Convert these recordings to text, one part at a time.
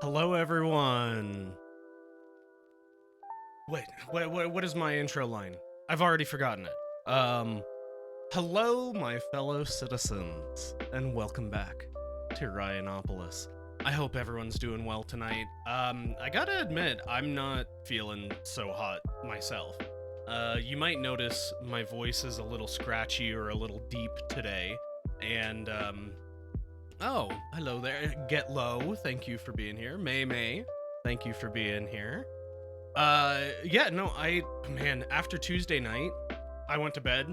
Hello, everyone. Wait, what is my intro line? I've already forgotten it. Hello, my fellow citizens, and welcome back to Rhinopolis. I hope everyone's doing well tonight. I gotta admit, I'm not feeling so hot myself. You might notice my voice is a little scratchy or a little deep today, and, oh, hello there. Get Low, thank you for being here. May, thank you for being here. Yeah, no, man, after Tuesday night, I went to bed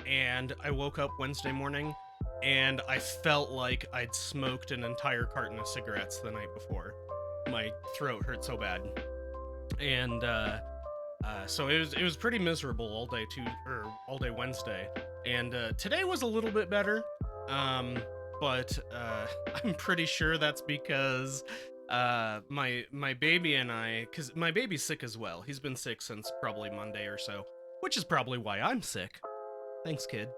and I woke up Wednesday morning and I felt like I'd smoked an entire carton of cigarettes the night before. My throat hurt so bad. And, so it was pretty miserable all day Wednesday. And, today was a little bit better. But I'm pretty sure that's because my baby and I, because my baby's sick as well. He's been sick since probably Monday or so, which is probably why I'm sick. Thanks, kid.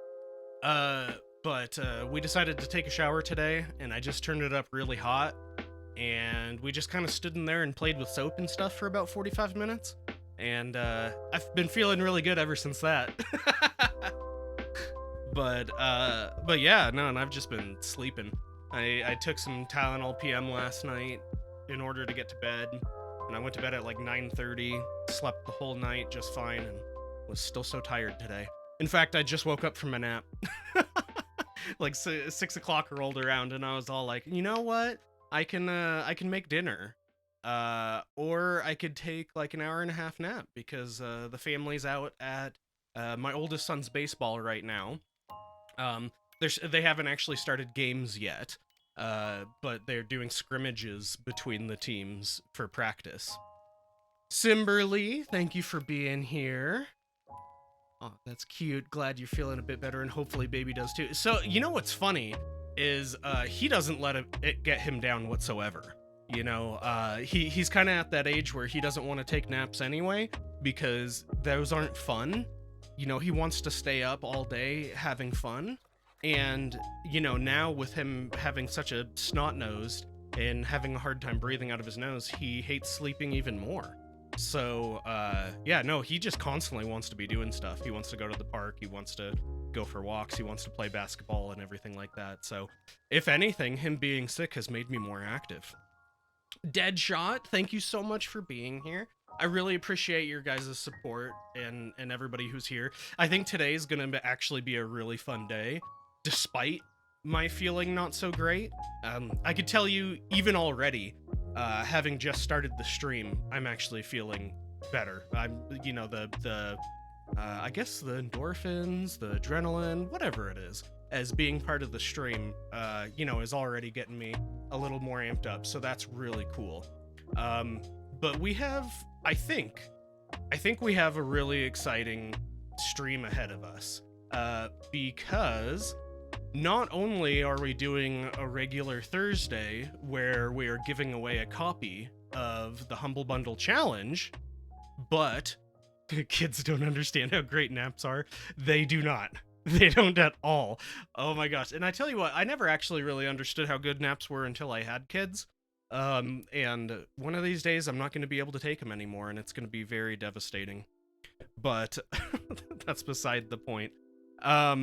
But we decided to take a shower today, and I just turned it up really hot, and we just kind of stood in there and played with soap and stuff for about 45 minutes, and I've been feeling really good ever since that. But yeah, no, and I've just been sleeping. I took some Tylenol PM last night in order to get to bed, and I went to bed at like 9:30, slept the whole night just fine, and was still so tired today. In fact, I just woke up from a nap. Like 6 o'clock rolled around, and I was all like, you know what? I can make dinner, or I could take like an hour and a half nap because the family's out at my oldest son's baseball right now. They haven't actually started games yet, but they're doing scrimmages between the teams for practice. Simberly, thank you for being here. Oh, that's cute. Glad you're feeling a bit better, and hopefully baby does too. So, you know what's funny is he doesn't let it get him down whatsoever. You know, he's kind of at that age where he doesn't want to take naps anyway because those aren't fun. You know, he wants to stay up all day having fun. And, you know, now with him having such a snot-nosed and having a hard time breathing out of his nose, he hates sleeping even more. So, yeah, no, he just constantly wants to be doing stuff. He wants to go to the park. He wants to go for walks. He wants to play basketball and everything like that. So, if anything, him being sick has made me more active. Deadshot, thank you so much for being here. I really appreciate your guys' support and everybody who's here. I think today's gonna actually be a really fun day, despite my feeling not so great. I could tell you even already, having just started the stream, I'm actually feeling better. You know, I guess the endorphins, the adrenaline, whatever it is, as being part of the stream, you know, is already getting me a little more amped up. So that's really cool. But we have, I think we have a really exciting stream ahead of us, because not only are we doing a regular Thursday where we are giving away a copy of the Humble Bundle Challenge, but kids don't understand how great naps are. They do not. They don't at all. Oh my gosh. And I tell you what, I never actually really understood how good naps were until I had kids. And one of these days I'm not going to be able to take them anymore, and it's going to be very devastating. But that's beside the point. Yeah,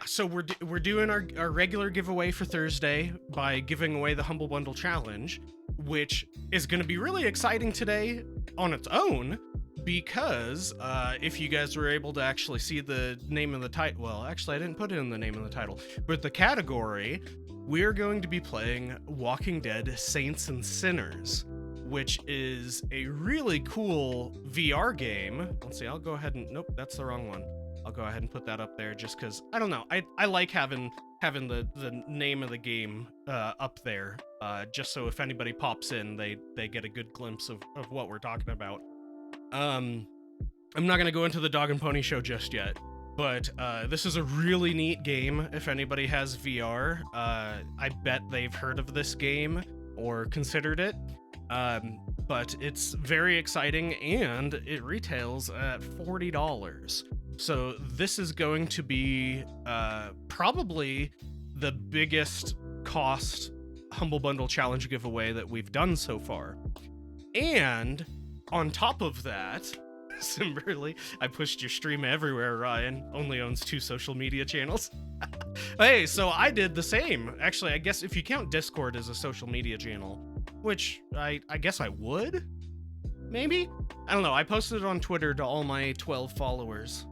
so we're doing our regular giveaway for Thursday by giving away the Humble Bundle Challenge, which is going to be really exciting today on its own, because if you guys were able to actually see the name of the title, well, actually I didn't put it in the name of the title, but the category, we're going to be playing Walking Dead Saints and Sinners, which is a really cool VR game. Let's see, I'll go ahead and, nope, that's the wrong one. I'll go ahead and put that up there just because, I don't know, I like having the name of the game up there, just so if anybody pops in, they get a good glimpse of what we're talking about. I'm not going to go into the Dog and Pony Show just yet, but this is a really neat game if anybody has VR. I bet they've heard of this game or considered it. But it's very exciting, and it retails at $40. So this is going to be probably the biggest cost Humble Bundle Challenge giveaway that we've done so far. And on top of that, Simberly, I pushed your stream everywhere, Ryan. Only owns 2 social media channels. Hey, so I did the same. Actually, I guess if you count Discord as a social media channel, which I guess I would, maybe? I don't know. I posted it on Twitter to all my 12 followers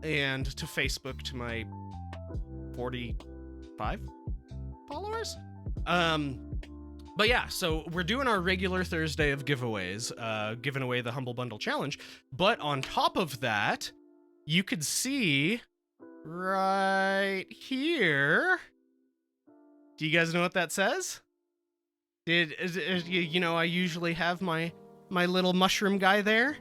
and to Facebook to my 45 followers. But yeah, so we're doing our regular Thursday of giveaways, giving away the Humble Bundle Challenge. But on top of that, you could see right here. Do you guys know what that says? You know, I usually have my little mushroom guy there.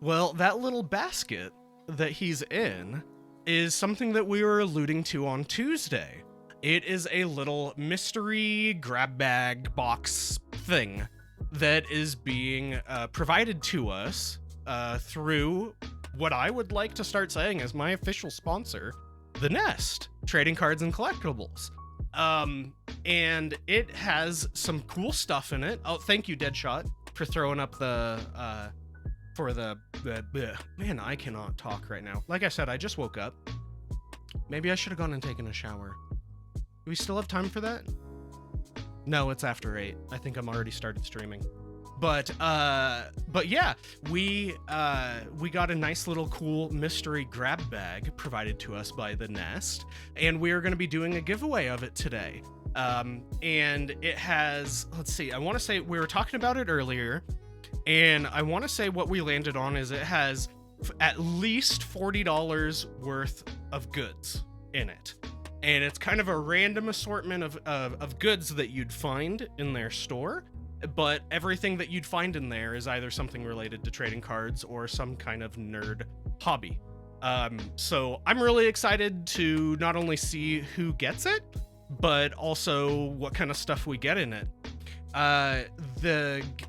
Well, that little basket that he's in is something that we were alluding to on Tuesday. It is a little mystery grab bag box thing that is being provided to us through what I would like to start saying as my official sponsor, The Nest, trading cards and collectibles. And it has some cool stuff in it. Oh, thank you, Deadshot, for throwing up the man, I cannot talk right now. Like I said, I just woke up. Maybe I should have gone and taken a shower. Do we still have time for that? No, it's after 8. I think I'm already started streaming. But yeah, we got a nice little cool mystery grab bag provided to us by The Nest, and we are going to be doing a giveaway of it today. And it has, let's see, I want to say we were talking about it earlier, and I want to say what we landed on is it has at least $40 worth of goods in it. And it's kind of a random assortment of goods that you'd find in their store, but everything that you'd find in there is either something related to trading cards or some kind of nerd hobby. So I'm really excited to not only see who gets it, but also what kind of stuff we get in it.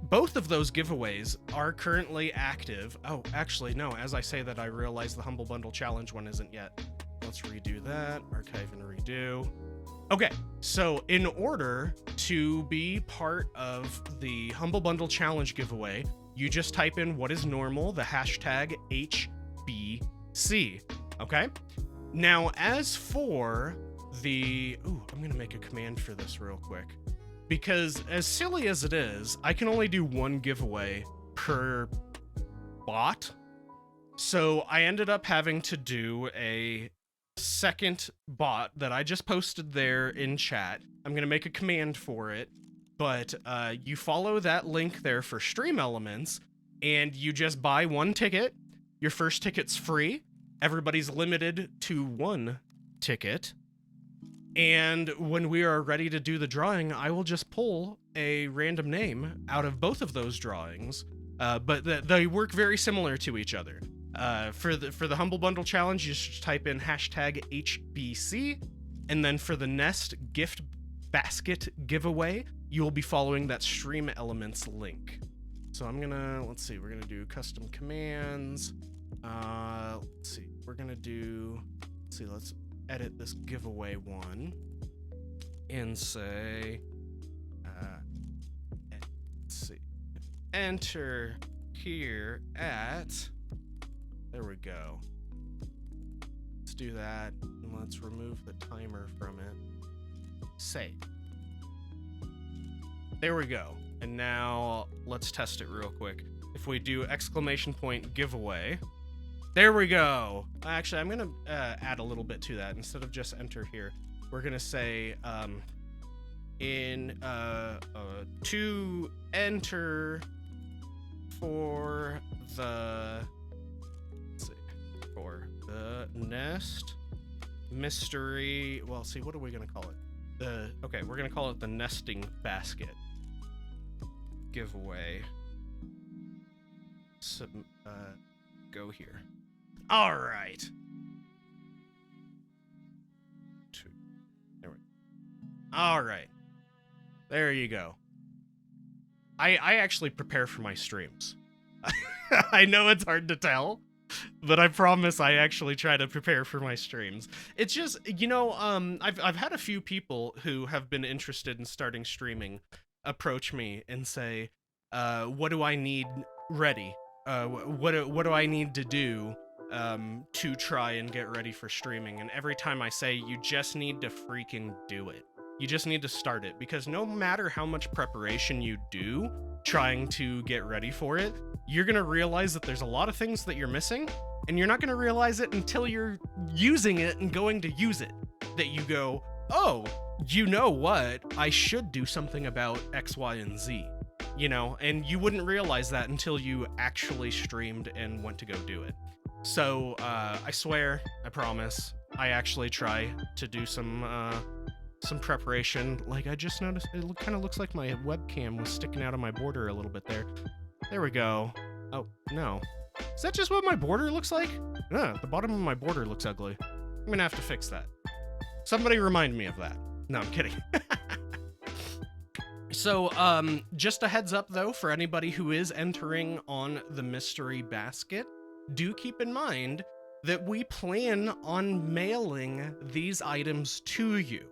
Both of those giveaways are currently active. Oh, actually, no, as I say that, I realize the Humble Bundle Challenge one isn't yet. Let's redo that, archive and redo. Okay, so in order to be part of the Humble Bundle Challenge giveaway, you just type in what is normal, the hashtag HBC, okay? Now, as for the, I'm gonna make a command for this real quick, because as silly as it is, I can only do one giveaway per bot. So I ended up having to do a second bot that I just posted there in chat. I'm gonna make a command for it, but you follow that link there for Stream Elements, and you just buy 1 ticket. Your first ticket's free. Everybody's limited to 1 ticket. And when we are ready to do the drawing, I will just pull a random name out of both of those drawings, but they work very similar to each other. For the Humble Bundle Challenge, you just type in hashtag HBC, and then for the Nest gift basket giveaway, you will be following that Stream Elements link. So I'm gonna, let's see, we're gonna do custom commands. Let's see, we're gonna do, let's edit this giveaway one and say, let's see, enter here at, there we go. Let's do that, and let's remove the timer from it. Save. There we go. And now let's test it real quick. If we do exclamation point giveaway, there we go. Actually, I'm gonna add a little bit to that. Instead of just enter here, we're gonna say to enter for the, let's see, for the Nest mystery. Well, see, what are we gonna call it? Okay, we're gonna call it the nesting basket giveaway. Go here. All right. There we go. All right. There you go. I actually prepare for my streams. I know it's hard to tell, But I promise I actually try to prepare for my streams. It's just, I've had a few people who have been interested in starting streaming approach me and say, what do I need ready? What do I need to do to try and get ready for streaming? And every time I say, you just need to freaking do it. You just need to start it, because no matter how much preparation you do trying to get ready for it, you're going to realize that there's a lot of things that you're missing, and you're not going to realize it until you're using it and going to use it, that you go, oh, you know what? I should do something about X, Y, and Z, and you wouldn't realize that until you actually streamed and went to go do it. So I swear, I promise, I actually try to do some preparation. Like, I just noticed it kind of looks like my webcam was sticking out of my border a little bit there. There we go. Oh, no. Is that just what my border looks like? The bottom of my border looks ugly. I'm gonna have to fix that. Somebody remind me of that. No, I'm kidding. So, just a heads up though, for anybody who is entering on the mystery basket, do keep in mind that we plan on mailing these items to you.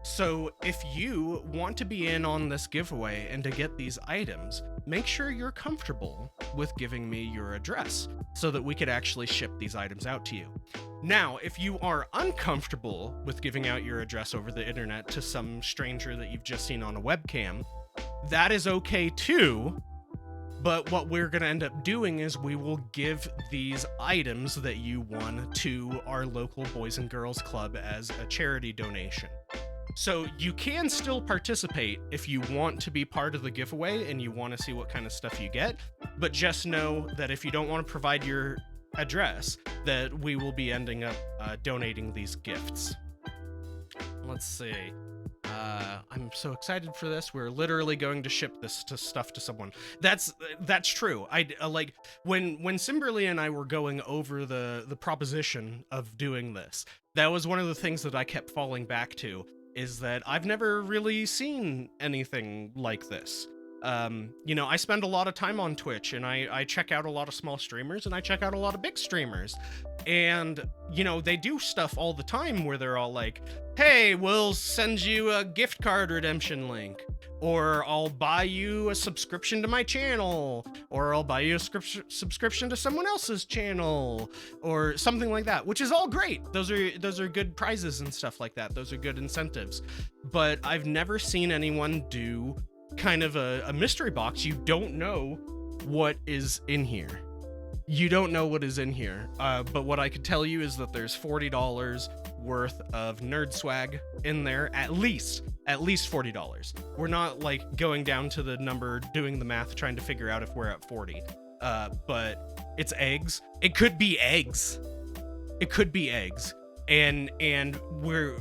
So if you want to be in on this giveaway and to get these items, make sure you're comfortable with giving me your address so that we could actually ship these items out to you. Now, if you are uncomfortable with giving out your address over the internet to some stranger that you've just seen on a webcam, that is okay too. But what we're going to end up doing is we will give these items that you won to our local Boys and Girls Club as a charity donation. So you can still participate if you want to be part of the giveaway and you want to see what kind of stuff you get, but just know that if you don't want to provide your address, that we will be ending up donating these gifts. Let's see. I'm so excited for this. We're literally going to ship this stuff to someone. That's true. I like when Simberly and I were going over the proposition of doing this. That was one of the things that I kept falling back to, is that I've never really seen anything like this. I spend a lot of time on Twitch, and I check out a lot of small streamers, and I check out a lot of big streamers. And, they do stuff all the time where they're all like, hey, we'll send you a gift card redemption link, or I'll buy you a subscription to my channel, or I'll buy you a subscription to someone else's channel, or something like that, which is all great. Those are good prizes and stuff like that. Those are good incentives. But I've never seen anyone do kind of a mystery box. You don't know what is in here. You don't know what is in here. But what I could tell you is that there's $40 worth of nerd swag in there, at least $40. We're not like going down to the number, doing the math, trying to figure out if we're at 40. But it's eggs. It could be eggs. And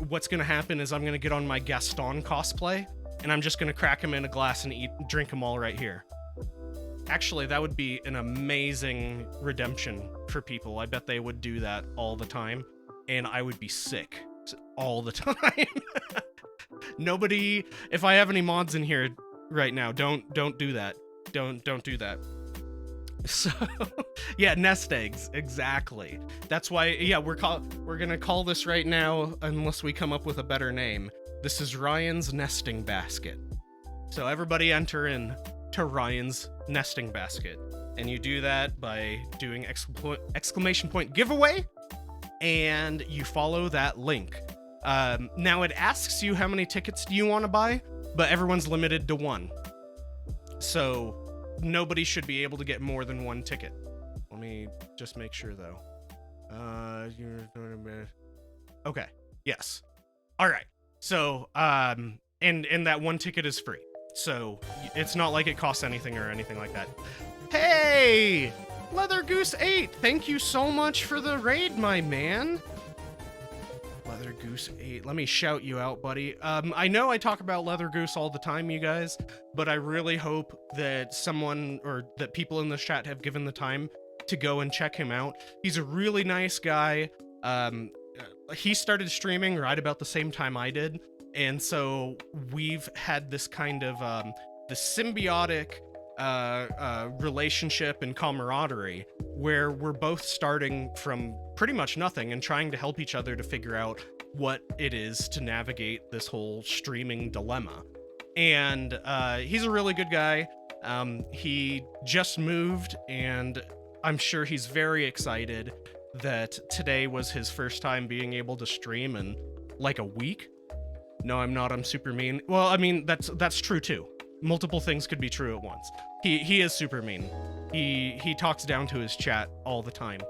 what's gonna happen is I'm gonna get on my Gaston cosplay, and I'm just gonna crack them in a glass and drink them all right here. Actually, that would be an amazing redemption for people. I bet they would do that all the time, and I would be sick all the time. Nobody, if I have any mods in here right now, don't do that. Don't do that. So, yeah, nest eggs, exactly. That's why, yeah, we're gonna call this right now, unless we come up with a better name. This is Ryan's nesting basket. So everybody enter in to Ryan's nesting basket, and you do that by doing exclamation point giveaway, and you follow that link. Now it asks you how many tickets do you want to buy, but everyone's limited to one. So nobody should be able to get more than one ticket. Let me just make sure though. Okay. Yes. All right. So, and that one ticket is free. So it's not like it costs anything or anything like that. Hey, Leather Goose 8, thank you so much for the raid, my man. Leather Goose 8, let me shout you out, buddy. I know I talk about Leather Goose all the time, you guys, but I really hope that someone, or that people in the chat have given the time to go and check him out. He's a really nice guy. He started streaming right about the same time I did. And so we've had this kind of the symbiotic relationship and camaraderie where we're both starting from pretty much nothing and trying to help each other to figure out what it is to navigate this whole streaming dilemma. And he's a really good guy. He just moved, and I'm sure he's very excited that today was his first time being able to stream in like a week. No, I'm not. I'm super mean. Well, I mean, that's true too. Multiple things could be true at once. He is super mean. He talks down to his chat all the time.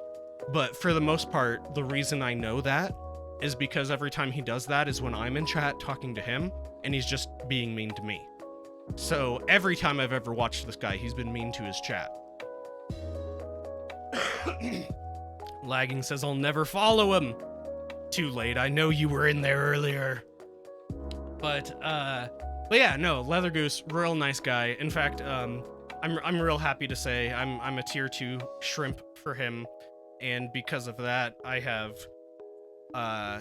But for the most part, the reason I know that is because every time he does that is when I'm in chat talking to him, and he's just being mean to me. So every time I've ever watched this guy, he's been mean to his chat. Lagging says I'll never follow him. Too late. I know you were in there earlier. But yeah, no, Leather Goose, real nice guy. In fact, I'm real happy to say I'm a tier 2 shrimp for him, and because of that, I have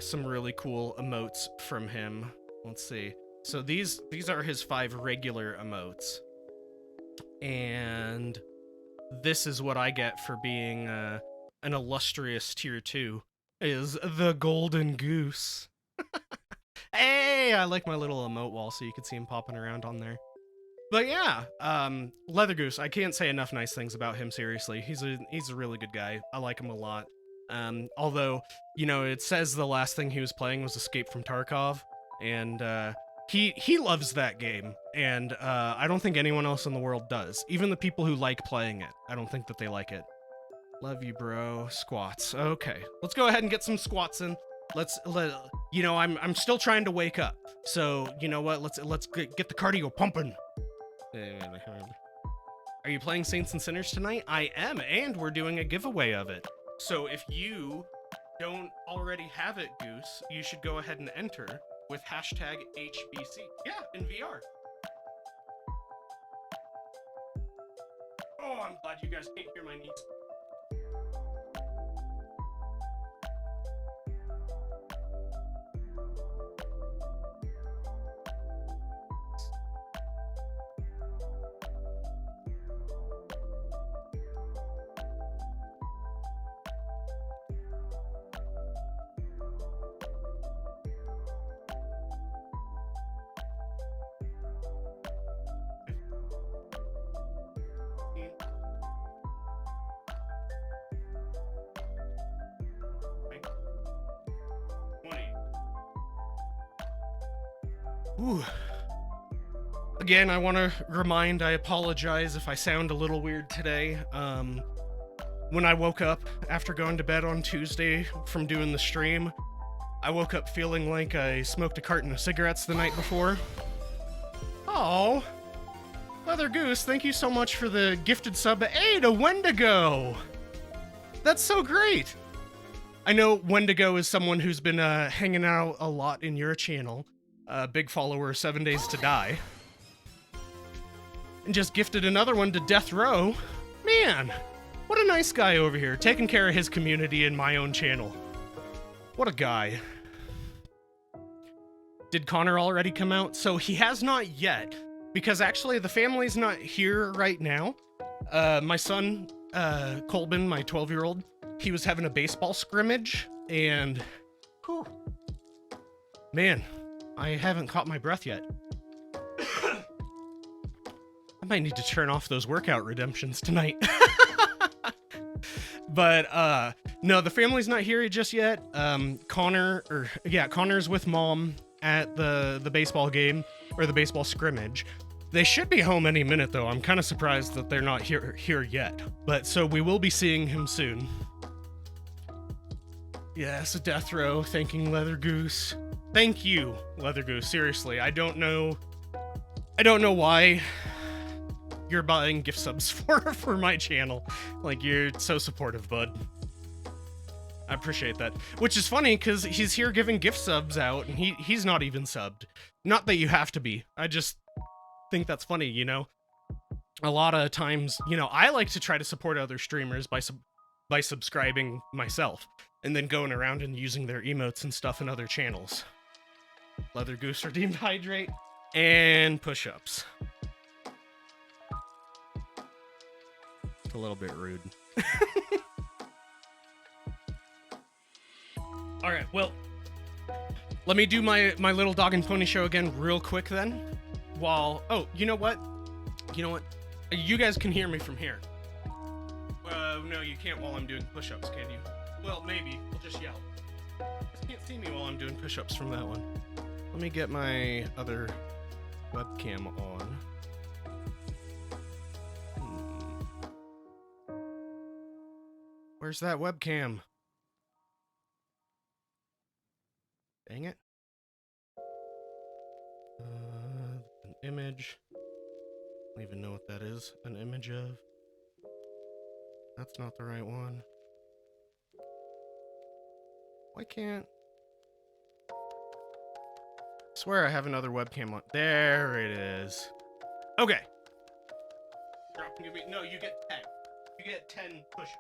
some really cool emotes from him. Let's see. So these are his 5 regular emotes, and this is what I get for being an illustrious tier 2, is the golden goose. Hey, I like my little emote wall so you can see him popping around on there. But yeah, Leather Goose, I can't say enough nice things about him, seriously. He's a really good guy. I like him a lot. Although, you know, it says the last thing he was playing was Escape from Tarkov, and he loves that game, and I don't think anyone else in the world does. Even the people who like playing it, I don't think that they like it. Love you, bro. Squats. Okay, let's go ahead and get some squats in. You know, I'm still trying to wake up, so you know what? Let's get the cardio pumping. Are you playing Saints and Sinners tonight? I am, and we're doing a giveaway of it. So if you don't already have it, Goose, you should go ahead and enter with hashtag HBC. Yeah, in VR. Oh, I'm glad you guys can't hear my knees. Ooh. Again, I want to remind, I apologize if I sound a little weird today. When I woke up after going to bed on Tuesday from doing the stream, I woke up feeling like I smoked a carton of cigarettes the night before. Oh, Leather Goose, thank you so much for the gifted sub. Hey, to Wendigo! That's so great! I know Wendigo is someone who's been hanging out a lot in your channel. Big follower, 7 Days to Die. And just gifted another one to Death Row. Man, what a nice guy over here, taking care of his community in my own channel. What a guy. Did Connor already come out? So he has not yet, because actually the family's not here right now. My son, Colbin, my 12-year-old, he was having a baseball scrimmage, and whew, man, I haven't caught my breath yet. I might need to turn off those workout redemptions tonight. But no, the family's not here just yet. Connor's with mom at the baseball game, or the baseball scrimmage. They should be home any minute though. I'm kind of surprised that they're not here yet. But so we will be seeing him soon. Yes, a death row, thanking Leather Goose. Thank you, Leather Goose. Seriously, I don't know why you're buying gift subs for my channel. Like, you're so supportive, bud. I appreciate that. Which is funny, because he's here giving gift subs out, and he's not even subbed. Not that you have to be. I just think that's funny, you know? A lot of times, you know, I like to try to support other streamers by subscribing myself, and then going around and using their emotes and stuff in other channels. Leather Goose redeemed hydrate and push-ups. It's a little bit rude. All right, well, let me do my little dog and pony show again real quick then. Oh, you know what? You guys can hear me from here. No, you can't while I'm doing push-ups, can you? Well, maybe. We'll just yell. You can't see me while I'm doing push-ups from that one. Let me get my other webcam on. Where's that webcam? Dang it. An image. I don't even know what that is. An image of. That's not the right one. Why can't... I swear I have another webcam on. There it is. Okay. No, you get 10. You get 10 push-ups.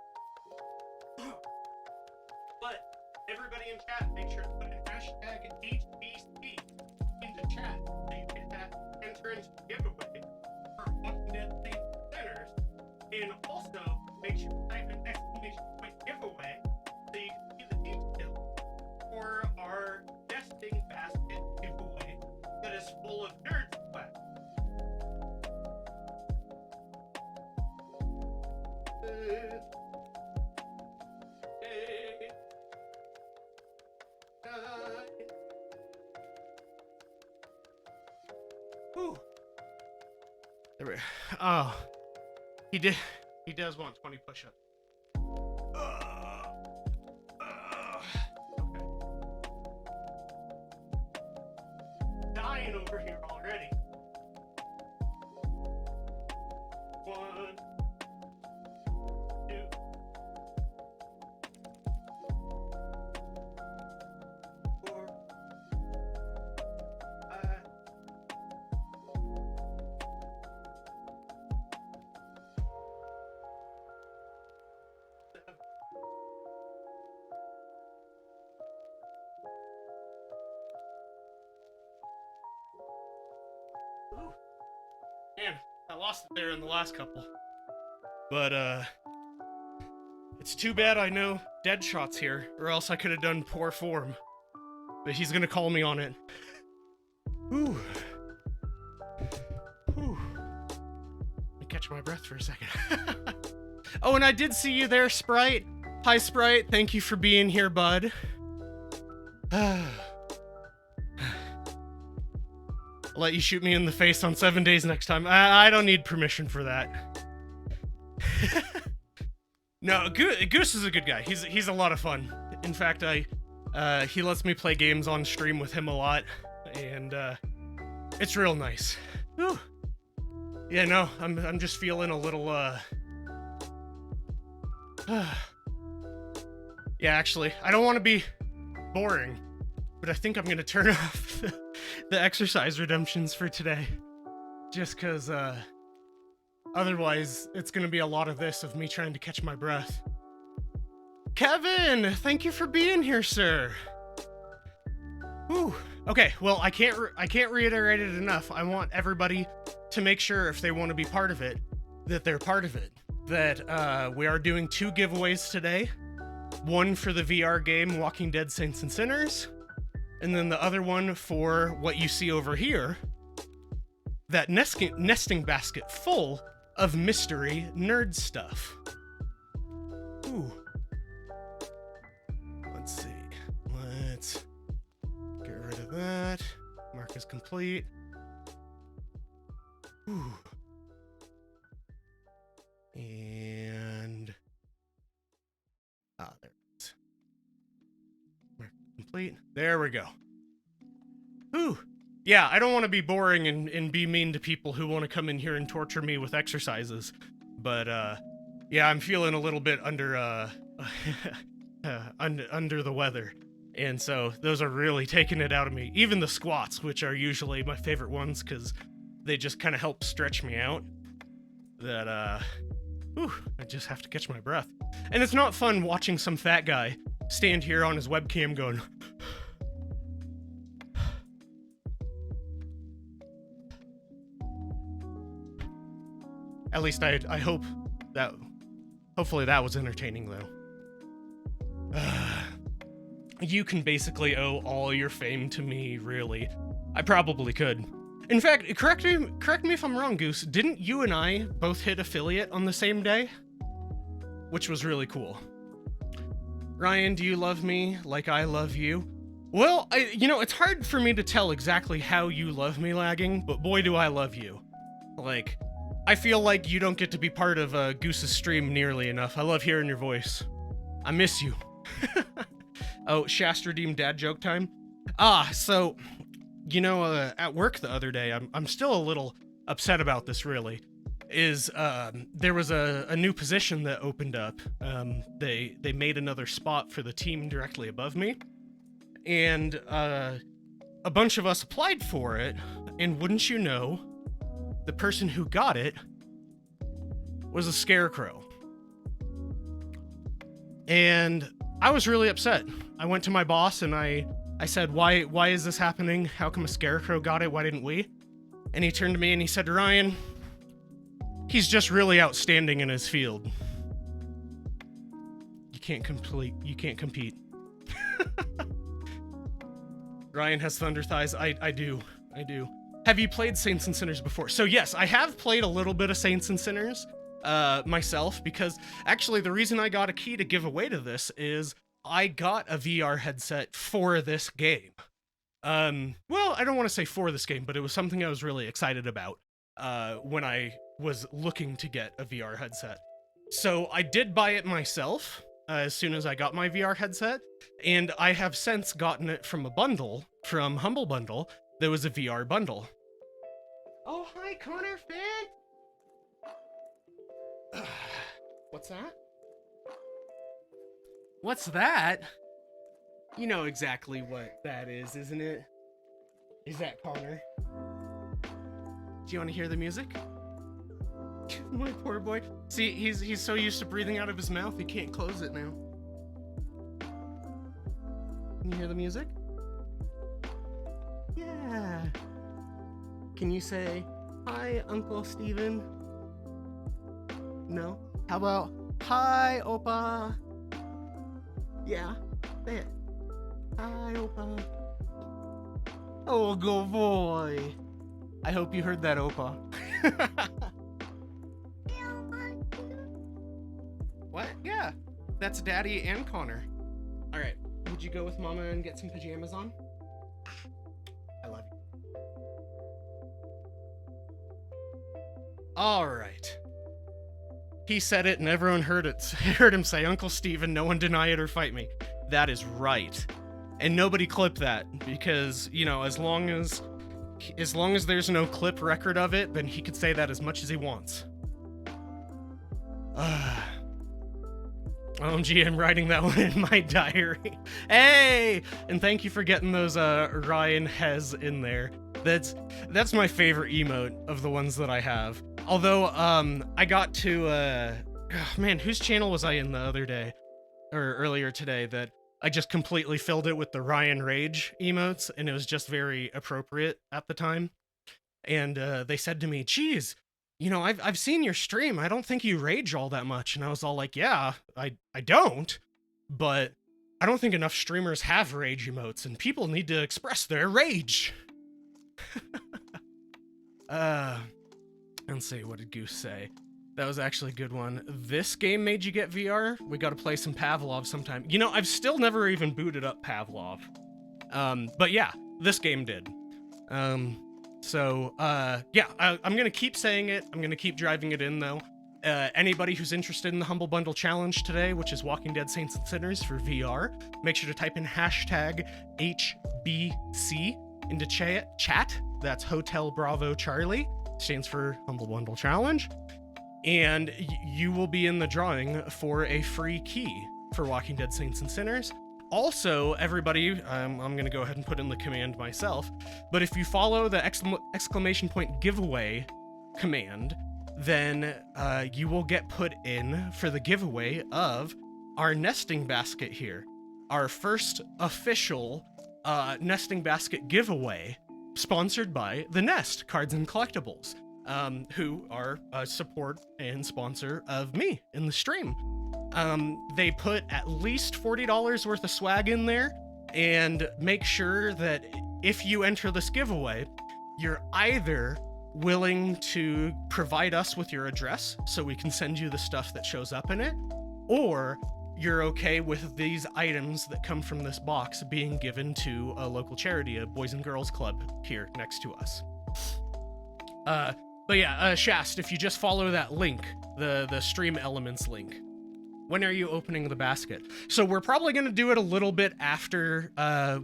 But everybody in chat, make sure to put an hashtag HBC into chat so you can enter into the giveaway for Walking Dead Saints and Sinners. And also, make sure to type an exclamation point giveaway so you can see the details for our nesting basket giveaway that is full of nerd sweat. There we go. Oh, he does want 20 push-ups. Okay. Dying over here already. 1, 2. 4, 5. Ooh. Man, I lost it there in the last couple. But, it's too bad I know Deadshot's here, or else I could have done poor form. But he's gonna call me on it. Ooh. Ooh. Let me catch my breath for a second. Oh, and I did see you there, Sprite. Hi, Sprite. Thank you for being here, bud. I'll let you shoot me in the face on 7 days next time. I don't need permission for that. No, Goose is a good guy. He's a lot of fun. In fact, he lets me play games on stream with him a lot, and it's real nice. Whew. Yeah, no, I'm just feeling a little yeah, actually, I don't want to be boring, but I think I'm gonna turn off the exercise redemptions for today, just because otherwise it's gonna be a lot of this of me trying to catch my breath. Kevin, thank you for being here, sir. Whew. Okay, well, I can't reiterate it enough. I want everybody to make sure if they want to be part of it, that they're part of it. That we are doing 2 giveaways today. One for the VR game Walking Dead Saints and Sinners, and then the other one for what you see over here, that nesting basket full of mystery nerd stuff. Ooh. Let's see. Let's get rid of that. Mark is complete. Ooh. And there it is. Mark complete. There we go. Ooh. Yeah, I don't want to be boring and be mean to people who want to come in here and torture me with exercises. But, yeah, I'm feeling a little bit under the weather. And so those are really taking it out of me. Even the squats, which are usually my favorite ones because they just kind of help stretch me out. That, whew, I just have to catch my breath. And it's not fun watching some fat guy stand here on his webcam going... At least I hope Hopefully that was entertaining, though. You can basically owe all your fame to me, really. I probably could. In fact, correct me if I'm wrong, Goose. Didn't you and I both hit affiliate on the same day? Which was really cool. Ryan, do you love me like I love you? Well, it's hard for me to tell exactly how you love me, Lagging, but boy do I love you. Like, I feel like you don't get to be part of Goose's stream nearly enough. I love hearing your voice. I miss you. Oh, Shasta Redeem dad joke time? So, at work the other day, I'm still a little upset about this, really, there was a new position that opened up. They made another spot for the team directly above me, and a bunch of us applied for it, and wouldn't you know, the person who got it was a scarecrow. And I was really upset. I went to my boss and I said, why is this happening? How come a scarecrow got it? Why didn't we? And he turned to me and he said, Ryan, he's just really outstanding in his field. You can't compete. Ryan has thunder thighs. I do. Have you played Saints and Sinners before? So yes, I have played a little bit of Saints and Sinners myself, because actually the reason I got a key to give away to this is I got a VR headset for this game. Well, I don't want to say for this game, but it was something I was really excited about when I was looking to get a VR headset. So I did buy it myself as soon as I got my VR headset, and I have since gotten it from a bundle, from Humble Bundle. There was a VR bundle. Oh, hi, Connor fan! What's that? What's that? You know exactly what that is, isn't it? Is that Connor? Do you want to hear the music? My poor boy. See, he's so used to breathing out of his mouth, he can't close it now. Can you hear the music? Yeah. Can you say, hi, Uncle Steven? No? How about, hi, Opa? Yeah, say it. Hi, Opa. Oh, good boy. I hope you heard that, Opa. What? Yeah, that's Daddy and Connor. All right, would you go with Mama and get some pajamas on? I love you. All right. He said it and everyone heard it. Heard him say, Uncle Steven, no one deny it or fight me. That is right. And nobody clip that, because, as long as there's no clip record of it, then he could say that as much as he wants. OMG, I'm writing that one in my diary. Hey! And thank you for getting those Ryan Hez in there. That's my favorite emote of the ones that I have. Although, I got to, man, whose channel was I in the other day? Or earlier today, that I just completely filled it with the Ryan Rage emotes, and it was just very appropriate at the time. And they said to me, geez, I've seen your stream. I don't think you rage all that much. And I was all like, yeah, I don't. But I don't think enough streamers have rage emotes, and people need to express their rage. Let's see, what did Goose say? That was actually a good one. This game made you get VR? We gotta play some Pavlov sometime. I've still never even booted up Pavlov. But yeah, this game did. Yeah, I'm gonna keep saying it. I'm gonna keep driving it in, though. Anybody who's interested in the Humble Bundle Challenge today, which is Walking Dead Saints and Sinners for VR, make sure to type in hashtag HBC into chat. That's Hotel Bravo Charlie. Stands for Humble Bundle Challenge. And you will be in the drawing for a free key for Walking Dead Saints and Sinners. Also, everybody, I'm going to go ahead and put in the command myself, but if you follow the exclamation point giveaway command, then you will get put in for the giveaway of our nesting basket here. Our first official nesting basket giveaway, sponsored by The Nest Cards and Collectibles. who are a support and sponsor of me in the stream. They put at least $40 worth of swag in there, and make sure that if you enter this giveaway, you're either willing to provide us with your address so we can send you the stuff that shows up in it, or you're okay with these items that come from this box being given to a local charity, a Boys and Girls Club here next to us. But yeah, Shast, if you just follow that link, the stream elements link, when are you opening the basket? So we're probably going to do it a little bit after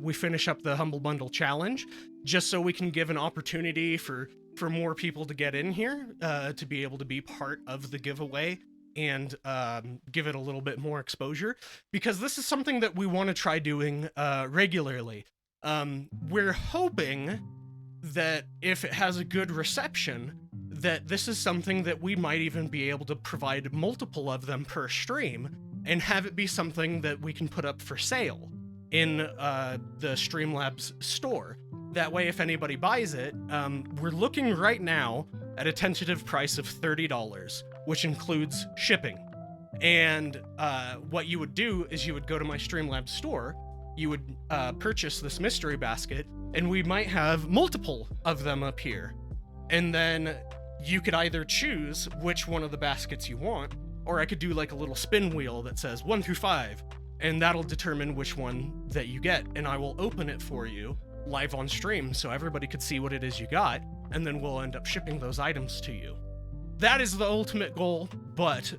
we finish up the Humble Bundle Challenge, just so we can give an opportunity for more people to get in here, to be able to be part of the giveaway and give it a little bit more exposure, because this is something that we want to try doing regularly. We're hoping that if it has a good reception, that this is something that we might even be able to provide multiple of them per stream and have it be something that we can put up for sale in the Streamlabs store. That way, if anybody buys it, we're looking right now at a tentative price of $30, which includes shipping. And what you would do is you would go to my Streamlabs store, you would purchase this mystery basket, and we might have multiple of them up here. And then you could either choose which one of the baskets you want, or I could do like a little spin wheel that says 1 through 5, and that'll determine which one that you get. And I will open it for you live on stream so everybody could see what it is you got, and then we'll end up shipping those items to you. That is the ultimate goal, but,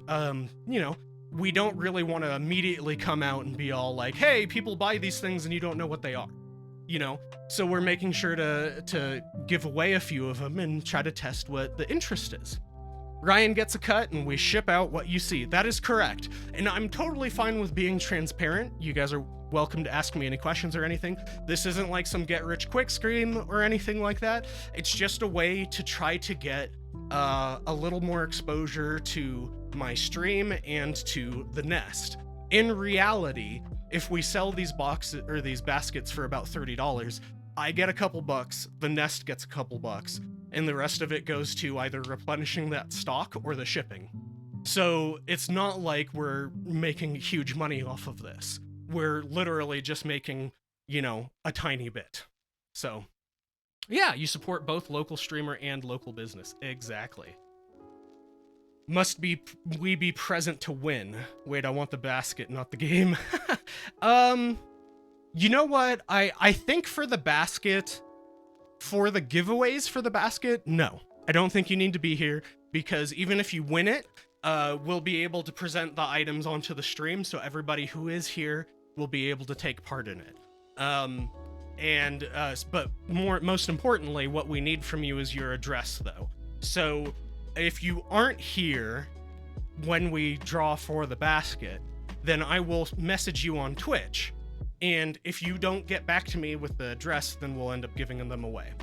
you know, we don't really want to immediately come out and be all like, hey, people buy these things and you don't know what they are, you know? So we're making sure to give away a few of them and try to test what the interest is. Ryan gets a cut and we ship out what you see. That is correct. And I'm totally fine with being transparent. You guys are welcome to ask me any questions or anything. This isn't like some get rich quick scheme or anything like that. It's just a way to try to get a little more exposure to my stream and to the nest. In reality, if we sell these boxes or these baskets for about $30, I get a couple bucks, the nest gets a couple bucks, and the rest of it goes to either replenishing that stock or the shipping. So it's not like we're making huge money off of this. We're literally just making, you know, a tiny bit. So yeah, you support both local streamer and local business. Exactly. Must be we be present to win. Wait, I want the basket, not the game. You know what? I think for the basket, for the giveaways for the basket, no. I don't think you need to be here, because even if you win it, we'll be able to present the items onto the stream, so everybody who is here will be able to take part in it. But most importantly, what we need from you is your address, though. So if you aren't here when we draw for the basket, then I will message you on Twitch. And if you don't get back to me with the address, then we'll end up giving them away.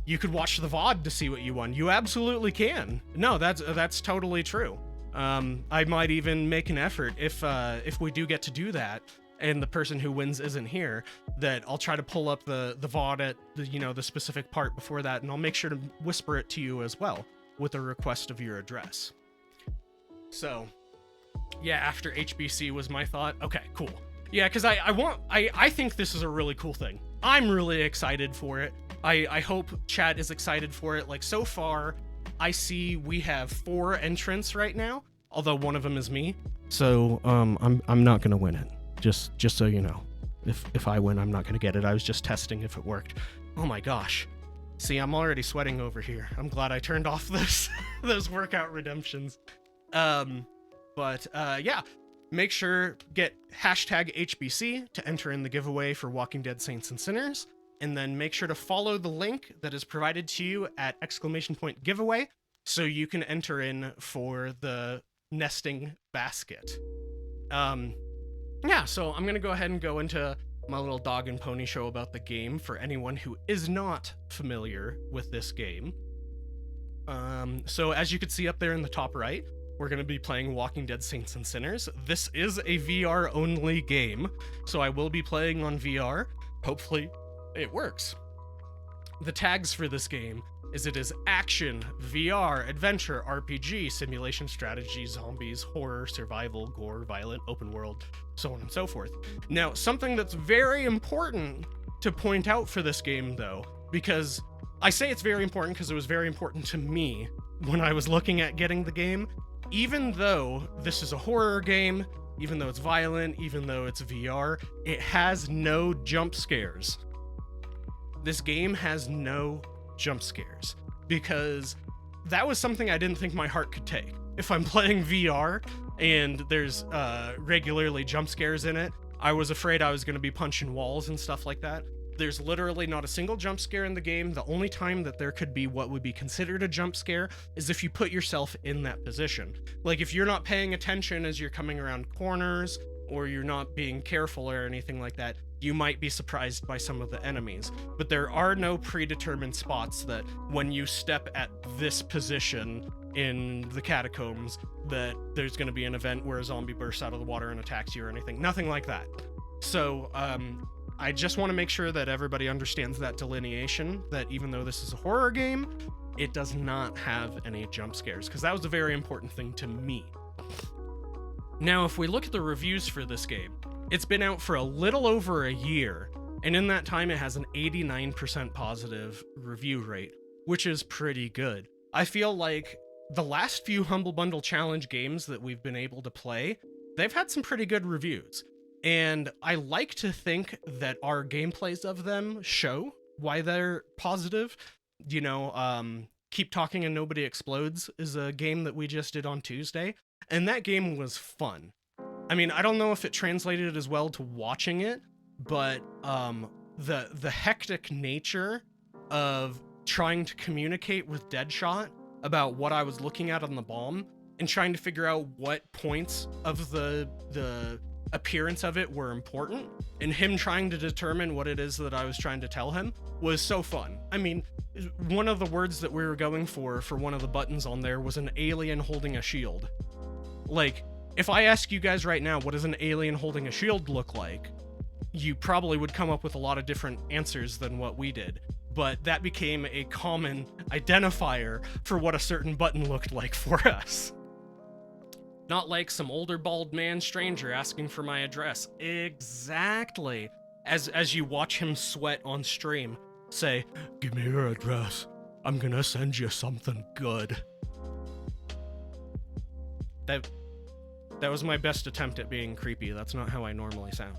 You could watch the VOD to see what you won. You absolutely can. No, that's totally true. I might even make an effort if we do get to do that, and the person who wins isn't here, that I'll try to pull up the VOD at the specific part before that, and I'll make sure to whisper it to you as well with a request of your address. So yeah, after HBC was my thought. Okay, cool. Yeah, because I think this is a really cool thing. I'm really excited for it. I hope chat is excited for it. Like, so far, I see we have 4 entrants right now, although one of them is me. So I'm not gonna win it. Just so you know. If I win, I'm not gonna get it. I was just testing if it worked. Oh my gosh. See, I'm already sweating over here. I'm glad I turned off those workout redemptions. Yeah. Make sure, get #HBC to enter in the giveaway for Walking Dead Saints and Sinners, and then make sure to follow the link that is provided to you at !giveaway so you can enter in for the nesting basket. Yeah, so I'm going to go ahead and go into my little dog and pony show about the game for anyone who is not familiar with this game. So as you can see up there in the top right, we're going to be playing Walking Dead Saints and Sinners. This is a VR-only game, so I will be playing on VR. Hopefully, it works. The tags for this game is it is action, VR, adventure, RPG, simulation, strategy, zombies, horror, survival, gore, violent, open world, so on and so forth. Now, something that's very important to point out for this game, though, because I say it's very important because it was very important to me when I was looking at getting the game. Even though this is a horror game, even though it's violent, even though it's VR, it has no jump scares. This game has no jump scares, because that was something I didn't think my heart could take. If I'm playing VR and there's regularly jump scares in it, I was afraid I was going to be punching walls and stuff like that. There's literally not a single jump scare in the game. The only time that there could be what would be considered a jump scare is if you put yourself in that position. Like if you're not paying attention as you're coming around corners, or you're not being careful or anything like that, you might be surprised by some of the enemies. But there are no predetermined spots that when you step at this position in the catacombs that there's going to be an event where a zombie bursts out of the water and attacks you or anything. Nothing like that. So, I just want to make sure that everybody understands that delineation, that even though this is a horror game, it does not have any jump scares, because that was a very important thing to me. Now, if we look at the reviews for this game, it's been out for a little over a year, and in that time it has an 89% positive review rate, which is pretty good. I feel like the last few Humble Bundle Challenge games that we've been able to play, they've had some pretty good reviews. And I like to think that our gameplays of them show why they're positive. You know, Keep Talking and Nobody Explodes is a game that we just did on Tuesday, and that game was fun. I mean, I don't know if it translated as well to watching it, but the hectic nature of trying to communicate with Deadshot about what I was looking at on the bomb and trying to figure out what points of the appearance of it were important, and him trying to determine what it is that I was trying to tell him was so fun. I mean, one of the words that we were going for one of the buttons on there was an alien holding a shield. Like, if I ask you guys right now, what does an alien holding a shield look like? You probably would come up with a lot of different answers than what we did, but that became a common identifier for what a certain button looked like for us. Not like some older bald man stranger asking for my address. Exactly. As you watch him sweat on stream, say, "Give me your address. I'm gonna send you something good." That was my best attempt at being creepy. That's not how I normally sound.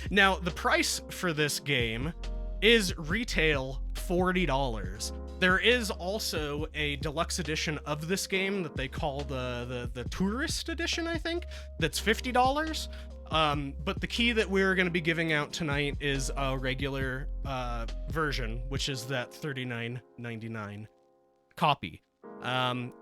Now, the price for this game is retail $40. There is also a deluxe edition of this game that they call the tourist edition, I think, that's $50. But the key that we're going to be giving out tonight is a regular version, which is that $39.99 copy.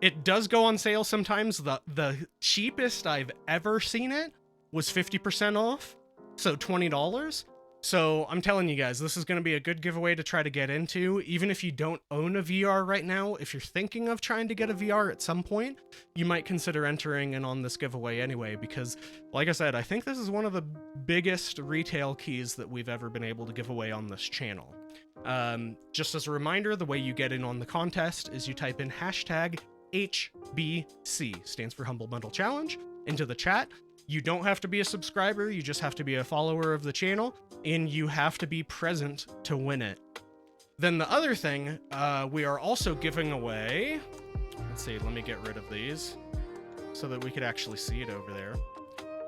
It does go on sale sometimes. The cheapest I've ever seen it was 50% off, so $20. So I'm telling you guys, this is going to be a good giveaway to try to get into. Even if you don't own a VR right now, if you're thinking of trying to get a VR at some point, you might consider entering in on this giveaway anyway, because like I said, I think this is one of the biggest retail keys that we've ever been able to give away on this channel. Just as a reminder, the way you get in on the contest is you type in hashtag HBC, stands for Humble Bundle Challenge, into the chat. You don't have to be a subscriber, you just have to be a follower of the channel, and you have to be present to win it. Then the other thing, we are also giving away, let's see, let me get rid of these so that we could actually see it over there.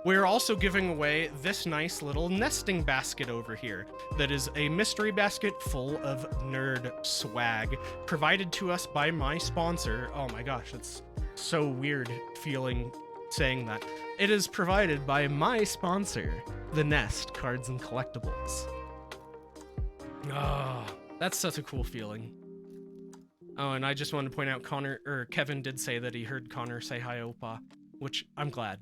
We're also giving away this nice little nesting basket over here that is a mystery basket full of nerd swag provided to us by my sponsor. Oh my gosh, it's so weird feeling saying that. It is provided by my sponsor, The Nest Cards and Collectibles. Ah, that's such a cool feeling. Oh, and I just wanted to point out Kevin did say that he heard Connor say hi, Opa, which I'm glad.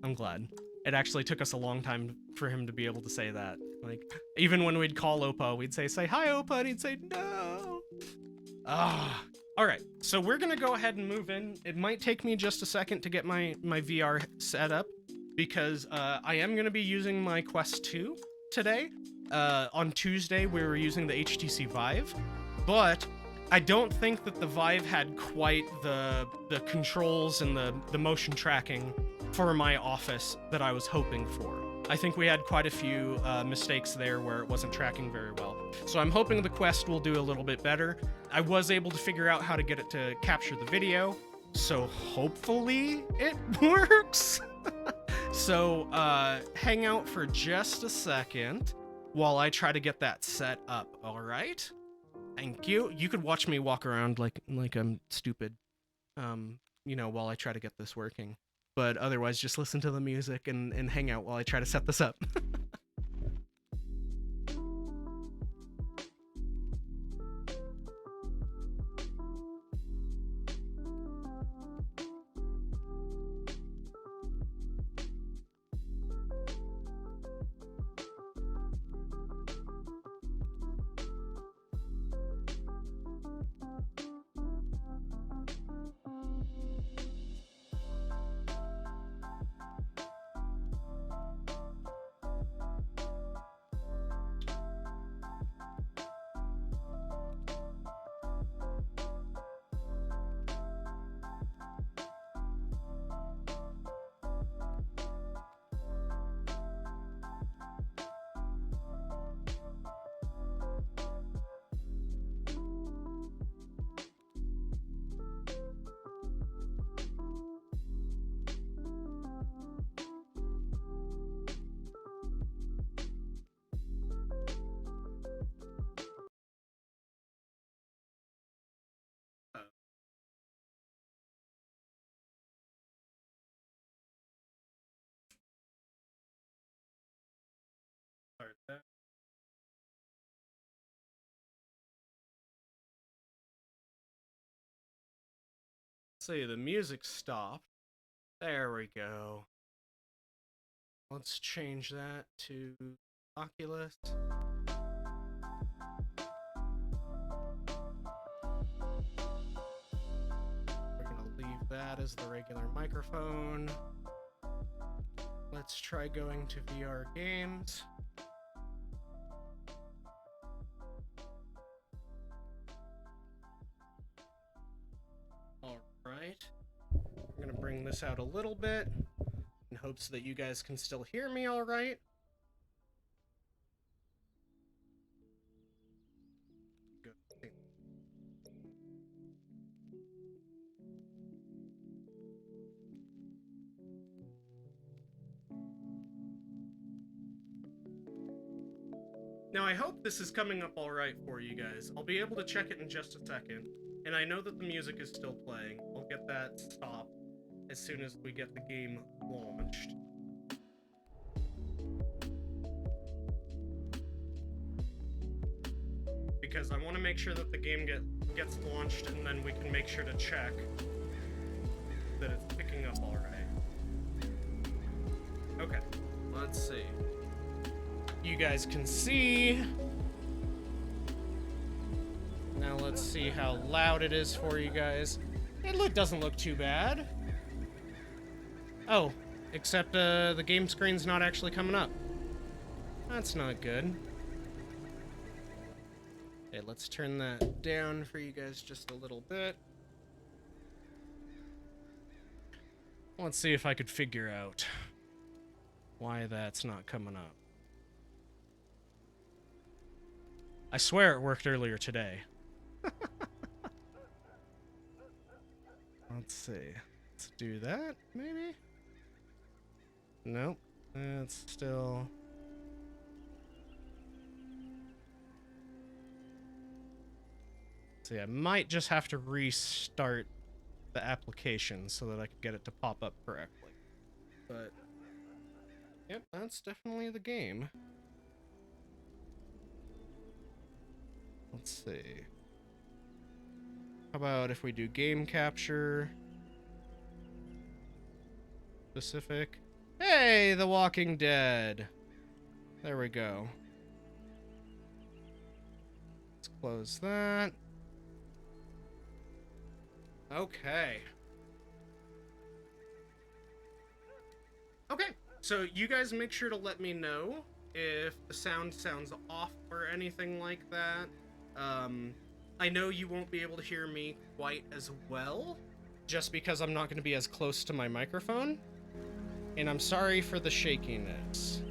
I'm glad. It actually took us a long time for him to be able to say that. Like, even when we'd call Opa, we'd say hi, Opa, and he'd say, no. Ah. All right, so we're gonna go ahead and move in. It might take me just a second to get my VR set up, because I am gonna be using my Quest 2 today. on Tuesday we were using the HTC Vive, but I don't think that the Vive had quite the controls and the motion tracking for my office that I was hoping for. I think we had quite a few mistakes there where it wasn't tracking very well. So I'm hoping the Quest will do a little bit better. I was able to figure out how to get it to capture the video, so hopefully it works. So hang out for just a second while I try to get that set up, all right? Thank you. You could watch me walk around like I'm stupid, you know, while I try to get this working. But otherwise, just listen to the music and hang out while I try to set this up. Start that. See, the music stopped. There we go. Let's change that to Oculus. We're gonna leave that as the regular microphone. Let's try going to VR games. Alright. I'm gonna bring this out a little bit in hopes that you guys can still hear me alright. Now, I hope this is coming up alright for you guys. I'll be able to check it in just a second. And I know that the music is still playing. I'll get that stopped as soon as we get the game launched. Because I want to make sure that the game gets launched, and then we can make sure to check that it's picking up alright. Okay, let's see. You guys can see. Now let's see how loud it is for you guys. It doesn't look too bad. Oh, except the game screen's not actually coming up. That's not good. Okay, let's turn that down for you guys just a little bit. Let's see if I could figure out why that's not coming up. I swear it worked earlier today. Let's see. Let's do that, maybe? Nope. It's still... See, I might just have to restart the application so that I can get it to pop up correctly. But... Yep, that's definitely the game. Let's see. How about if we do game capture? Specific. Hey, The Walking Dead. There we go. Let's close that. Okay. Okay, so you guys make sure to let me know if the sound sounds off or anything like that. I know you won't be able to hear me quite as well, just because I'm not going to be as close to my microphone. And I'm sorry for the shakiness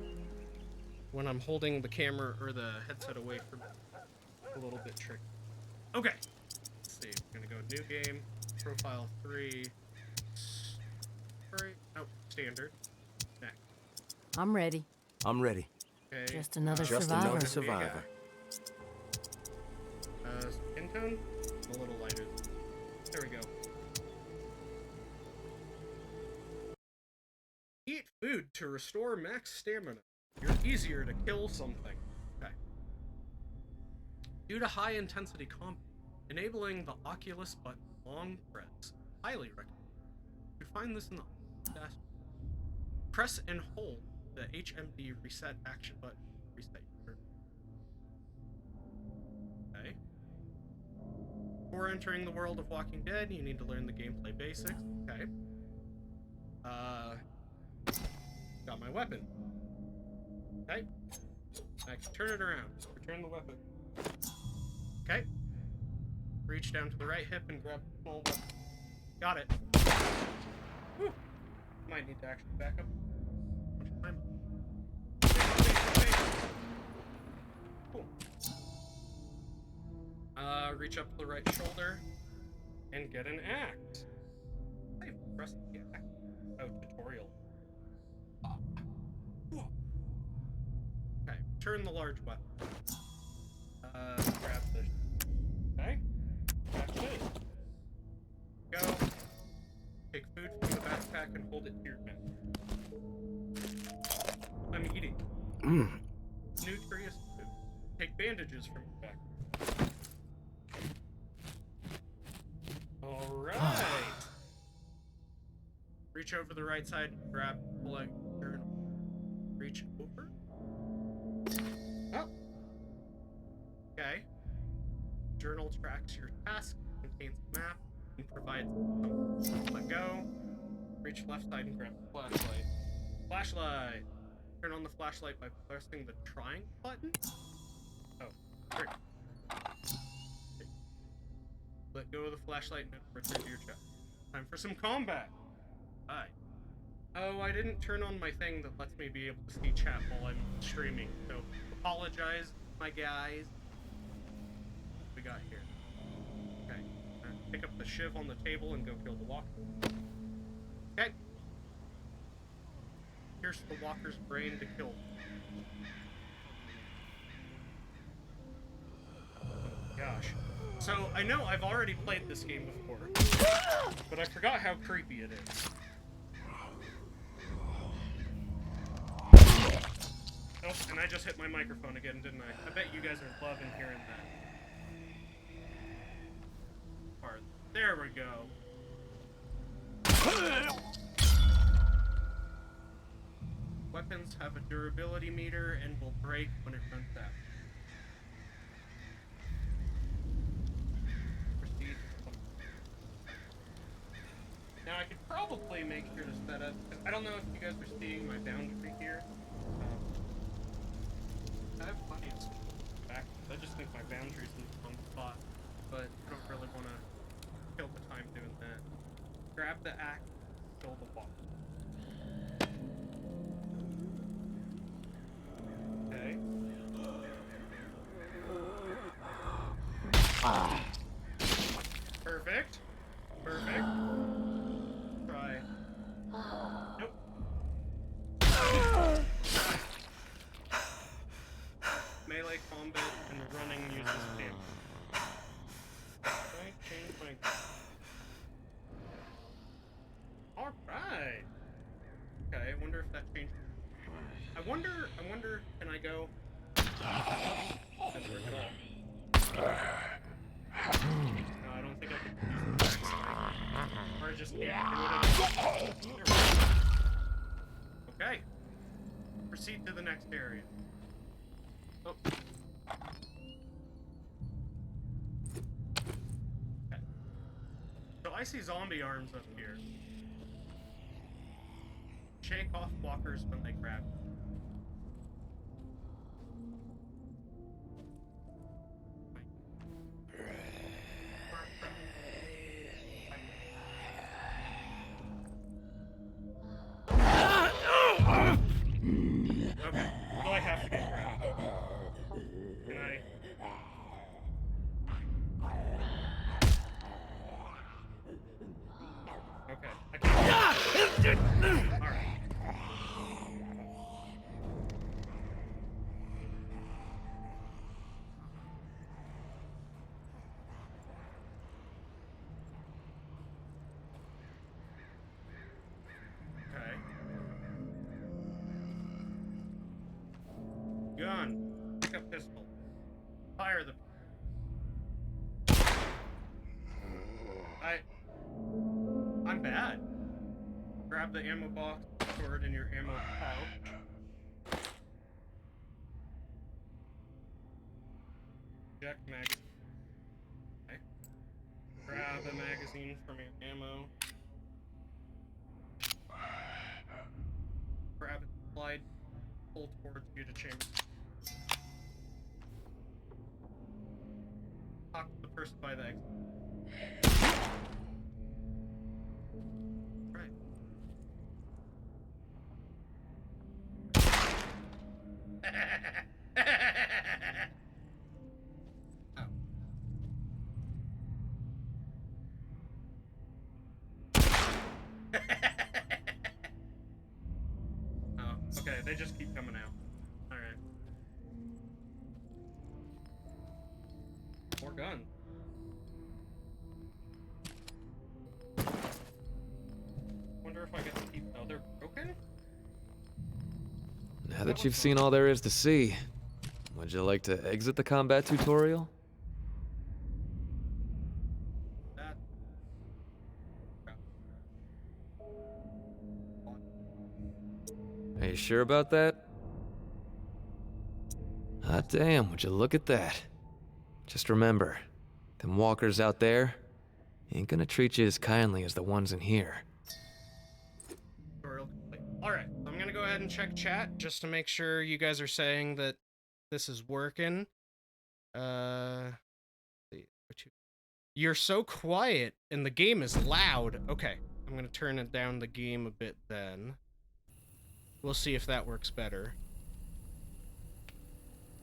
when I'm holding the camera or the headset away from it. A little bit tricky. Okay. Let's see. I'm going to go new game, profile 3. Oh, standard. Next. I'm ready. I'm ready. Okay. Just another Just survivor. another survivor. Skin tone? A little lighter. There we go. Eat food to restore max stamina. You're easier to kill something. Okay. Due to high intensity combat, enabling the Oculus button long press. Highly recommended. You find this in the dash. Press and hold the HMD reset action button. Reset your turn. Okay. Before entering the world of Walking Dead, you need to learn the gameplay basics. Okay. Got my weapon. Okay. I can turn it around. Return the weapon. Okay. Reach down to the right hip and grab the small weapon. Got it. Whew. Might need to actually back up. Time. Cool. Reach up to the right shoulder and get an axe. I pressed the axe. Oh, tutorial. Okay, turn the large weapon. Grab the. Okay. That's it. Go. Take food from the backpack and hold it to your mouth. I'm eating. Nutritious food. Take bandages from your backpack. Alright. Reach over the right side and grab, pull out your journal. Reach over. Oh. Okay. Journal tracks your task, contains a map, and provides. Let go. Reach left side and grab the flashlight. Flashlight! Turn on the flashlight by pressing the triangle button. Oh, great. Let go of the flashlight and return to your chest. Time for some combat! Hi. Oh, I didn't turn on my thing that lets me be able to see chat while I'm streaming, so apologize, my guys. What we got here? Okay. Pick up the shiv on the table and go kill the walker. Okay. Pierce the walker's brain to kill. Oh, gosh. So, I know I've already played this game before, but I forgot how creepy it is. Oh, and I just hit my microphone again, didn't I? I bet you guys are loving hearing that. Part. There we go. Weapons have a durability meter and will break when it runs out. Proceed. Now I could probably make sure to set up. I don't know if you guys are seeing my boundary here. I have plenty of back. I just think my boundaries in the wrong spot, but I don't really want to kill the time doing that. Grab the axe, kill the walker. Okay. Perfect. Perfect. Try. Nope. Melee combat and running uses damage. Okay, change my. Alright. Okay, I wonder if that changed. I wonder, can I go? Doesn't work at all. No, I don't think I can use the or I just can't do it. Okay. Proceed to the next area. Oh. Okay. So I see zombie arms up here. Shake off walkers when they grab. Fire the. I'm bad. Grab the ammo box, store it in your ammo pouch. Eject magazine. Okay. Grab a magazine from your ammo. Grab it, slide, pull towards you to chamber. Talk to the person by the exit. Right. Oh. Oh, okay, they just keep coming out. Alright. More guns. Wonder if I get to keep. Oh, they're broken? Now that you've seen all there is to see, would you like to exit the combat tutorial? That. Are you sure about that? Hot damn, would you look at that? Just remember, them walkers out there ain't gonna treat you as kindly as the ones in here. Alright, I'm gonna go ahead and check chat just to make sure you guys are saying that this is working. You're so quiet and the game is loud. Okay, I'm gonna turn it down the game a bit then. We'll see if that works better.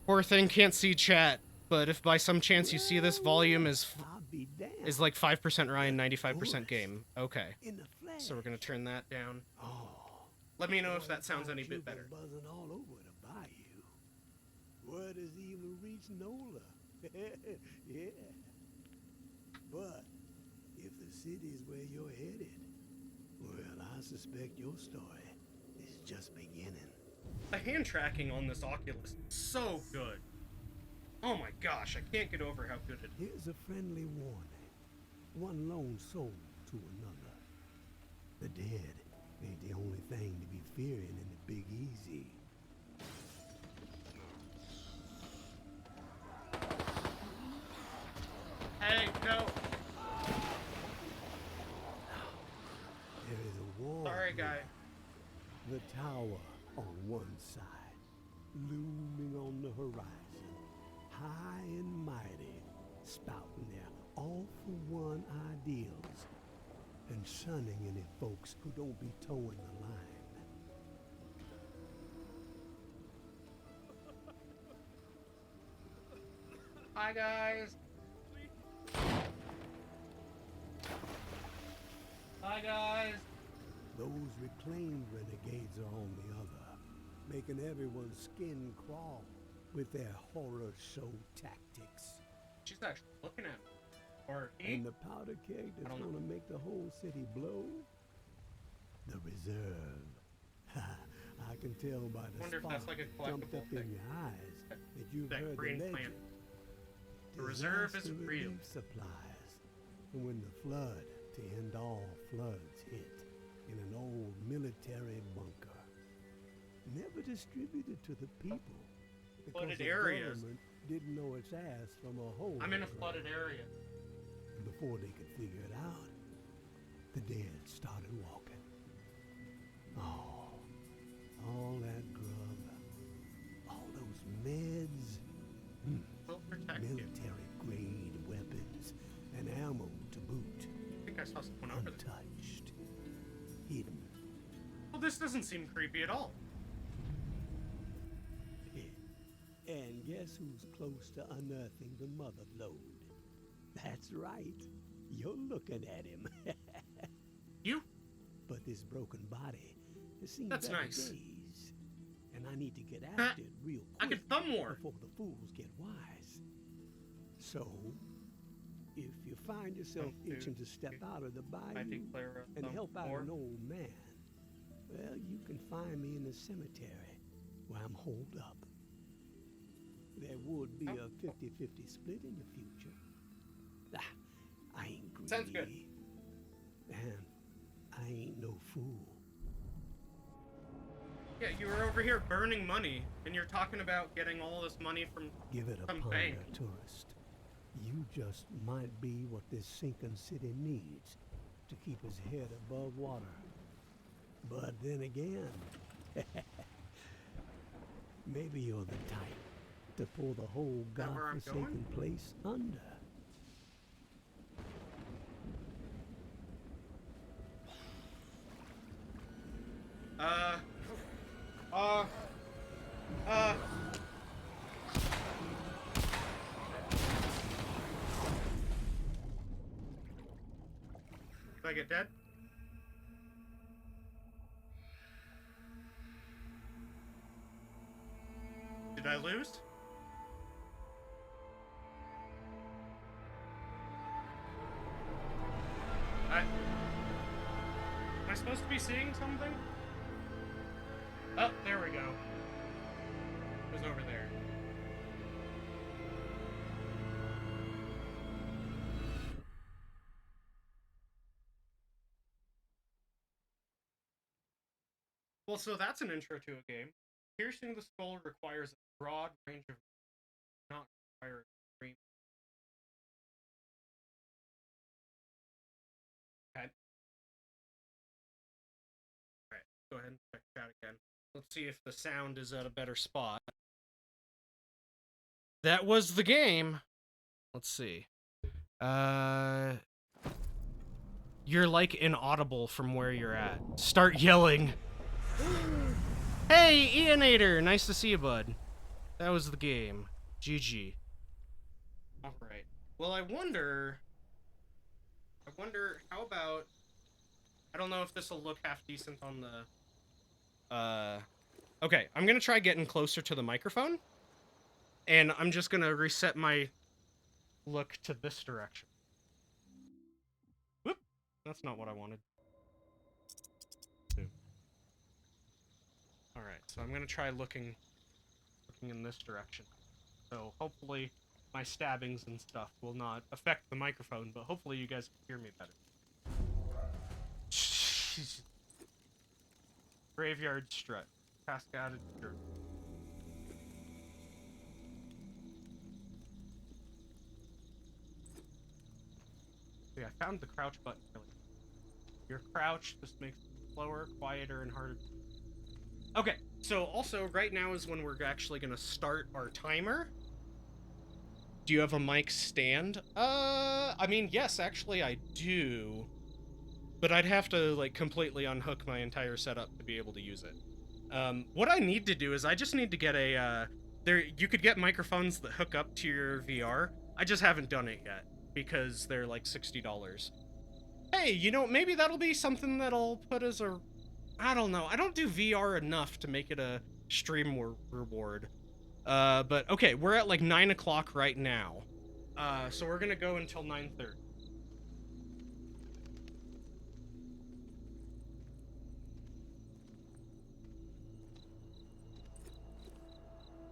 Poor thing can't see chat, but if by some chance you see this, volume is like 5% Ryan, 95% game. Okay, so we're gonna turn that down. Let me know if that sounds any bit better. Buzzing all over the bayou. Word has even reached Nola. Yeah. But if the city's where you're headed, well, I suspect your story is just beginning. The hand tracking on this Oculus is so good. Oh my gosh, I can't get over how good it is. Here's a friendly warning. One lone soul to another. The dead ain't the only thing to be fearing in the Big Easy. Hey, no. There is a wall. Sorry, guy. The tower on one side, looming on the horizon, high and mighty, spouting their all-for-one ideals, and shunning any folks who don't be towing the line. Hi, guys. Hi, guys. Those reclaimed renegades are on the other, making everyone's skin crawl with their horror show tactics. She's actually looking at me. Or he. And the powder keg that's gonna make the whole city blow? The reserve. I can tell by the Wonder if that's like a jumped up collectible thing. in your eyes that you've That heard green the legend. plant. The reserve is Disaster real. relief supplies. And when the flood to end all floods hit in an old military bunker, never distributed to the people because Flooded the areas. government didn't know its ass from a hole. I'm in a flooded area. And before they could figure it out, the dead started walking. Oh, all that grub, all those meds, We'll protect you. military-grade weapons, and ammo to boot. I think I saw someone over there. Untouched, hidden. Well, this doesn't seem creepy at all. And guess who's close to unearthing the mother lode? That's right. You're looking at him. You? But this broken body has seen That's better nice. days. And I need to get after it real I quick could thumb more. before the fools get wise. So, if you find yourself itching to step out of the I bayou declare a and thumb help out more. an old man, well, you can find me in the cemetery where I'm holed up. There would be a 50-50 split in the future. Ah, I ain't greedy. Sounds good. And I ain't no fool. Yeah, you were over here burning money, and you're talking about getting all this money from Give it a some ponder, bank. tourist. You just might be what this sinking city needs to keep his head above water. But then again, maybe you're the type to pull the whole that where I'm godforsaken place under. Did I get dead? Did I lose? Am I supposed to be seeing something? Oh, there we go. It was over there. Well, so that's an intro to a game. Piercing the skull requires a broad range of not require extreme. Okay. Alright, go ahead and check it out again. Let's see if the sound is at a better spot. That was the game. Let's see. You're like inaudible from where you're at. Start yelling. Hey, Ianator! Nice to see you, bud. That was the game. GG. Alright. Well, I wonder how about... I don't know if this will look half decent on the... Okay, I'm gonna try getting closer to the microphone. And I'm just gonna reset my look to this direction. Whoop! That's not what I wanted. Alright, so I'm gonna try looking in this direction. So hopefully my stabbings and stuff will not affect the microphone, but hopefully you guys can hear me better. Graveyard strut. Cascaded dirt. See, I found the crouch button really. Your crouch just makes it slower, quieter, and harder. Okay, so also right now is when we're actually gonna start our timer. Do you have a mic stand? I mean, yes, actually I do. But I'd have to, like, completely unhook my entire setup to be able to use it. What I need to do is I just need to get a, you could get microphones that hook up to your VR. I just haven't done it yet, because they're like $60. Hey, you know, maybe that'll be something that'll put as a... I don't know. I don't do VR enough to make it a stream reward. But okay, we're at like 9 o'clock right now. So we're gonna go until 9:30.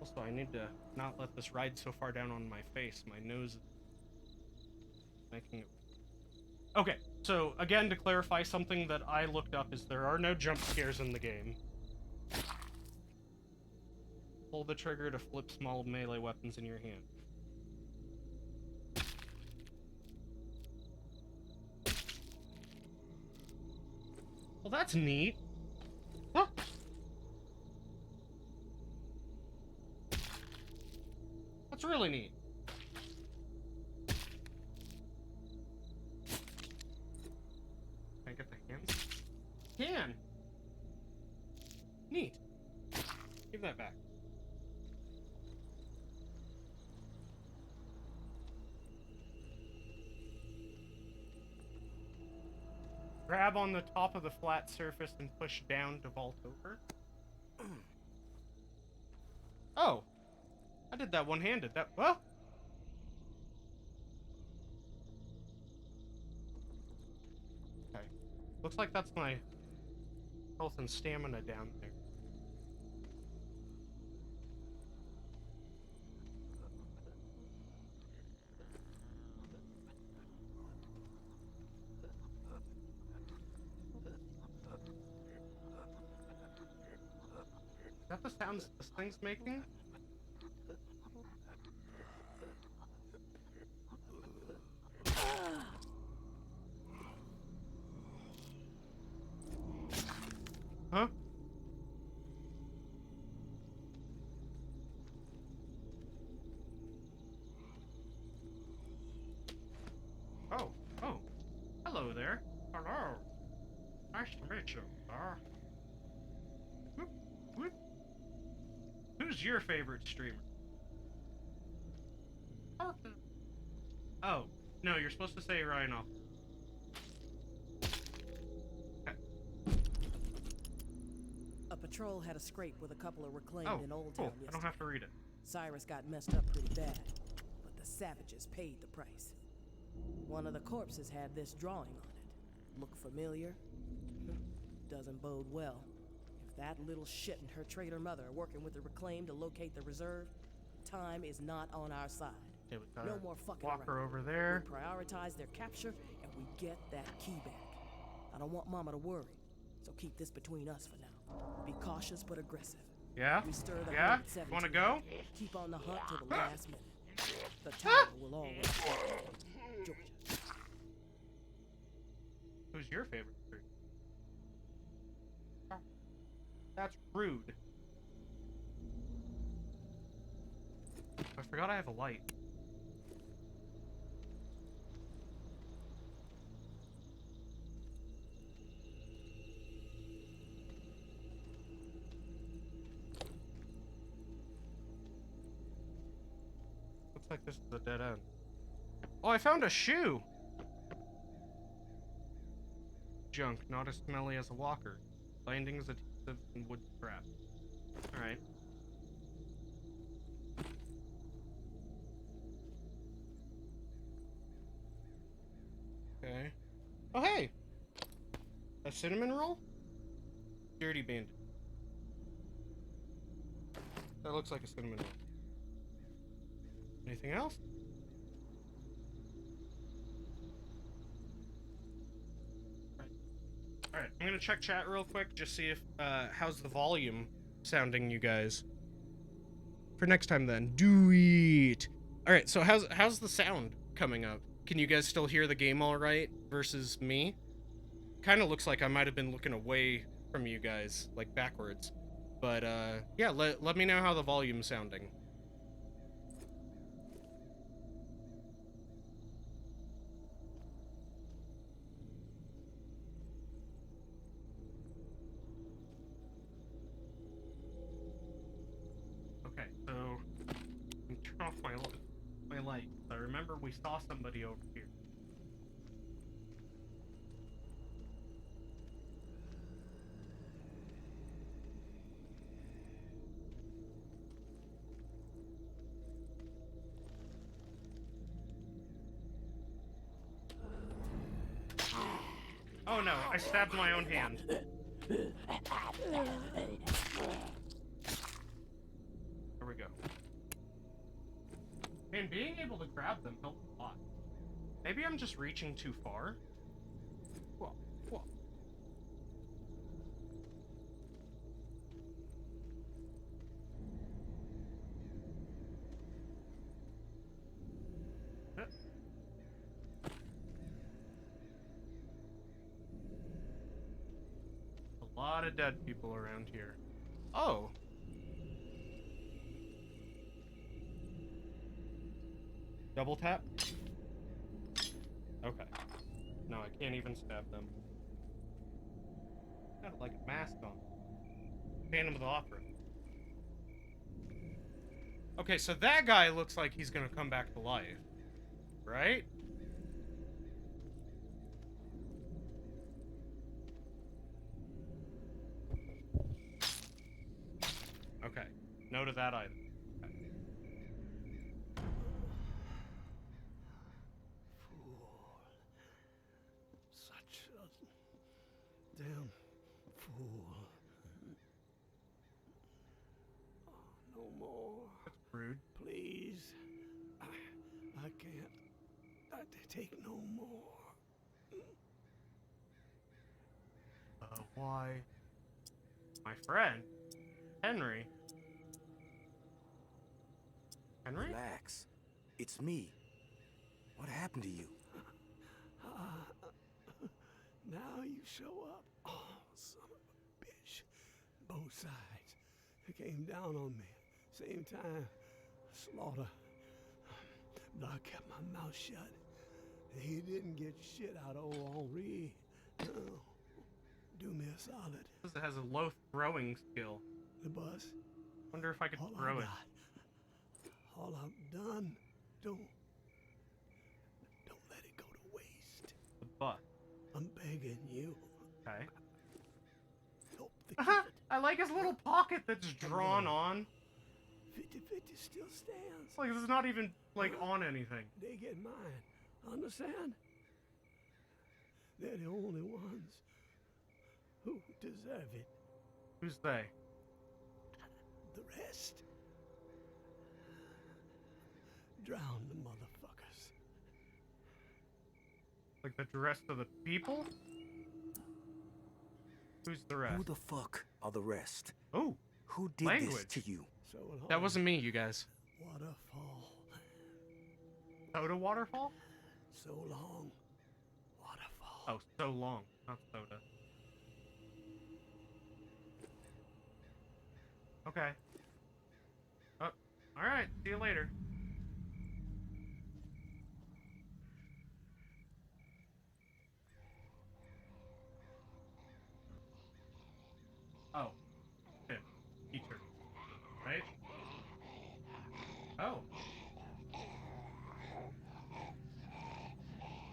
Also, I need to not let this ride so far down on my face. My nose is making it... Okay, so again, to clarify, something that I looked up is there are no jump scares in the game. Pull the trigger to flip small melee weapons in your hand. Well, that's neat. Huh? That's really neat. Can I get the hands? Can! Neat. Give that back. Grab on the top of the flat surface and push down to vault over. Oh! I did that one-handed. That... Well... Okay. Looks like that's my health and stamina down there. the sounds this thing's making? Huh? Oh, oh. Hello there. Hello. Nice to meet you. Whoop, whoop. Who's your favorite streamer? Oh, no, you're supposed to say Ryan off. Okay. A patrol had a scrape with a couple of reclaimed Oh, in Old cool. Town I yesterday. don't have to read it. Cyrus got messed up pretty bad, but the savages paid the price. One of the corpses had this drawing on it. Look familiar? Doesn't bode well. If that little shit and her traitor mother are working with the reclaimed to locate the reserve, time is not on our side. Okay, we got No our more fucking walker around. over there. We prioritize their capture, and we get that key back. I don't want Mama to worry, so keep this between us for now. Be cautious but aggressive. Yeah? We stir the Yeah? hunt at 17. Wanna go? Keep on the hunt till the last minute. The tower will always be Georgia. Who's your favorite streamer? That's rude. I forgot I have a light. Looks like this is a dead end. Oh, I found a shoe! Junk, not as smelly as a walker. Bindings, adhesive, and wood scrap. Alright. Okay. Oh, hey! A cinnamon roll? Dirty bandit. That looks like a cinnamon roll. Anything else? Alright, I'm gonna check chat real quick, just see if, how's the volume sounding, you guys. For next time then. Do it! Alright, so how's the sound coming up? Can you guys still hear the game alright versus me? Kinda looks like I might have been looking away from you guys, like backwards. But, yeah, let me know how the volume's sounding. Okay, so I'm gonna turn off my light. I remember we saw somebody over here. Oh no, I stabbed my own hand. There we go. Man, being able to grab them helped a lot. Maybe I'm just reaching too far? Whoa, whoa. A lot of dead people around here. Oh. Double tap? Okay. No, I can't even stab them. Got like a mask on. Phantom of the Opera. Okay, so that guy looks like he's gonna come back to life. Right? Okay. No to that either. Okay. Fool. Such a damn fool. Oh, no more. That's rude. Please. I can't. I take no more. Why? My friend, Henry. Henry? Relax. It's me. What happened to you? Now you show up. Oh, son of a bitch. Both sides. They came down on me. Same time. Slaughter. But I kept my mouth shut. He didn't get shit out of old Henri. No. Do me a solid. It has a low throwing skill. The bus. Wonder if I could All throw I it. got, all I've done. Don't let it go to waste. The butt. I'm begging you. Okay. Help the kid. I like his little pocket that's drawn on. 50-50 still stands. It's like this is not even like on anything. They get mine. Understand? They're the only ones who deserve it. Who's they? The rest. Drown the motherfuckers. Like the rest of the people? Who's the rest? Who the fuck are the rest? Oh, Who did Language. this to you? So long. that wasn't me, you guys. Waterfall. Soda waterfall? So long. Waterfall. Oh, so long, not soda. Okay. Oh, alright, see you later. Oh. Shit. Teacher. Right? Oh.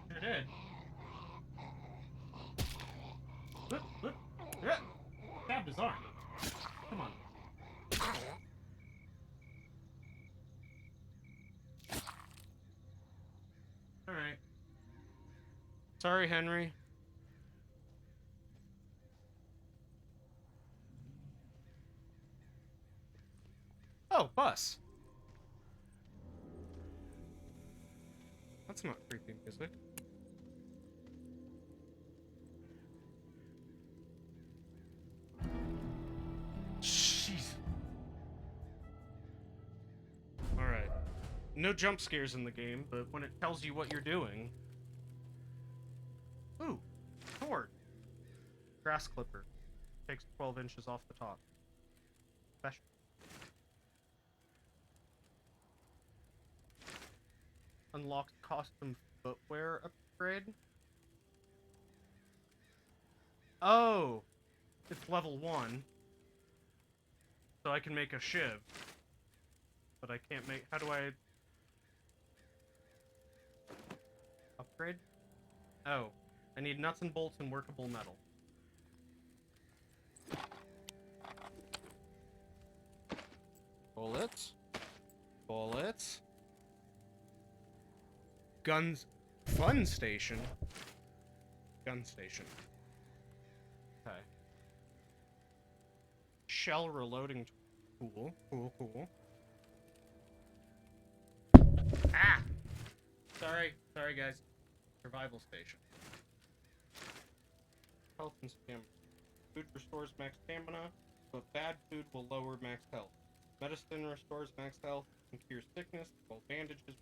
Sure did. Look. Yeah. Stabbed his arm. Come on. Alright. Sorry, Henry. Oh, bus. That's not creepy music. Jeez. Alright. No jump scares in the game, but when it tells you what you're doing... Ooh, sword. Grass clipper. Takes 12 inches off the top. Special. Unlocked custom footwear upgrade. Oh! It's level 1. So I can make a shiv. But I can't make... How do I... Upgrade? Oh. I need nuts and bolts and workable metal. Bullets. Bullets. Guns. Fun station. Gun station. Okay. Shell reloading. Cool. Cool. Ah! Sorry guys. Survival station. Health and stamina. Food restores max stamina, but bad food will lower max health. Medicine restores max health and cures sickness, while bandages...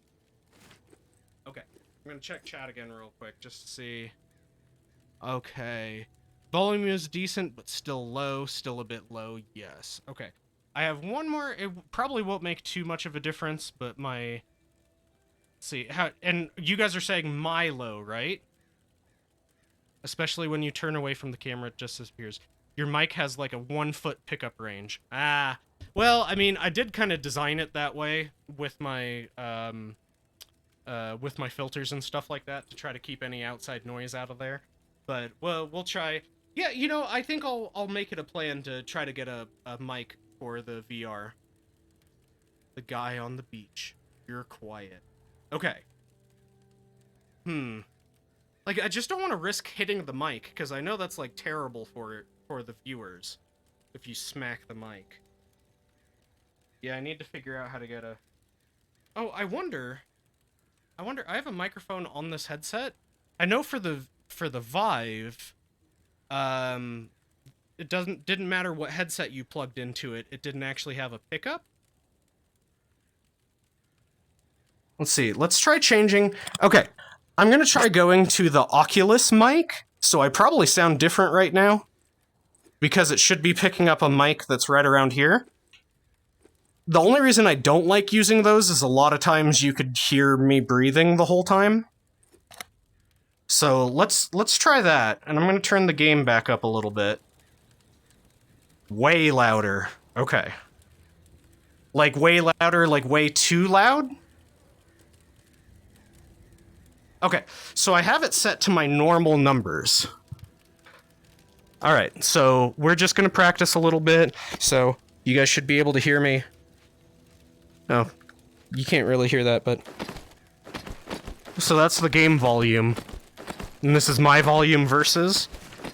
Okay, I'm gonna check chat again real quick, just to see... Okay. Volume is decent, but still low, still a bit low, yes. Okay. I have one more, it probably won't make too much of a difference, but my... Let's see, and you guys are saying my low, right? Especially when you turn away from the camera, it just disappears. Your mic has like a 1-foot pickup range. Ah, well, I mean, I did kind of design it that way with my filters and stuff like that to try to keep any outside noise out of there. But well, we'll try. Yeah, you know, I think I'll make it a plan to try to get a mic for the VR. The guy on the beach. You're quiet. Okay. Like, I just don't want to risk hitting the mic, because I know that's, like, terrible for the viewers, if you smack the mic. Yeah, I need to figure out how to get a... Oh, I wonder, I have a microphone on this headset. I know for the Vive, it didn't matter what headset you plugged into it, it didn't actually have a pickup. Let's see. Let's try changing. Okay. I'm going to try going to the Oculus mic. So I probably sound different right now, because it should be picking up a mic that's right around here. The only reason I don't like using those is a lot of times you could hear me breathing the whole time. So let's try that, and I'm going to turn the game back up a little bit. Way louder. Okay. Like way louder, like way too loud? Okay, so I have it set to my normal numbers. Alright, so we're just going to practice a little bit, so you guys should be able to hear me. Oh, you can't really hear that, but... So that's the game volume. And this is my volume versus,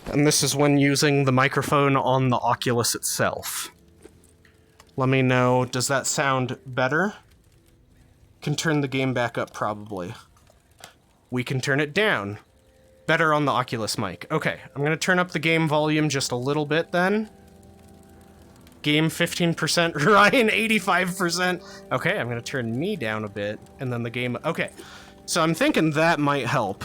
and this is when using the microphone on the Oculus itself. Let me know, does that sound better? Can turn the game back up, probably. We can turn it down. Better on the Oculus mic. Okay, I'm gonna turn up the game volume just a little bit then. Game 15%, Ryan 85%. Okay, I'm gonna turn me down a bit, and then the game, okay. So I'm thinking that might help.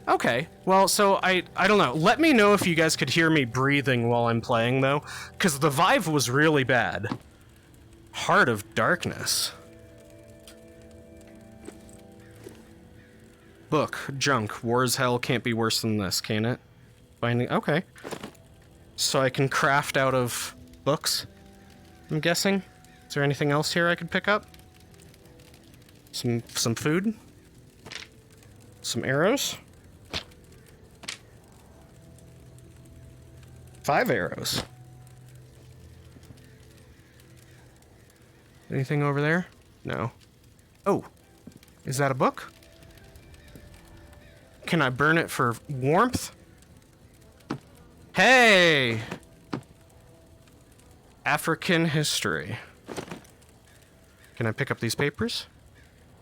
Okay, well, so I don't know. Let me know if you guys could hear me breathing while I'm playing, though, because the vibe was really bad. Heart of Darkness. Book, junk, war as hell, can't be worse than this, can it? Finding, okay. So I can craft out of books, I'm guessing. Is there anything else here I could pick up? Some food? Some arrows? 5 arrows. Anything over there? No. Oh, is that a book? Can I burn it for warmth? Hey! African history. Can I pick up these papers?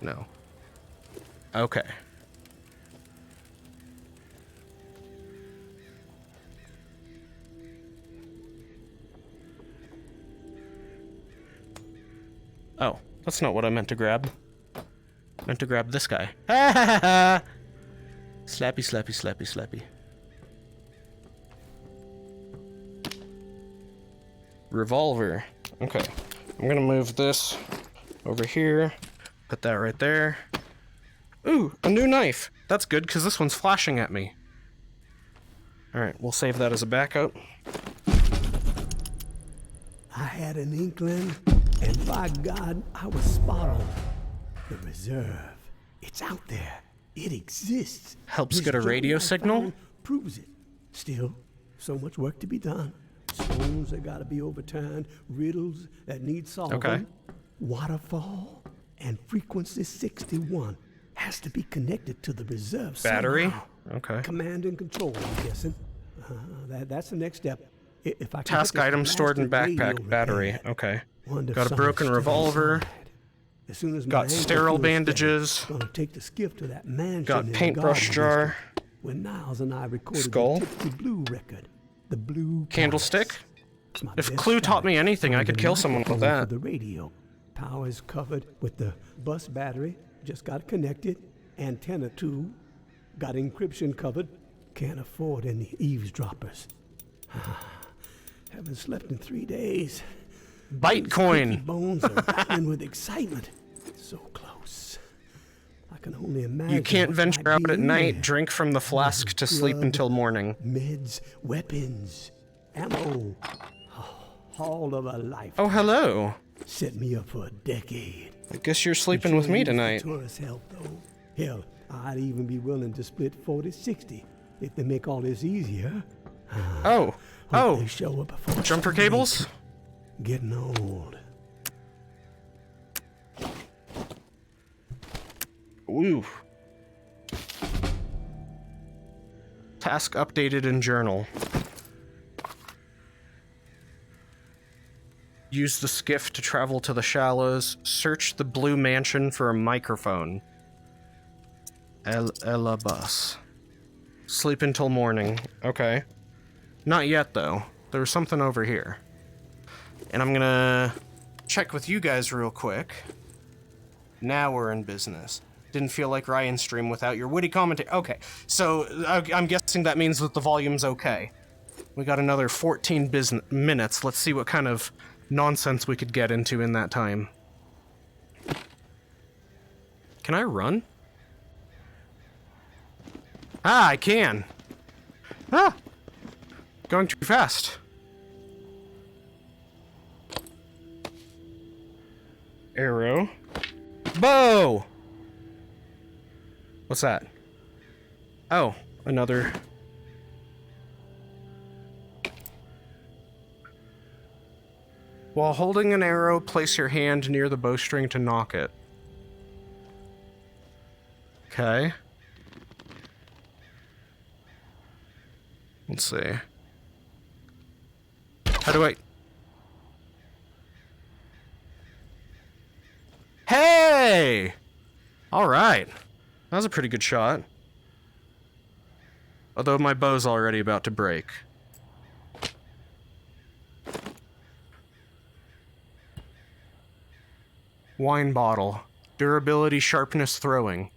No. Okay. Oh, that's not what I meant to grab. I meant to grab this guy. Ha ha ha! Slappy, slappy, slappy, slappy. Revolver. Okay. I'm gonna move this over here. Put that right there. Ooh, a new knife. That's good, because this one's flashing at me. Alright, we'll save that as a backup. I had an inkling, and by God, I was spot on. The reserve. It's out there. It exists. Helps This get a journey radio I signal? found proves it. Still, so much work to be done. Stones that gotta be overturned, riddles that need solving. Okay. Waterfall and frequency 61 has to be connected to the reserve Battery? somehow. Okay. Command and control, I'm guessing. That's the next step. If I can Task get this item stored in blasted radio backpack. Battery. repaired. Okay. Wonder if Got a someone's broken still revolver. inside. As soon as my Got ankle sterile feels steady, bandages. gonna take the skiff to that mansion Got in the paintbrush Garden jar. District when Niles and I recorded Skull. the Tipsy Blue record. The Blue Candlestick. Palace. It's my If best Clue taught shot me anything, I on could the kill someone with microphone that. for the radio. Power is covered with the bus battery. Just got connected. Antenna 2. Got encryption covered. Can't afford any eavesdroppers. Haven't slept in 3 days. These Bytecoin. creaky bones are rattling with excitement. So close. I can only imagine. You can't what venture might out be at in night, there. drink from the flask to sleep Blood, until morning. Meds, weapons, ammo. All of a life. Oh, hello. Set me up for a decade. I guess you're sleeping with me Sure use the tonight. Tourist help, though. Hell, I'd even be willing to split 40-60 if they make all this easier. Oh. Hope they Oh. show up before it's Jumper too late. cables? Getting old. Ooh. Task updated in journal. Use the skiff to travel to the shallows. Search the blue mansion for a microphone. Ella bus. Sleep until morning. Okay. Not yet, though. There's something over here. And I'm gonna check with you guys real quick. Now we're in business. Didn't feel like Ryan's stream without your witty commentary. Okay, so I'm guessing that means that the volume's okay. We got another 14 minutes. Let's see what kind of nonsense we could get into in that time. Can I run? Ah, I can. Ah! Going too fast. Arrow. Bow! What's that? Oh, another... While holding an arrow, place your hand near the bowstring to nock it. Okay. Let's see. How do I... Hey! Alright. That was a pretty good shot. Although my bow's already about to break. Wine bottle. Durability, sharpness, throwing.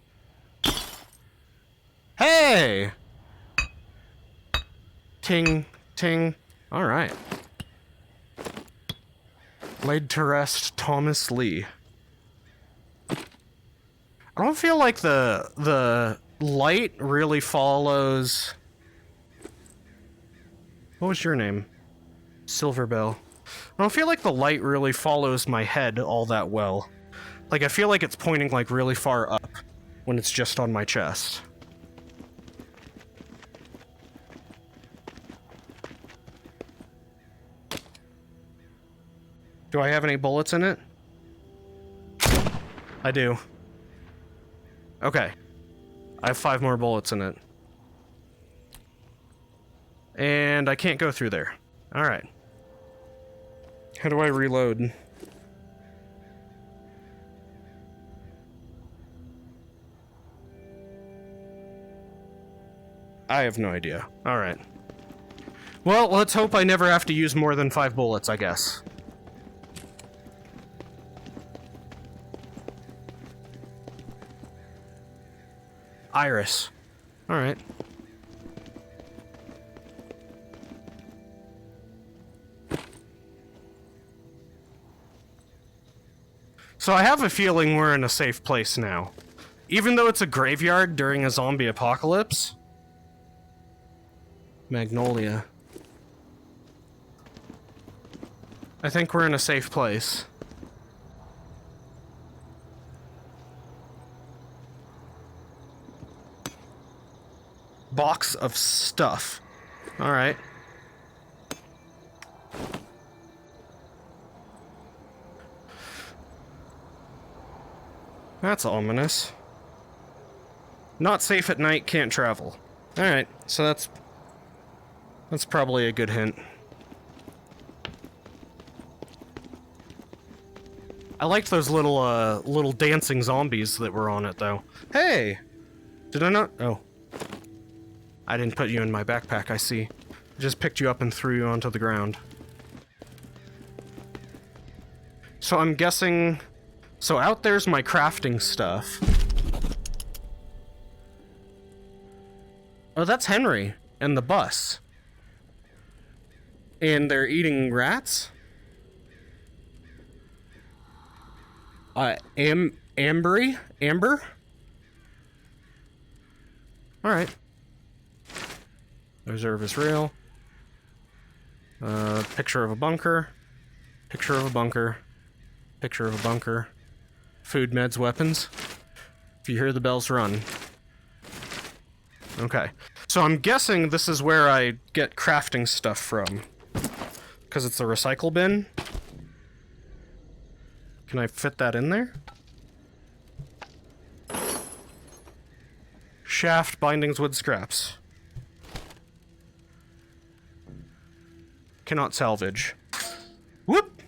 Hey! Ting, ting. Alright. Laid to rest, Thomas Lee. I don't feel like the light really follows... What was your name? Silverbell. I don't feel like the light really follows my head all that well. Like, I feel like it's pointing, like, really far up when it's just on my chest. Do I have any bullets in it? I do. Okay. I have 5 more bullets in it. And I can't go through there. Alright. How do I reload? I have no idea. Alright. Well, let's hope I never have to use more than 5 bullets, I guess. Iris. Alright. So I have a feeling we're in a safe place now. Even though it's a graveyard during a zombie apocalypse. Magnolia. I think we're in a safe place. Box of stuff. Alright. That's ominous. Not safe at night, can't travel. Alright, so that's probably a good hint. I liked those little dancing zombies that were on it, though. Hey! Did I not? Oh. I didn't put you in my backpack, I see. I just picked you up and threw you onto the ground. So I'm guessing... So out there's my crafting stuff. Oh, that's Henry and the bus. And they're eating rats? Amber? Alright. Reserve is real. Picture of a bunker. Picture of a bunker. Picture of a bunker. Food, meds, weapons. If you hear the bells, run. Okay. So I'm guessing this is where I get crafting stuff from. Because it's a recycle bin. Can I fit that in there? Shaft, bindings, wood scraps. Cannot salvage. Whoop!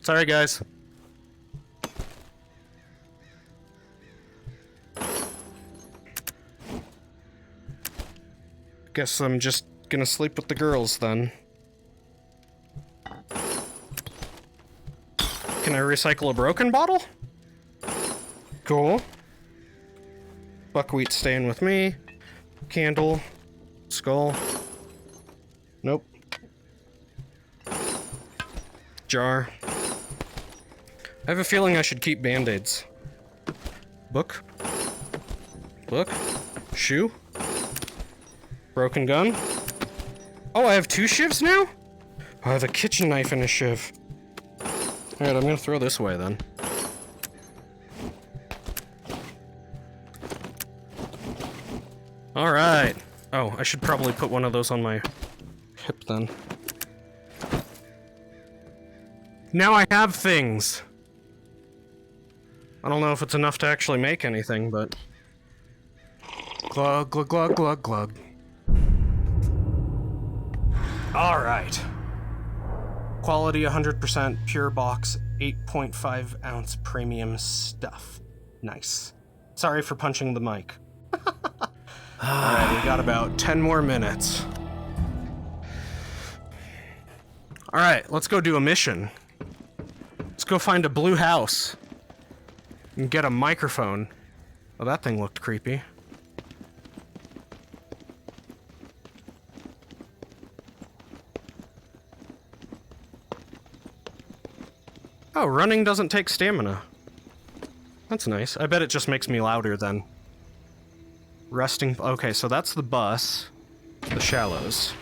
Sorry, guys. Guess I'm just gonna sleep with the girls then. Can I recycle a broken bottle? Cool. Buckwheat staying with me. Candle. Skull. Nope. Jar. I have a feeling I should keep band-aids. Book. Book. Shoe. Broken gun. Oh, I have 2 shivs now? I have a kitchen knife and a shiv. Alright, I'm gonna throw this away then. Alright. Oh, I should probably put one of those on my hip then. Now I have things! I don't know if it's enough to actually make anything, but... Glug, glug, glug, glug, glug. Alright. Quality 100%, pure box, 8.5 ounce premium stuff. Nice. Sorry for punching the mic. Alright, we got about 10 more minutes. Alright, let's go do a mission. Let's go find a blue house. And get a microphone. Oh, that thing looked creepy. Oh, running doesn't take stamina. That's nice. I bet it just makes me louder then. Resting... Okay, so that's the bus. The shallows.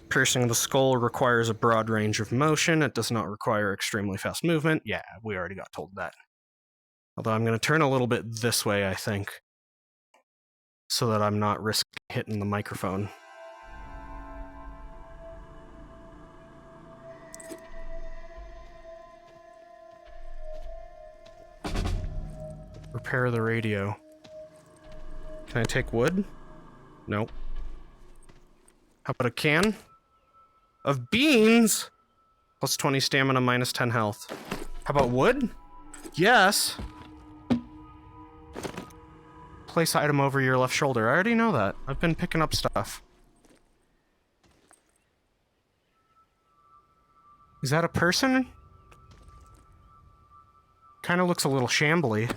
Piercing the skull requires a broad range of motion. It does not require extremely fast movement. Yeah, we already got told that. Although I'm going to turn a little bit this way, I think. So that I'm not risking hitting the microphone. Repair the radio. Can I take wood? Nope. How about a can? Of beans? Plus 20 stamina, minus 10 health. How about wood? Yes. Place item over your left shoulder. I already know that. I've been picking up stuff. Is that a person? Kinda looks a little shambly.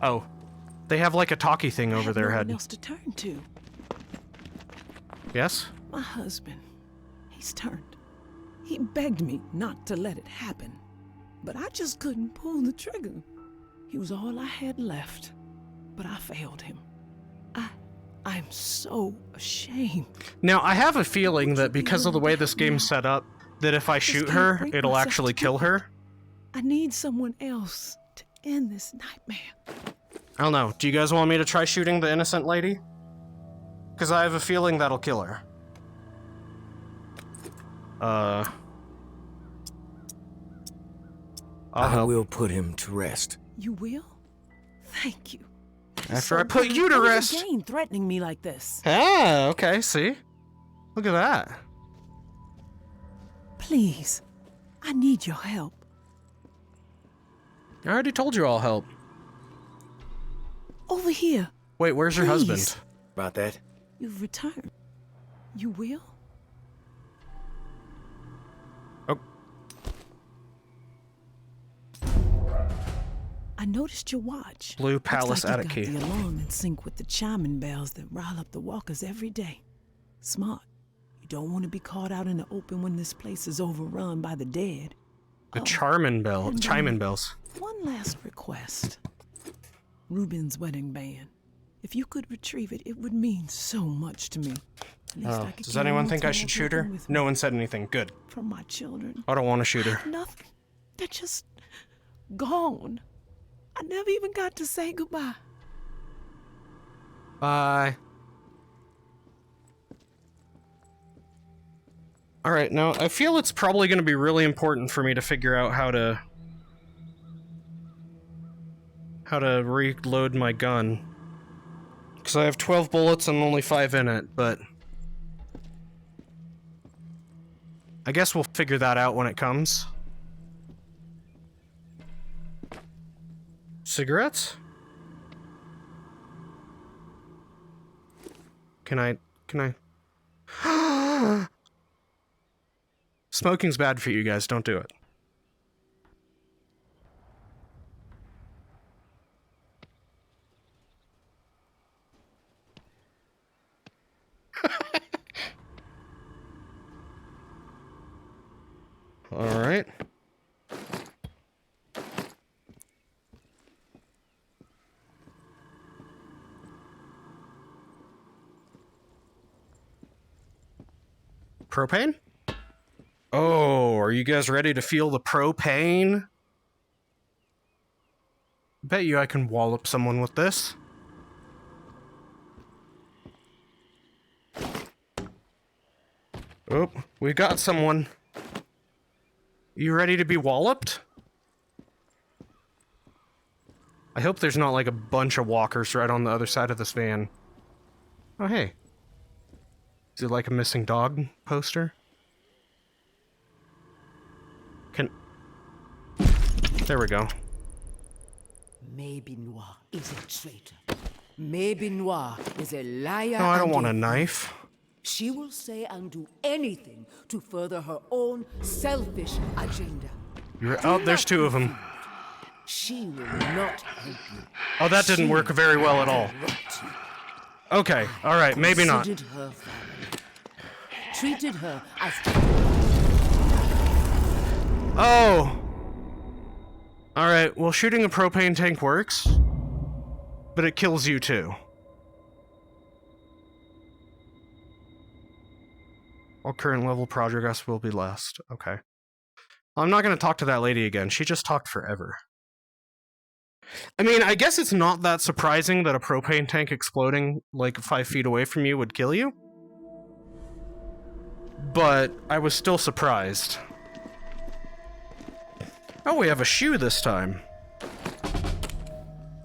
Oh. They have like a talkie thing over their head. No one else to turn to. Yes? My husband. He's turned. He begged me not to let it happen. But I just couldn't pull the trigger. He was all I had left. But I failed him. I'm so ashamed. Now, I have a feeling that because of the way this game's set up, that if I shoot her, it'll actually kill her. I need someone else to end this nightmare. I don't know. Do you guys want me to try shooting the innocent lady? Because I have a feeling that'll kill her. I will put him to rest. You will? Thank you. After I put you to rest. What's the gain threatening me like this? Ah, okay, see? Look at that. Please, I need your help. I already told you I'll help. Over here. Wait, where's your Please. husband? About that? You've returned. You will? Oh. I noticed your watch. Blue Palace Looks like attic you key. got the alarm in sync with the chiming bells that rile up the walkers every day. Smart. You don't want to be caught out in the open when this place is overrun by the dead. The Oh, chiming bells. One last request. Ruben's wedding band. If you could retrieve it, it would mean so much to me. At least I could Does carry anyone more think I time should shoot her? with No me one said anything. Good. from my children. I don't want to shoot her. Nothing. They're just gone. I never even got to say goodbye. Bye. Alright, now I feel it's probably going to be really important for me to figure out how to reload my gun. Because I have 12 bullets and only 5 in it, but I guess we'll figure that out when it comes. Cigarettes? Can I... Smoking's bad for you guys, don't do it. Alright. Propane? Oh, are you guys ready to feel the propane? Bet you I can wallop someone with this. Oh, we got someone. You ready to be walloped? I hope there's not like a bunch of walkers right on the other side of this van. Oh, hey. Is it like a missing dog poster? There we go. Maybe Noir is a traitor. Maybe Noir is a liar. No, I don't and want a thief. knife. She will say and do anything to further her own selfish agenda. Oh, there's two of them. She will not help you. Oh, that didn't work very well at all. Okay, alright, maybe not. Considered her family. Treated her as... Oh! Alright, well, shooting a propane tank works, but it kills you too. All current level progress will be less. Okay. I'm not gonna talk to that lady again. She just talked forever. I mean, I guess it's not that surprising that a propane tank exploding like 5 feet away from you would kill you. But I was still surprised. Oh, we have a shoe this time.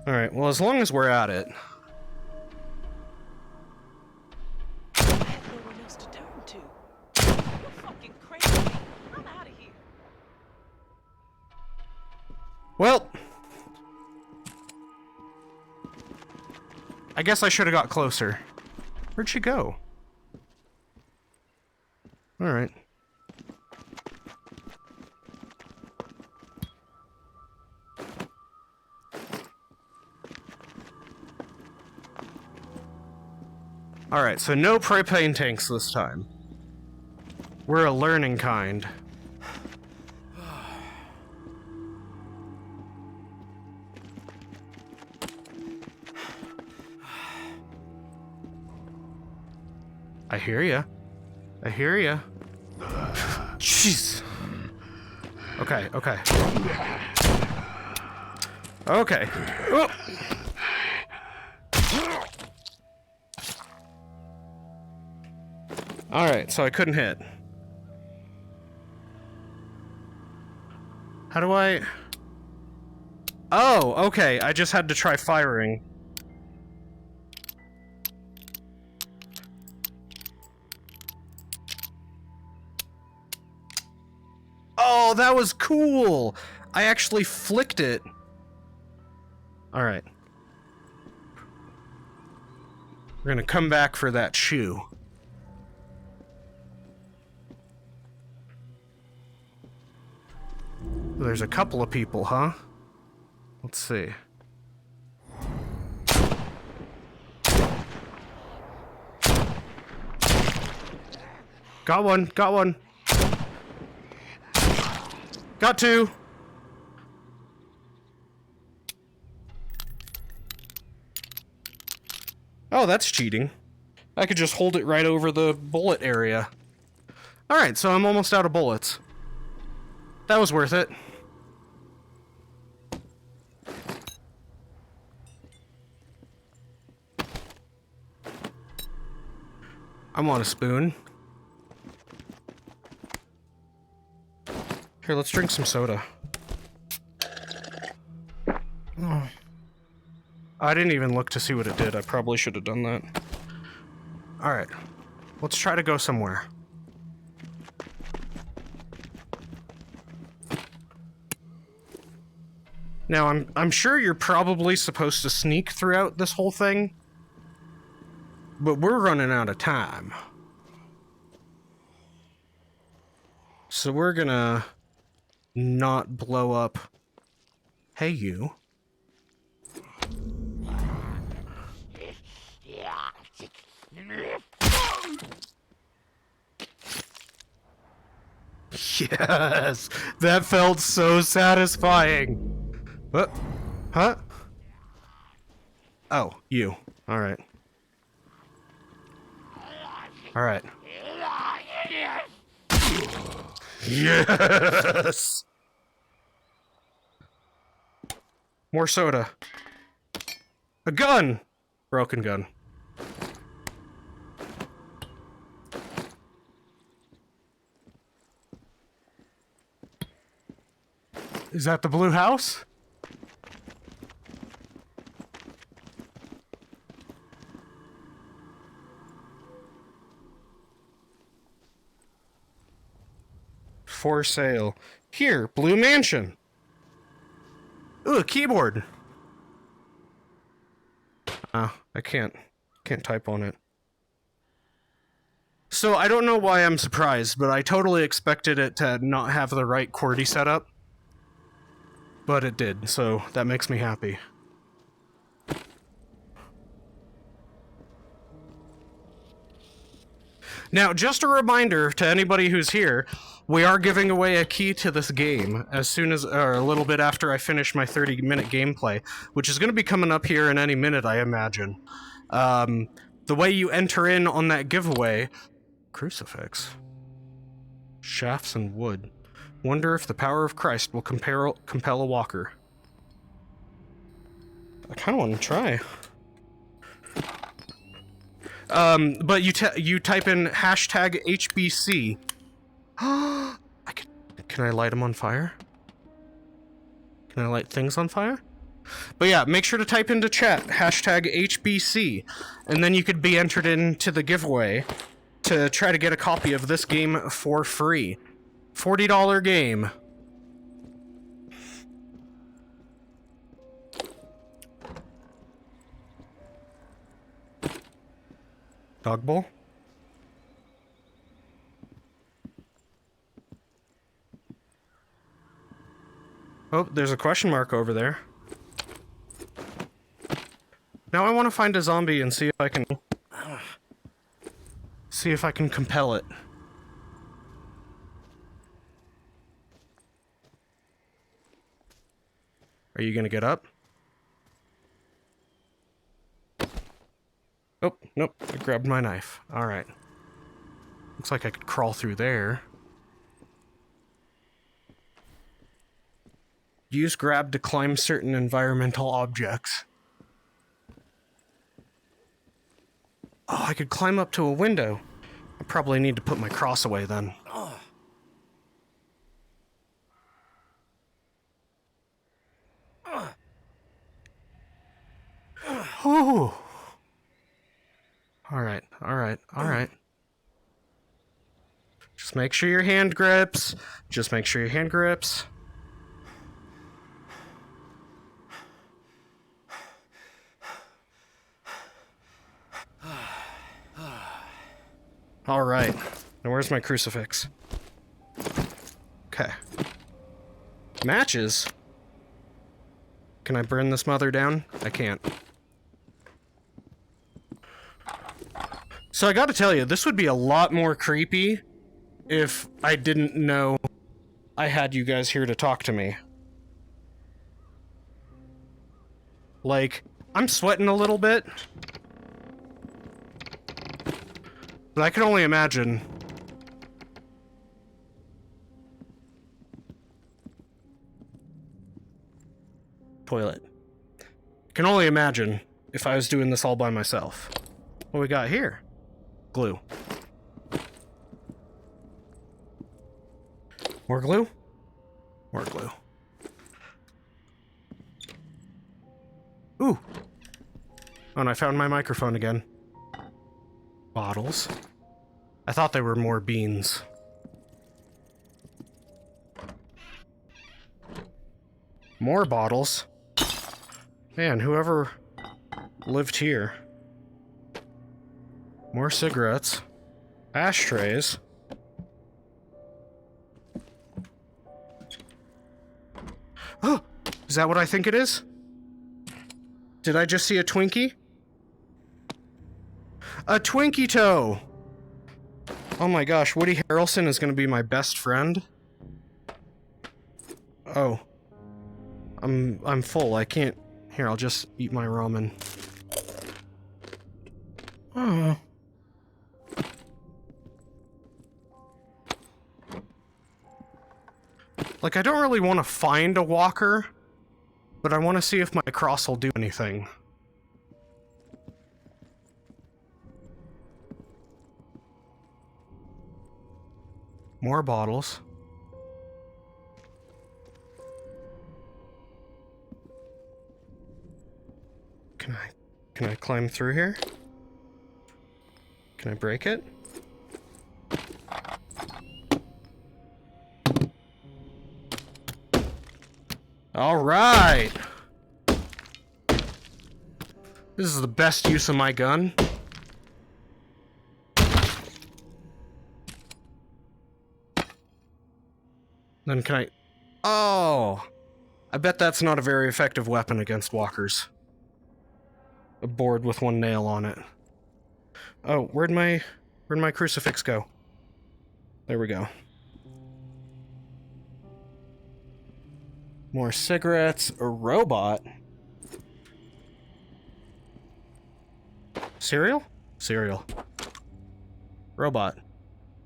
Alright, well, as long as we're at it. I have no one else to turn to. You're fucking crazy. I'm out of here. Well, I guess I should have got closer. Where'd she go? Alright. Alright, so no propane tanks this time. We're a learning kind. I hear ya. I hear ya. Jeez. Okay, okay. Okay. Oh. Alright, so I couldn't hit. How do I... Oh, okay, I just had to try firing. Oh, that was cool! I actually flicked it. Alright. We're gonna come back for that shoe. There's a couple of people, huh? Let's see. Got one, got one. Got two. Oh, that's cheating. I could just hold it right over the bullet area. Alright, so I'm almost out of bullets. That was worth it. I want a spoon. Here, let's drink some soda. Oh. I didn't even look to see what it did. I probably should have done that. Alright. Let's try to go somewhere. Now, I'm sure you're probably supposed to sneak throughout this whole thing, but we're running out of time. So we're gonna not blow up. Hey, you. Yes! That felt so satisfying! What? Huh? Oh, you. Alright. Alright. Yes! More soda. A gun! Broken gun. Is that the blue house? For sale. Here, blue mansion. Ooh, a keyboard. I can't type on it. So I don't know why I'm surprised, but I totally expected it to not have the right QWERTY setup. But it did, so that makes me happy. Now, just a reminder to anybody who's here, we are giving away a key to this game as soon as, or a little bit after I finish my 30-minute gameplay, which is going to be coming up here in any minute, I imagine. The way you enter in on that giveaway... Crucifix. Shafts and wood. Wonder if the power of Christ will compel a walker. I kind of want to try. But you type in hashtag HBC. Can I light them on fire? Can I light things on fire? But yeah, make sure to type into chat hashtag HBC, and then you could be entered into the giveaway to try to get a copy of this game for free. $40 game. Dog bowl? Oh, there's a question mark over there. Now I want to find a zombie and see if I can... see if I can compel it. Are you gonna get up? Oh, nope, I grabbed my knife. Alright. Looks like I could crawl through there. Use grab to climb certain environmental objects. Oh, I could climb up to a window. I probably need to put my cross away then. Oh. Alright, alright, alright. Just make sure your hand grips. Just make sure your hand grips. Alright. Now where's my crucifix? Okay. Matches? Can I burn this mother down? I can't. So I gotta tell you, this would be a lot more creepy if I didn't know I had you guys here to talk to me. Like, I'm sweating a little bit. But I can only imagine. Toilet. I can only imagine if I was doing this all by myself. What we got here? Glue. More glue? More glue. Ooh! Oh, and I found my microphone again. Bottles. I thought they were more beans. More bottles. Man, whoever lived here. More cigarettes. Ashtrays. Oh! Is that what I think it is? Did I just see a Twinkie? A Twinkie toe! Oh my gosh, Woody Harrelson is gonna be my best friend? Oh. I'm full. I can't... Here, I'll just eat my ramen. Oh. Like, I don't really want to find a walker, but I want to see if my cross will do anything. More bottles. Can I climb through here? Can I break it? All right. This is the best use of my gun. Then can I... Oh! I bet that's not a very effective weapon against walkers. A board with one nail on it. Oh, where'd my crucifix go? There we go. More cigarettes. A robot? Cereal? Cereal. Robot.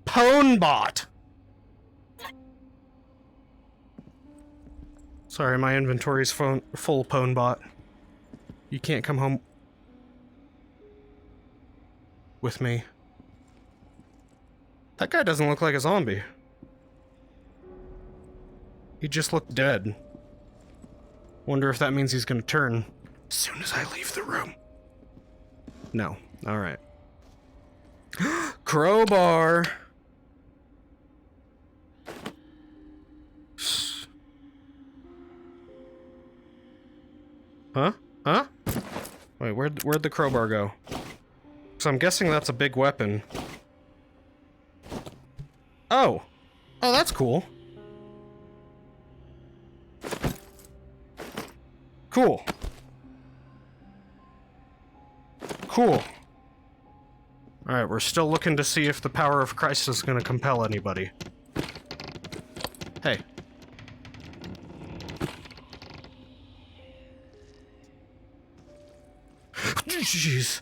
Pwnebot! Sorry, my inventory's full Pwnebot. You can't come home with me. That guy doesn't look like a zombie. He just looked dead. Wonder if that means he's gonna turn as soon as I leave the room. No. Alright. Crowbar! Huh? Huh? Wait, where'd the crowbar go? So I'm guessing that's a big weapon. Oh! Oh, that's cool. Cool. Cool. Alright, we're still looking to see if the power of Christ is gonna compel anybody. Hey. Jeez.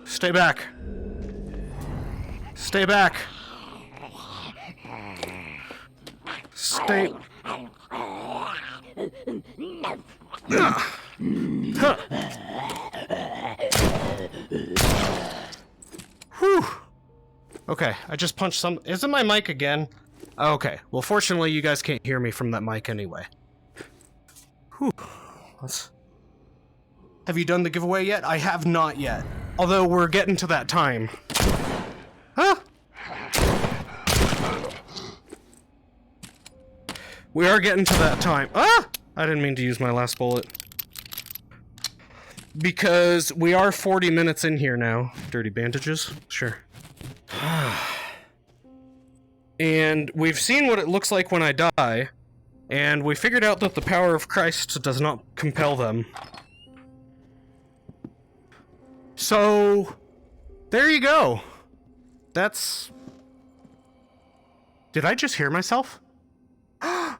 Stay back. Stay back. Stay... Huh. Whew. Okay, I just punched some... Is it my mic again? Okay, well fortunately you guys can't hear me from that mic anyway. Whew. Have you done the giveaway yet? I have not yet. Although we're getting to that time. Huh? We are getting to that time. Ah! I didn't mean to use my last bullet. Because we are 40 minutes in here now. Dirty bandages? Sure. And we've seen what it looks like when I die. And we figured out that the power of Christ does not compel them. So, there you go. That's... Did I just hear myself? I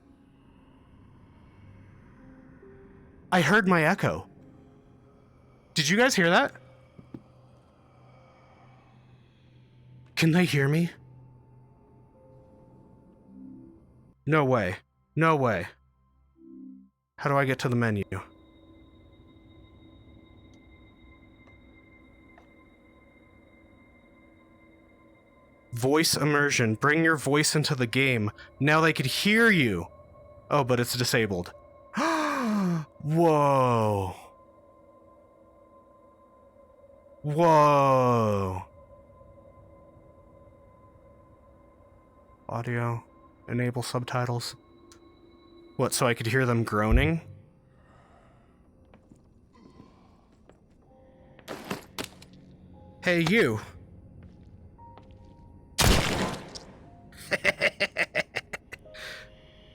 heard my echo. Did you guys hear that? Can they hear me? No way. No way. How do I get to the menu? Voice immersion. Bring your voice into the game. Now they could hear you. Oh, but it's disabled. Whoa. Whoa. Audio. Enable subtitles. What, so I could hear them groaning? Hey, you.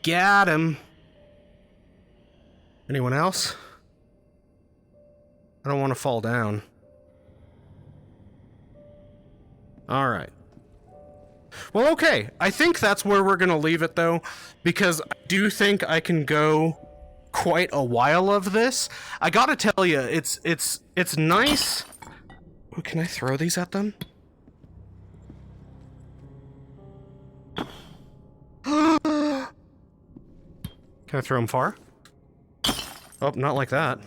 Got him. Anyone else? I don't want to fall down. Alright. Well, okay. I think that's where we're gonna leave it, though, because I do think I can go quite a while of this. I gotta tell you, it's nice. Ooh, can I throw these at them? Can I throw them far? Oh, not like that.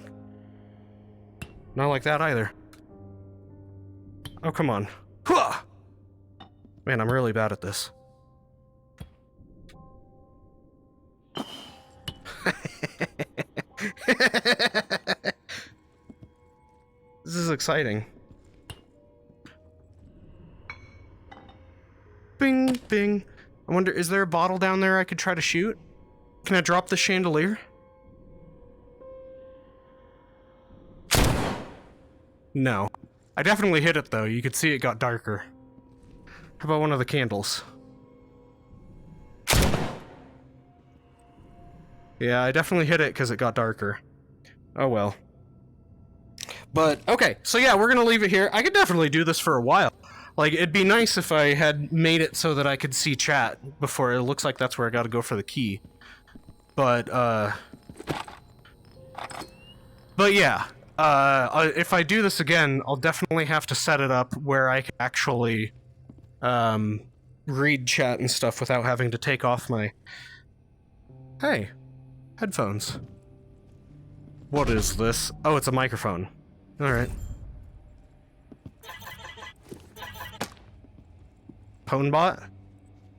Not like that either. Oh, come on. Huh! Man, I'm really bad at this. This is exciting. Bing, bing. I wonder, is there a bottle down there I could try to shoot? Can I drop the chandelier? No. I definitely hit it, though. You could see it got darker. How about one of the candles? Yeah, I definitely hit it because it got darker. Oh well. But, okay, so yeah, we're gonna leave it here. I could definitely do this for a while. Like, it'd be nice if I had made it so that I could see chat before. It looks like that's where I gotta go for the key. But yeah. If I do this again, I'll definitely have to set it up where I can actually read chat and stuff without having to take off my... Hey, headphones. What is this? Oh, it's a microphone. Alright. Pwnebot?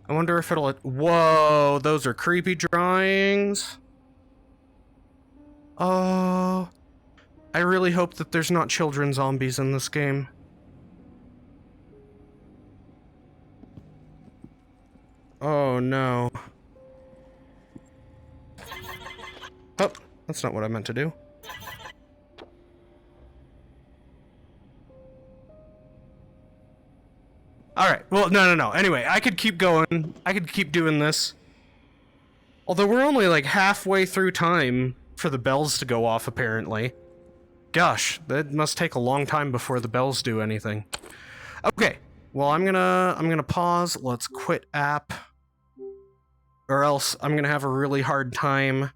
I wonder if it'll... Whoa, those are creepy drawings. Oh... I really hope that there's not children zombies in this game. Oh no. Oh, that's not what I meant to do. Alright, well, no. Anyway, I could keep going. I could keep doing this. Although we're only like halfway through time for the bells to go off, apparently. Gosh, that must take a long time before the bells do anything. Okay, well, I'm gonna pause. Let's quit app. Or else I'm gonna have a really hard time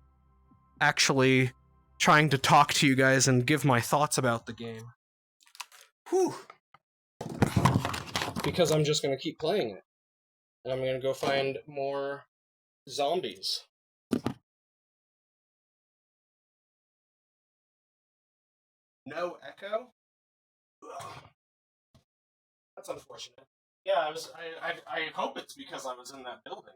actually trying to talk to you guys and give my thoughts about the game. Whew. Because I'm just gonna keep playing it. And I'm gonna go find more zombies. No echo? Ugh. That's unfortunate. Yeah, I hope it's because I was in that building.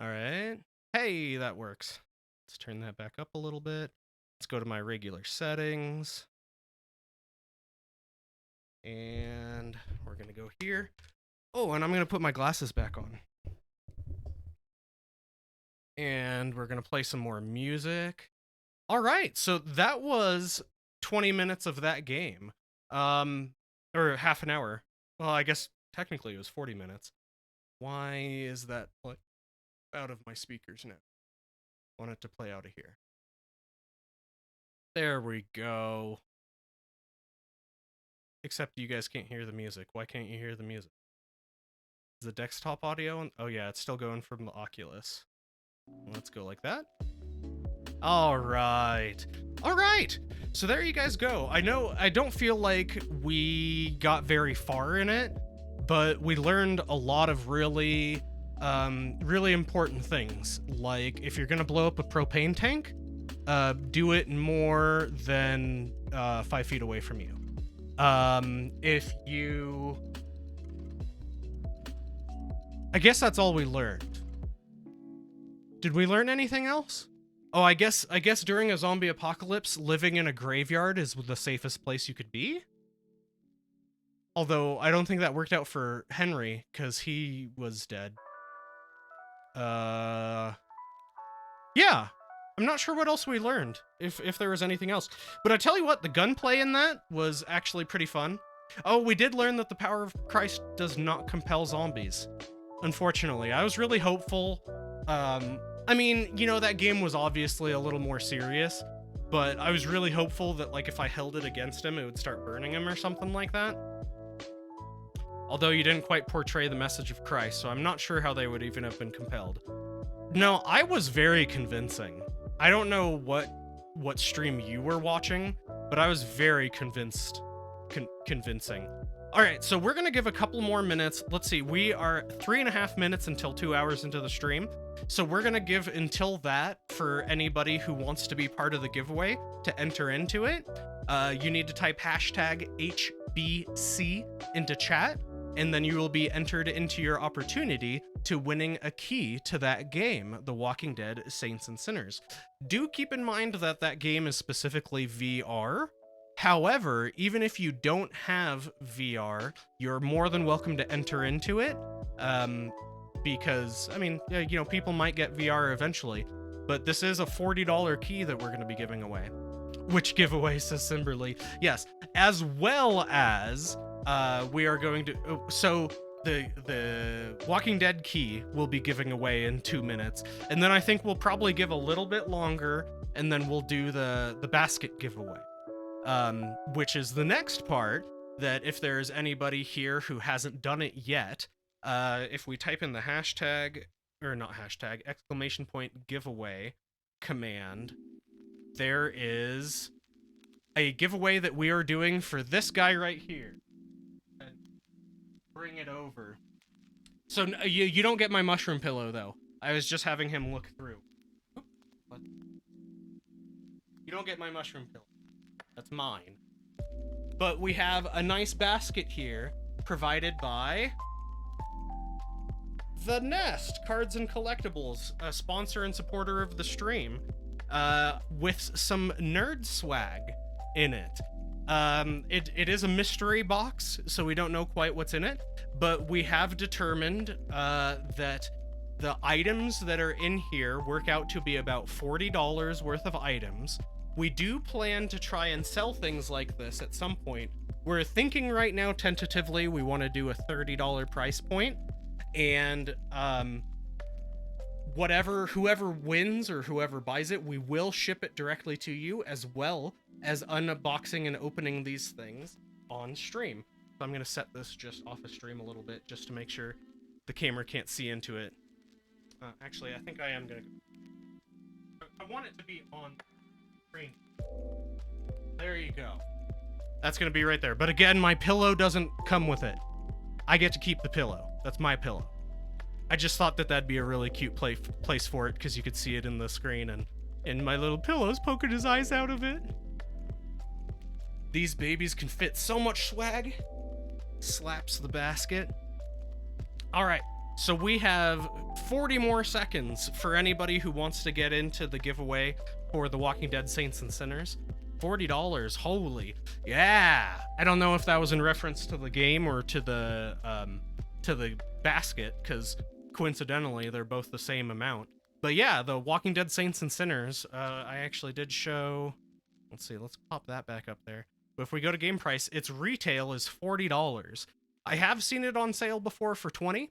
Alright. Hey, that works. Let's turn that back up a little bit. Let's go to my regular settings. And we're gonna go here. Oh, and I'm gonna put my glasses back on. And we're gonna play some more music. Alright, so that was 20 minutes of that game. Or half an hour. Well, I guess technically it was 40 minutes. Why is that out of my speakers now? I want it to play out of here. There we go. Except you guys can't hear the music. Why can't you hear the music? Is the desktop audio on? Oh yeah, it's still going from the Oculus. Let's go like that. Alright. Alright! So there you guys go. I know I don't feel like we got very far in it, but we learned a lot of really important things. Like, if you're gonna blow up a propane tank, do it more than 5 feet away from you. If you... I guess that's all we learned. Did we learn anything else? Oh, I guess during a zombie apocalypse, living in a graveyard is the safest place you could be? Although, I don't think that worked out for Henry, because he was dead. Yeah. I'm not sure what else we learned, if there was anything else. But I tell you what, the gunplay in that was actually pretty fun. Oh, we did learn that the power of Christ does not compel zombies. Unfortunately, I was really hopeful. I mean, you know, that game was obviously a little more serious, but I was really hopeful that like if I held it against him, it would start burning him or something like that. Although you didn't quite portray the message of Christ, so I'm not sure how they would even have been compelled. No, I was very convincing. I don't know what stream you were watching, but I was very convincing. All right, so we're gonna give a couple more minutes. Let's see, we are 3.5 minutes until 2 hours into the stream. So we're gonna give until that for anybody who wants to be part of the giveaway to enter into it. You need to type hashtag HBC into chat, and then you will be entered into your opportunity to winning a key to that game, The Walking Dead Saints and Sinners. Do keep in mind that that game is specifically VR. However, even if you don't have VR, you're more than welcome to enter into it. Because, I mean, you know, people might get VR eventually, but this is a $40 key that we're going to be giving away. Which giveaway, says Simberly? Yes, as well as we are going to... So the Walking Dead key we'll be giving away in 2 minutes, and then I think we'll probably give a little bit longer, and then we'll do the basket giveaway. Which is the next part that if there's anybody here who hasn't done it yet, if we type in the hashtag, or not hashtag, exclamation point giveaway command, there is a giveaway that we are doing for this guy right here. And bring it over. So you don't get my mushroom pillow though. I was just having him look through. What? You don't get my mushroom pillow. That's mine. But we have a nice basket here provided by The Nest Cards and Collectibles, a sponsor and supporter of the stream, with some nerd swag in it. It is a mystery box, so we don't know quite what's in it, but we have determined that the items that are in here work out to be about $40 worth of items. We do plan to try and sell things like this at some point. We're thinking right now, tentatively, we want to do a $30 price point, and whoever wins or whoever buys it, we will ship it directly to you, as well as unboxing and opening these things on stream. So I'm going to set this just off of stream a little bit, just to make sure the camera can't see into it. Actually, I think I am going to... I want it to be on... screen. There you go. That's gonna be right there. But again, my pillow doesn't come with it. I get to keep the pillow. That's my pillow. I just thought that that'd be a really cute place for it, because you could see it in the screen, and my little pillow's poking his eyes out of it. These babies can fit so much swag. Slaps the basket. All right. So we have 40 more seconds for anybody who wants to get into the giveaway for The Walking Dead Saints and Sinners. $40, holy, yeah! I don't know if that was in reference to the game or to the basket, because coincidentally they're both the same amount. But yeah, The Walking Dead Saints and Sinners, I actually did show... Let's see, let's pop that back up there. But if we go to game price, its retail is $40. I have seen it on sale before for $20,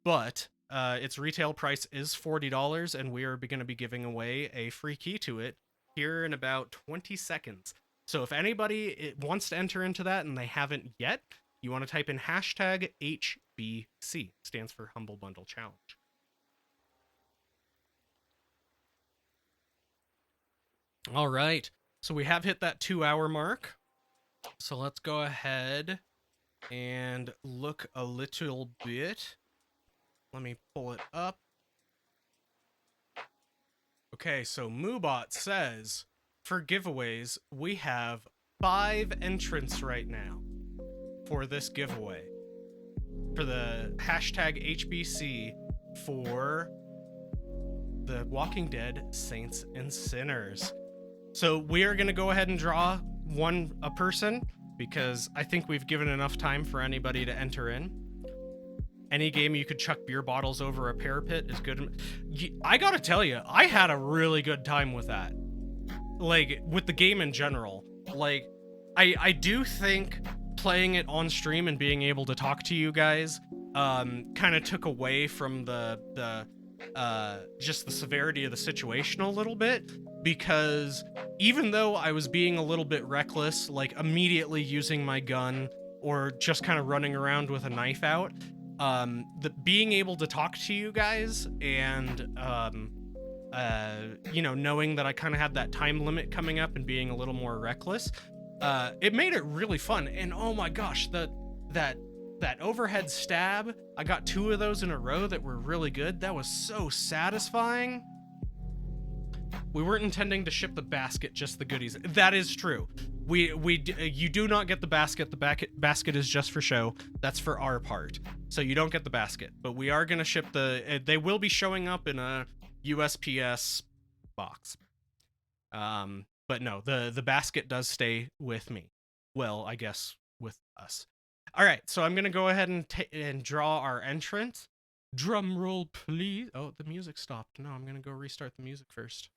but its retail price is $40, and we are going to be giving away a free key to it here in about 20 seconds. So if anybody wants to enter into that and they haven't yet, you want to type in hashtag HBC, stands for Humble Bundle Challenge. All right, so we have hit that 2-hour mark. So let's go ahead and look a little bit. Let me pull it up. Okay, so Moobot says, for giveaways, we have 5 entrants right now for this giveaway. For the hashtag HBC for The Walking Dead Saints and Sinners. So we are going to go ahead and draw a person, because I think we've given enough time for anybody to enter in. Any game you could chuck beer bottles over a parapet is good. I gotta tell you, I had a really good time with that. Like, with the game in general. Like, I do think playing it on stream and being able to talk to you guys kind of took away from the just the severity of the situation a little bit, because even though I was being a little bit reckless, like immediately using my gun or just kind of running around with a knife out, the being able to talk to you guys and you know, knowing that I kind of had that time limit coming up and being a little more reckless, it made it really fun. And oh my gosh, that overhead stab, I got 2 of those in a row that were really good. That was so satisfying. We weren't intending to ship the basket, just the goodies. That is true. You do not get the basket. The basket is just for show. That's for our part. So you don't get the basket, but we are going to ship they will be showing up in a USPS box. But no, the basket does stay with me. Well, I guess with us. All right, so I'm going to go ahead and draw our entrance. Drum roll, please. Oh, the music stopped. No, I'm going to go restart the music first.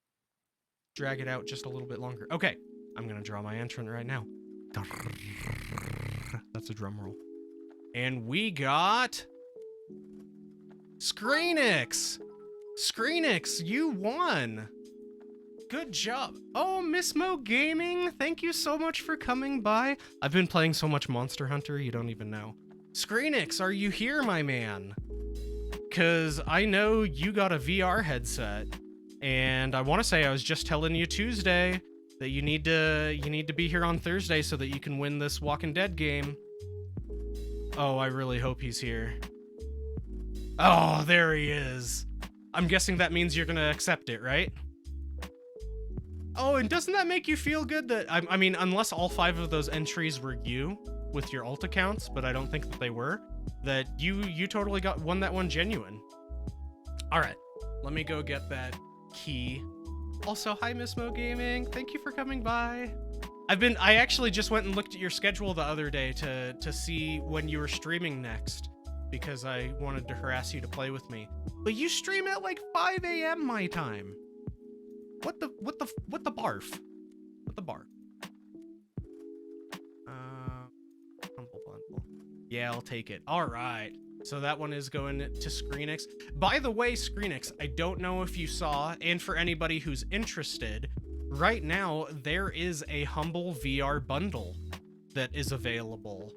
Drag it out just a little bit longer. Okay, I'm going to draw my entrant right now. That's a drum roll. And we got Screenix. Screenix, you won. Good job. Oh, Miss Mo Gaming, thank you so much for coming by. I've been playing so much Monster Hunter, you don't even know. Screenix, are you here, my man? Because I know you got a VR headset, and I want to say I was just telling you Tuesday that you need to be here on Thursday so that you can win this Walking Dead game. Oh, I really hope he's here. Oh, there he is. I'm guessing that means you're gonna accept it, right? Oh, and doesn't that make you feel good that, I mean, unless all 5 of those entries were you with your alt accounts, but I don't think that they were, that you totally won that one genuine. All right, let me go get that key. Also, hi, Miss Mo Gaming. Thank you for coming by. I actually just went and looked at your schedule the other day to see when you were streaming next, because I wanted to harass you to play with me. But you stream at like 5 a.m. my time. What the barf? What the barf? Humble bundle. Yeah, I'll take it. All right. So that one is going to Screenix. By the way, Screenix, I don't know if you saw, and for anybody who's interested, right now there is a Humble VR bundle that is available.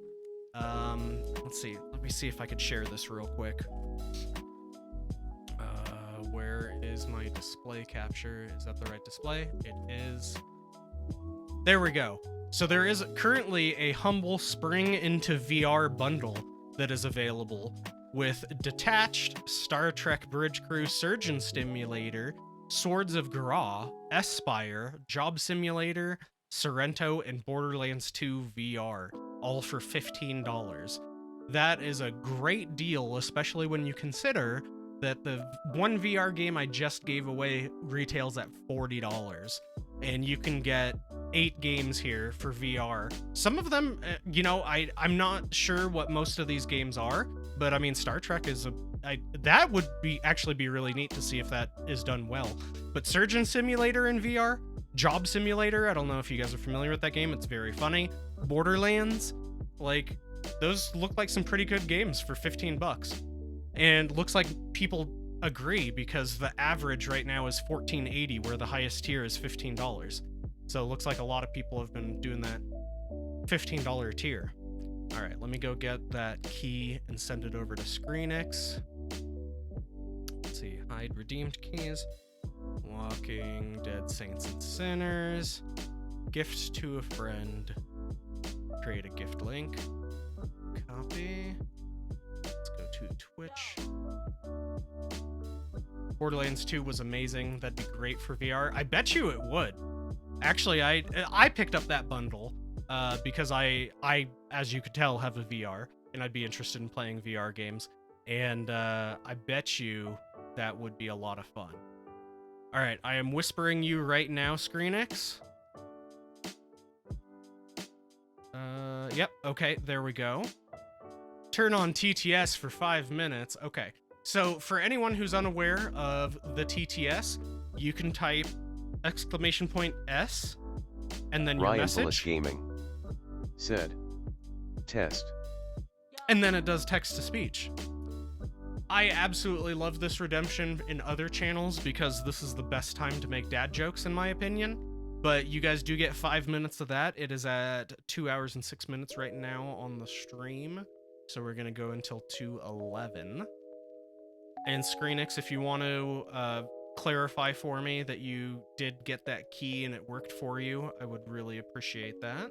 Let's see. Let me see if I could share this real quick. Where is my display capture? Is that the right display? It is. There we go. So there is currently a Humble Spring into VR bundle that is available with Detached, Star Trek Bridge Crew Surgeon Simulator, Swords of Gra, Espire, Job Simulator, Sorrento, and Borderlands 2 VR, all for $15. That is a great deal, especially when you consider that the one VR game I just gave away retails at $40, and you can get 8 games here for VR. Some of them, you know, I'm not sure what most of these games are, but I mean, Star Trek is that would actually be really neat to see if that is done well. But Surgeon Simulator in VR, Job Simulator, I don't know if you guys are familiar with that game. It's very funny. Borderlands, like, those look like some pretty good games for $15. And looks like people agree, because the average right now is $14.80, where the highest tier is $15. So it looks like a lot of people have been doing that $15 tier. All right, let me go get that key and send it over to Screenix. Let's see, hide redeemed keys. Walking Dead Saints and Sinners. Gift to a friend. Create a gift link. Copy. Let's go to Twitch. Borderlands 2 was amazing. That'd be great for VR. I bet you it would. Actually, I picked up that bundle because I, as you could tell, have a VR, and I'd be interested in playing VR games. And I bet you that would be a lot of fun. All right, I am whispering you right now, Screenix. Yep, okay, there we go. Turn on TTS for 5 minutes. Okay, so for anyone who's unaware of the TTS, you can type !S and then your Ryan message. Bullish Gaming said, test. And then it does text to speech. I absolutely love this redemption in other channels because this is the best time to make dad jokes, in my opinion. But you guys do get 5 minutes of that. It is at 2 hours and 6 minutes right now on the stream. So we're going to go until 2:11. And Screenix, if you want to clarify for me that you did get that key and it worked for you, I would really appreciate that.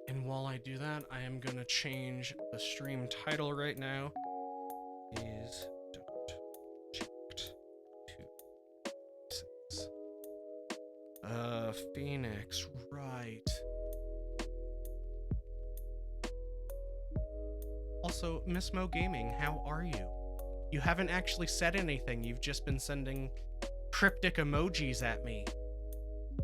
And while I do that, I am going to change the stream title right now. Is don't checked to six. Phoenix Wright. Also, Miss Mo Gaming, how are you? You haven't actually said anything. You've just been sending cryptic emojis at me.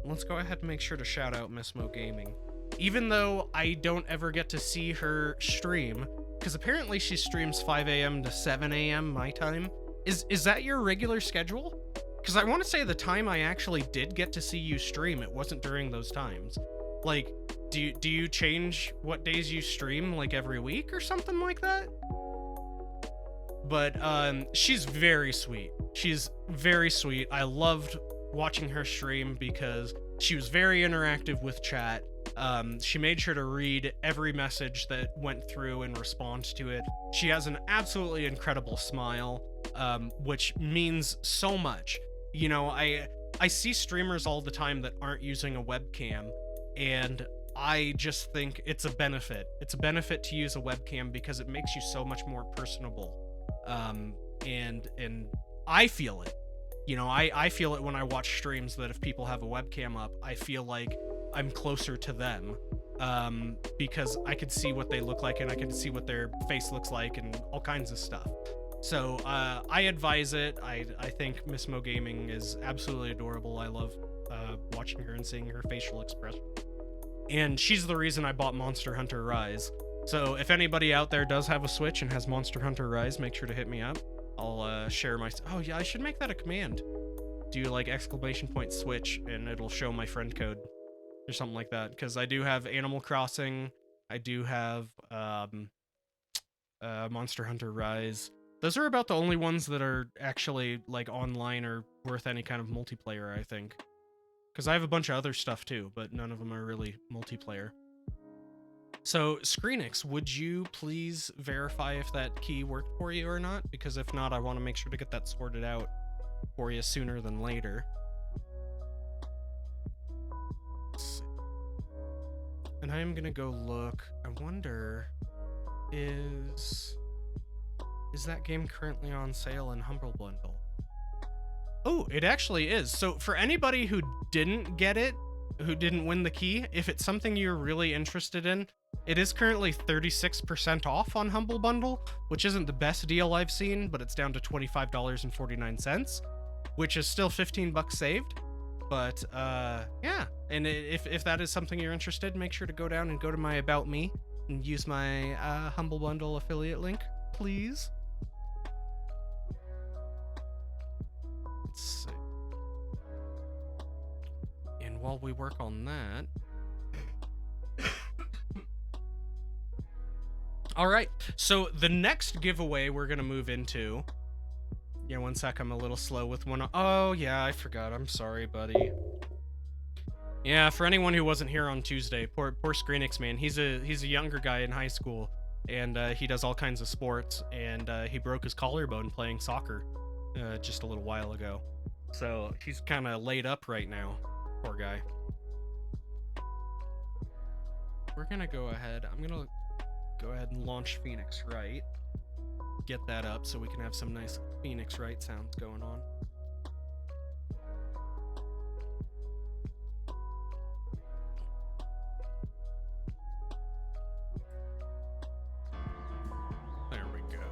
Let's go ahead and make sure to shout out Miss Mo Gaming. Even though I don't ever get to see her stream, because apparently she streams 5 a.m. to 7 a.m. my time. Is that your regular schedule? Because I want to say the time I actually did get to see you stream, it wasn't during those times. Like, do you change what days you stream, like, every week or something like that? But she's very sweet. She's very sweet. I loved watching her stream because she was very interactive with chat. She made sure to read every message that went through in response to it. She has an absolutely incredible smile, which means so much. You know, I see streamers all the time that aren't using a webcam, and I just think it's a benefit. It's a benefit to use a webcam because it makes you so much more personable. And I feel it. You know, I feel it when I watch streams that if people have a webcam up, I feel like I'm closer to them, because I can see what they look like and I can see what their face looks like and all kinds of stuff. So I advise it. I think Miss Mo Gaming is absolutely adorable. I love watching her and seeing her facial expression. And she's the reason I bought Monster Hunter Rise. So if anybody out there does have a Switch and has Monster Hunter Rise, make sure to hit me up. I'll share my... Oh yeah, I should make that a command. Do like !Switch and it'll show my friend code or something like that. Because I do have Animal Crossing. I do have Monster Hunter Rise. Those are about the only ones that are actually like online or worth any kind of multiplayer, I think. Because I have a bunch of other stuff too, but none of them are really multiplayer. So, Screenix, would you please verify if that key worked for you or not? Because if not, I want to make sure to get that sorted out for you sooner than later. Let's see. And I am going to go look. I wonder, is that game currently on sale in Humble Bundle? Oh, it actually is. So for anybody who didn't get it, who didn't win the key, if it's something you're really interested in, it is currently 36% off on Humble Bundle, which isn't the best deal I've seen, but it's down to $25.49, which is still 15 bucks saved. But yeah, and if that is something you're interested in, make sure to go down and go to my About Me and use my Humble Bundle affiliate link, please. Let's see. And while we work on that... Alright, so the next giveaway we're going to move into... Yeah, one sec, I'm a little slow with one... Oh, yeah, I forgot. I'm sorry, buddy. Yeah, for anyone who wasn't here on Tuesday, poor Screenix, man. He's a younger guy in high school, and he does all kinds of sports, and he broke his collarbone playing soccer just a little while ago. So he's kind of laid up right now. Poor guy. We're going to go ahead. I'm going to go ahead and launch Phoenix Wright. Get that up so we can have some nice Phoenix Wright sounds going on. There we go.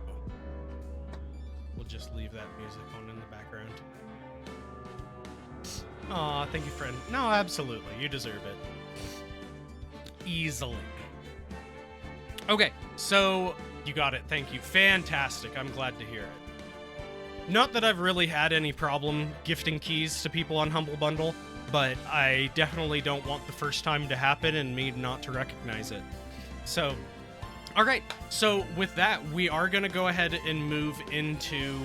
We'll just leave that music on in the background. Aw, thank you, friend. No, absolutely. You deserve it. Easily. Okay, so you got it. Thank you. Fantastic. I'm glad to hear it. Not that I've really had any problem gifting keys to people on Humble Bundle, but I definitely don't want the first time to happen and me not to recognize it. So, All right, so with that, we are gonna go ahead and move into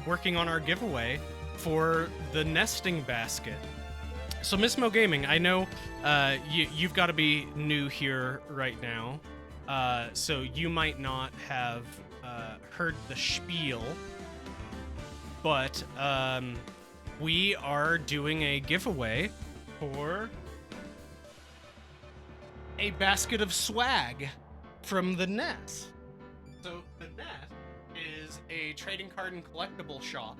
working on our giveaway for the nesting basket. So Miss Mo Gaming, I know you've got to be new here right now, so you might not have heard the spiel, but we are doing a giveaway for a basket of swag from the Nest. So the Nest is a trading card and collectible shop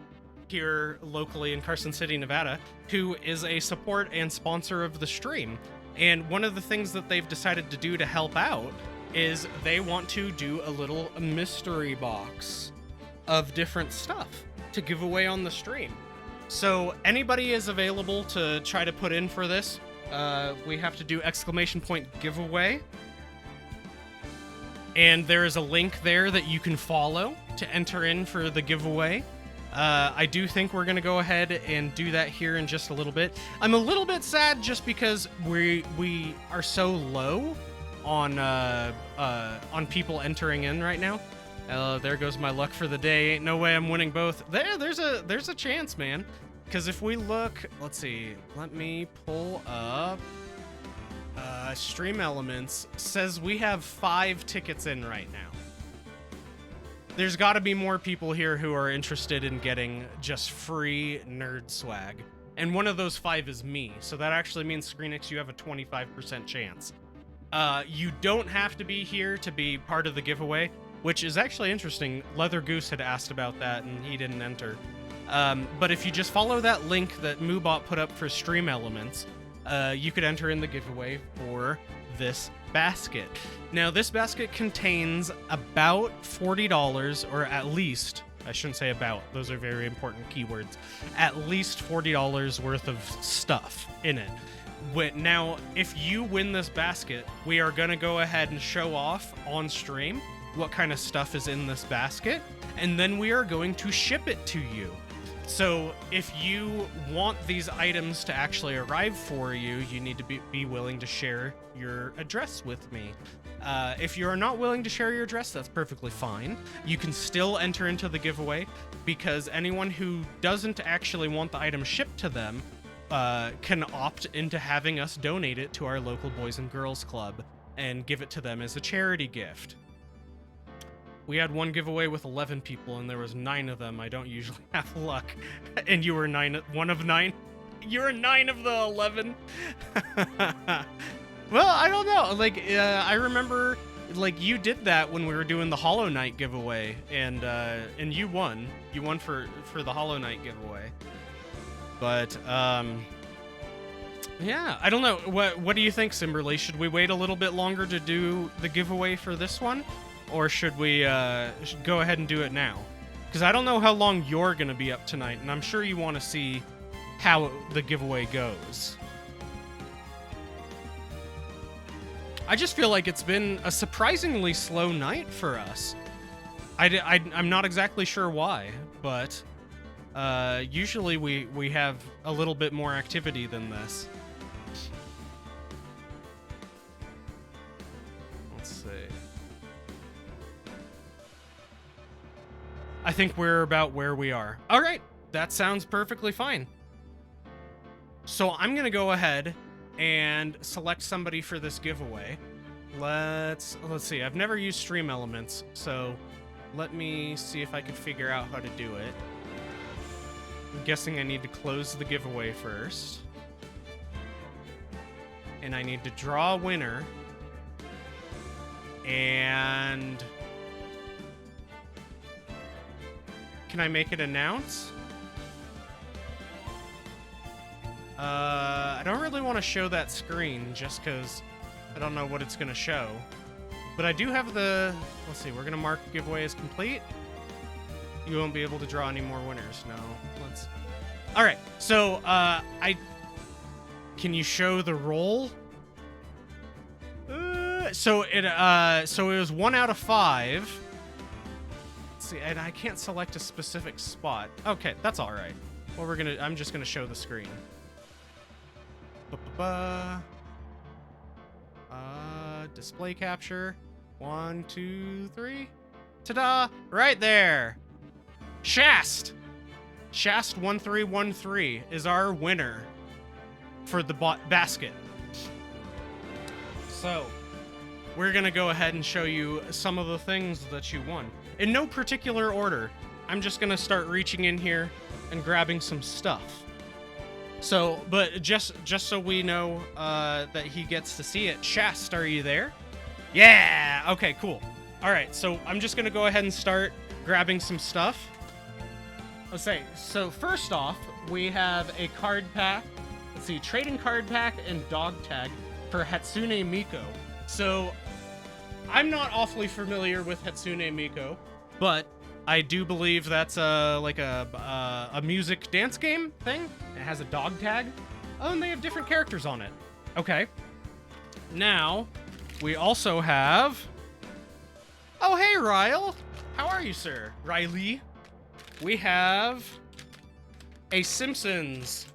here locally in Carson City, Nevada, who is a support and sponsor of the stream. And one of the things that they've decided to do to help out is they want to do a little mystery box of different stuff to give away on the stream. So anybody is available to try to put in for this. We have to do ! giveaway. And there is a link there that you can follow to enter in for the giveaway. I do think we're going to go ahead and do that here in just a little bit. I'm a little bit sad just because we are so low on people entering in right now. There goes my luck for the day. Ain't no way I'm winning both. There's a chance, man. Because if we look, let's see, let me pull up Stream Elements. Says we have 5 tickets in right now. There's got to be more people here who are interested in getting just free nerd swag. And one of those 5 is me. So that actually means, ScreenX, you have a 25% chance. You don't have to be here to be part of the giveaway, which is actually interesting. Leather Goose had asked about that and he didn't enter. But if you just follow that link that Moobot put up for Stream Elements, you could enter in the giveaway for this basket. Now, this basket contains about $40, or at least, I shouldn't say about, those are very important keywords, at least $40 worth of stuff in it. Now, if you win this basket, we are going to go ahead and show off on stream what kind of stuff is in this basket, and then we are going to ship it to you. So if you want these items to actually arrive for you, you need to be willing to share your address with me. If you're not willing to share your address, that's perfectly fine. You can still enter into the giveaway, because anyone who doesn't actually want the item shipped to them can opt into having us donate it to our local Boys and Girls Club and give it to them as a charity gift. We had one giveaway with 11 people, and there was 9 of them. I don't usually have luck. And you were 1 of 9? You were 9 of the 11? Well, I don't know. Like, I remember, like, you did that when we were doing the Hollow Knight giveaway, and you won. You won for the Hollow Knight giveaway. But, yeah, I don't know. What do you think, Simberly? Should we wait a little bit longer to do the giveaway for this one? Or should we go ahead and do it now? Because I don't know how long you're going to be up tonight, and I'm sure you want to see how the giveaway goes. I just feel like it's been a surprisingly slow night for us. I'm not exactly sure why, but usually we have a little bit more activity than this. Let's see. I think we're about where we are. All right, that sounds perfectly fine. So I'm gonna go ahead and select somebody for this giveaway. Let's see. I've never used Stream Elements, so let me see if I can figure out how to do it. I'm guessing I need to close the giveaway first. And I need to draw a winner. And can I make it announce? I don't really want to show that screen just because I don't know what it's going to show. But I do have the... Let's see, we're going to mark giveaway as complete. You won't be able to draw any more winners. No. Let's... All right. So, Can you show the roll? So it was 1 out of 5. Let's see, and I can't select a specific spot. Okay, that's all right. Well, I'm just gonna show the screen. Display capture. 1, 2, 3. Ta-da! Right there. Shast 1313 is our winner for the basket. So, we're gonna go ahead and show you some of the things that you won. In no particular order. I'm just gonna start reaching in here and grabbing some stuff. So, but just so we know that he gets to see it, Shast, are you there? Yeah! Okay, cool. All right, so I'm just gonna go ahead and start grabbing some stuff. Let's say, so first off, we have a card pack. Let's see, trading card pack and dog tag for Hatsune Miku. So, I'm not awfully familiar with Hatsune Miku, but I do believe that's like a music dance game thing. It has a dog tag. Oh, and they have different characters on it. Okay. Now, we also have... Oh, hey, Ryle. How are you, sir? Riley. We have a Simpsons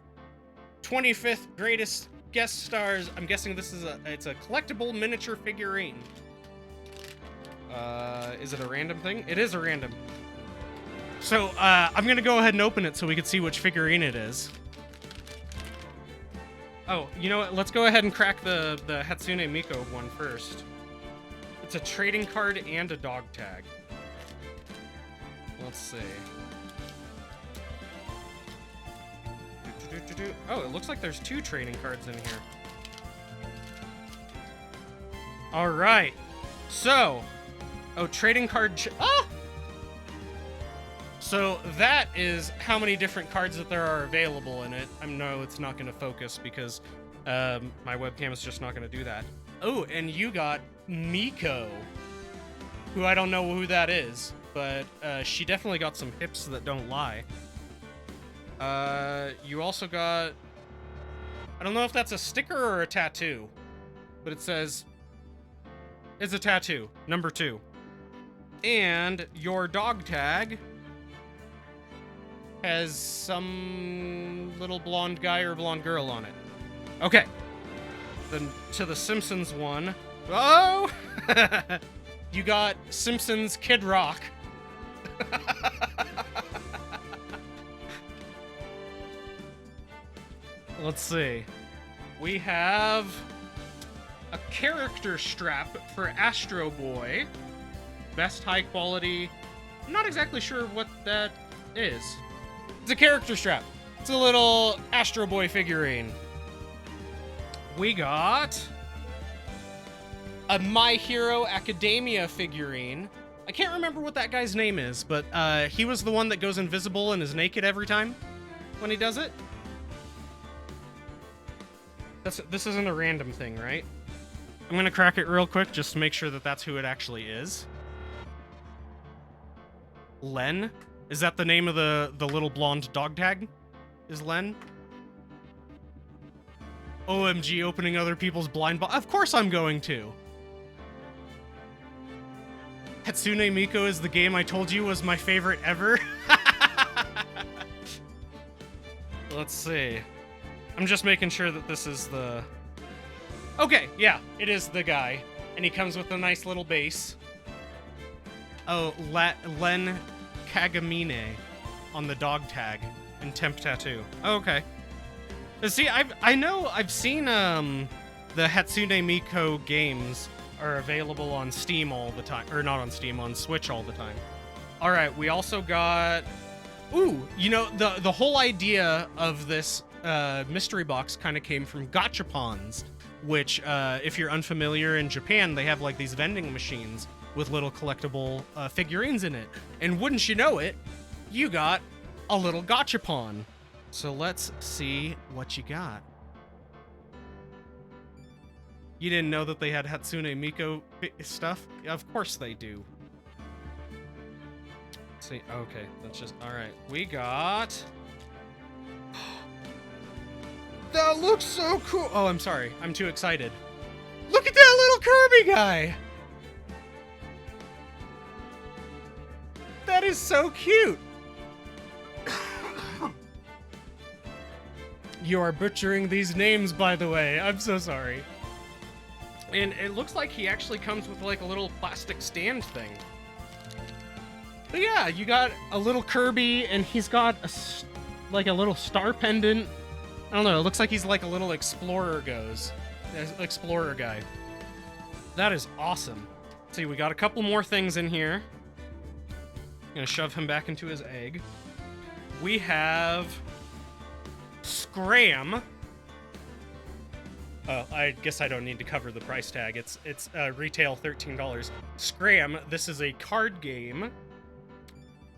25th greatest guest stars. I'm guessing this is it's a collectible miniature figurine. Is it a random thing? It is a random. So, I'm gonna go ahead and open it so we can see which figurine it is. Oh, you know what? Let's go ahead and crack the Hatsune Miku one first. It's a trading card and a dog tag. Let's see. Oh, it looks like there's 2 trading cards in here. All right. So, trading card. So that is how many different cards that there are available in it. I know it's not going to focus because my webcam is just not going to do that. Oh, and you got Miko, who I don't know who that is, but she definitely got some hips that don't lie. You also got... I don't know if that's a sticker or a tattoo, but it says... It's a tattoo, number 2. And your dog tag has some little blonde guy or blonde girl on it. Okay. Then to the Simpsons one. Oh! You got Simpsons Kid Rock. Let's see. We have a character strap for Astro Boy. Best high quality. I'm not exactly sure what that is. It's a character strap. It's a little Astro Boy figurine. We got a My Hero Academia figurine. I can't remember what that guy's name is, but he was the one that goes invisible and is naked every time when he does it. This isn't a random thing, right? I'm gonna crack it real quick just to make sure that that's who it actually is. Len? Is that the name of the little blonde dog tag? Is Len? OMG, opening other people's blind box. Of course I'm going to. Hatsune Miku is the game I told you was my favorite ever. Let's see. I'm just making sure that this is the... Okay, yeah, it is the guy. And he comes with a nice little base. Oh, Len Kagamine on the dog tag and temp tattoo. Oh, okay. See, I know I've seen the Hatsune Miku games are available on Steam all the time, or not on Steam, on Switch all the time. All right, we also got... Ooh, you know, the whole idea of this mystery box kind of came from gachapons, which, if you're unfamiliar, in Japan, they have like these vending machines with little collectible figurines in it. And wouldn't you know it, you got a little gachapon. So let's see what you got. You didn't know that they had Hatsune Miku stuff? Yeah, of course they do. Let's see, okay, that's just, all right. We got... That looks so cool. Oh, I'm sorry. I'm too excited. Look at that little Kirby guy. That is so cute. You are butchering these names, by the way. I'm so sorry. And it looks like he actually comes with like a little plastic stand thing. But yeah, you got a little Kirby, and he's got like a little star pendant. I don't know, it looks like he's like a little explorer guy. That is awesome. Let's see, we got a couple more things in here. Gonna shove him back into his egg. We have Scram. I guess I don't need to cover the price tag. It's retail $13. Scram, this is a card game.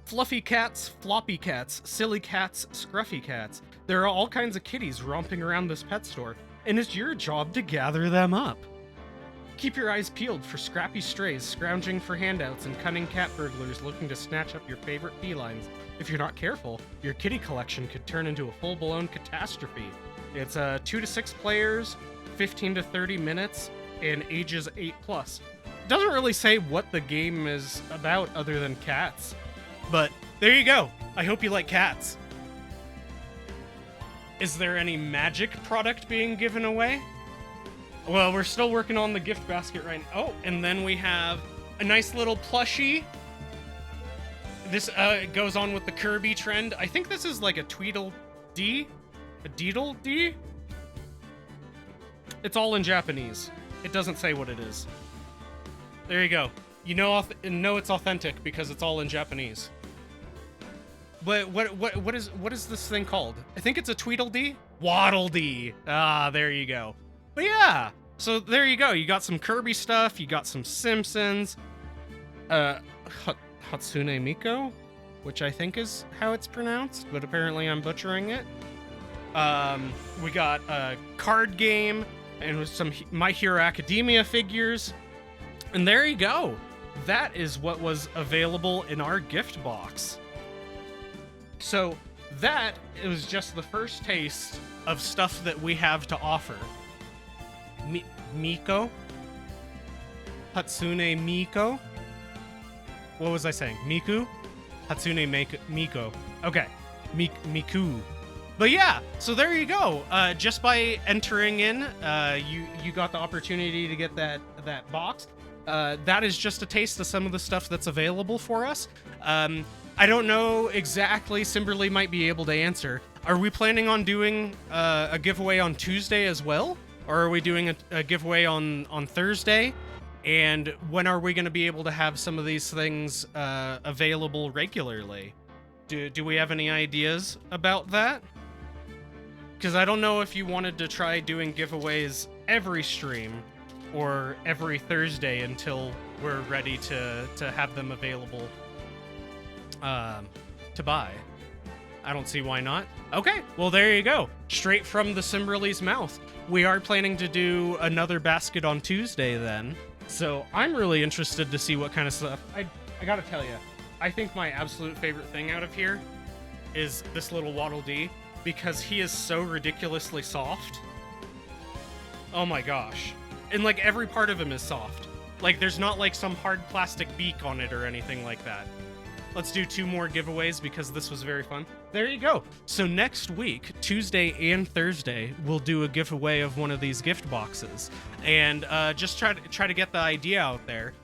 Fluffy cats, floppy cats, silly cats, scruffy cats. There are all kinds of kitties romping around this pet store, and it's your job to gather them up. Keep your eyes peeled for scrappy strays scrounging for handouts and cunning cat burglars looking to snatch up your favorite felines. If you're not careful, your kitty collection could turn into a full-blown catastrophe. It's 2 to 6 players, 15 to 30 minutes, and ages 8+. It doesn't really say what the game is about other than cats. But there you go. I hope you like cats. Is there any magic product being given away? Well, we're still working on the gift basket right now. Oh, and then we have a nice little plushie. This goes on with the Kirby trend. I think this is like a Tweedledee? A Deedledee? It's all in Japanese. It doesn't say what it is. There you go. You know it's authentic because it's all in Japanese. But what is this thing called? I think it's a Tweedledee? Waddledee. Ah, there you go. But yeah, so there you go. You got some Kirby stuff. You got some Simpsons. Hatsune Miku, which I think is how it's pronounced, but apparently I'm butchering it. We got a card game and with some My Hero Academia figures. And there you go. That is what was available in our gift box. So that was just the first taste of stuff that we have to offer. Miko? Hatsune Miku? What was I saying? Miku? Hatsune Miku. Okay. Miku. But yeah, so there you go. Just by entering in, you got the opportunity to get that box. That is just a taste of some of the stuff that's available for us. I don't know exactly. Simberly might be able to answer. Are we planning on doing a giveaway on Tuesday as well? Or are we doing a giveaway on Thursday? And when are we going to be able to have some of these things available regularly? Do we have any ideas about that? Because I don't know if you wanted to try doing giveaways every stream or every Thursday until we're ready to have them available to buy. I don't see why not. Okay, well there you go. Straight from the Simberly's mouth. We are planning to do another basket on Tuesday then. So I'm really interested to see what kind of stuff. I gotta tell you, I think my absolute favorite thing out of here is this little Waddle Dee, because he is so ridiculously soft. Oh my gosh. And like every part of him is soft. Like there's not like some hard plastic beak on it or anything like that. Let's do 2 more giveaways because this was very fun. There you go. So next week, Tuesday and Thursday, we'll do a giveaway of one of these gift boxes, and just try to get the idea out there.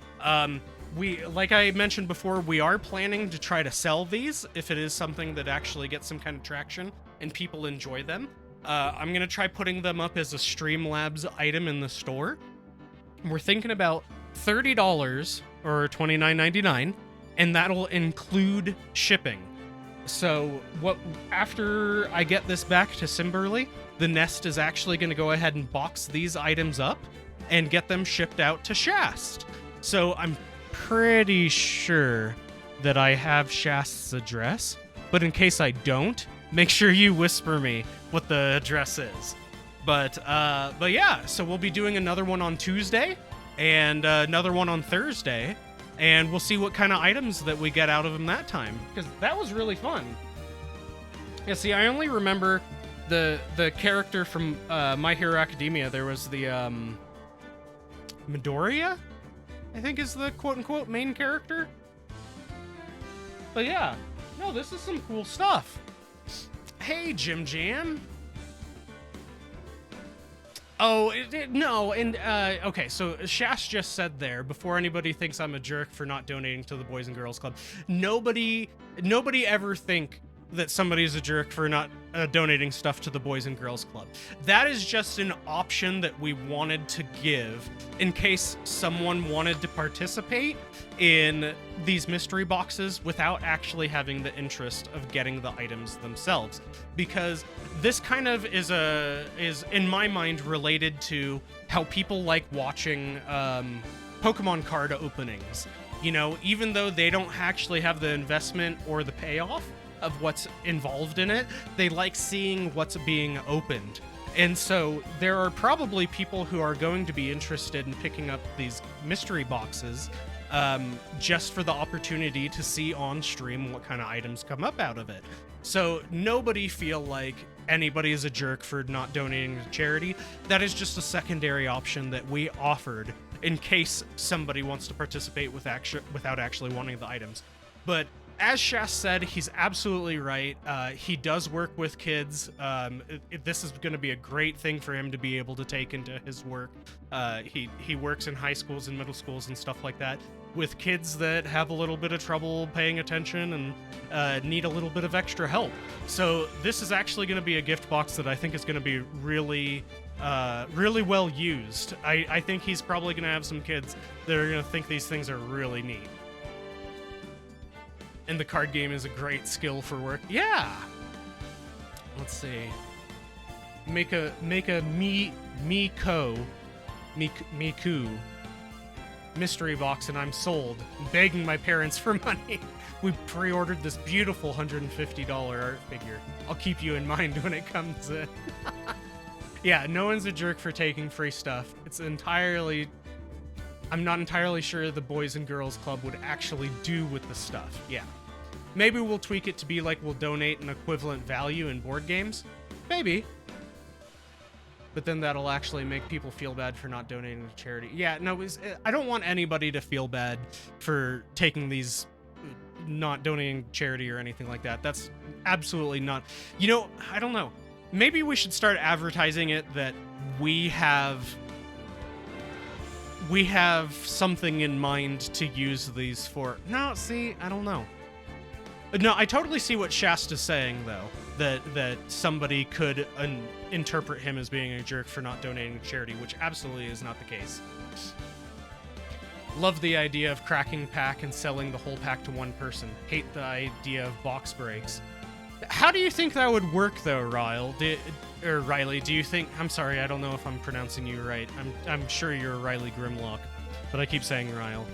We, like I mentioned before, we are planning to try to sell these if it is something that actually gets some kind of traction and people enjoy them. I'm gonna try putting them up as a Streamlabs item in the store. We're thinking about $30 or $29.99. And that'll include shipping. So after I get this back to Simberly, the Nest is actually going to go ahead and box these items up and get them shipped out to Shast. So I'm pretty sure that I have Shast's address, but in case I don't, make sure you whisper me what the address is. But yeah, so we'll be doing another one on Tuesday and another one on Thursday. And we'll see what kind of items that we get out of them that time, because that was really fun. Yeah, see, I only remember the character from My Hero Academia. There was the Midoriya, I think is the quote-unquote main character. But yeah, no, this is some cool stuff. Hey, Jim Jam. No, and okay, so Shash just said there, before anybody thinks I'm a jerk for not donating to the Boys and Girls Club, nobody ever think that somebody's a jerk for not donating stuff to the Boys and Girls Club. That is just an option that we wanted to give in case someone wanted to participate in these mystery boxes without actually having the interest of getting the items themselves. Because this kind of is in my mind related to how people like watching Pokemon card openings. You know, even though they don't actually have the investment or the payoff of what's involved in it, they like seeing what's being opened. And so there are probably people who are going to be interested in picking up these mystery boxes just for the opportunity to see on stream what kind of items come up out of it. So nobody feel like anybody is a jerk for not donating to charity. That is just a secondary option that we offered in case somebody wants to participate without actually wanting the items. But as Shas said, he's absolutely right. He does work with kids. This is going to be a great thing for him to be able to take into his work. He works in high schools and middle schools and stuff like that with kids that have a little bit of trouble paying attention and need a little bit of extra help. So this is actually going to be a gift box that I think is going to be really well used. I think he's probably going to have some kids that are going to think these things are really neat. And the card game is a great skill for work. Yeah. Let's see. Make a Miku mystery box and I'm sold. I'm begging my parents for money. We pre-ordered this beautiful $150 art figure. I'll keep you in mind when it comes in. Yeah, no one's a jerk for taking free stuff. I'm not entirely sure the Boys and Girls Club would actually do with the stuff. Yeah. Maybe we'll tweak it to be like we'll donate an equivalent value in board games. Maybe. But then that'll actually make people feel bad for not donating to charity. Yeah, no, I don't want anybody to feel bad for taking these, not donating to charity or anything like that. That's absolutely not. You know, I don't know. Maybe we should start advertising it that we have something in mind to use these for. No, see, I don't know. No, I totally see what Shasta's saying, though, that somebody could interpret him as being a jerk for not donating to charity, which absolutely is not the case. Love the idea of cracking pack and selling the whole pack to one person. Hate the idea of box breaks. How do you think that would work, though, Riley? Do you think... I'm sorry, I don't know if I'm pronouncing you right. I'm sure you're Riley Grimlock, but I keep saying Ryle.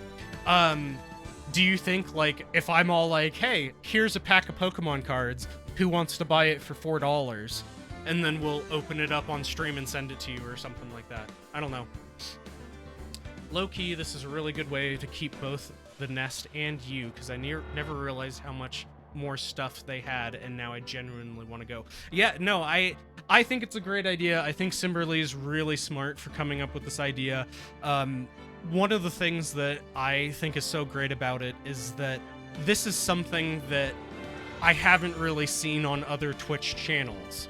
Do you think, like, if I'm all like, hey, here's a pack of Pokemon cards, who wants to buy it for $4? And then we'll open it up on stream and send it to you or something like that. I don't know. Low-key, this is a really good way to keep both the nest and you, because I never realized how much more stuff they had, and now I genuinely want to go. Yeah, no, I think it's a great idea. I think Simberly's really smart for coming up with this idea. One of the things that I think is so great about it is that this is something that I haven't really seen on other Twitch channels.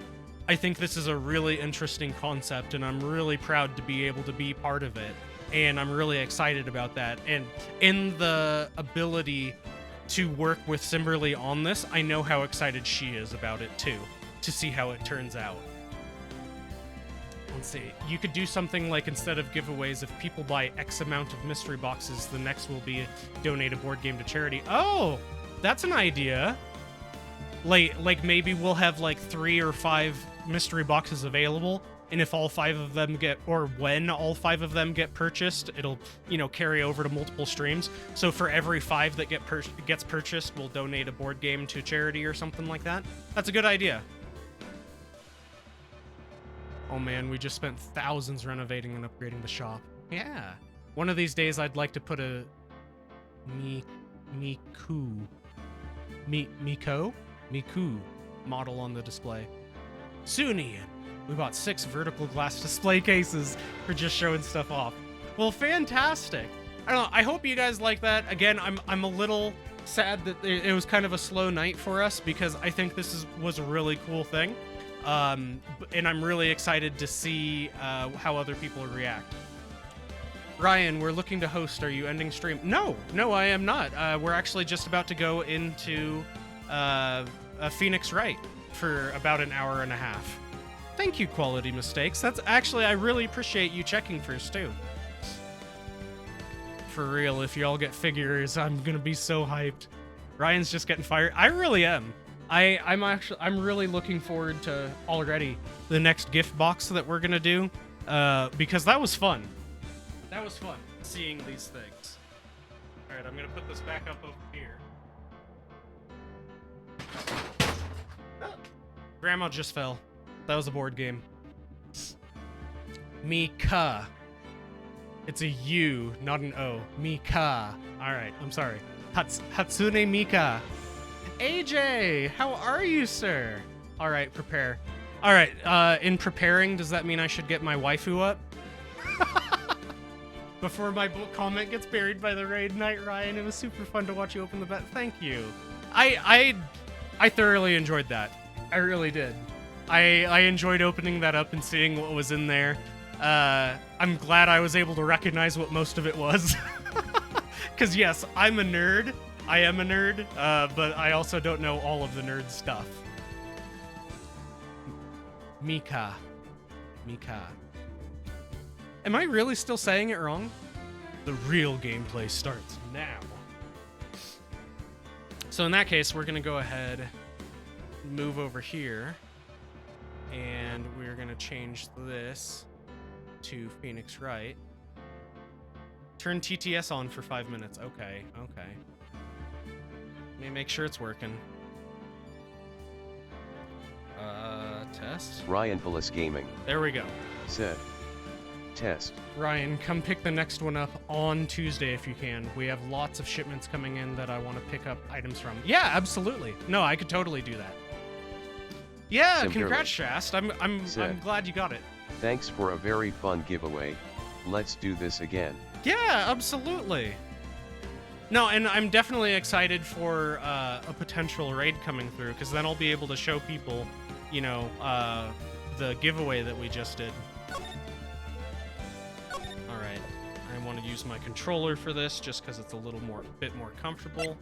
I think this is a really interesting concept, and I'm really proud to be able to be part of it. And I'm really excited about that. And in the ability to work with Simberly on this, I know how excited she is about it too, to see how it turns out. Let's see. You could do something like, instead of giveaways, if people buy X amount of mystery boxes, the next will be donate a board game to charity. Oh, that's an idea. Like maybe we'll have like 3 or 5 mystery boxes available, and if all 5 of them when all 5 of them get purchased, it'll, carry over to multiple streams. So for every 5 that gets purchased, we'll donate a board game to charity or something like that. That's a good idea. Oh man, we just spent thousands renovating and upgrading the shop. Yeah. One of these days, I'd like to put a Miku model on the display. Soon, Ian. We bought 6 vertical glass display cases for just showing stuff off. Well, fantastic. I don't know. I hope you guys like that. Again, I'm a little sad that it was kind of a slow night for us, because I think this was a really cool thing. And I'm really excited to see how other people react. Ryan, we're looking to host. Are you ending stream? No, I am not. We're actually just about to go into a Phoenix Wright for about an hour and a half. Thank you, Quality Mistakes. That's actually, I really appreciate you checking first, too. For real, if y'all get figures, I'm gonna be so hyped. Ryan's just getting fired. I really am. I'm really looking forward to already the next gift box that we're gonna do, because that was fun. That was fun, seeing these things. All right, I'm gonna put this back up over here. Grandma just fell. That was a board game. Mika. It's a U, not an O. Mika. All right, I'm sorry. Hatsune Mika. AJ, how are you, sir? All right, prepare. All right, in preparing, does that mean I should get my waifu up? Before my comment gets buried by the raid night, Ryan, it was super fun to watch you open the bet. Thank you. I thoroughly enjoyed that. I really did. I enjoyed opening that up and seeing what was in there. I'm glad I was able to recognize what most of it was. Because yes, I'm a nerd. I am a nerd, but I also don't know all of the nerd stuff. Mika. Am I really still saying it wrong? The real gameplay starts now. So in that case, we're gonna go ahead, move over here, and we're gonna change this to Phoenix Wright. Turn TTS on for 5 minutes. Okay. Let me make sure it's working. Test? Ryan Phyllis Gaming. There we go. Said. Test. Ryan, come pick the next one up on Tuesday if you can. We have lots of shipments coming in that I want to pick up items from. Yeah, absolutely. No, I could totally do that. Yeah, congrats, Shast. I'm glad you got it. Thanks for a very fun giveaway. Let's do this again. Yeah, absolutely. No, and I'm definitely excited for a potential raid coming through, because then I'll be able to show people, you know, the giveaway that we just did. Alright, I want to use my controller for this, just because it's a bit more comfortable.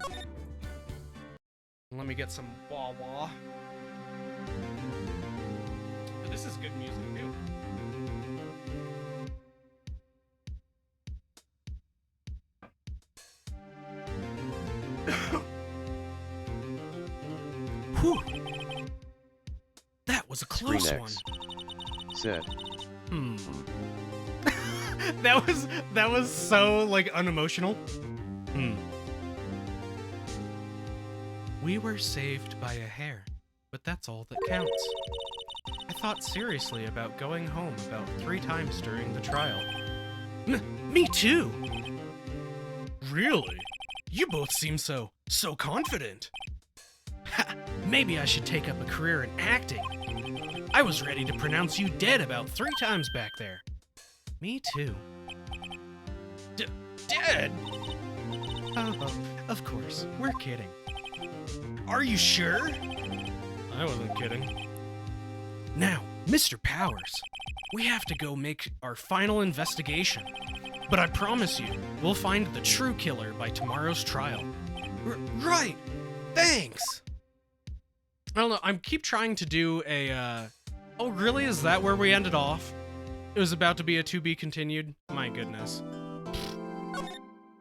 Let me get some wah-wah. This is good music, too. Whew. That was a close one. Said. that was so like unemotional. We were saved by a hair, but that's all that counts. I thought seriously about going home about 3 times during the trial. Me too. Really? You both seem so confident. Ha, maybe I should take up a career in acting. I was ready to pronounce you dead about 3 times back there. Me too. Dead? Oh, of course. We're kidding. Are you sure? I wasn't kidding. Now, Mr. Powers, we have to go make our final investigation. But I promise you, we'll find the true killer by tomorrow's trial. Right! Thanks! I don't know, I keep trying to do a, Oh, really? Is that where we ended off? It was about to be a to be continued? My goodness.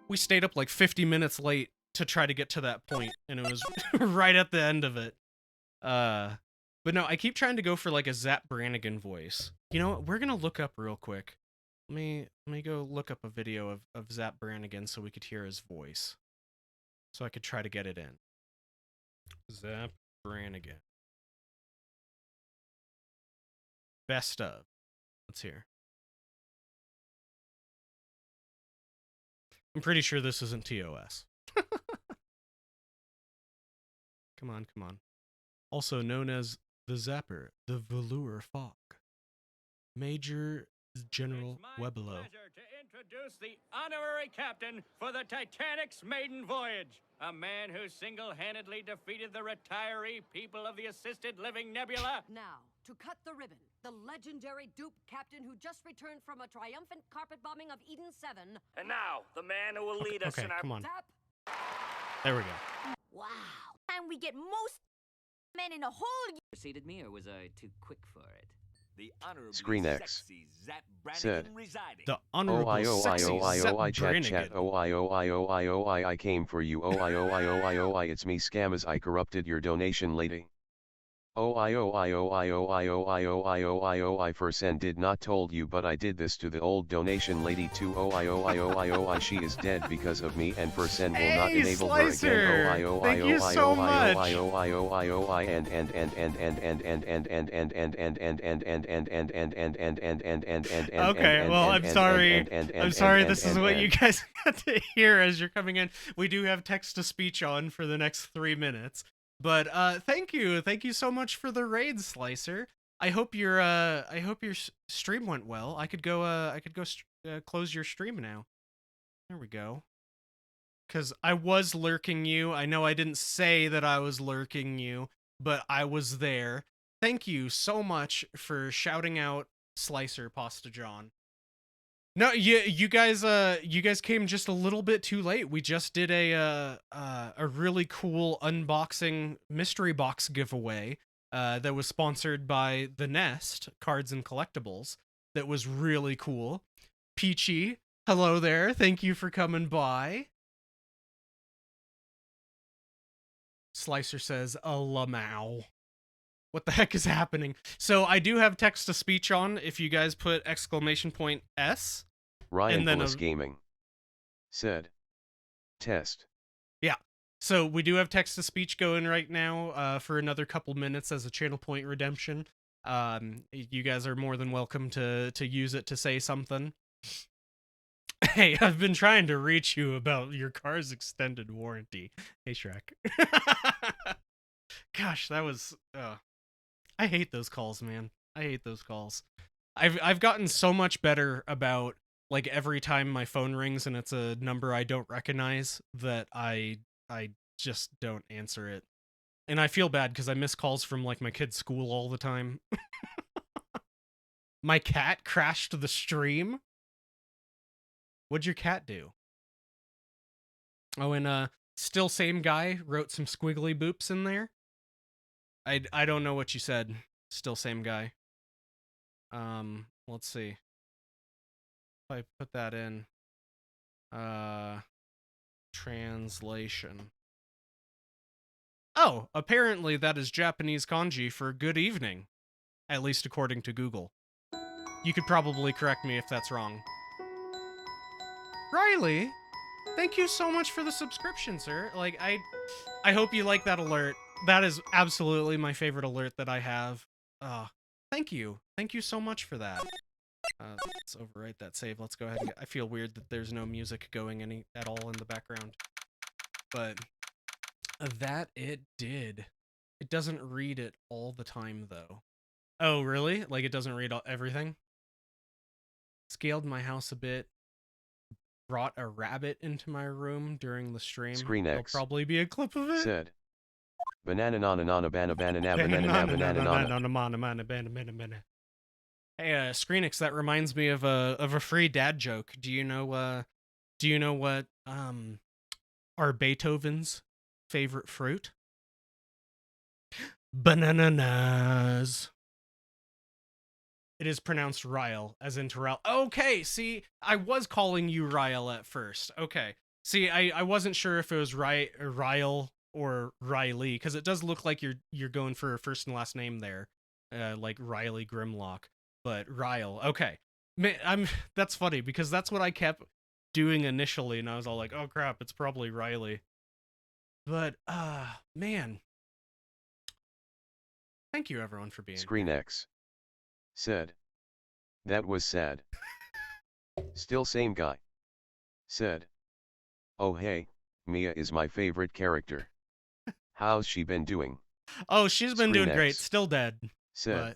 We stayed up like 50 minutes late to try to get to that point, and it was right at the end of it. But no, I keep trying to go for like a Zap Brannigan voice. You know what? We're gonna look up real quick. Let me go look up a video of Zap Brannigan so we could hear his voice. So I could try to get it in. Zap Brannigan. Best of. Let's hear. I'm pretty sure this isn't TOS. Come on. Also known as the Zapper, the Velour Fog. Major General Webelow. It's my pleasure to introduce the honorary captain for the Titanic's maiden voyage. A man who single-handedly defeated the retiree people of the Assisted Living Nebula. Now, To cut the ribbon, the legendary dupe captain who just returned from a triumphant carpet bombing of Eden 7. And now, the man who will lead us in our... come on. Tap. There we go. Wow. And we get most men in a whole year. Preceded me, or was I too quick for it? The honorably Screen X sexy Zap Brannigan said. residing. The honorable sexy Zap chat I came for you it's me scammers I corrupted your donation lady. I first and did not told you but I did this to the old donation lady too she is dead because of me and first and will not enable her again Thank you so much. Okay, well, I'm sorry. I'm sorry this is what you guys got to hear as you're coming in. We do have text-to-speech on for the next 3 minutes. But thank you so much for the raid, Slicer. I hope your stream went well. I could go close your stream now. There we go. Cause I was lurking you. I know I didn't say that I was lurking you, but I was there. Thank you so much for shouting out Slicer, Pasta John. No, you guys came just a little bit too late. We just did a really cool unboxing mystery box giveaway that was sponsored by The Nest Cards and Collectibles. That was really cool. Peachy, hello there. Thank you for coming by. Slicer says, "Lamau." What the heck is happening? So I do have text-to-speech on. If you guys put !S. Ryan and then Willis Gaming said, "Test." Yeah. So we do have text-to-speech going right now for another couple minutes as a channel point redemption. You guys are more than welcome to use it to say something. Hey, I've been trying to reach you about your car's extended warranty. Hey, Shrek. Gosh, that was... I hate those calls, man. I hate those calls. I've gotten so much better about, like, every time my phone rings and it's a number I don't recognize that I just don't answer it. And I feel bad because I miss calls from, like, my kid's school all the time. My cat crashed the stream? What'd your cat do? Oh, and still same guy wrote some squiggly boops in there. I don't know what you said. Still same guy. Let's see. If I put that in. Translation. Oh, apparently that is Japanese kanji for good evening. At least according to Google. You could probably correct me if that's wrong. Riley, thank you so much for the subscription, sir. Like, I hope you like that alert. That is absolutely my favorite alert that I have. Thank you. Thank you so much for that. Let's overwrite that save. Let's go ahead and I feel weird that there's no music going at all in the background. But that it did. It doesn't read it all the time, though. Oh, really? Like, it doesn't read everything? Scaled my house a bit. Brought a rabbit into my room during the stream. Screen X. There'll probably be a clip of it. Said, "Banana nana nana banana banana banana banana. Hey, Screenix, that reminds me of a free dad joke. Do you know what are Beethoven's favorite fruit? Bananas. It is pronounced Ryle, as in Terrell. Okay, see, I was calling you Ryle at first. Okay. See, I wasn't sure if it was Ryle or Riley, because it does look like you're going for a first and last name there. Like Riley Grimlock. But Ryle. Okay. That's funny, because that's what I kept doing initially, and I was all like, oh crap, it's probably Riley. But, man. Thank you, everyone, for being Screen here. X said, "That was sad." Still same guy said, "Oh hey, Mia is my favorite character. How's she been doing?" Oh, she's been doing Screen great. X Still dead. said,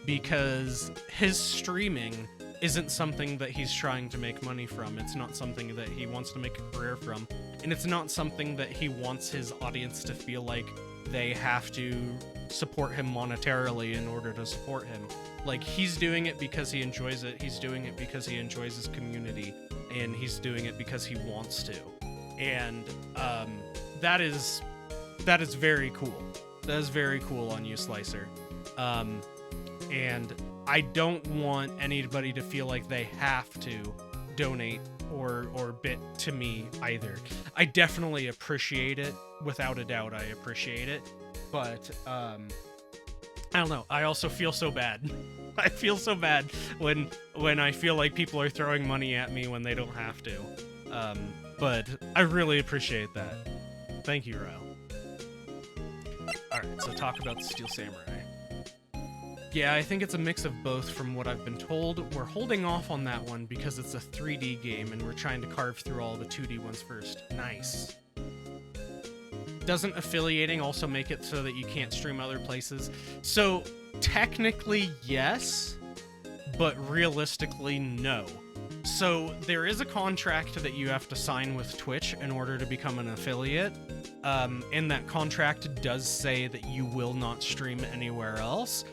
because his streaming isn't something that he's trying to make money from. It's not something that he wants to make a career from. And it's not something that he wants his audience to feel like they have to support him monetarily in order to support him. Like, he's doing it because he enjoys it. He's doing it because he enjoys his community. And he's doing it because he wants to. And that is very cool. That is very cool on you, Slicer. And I don't want anybody to feel like they have to donate or bit to me either. I definitely appreciate it. Without a doubt, I appreciate it. But I don't know. I also feel so bad. I feel so bad when I feel like people are throwing money at me when they don't have to. But I really appreciate that. Thank you, Ryle. Alright, so talk about the Steel Samurai. Yeah, I think it's a mix of both from what I've been told. We're holding off on that one because it's a 3D game and we're trying to carve through all the 2D ones first. Nice. Doesn't affiliating also make it so that you can't stream other places? So, technically, yes, but realistically, no. So, there is a contract that you have to sign with Twitch in order to become an affiliate. And that contract does say that you will not stream anywhere else.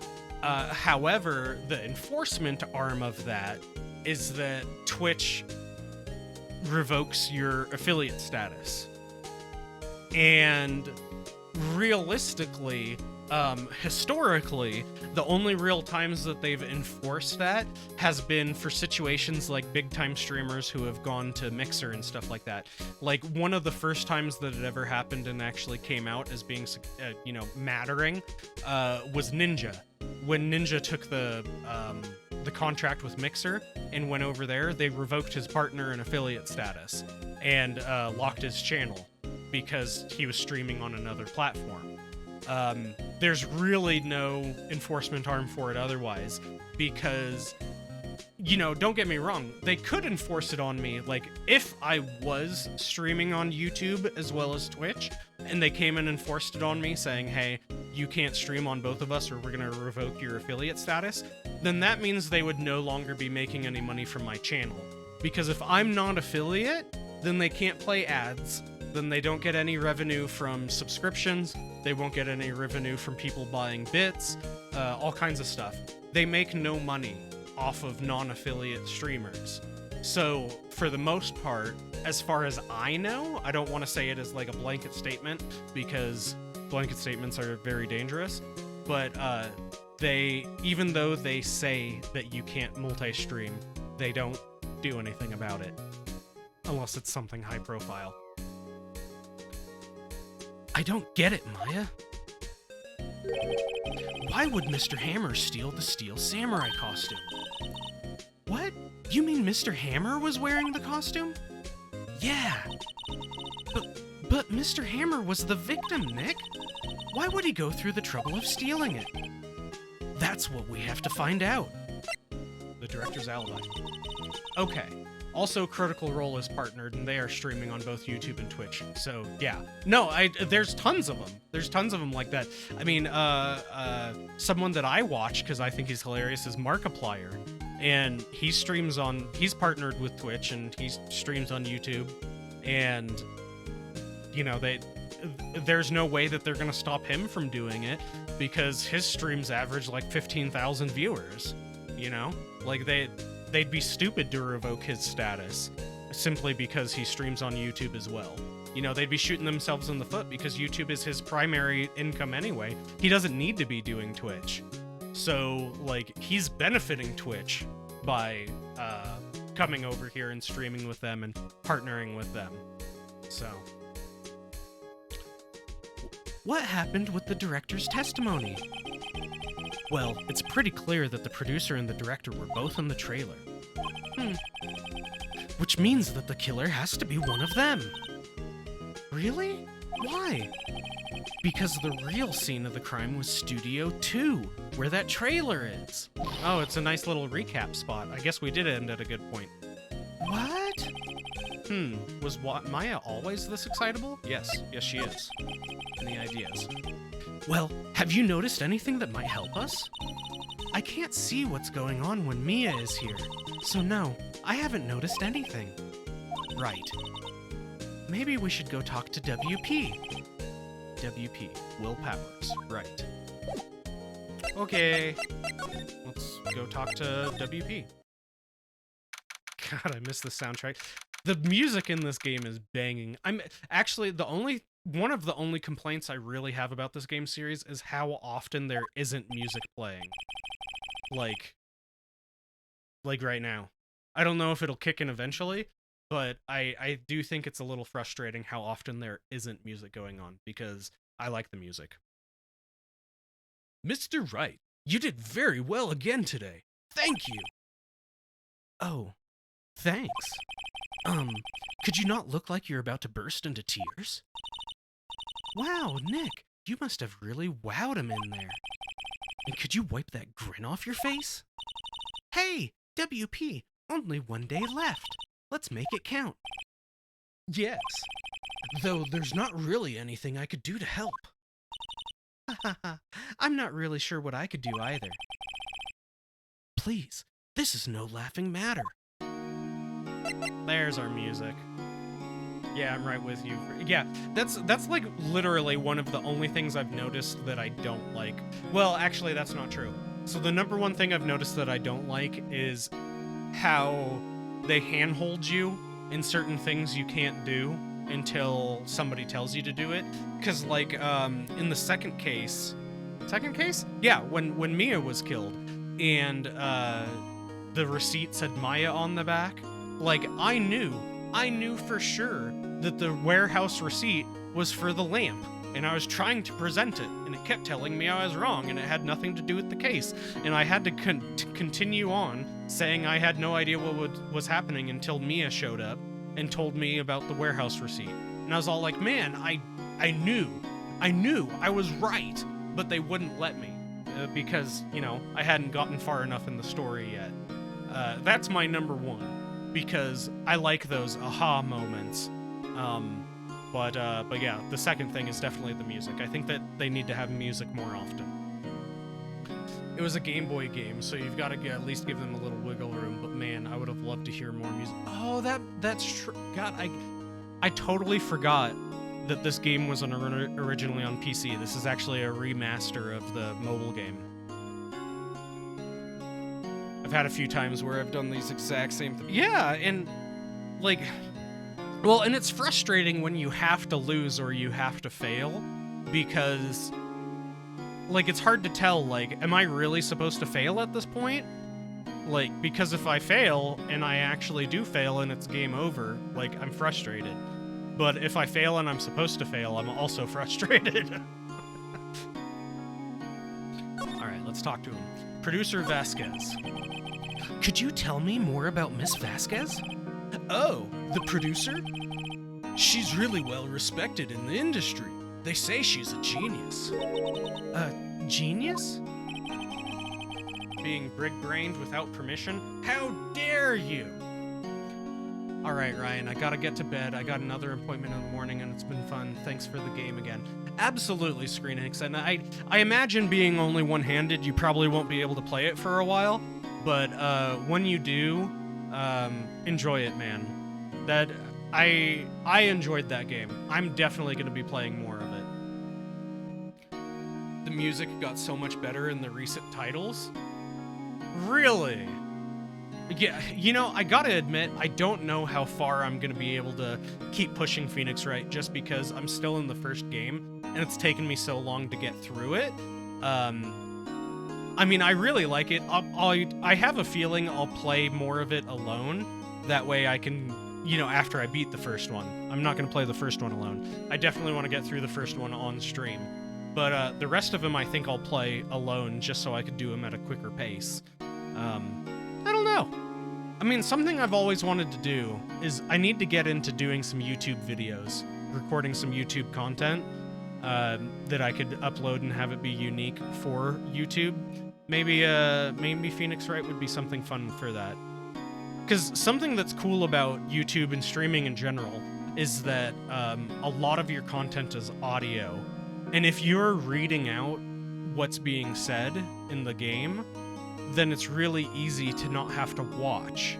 However, the enforcement arm of that is that Twitch revokes your affiliate status. And realistically, historically, the only real times that they've enforced that has been for situations like big-time streamers who have gone to Mixer and stuff like that. Like, one of the first times that it ever happened and actually came out as being, mattering, was Ninja. When Ninja took the contract with Mixer and went over there, they revoked his partner and affiliate status and locked his channel because he was streaming on another platform. There's really no enforcement arm for it otherwise, because, don't get me wrong, they could enforce it on me. Like, if I was streaming on YouTube as well as Twitch, and they came and enforced it on me saying, hey, you can't stream on both of us or we're going to revoke your affiliate status, then that means they would no longer be making any money from my channel. Because if I'm not affiliate, then they can't play ads. Then they don't get any revenue from subscriptions. They won't get any revenue from people buying bits, all kinds of stuff. They make no money off of non-affiliate streamers. So for the most part, as far as I know, I don't want to say it as like a blanket statement because blanket statements are very dangerous, but even though they say that you can't multi-stream, they don't do anything about it. Unless it's something high profile. I don't get it, Maya. Why would Mr. Hammer steal the Steel Samurai costume? What? You mean Mr. Hammer was wearing the costume? Yeah. But Mr. Hammer was the victim, Nick. Why would he go through the trouble of stealing it? That's what we have to find out. The director's alibi. Okay. Also, Critical Role is partnered, and they are streaming on both YouTube and Twitch. So, yeah. No, there's tons of them. There's tons of them like that. I mean, someone that I watch, because I think he's hilarious, is Markiplier. And he's partnered with Twitch, and he streams on YouTube. And, there's no way that they're going to stop him from doing it, because his streams average like 15,000 viewers, Like, they'd be stupid to revoke his status simply because he streams on YouTube as well. They'd be shooting themselves in the foot because YouTube is his primary income anyway. He doesn't need to be doing Twitch. So, like, he's benefiting Twitch by coming over here and streaming with them and partnering with them. So, what happened with the director's testimony? Well, it's pretty clear that the producer and the director were both in the trailer. Which means that the killer has to be one of them. Really? Why? Because the real scene of the crime was Studio 2, where that trailer is. Oh, it's a nice little recap spot. I guess we did end at a good point. What? Was Maya always this excitable? Yes, she is. Any ideas? Well, have you noticed anything that might help us? I can't see what's going on when Mia is here, so no, I haven't noticed anything. Right. Maybe we should go talk to WP. WP, Will Powers, right. Okay, let's go talk to WP. God, I miss the soundtrack. The music in this game is banging. I'm actually one of the only complaints I really have about this game series is how often there isn't music playing. Like right now. I don't know if it'll kick in eventually, but I do think it's a little frustrating how often there isn't music going on, because I like the music. Mr. Wright, you did very well again today. Thank you. Oh, thanks. Could you not look like you're about to burst into tears? Wow, Nick, you must have really wowed him in there. And could you wipe that grin off your face? Hey, WP, only one day left. Let's make it count. Yes, though there's not really anything I could do to help. I'm not really sure what I could do either. Please, this is no laughing matter. There's our music. Yeah, I'm right with you. Yeah, that's like literally one of the only things I've noticed that I don't like. Well, actually, that's not true. So the number one thing I've noticed that I don't like is how they handhold you in certain things you can't do until somebody tells you to do it. Because, like, in the second case? Yeah, when Mia was killed, and the receipt said Maya on the back, like, I knew for sure that the warehouse receipt was for the lamp, and I was trying to present it, and it kept telling me I was wrong, and it had nothing to do with the case, and I had to continue on saying I had no idea what was happening until Mia showed up and told me about the warehouse receipt. And I was all like, man, I knew I was right, but they wouldn't let me because, you know, I hadn't gotten far enough in the story yet. That's my number one, because I like those aha moments. But yeah, the second thing is definitely the music. I think that they need to have music more often. It was a Game Boy game, so you've got to at least give them a little wiggle room, but man, I would have loved to hear more music. Oh, that's true. God, I totally forgot that this game was originally on PC. This is actually a remaster of the mobile game. I've had a few times where I've done these exact same things. Yeah, and like, well, and it's frustrating when you have to lose or you have to fail, because like, it's hard to tell, like, am I really supposed to fail at this point? Like, because if I fail, and I actually do fail and it's game over, like, I'm frustrated. But if I fail and I'm supposed to fail, I'm also frustrated. Alright, let's talk to him. Producer Vasquez. Could you tell me more about Miss Vasquez? Oh, the producer? She's really well respected in the industry. They say she's a genius. A genius? Being big-brained without permission? How dare you! Alright, Ryan, I gotta get to bed. I got another appointment in the morning, and it's been fun. Thanks for the game again. Absolutely, Screenix. And I imagine being only one-handed, you probably won't be able to play it for a while. But when you do, enjoy it, man. I enjoyed that game. I'm definitely going to be playing more of it. The music got so much better in the recent titles. Really? Yeah, you know, I gotta admit, I don't know how far I'm going to be able to keep pushing Phoenix Wright, just because I'm still in the first game, and it's taken me so long to get through it. I mean, I really like it. I have a feeling I'll play more of it alone. That way I can, you know, after I beat the first one. I'm not going to play the first one alone. I definitely want to get through the first one on stream. But the rest of them I think I'll play alone, just so I could do them at a quicker pace. I don't know. I mean, something I've always wanted to do is I need to get into doing some YouTube videos, recording some YouTube content that I could upload and have it be unique for YouTube. Maybe Phoenix Wright would be something fun for that. Because something that's cool about YouTube and streaming in general is that a lot of your content is audio. And if you're reading out what's being said in the game, then it's really easy to not have to watch,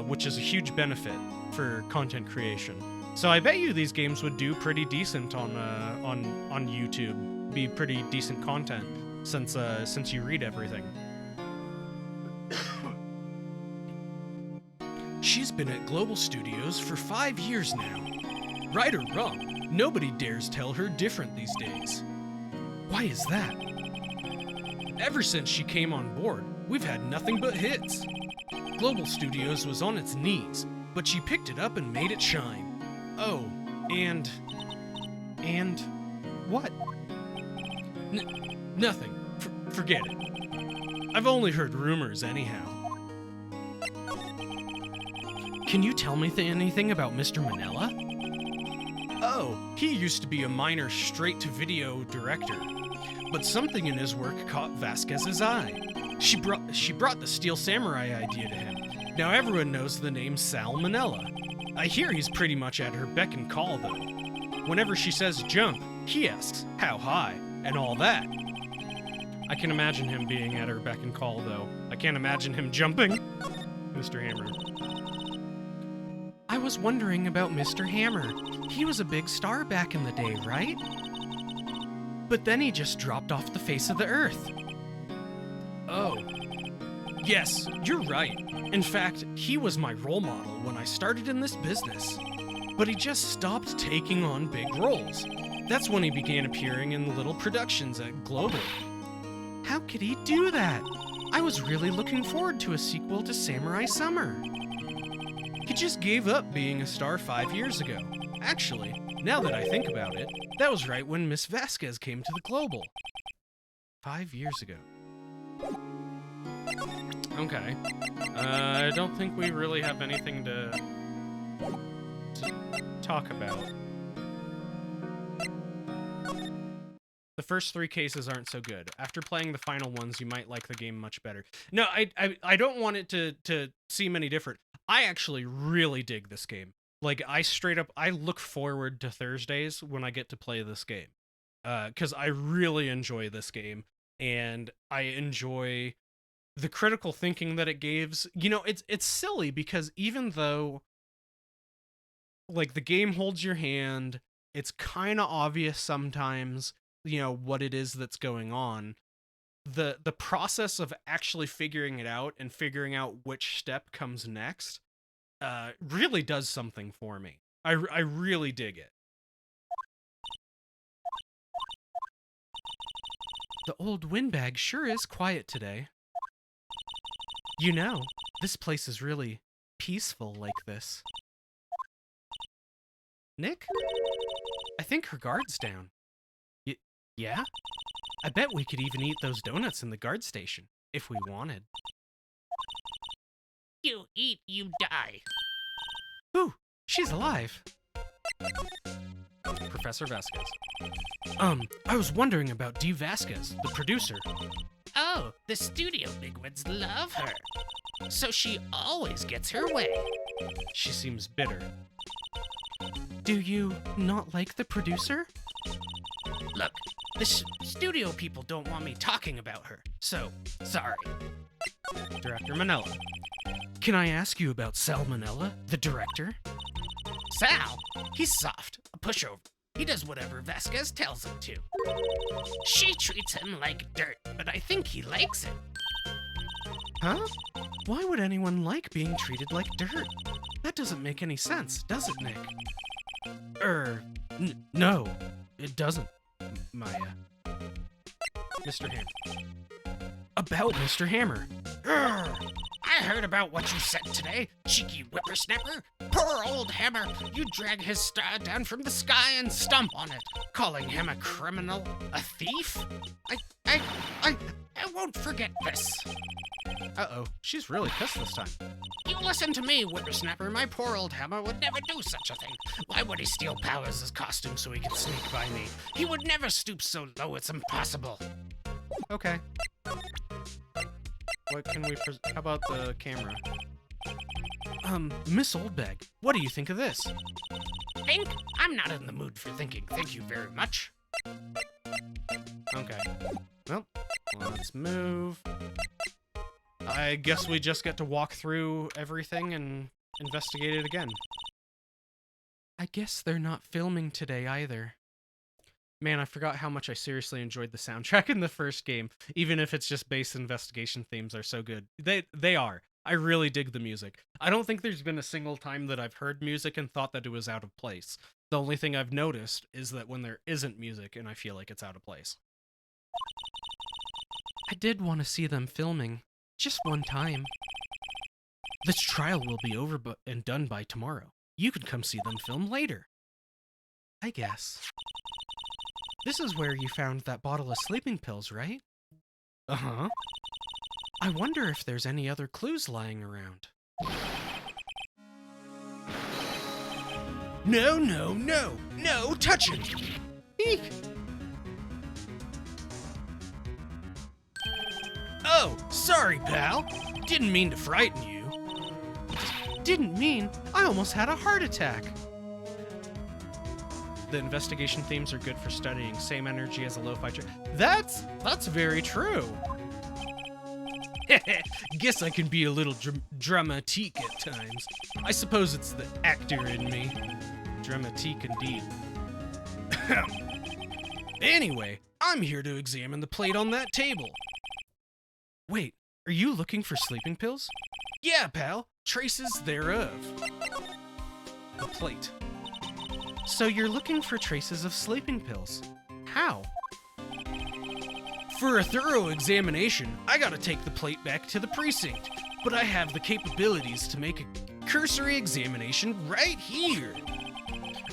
which is a huge benefit for content creation. So I bet you these games would do pretty decent on YouTube, be pretty decent content since you read everything. She's been at Global Studios for 5 years now. Right or wrong, nobody dares tell her different these days. Why is that? Ever since she came on board, we've had nothing but hits. Global Studios was on its knees, but she picked it up and made it shine. Oh, and what? Nothing. Forget it. I've only heard rumors anyhow. Can you tell me anything about Mr. Manila? Oh, he used to be a minor straight-to-video director, but something in his work caught Vasquez's eye. She brought the Steel Samurai idea to him. Now everyone knows the name Sal Manila. I hear he's pretty much at her beck and call, though. Whenever she says jump, he asks, how high, and all that. I can imagine him being at her beck and call, though. I can't imagine him jumping. Mr. Hammer. I was wondering about Mr. Hammer. He was a big star back in the day, right? But then he just dropped off the face of the earth. Oh. Yes, you're right. In fact, he was my role model when I started in this business. But he just stopped taking on big roles. That's when he began appearing in little productions at Global. How could he do that? I was really looking forward to a sequel to Samurai Summer. He just gave up being a star 5 years ago. Actually, now that I think about it, that was right when Miss Vasquez came to the Global. 5 years ago. Okay. I don't think we really have anything to talk about. The first 3 cases aren't so good. After playing the final ones, you might like the game much better. No, I don't want it to seem any different. I actually really dig this game. Like, I look forward to Thursdays when I get to play this game. 'Cause I really enjoy this game, and I enjoy the critical thinking that it gives. You know, it's silly because even though, like, the game holds your hand, it's kind of obvious sometimes, you know, what it is that's going on. The process of actually figuring it out and figuring out which step comes next really does something for me. I really dig it. The old windbag sure is quiet today. You know, this place is really peaceful like this. Nick? I think her guard's down. Yeah? I bet we could even eat those donuts in the guard station, if we wanted. You eat, you die. Ooh, she's alive. Professor Vasquez. I was wondering about Dee Vasquez, the producer. Oh, the studio bigwigs love her. So she always gets her way. She seems bitter. Do you not like the producer? Look, the studio people don't want me talking about her, so sorry. Director Manila. Can I ask you about Sal Manila, the director? Sal? He's soft, a pushover. He does whatever Vasquez tells him to. She treats him like dirt, but I think he likes it. Huh? Why would anyone like being treated like dirt? That doesn't make any sense, does it, Nick? No, it doesn't, Maya. Mr. Hammer. About Mr. Hammer. I heard about what you said today, cheeky whippersnapper. Poor old Hammer, you drag his star down from the sky and stomp on it, calling him a criminal, a thief? I won't forget this. Uh-oh, she's really pissed this time. You listen to me, whippersnapper. My poor old Hammer would never do such a thing. Why would he steal Powers' costume so he could sneak by me? He would never stoop so low, it's impossible. Okay. What can we how about the camera? Miss Oldbag, what do you think of this? Think? I'm not in the mood for thinking, thank you very much. Okay. Well, let's move. I guess we just get to walk through everything and investigate it again. I guess they're not filming today either. Man, I forgot how much I seriously enjoyed the soundtrack in the first game, even if it's just base investigation themes are so good. They are. I really dig the music. I don't think there's been a single time that I've heard music and thought that it was out of place. The only thing I've noticed is that when there isn't music and I feel like it's out of place. I did want to see them filming. Just one time. This trial will be over and done by tomorrow. You can come see them film later. I guess. This is where you found that bottle of sleeping pills, right? Uh-huh. I wonder if there's any other clues lying around. No, no, no! No touching! Eek! Oh, sorry, pal. Didn't mean to frighten you. Didn't mean. I almost had a heart attack. The investigation themes are good for studying. Same energy as a lo-fi track. That's very true. Guess I can be a little dramatique at times. I suppose it's the actor in me. Dramatique indeed. Anyway, I'm here to examine the plate on that table. Wait, are you looking for sleeping pills? Yeah, pal. Traces thereof. The plate. So you're looking for traces of sleeping pills. How? For a thorough examination, I gotta take the plate back to the precinct, but I have the capabilities to make a cursory examination right here.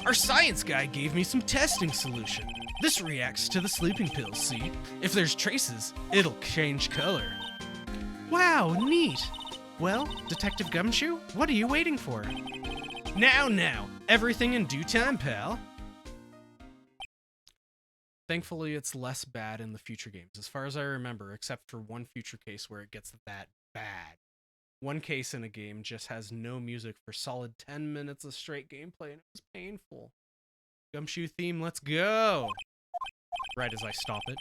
Our science guy gave me some testing solution. This reacts to the sleeping pills, see? If there's traces, it'll change color. Wow, neat. Well, Detective Gumshoe, what are you waiting for? Now, everything in due time, pal. Thankfully, it's less bad in the future games, as far as I remember, except for one future case where it gets that bad. One case in a game just has no music for solid 10 minutes of straight gameplay, and it was painful. Gumshoe theme, let's go! Right as I stop it.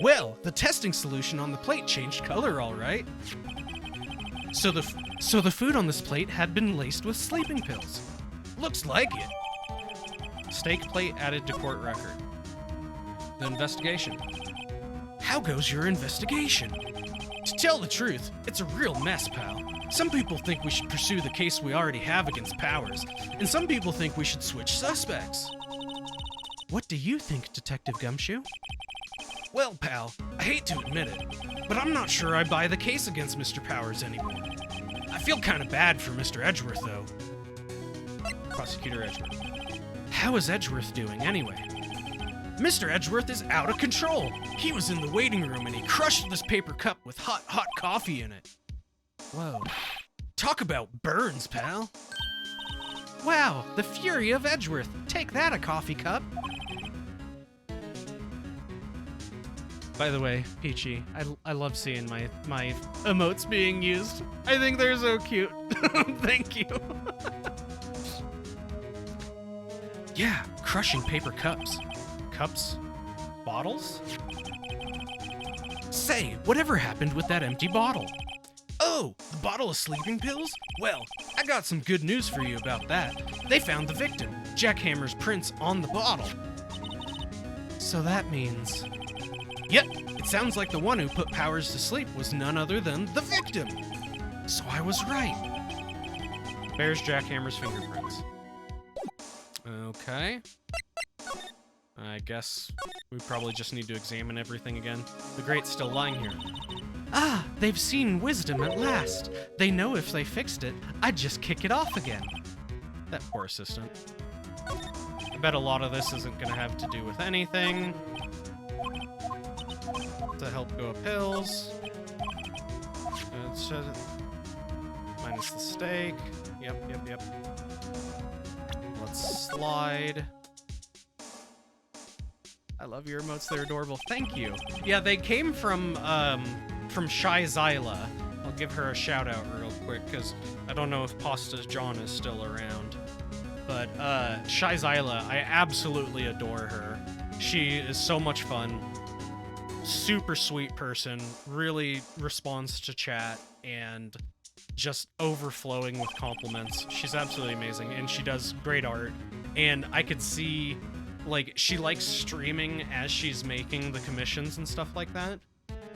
Well, the testing solution on the plate changed color, all right. So the food on this plate had been laced with sleeping pills. Looks like it. Steak plate added to court record. The investigation. How goes your investigation? To tell the truth, it's a real mess, pal. Some people think we should pursue the case we already have against Powers, and some people think we should switch suspects. What do you think, Detective Gumshoe? Well, pal, I hate to admit it, but I'm not sure I buy the case against Mr. Powers anymore. I feel kind of bad for Mr. Edgeworth, though. Prosecutor Edgeworth. How is Edgeworth doing, anyway? Mr. Edgeworth is out of control. He was in the waiting room and he crushed this paper cup with hot coffee in it. Whoa. Talk about burns, pal. Wow, the fury of Edgeworth. Take that, a coffee cup. By the way, Peachy, I love seeing my emotes being used. I think they're so cute. Thank you. Yeah, crushing paper cups. Cups? Bottles? Say, whatever happened with that empty bottle? Oh, the bottle of sleeping pills? Well, I got some good news for you about that. They found the victim, Jackhammer's prints on the bottle. So that means... Yep, it sounds like the one who put Powers to sleep was none other than the victim. So I was right. Bears Jackhammer's fingerprints. Okay. I guess we probably just need to examine everything again. The Great's still lying here. Ah, they've seen wisdom at last. They know if they fixed it, I'd just kick it off again. That poor assistant. I bet a lot of this isn't gonna have to do with anything. To help go of pills. Minus the steak. Yep. Let's slide. I love your emotes, they're adorable. Thank you. Yeah, they came from Shy Zyla. I'll give her a shout out real quick, because I don't know if Pasta's John is still around. But Shy Zyla, I absolutely adore her. She is so much fun. super sweet person, really responds to chat, and just overflowing with compliments. She's absolutely amazing, and she does great art. And I could see, like, she likes streaming as she's making the commissions and stuff like that,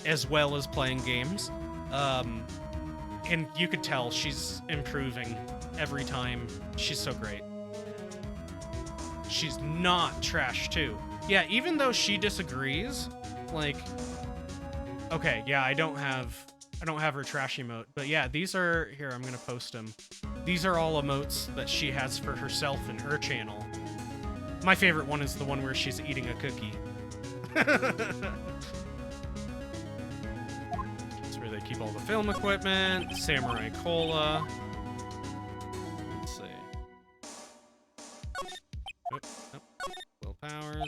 as well as playing games. And you could tell she's improving every time. She's so great. She's not trash too. Yeah, even though she disagrees, like, okay, yeah, I don't have her trash emote, but yeah, these are, here, I'm gonna post them. These are all emotes that she has for herself and her channel. My favorite one is the one where she's eating a cookie. That's where they keep all the film equipment, Samurai Cola. Let's see. Will Powers.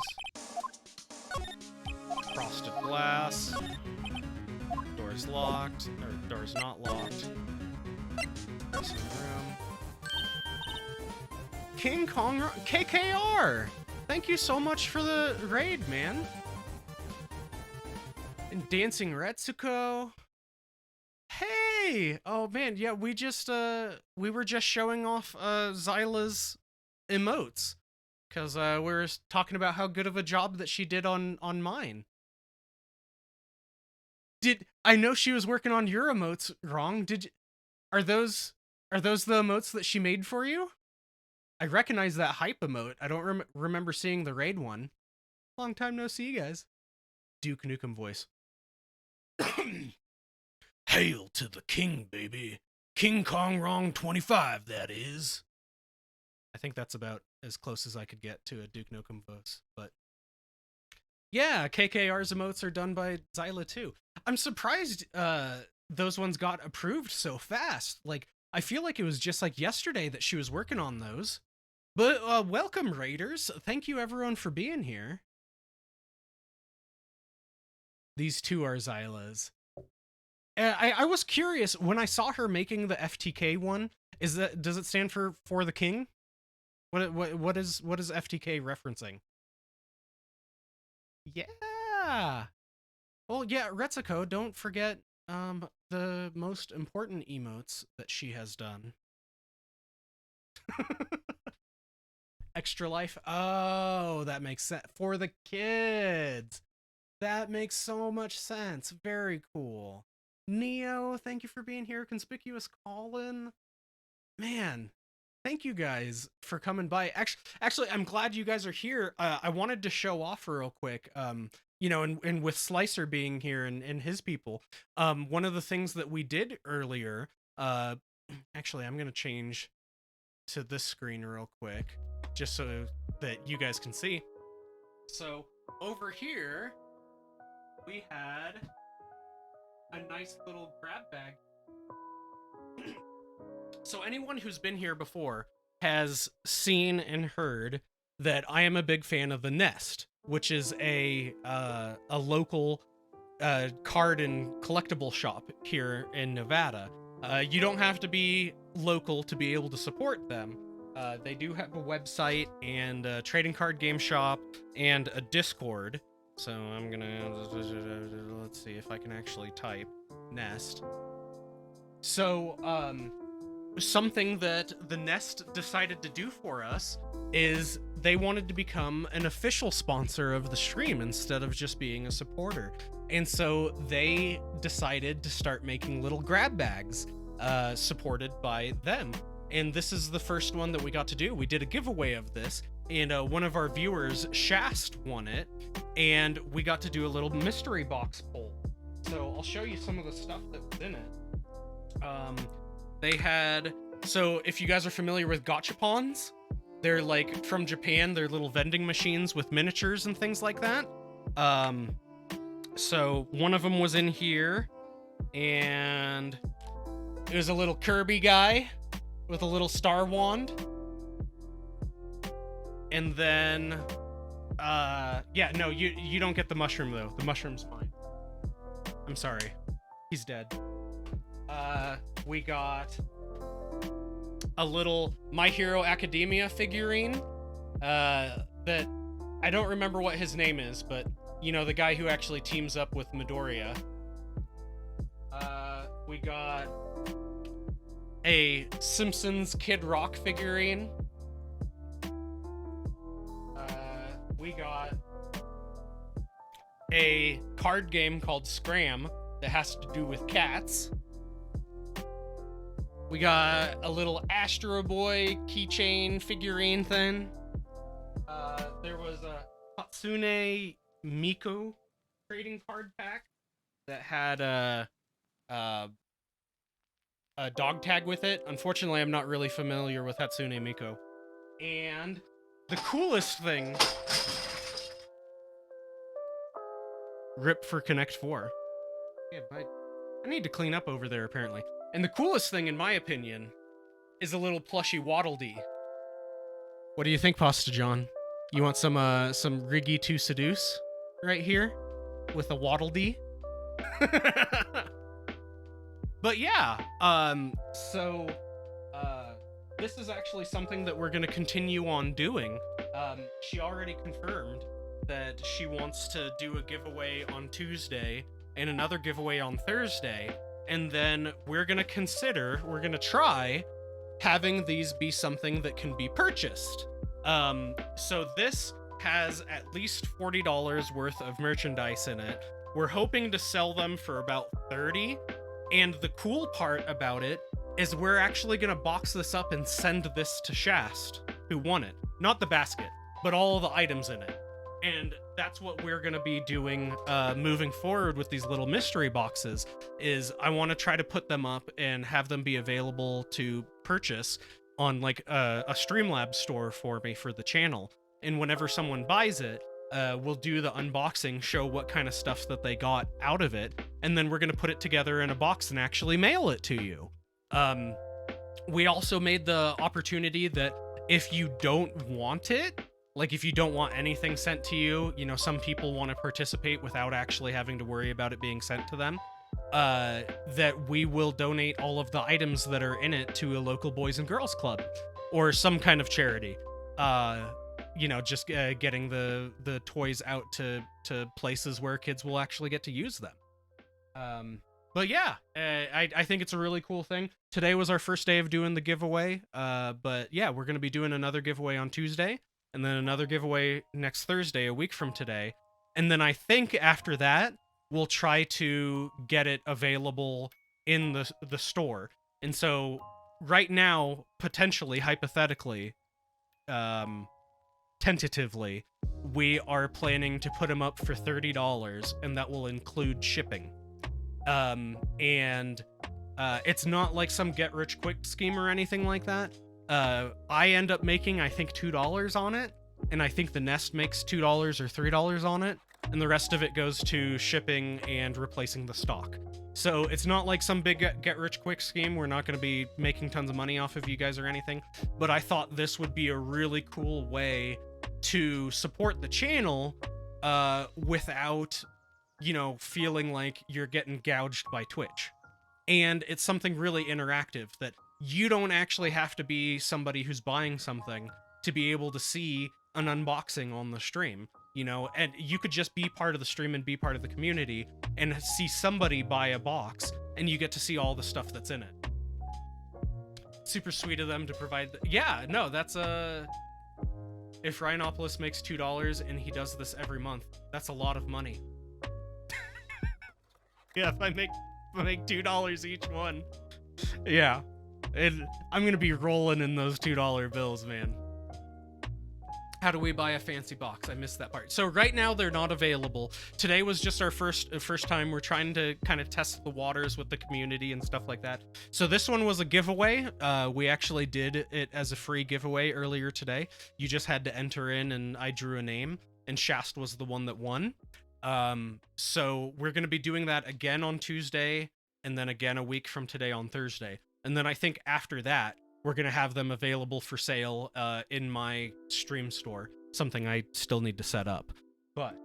Frosted glass. Door's locked, or door's not locked. Rest of the room. King Kong KKR! Thank you so much for the raid, man. And Dancing Retsuko. Hey! Oh man, yeah, we were just showing off Zyla's emotes. Cause we were talking about how good of a job that she did on mine. I know she was working on your emotes, wrong? Are those the emotes that she made for you? I recognize that hype emote. I don't remember seeing the raid one. Long time no see, guys. Duke Nukem voice. Hail to the king, baby. King Kong Wrong 25, that is. I think that's about as close as I could get to a Duke Nukem voice, but yeah, KKR's emotes are done by Zyla too. I'm surprised those ones got approved so fast. Like, I feel like it was just like yesterday that she was working on those. But welcome, Raiders. Thank you everyone for being here. These two are Zyla's. I was curious when I saw her making the FTK one. Does it stand for the king? What is FTK referencing? Yeah. Well, yeah, Retsuko, don't forget the most important emotes that she has done. Extra life. Oh, that makes sense. For the kids. That makes so much sense. Very cool. Neo, thank you for being here. Conspicuous Colin. Man, thank you guys for coming by. Actually, I'm glad you guys are here. I wanted to show off real quick. You know, and with Slicer being here and his people, one of the things that we did earlier, actually, I'm going to change to this screen real quick, just so that you guys can see. So over here, we had a nice little grab bag. So anyone who's been here before has seen and heard that I am a big fan of The Nest, which is a local card and collectible shop here in Nevada. You don't have to be local to be able to support them. They do have a website and a trading card game shop and a Discord. So I'm gonna, let's see if I can actually type Nest. So, something that the Nest decided to do for us is they wanted to become an official sponsor of the stream instead of just being a supporter. And so they decided to start making little grab bags supported by them. And this is the first one that we got to do. We did a giveaway of this, and one of our viewers, Shast, won it, and we got to do a little mystery box poll. So I'll show you some of the stuff that was in it. They had, so if you guys are familiar with gachapons, they're like from Japan, they're little vending machines with miniatures and things like that. So one of them was in here, and it was a little Kirby guy with a little star wand. And then, yeah, no, you don't get the mushroom though. The mushroom's fine. I'm sorry. He's dead. We got a little My Hero Academia figurine, that I don't remember what his name is, but you know, the guy who actually teams up with Midoriya. We got a Simpsons Kid Rock figurine. We got a card game called Scram that has to do with cats. We got a little Astro Boy keychain figurine thing. There was a Hatsune Miku trading card pack that had a dog tag with it. Unfortunately, I'm not really familiar with Hatsune Miku. And the coolest thing... Rip for Connect 4. Yeah, but I need to clean up over there, apparently. And the coolest thing, in my opinion, is a little plushy Waddle Dee. What do you think, Pasta John? You want some Riggy to seduce right here with a Waddle Dee? But yeah, this is actually something that we're going to continue on doing. She already confirmed that she wants to do a giveaway on Tuesday and another giveaway on Thursday, and then we're going to try having these be something that can be purchased. So this has at least $40 worth of merchandise in it. We're hoping to sell them for about $30, and the cool part about it is we're actually going to box this up and send this to Shast, who won it. Not the basket, but all of the items in it. And that's what we're going to be doing moving forward with these little mystery boxes, is I want to try to put them up and have them be available to purchase on like a Streamlabs store for me for the channel. And whenever someone buys it, we'll do the unboxing, show what kind of stuff that they got out of it, and then we're going to put it together in a box and actually mail it to you. We also made the opportunity that if you don't want it, like if you don't want anything sent to you, you know, some people want to participate without actually having to worry about it being sent to them, that we will donate all of the items that are in it to a local Boys and Girls Club or some kind of charity. You know, just getting the toys out to places where kids will actually get to use them. But yeah, I think it's a really cool thing. Today was our first day of doing the giveaway, but yeah, we're going to be doing another giveaway on Tuesday, and then another giveaway next Thursday, a week from today. And then I think after that, we'll try to get it available in the store. And so right now, potentially, hypothetically, tentatively, we are planning to put them up for $30, and that will include shipping. It's not like some get-rich-quick scheme or anything like that. I end up making, I think, $2 on it, and I think the Nest makes $2 or $3 on it, and the rest of it goes to shipping and replacing the stock. So it's not like some big get-rich-quick scheme. We're not going to be making tons of money off of you guys or anything, but I thought this would be a really cool way to support the channel without, you know, feeling like you're getting gouged by Twitch. And it's something really interactive that you don't actually have to be somebody who's buying something to be able to see an unboxing on the stream, you know, and you could just be part of the stream and be part of the community and see somebody buy a box, and you get to see all the stuff that's in it. Super sweet of them to provide. Yeah, no, that's if Rhinopolis makes $2 and he does this every month, that's a lot of money. Yeah, if I make $2 each one. Yeah. And I'm gonna be rolling in those $2 bills, man. How do we buy a fancy box? I missed that part. So right now they're not available. Today was just our first time. We're trying to kind of test the waters with the community and stuff like that. So this one was a giveaway. We actually did it as a free giveaway earlier today. You just had to enter in, and I drew a name, and Shast was the one that won. So we're going to be doing that again on Tuesday, and then again a week from today on Thursday. And then I think after that, we're going to have them available for sale in my stream store, something I still need to set up. But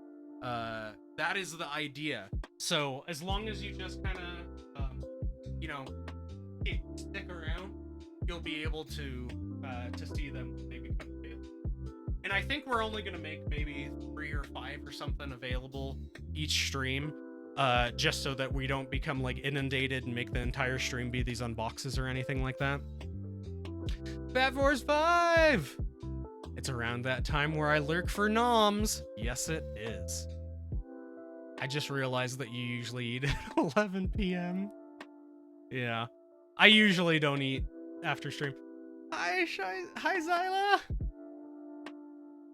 that is the idea. So as long as you just kind of, you know, stick around, you'll be able to see them when they become available. And I think we're only gonna make maybe 3 or 5 or something available each stream, just so that we don't become like inundated and make the entire stream be these unboxes or anything like that. Bat Force 5! It's around that time where I lurk for noms. Yes, it is. I just realized that you usually eat at 11 p.m. Yeah. I usually don't eat after stream. Hi, hi, Zyla!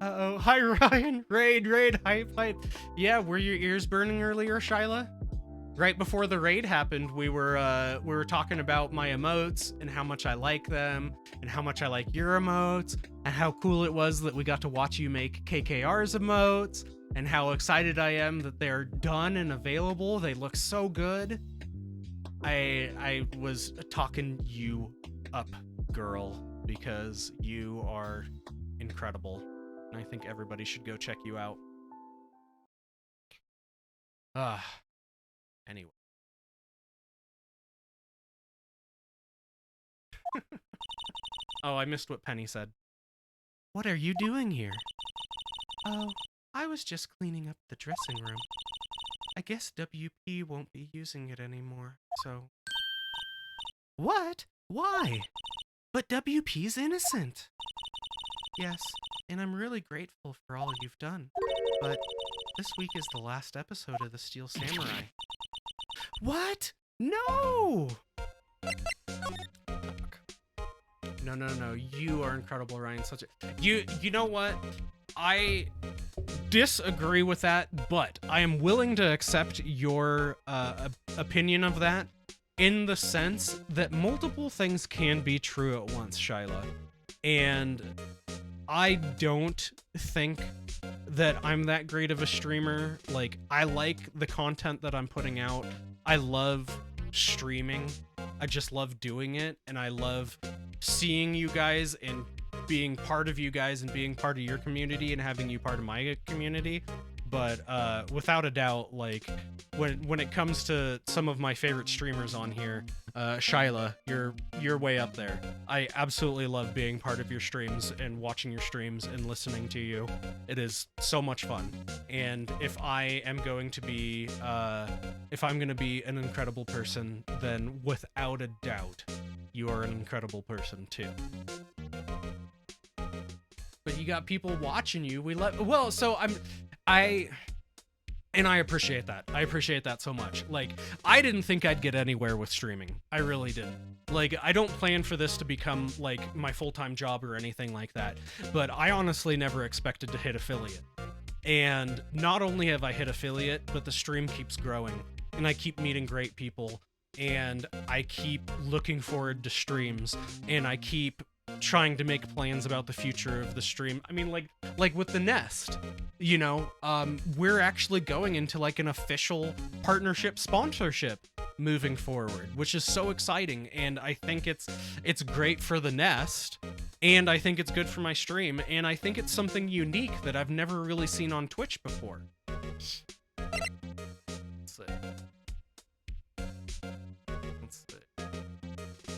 Uh-oh. Hi, Ryan. Raid, hype. Yeah, were your ears burning earlier, Shyla? Right before the raid happened, we were talking about my emotes and how much I like them and how much I like your emotes and how cool it was that we got to watch you make KKR's emotes and how excited I am that they're done and available. They look so good. I was talking you up, girl, because you are incredible. And I think everybody should go check you out. Anyway. Oh, I missed what Penny said. What are you doing here? Oh, I was just cleaning up the dressing room. I guess WP won't be using it anymore, so... What? Why? But WP's innocent. Yes, and I'm really grateful for all you've done. But this week is the last episode of the Steel Samurai. What? No! No. You are incredible, Ryan. Such a... You know what? I disagree with that, but I am willing to accept your opinion of that in the sense that multiple things can be true at once, Shyla. And I don't think that I'm that great of a streamer. Like, I like the content that I'm putting out. I love streaming. I just love doing it, and I love seeing you guys and being part of you guys and being part of your community and having you part of my community. But without a doubt, like, when it comes to some of my favorite streamers on here, Shyla, you're way up there. I absolutely love being part of your streams and watching your streams and listening to you. It is so much fun. And if I am going to be an incredible person, then without a doubt, you are an incredible person too. But you got people watching you. And I appreciate that. I appreciate that so much. Like, I didn't think I'd get anywhere with streaming. I really didn't. Like, I don't plan for this to become, like, my full-time job or anything like that. But I honestly never expected to hit affiliate. And not only have I hit affiliate, but the stream keeps growing. And I keep meeting great people. And I keep looking forward to streams. And I keep trying to make plans about the future of the stream. I mean, like with the Nest, you know, we're actually going into like an official partnership sponsorship moving forward, which is so exciting. And I think it's great for the Nest, and I think it's good for my stream, and I think it's something unique that I've never really seen on Twitch before. Let's see.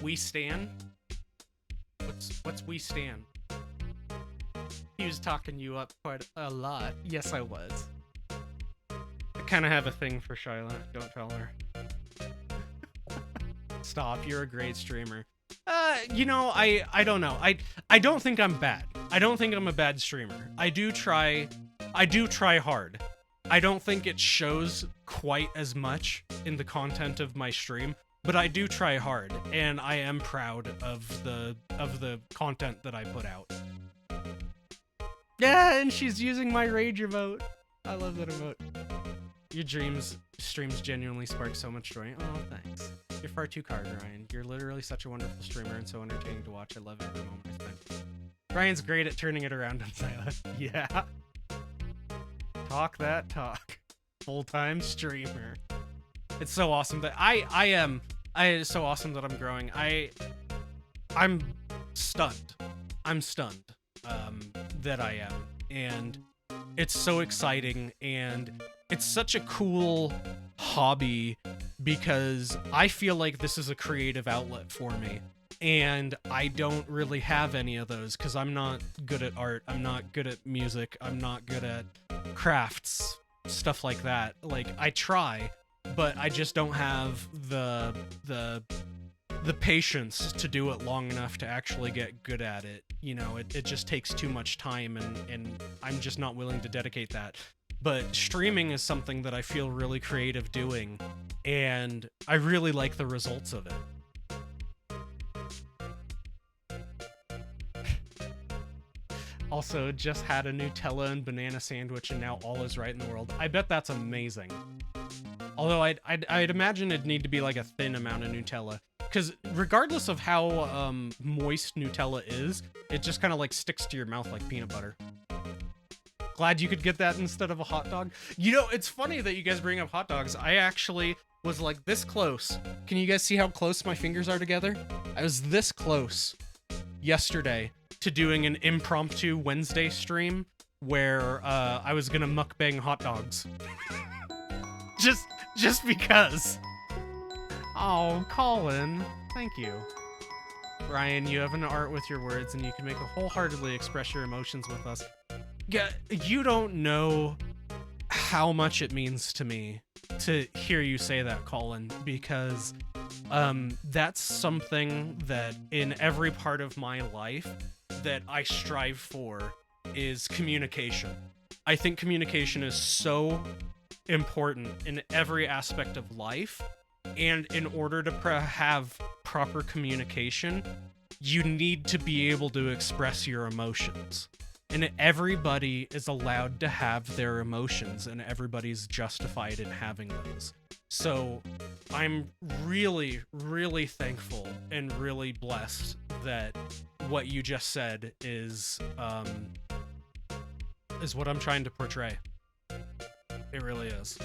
We Stan? What's We Stand? He was talking you up quite a lot. Yes, I was. I kind of have a thing for Shyla. Don't tell her. Stop. You're a great streamer. You know, I don't know. I don't think I'm bad. I don't think I'm a bad streamer. I do try hard. I don't think it shows quite as much in the content of my stream. But I do try hard, and I am proud of the content that I put out. Yeah, and she's using my rage emote. I love that emote. Your streams genuinely spark so much joy. Oh, thanks. You're far too kind, Ryan. You're literally such a wonderful streamer and so entertaining to watch. I love every moment I spend. Ryan's great at turning it around on Silent. Yeah. Talk that talk. Full-time streamer. It's so awesome that it's so awesome that I'm growing. I'm stunned. I'm stunned that I am. And it's so exciting, and it's such a cool hobby because I feel like this is a creative outlet for me. And I don't really have any of those because I'm not good at art. I'm not good at music. I'm not good at crafts, stuff like that. Like, I try, but I just don't have the patience to do it long enough to actually get good at it. You know, it just takes too much time, and I'm just not willing to dedicate that. But streaming is something that I feel really creative doing, and I really like the results of it. Also, just had a Nutella and banana sandwich, and now all is right in the world. I bet that's amazing. Although I'd imagine it'd need to be like a thin amount of Nutella, because regardless of how moist Nutella is, it just kind of like sticks to your mouth like peanut butter. Glad you could get that instead of a hot dog. You know, it's funny that you guys bring up hot dogs. I actually was like this close. Can you guys see how close my fingers are together? I was this close yesterday to doing an impromptu Wednesday stream where I was gonna mukbang hot dogs. just because. Oh, Colin, thank you. Ryan, you have an art with your words, and you can make a wholeheartedly express your emotions with us. Yeah, you don't know how much it means to me to hear you say that, Colin, because that's something that in every part of my life that I strive for is communication. I think communication is so important in every aspect of life, and in order to have proper communication, you need to be able to express your emotions. And everybody is allowed to have their emotions, and everybody's justified in having those. So I'm really, really thankful and really blessed that what you just said is what I'm trying to portray. It really is.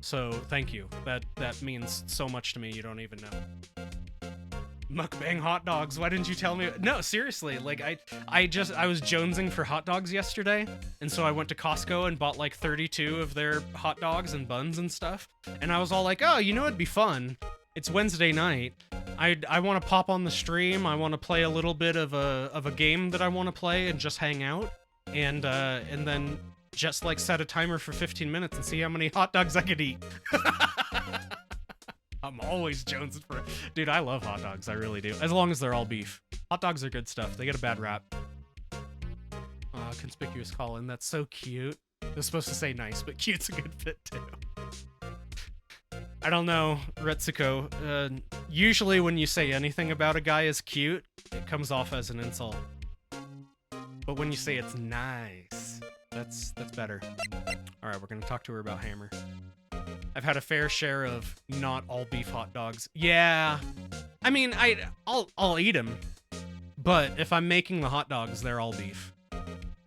So thank you. That means so much to me, you don't even know. Mukbang hot dogs. Why didn't you tell me? No, seriously. Like I was jonesing for hot dogs yesterday, and so I went to Costco and bought like 32 of their hot dogs and buns and stuff. And I was all like, "Oh, you know it'd be fun. It's Wednesday night. I want to pop on the stream. I want to play a little bit of a game that I want to play and just hang out, and then just like set a timer for 15 minutes and see how many hot dogs I could eat." I'm always jonesing for it. Dude, I love hot dogs. I really do. As long as they're all beef. Hot dogs are good stuff. They get a bad rap. Conspicuous Colin. That's so cute. It was supposed to say nice, but cute's a good fit too. I don't know, Retsuko. Usually when you say anything about a guy as cute, it comes off as an insult. But when you say it's nice, that's better. Alright, we're gonna talk to her about Hammer. I've had a fair share of not all beef hot dogs. Yeah, I mean, I'll eat them, but if I'm making the hot dogs, they're all beef.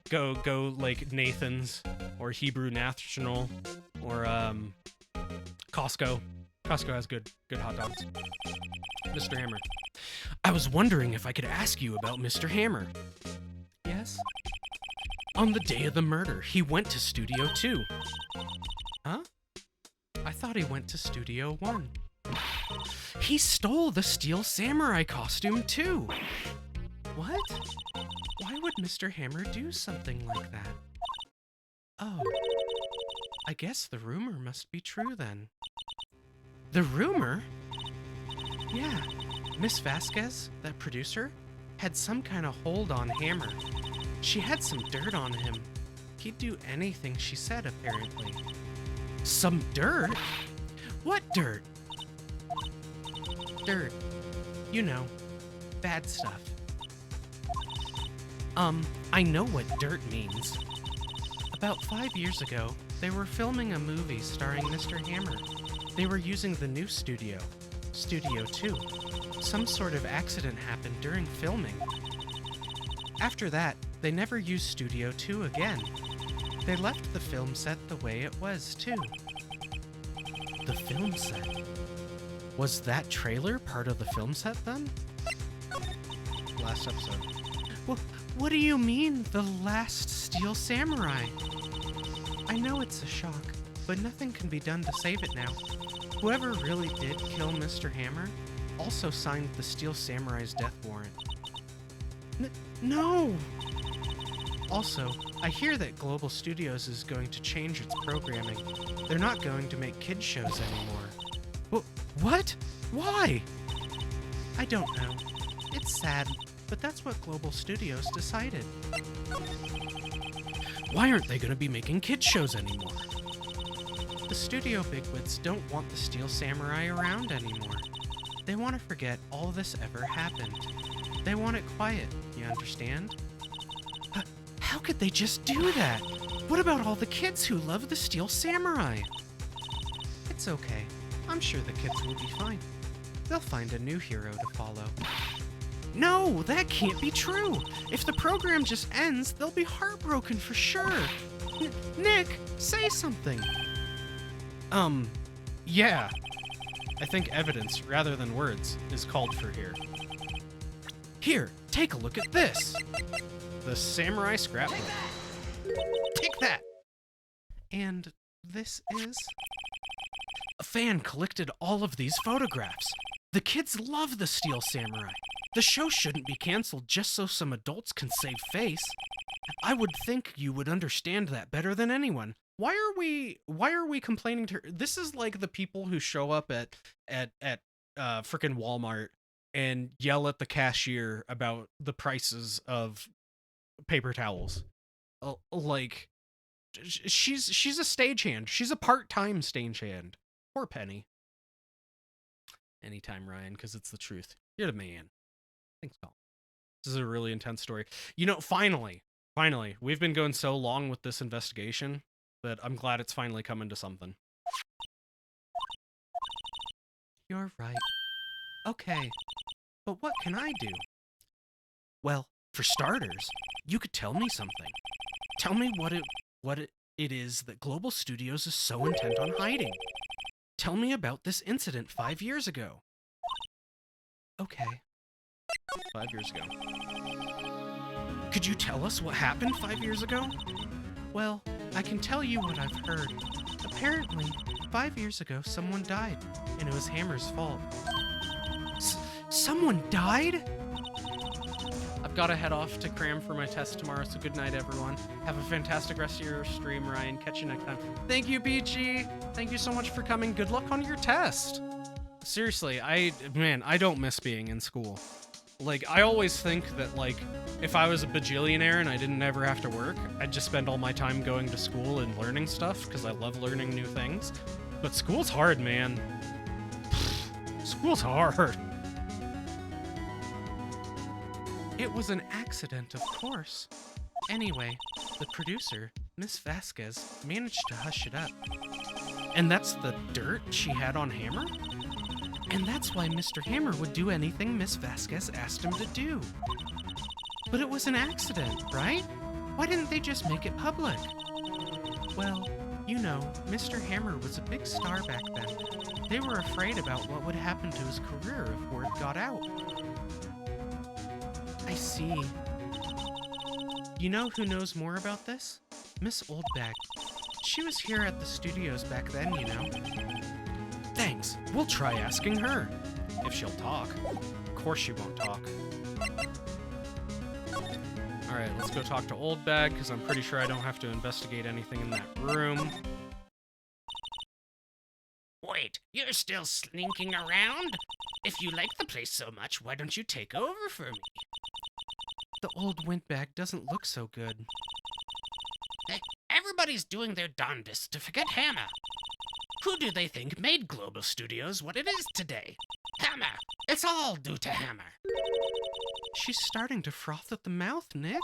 Go like Nathan's or Hebrew National or Costco. Costco has good hot dogs. Mr. Hammer. I was wondering if I could ask you about Mr. Hammer. Yes? On the day of the murder, he went to Studio 2. Huh? I thought he went to Studio 1. He stole the Steel Samurai costume, too. What? Why would Mr. Hammer do something like that? Oh. I guess the rumor must be true, then. The rumor? Yeah. Miss Vasquez, that producer, had some kind of hold on Hammer. She had some dirt on him. He'd do anything she said, apparently. Some dirt? What dirt? Dirt. You know, bad stuff. I know what dirt means. About 5 years ago, they were filming a movie starring Mr. Hammer. They were using the new studio, Studio 2. Some sort of accident happened during filming. After that, they never used Studio 2 again. They left the film set the way it was, too. The film set? Was that trailer part of the film set, then? Last episode. What do you mean, the last Steel Samurai? I know it's a shock, but nothing can be done to save it now. Whoever really did kill Mr. Hammer, also signed the Steel Samurai's death warrant. No! Also, I hear that Global Studios is going to change its programming. They're not going to make kids shows anymore. What? Why? I don't know. It's sad, but that's what Global Studios decided. Why aren't they going to be making kids shows anymore? The studio bigwigs don't want the Steel Samurai around anymore. They want to forget all this ever happened. They want it quiet, you understand? How could they just do that? What about all the kids who love the Steel Samurai? It's okay. I'm sure the kids will be fine. They'll find a new hero to follow. No, that can't be true. If the program just ends, they'll be heartbroken for sure. Nick, say something. Yeah. I think evidence, rather than words, is called for here. Here, take a look at this. The Samurai Scrapbook. Take that. And this is... A fan collected all of these photographs. The kids love the Steel Samurai. The show shouldn't be canceled just so some adults can save face. I would think you would understand that better than anyone. Why are we complaining to her? This is like the people who show up at frickin' Walmart and yell at the cashier about the prices of paper towels. Like, she's a stagehand. She's a part-time stagehand. Poor Penny. Anytime, Ryan, because it's the truth. You're the man. Thanks, Paul. This is a really intense story. You know, finally, we've been going so long with this investigation that I'm glad it's finally coming to something. You're right. Okay, but what can I do? Well, for starters, you could tell me something. Tell me what it is that Global Studios is so intent on hiding. Tell me about this incident 5 years ago. Okay. 5 years ago. Could you tell us what happened 5 years ago? Well, I can tell you what I've heard. Apparently, 5 years ago, someone died, and it was Hammer's fault. Someone died? I've got to head off to cram for my test tomorrow, so good night, everyone. Have a fantastic rest of your stream, Ryan. Catch you next time. Thank you, Peachy. Thank you so much for coming. Good luck on your test. Seriously, I don't miss being in school. Like, I always think that, like, if I was a bajillionaire and I didn't ever have to work, I'd just spend all my time going to school and learning stuff, because I love learning new things. But school's hard, man. School's hard. It was an accident, of course. Anyway, the producer, Miss Vasquez, managed to hush it up. And that's the dirt she had on Hammer? And that's why Mr. Hammer would do anything Miss Vasquez asked him to do. But it was an accident, right? Why didn't they just make it public? Well, you know, Mr. Hammer was a big star back then. They were afraid about what would happen to his career if word got out. I see. You know who knows more about this? Miss Oldbag. She was here at the studios back then, you know. Thanks. We'll try asking her. If she'll talk. Of course she won't talk. Alright, let's go talk to Oldbag, because I'm pretty sure I don't have to investigate anything in that room. Wait, you're still slinking around? If you like the place so much, why don't you take over for me? The old windbag doesn't look so good. Hey, everybody's doing their darndest to forget Hammer. Who do they think made Global Studios what it is today? Hammer! It's all due to Hammer. She's starting to froth at the mouth, Nick.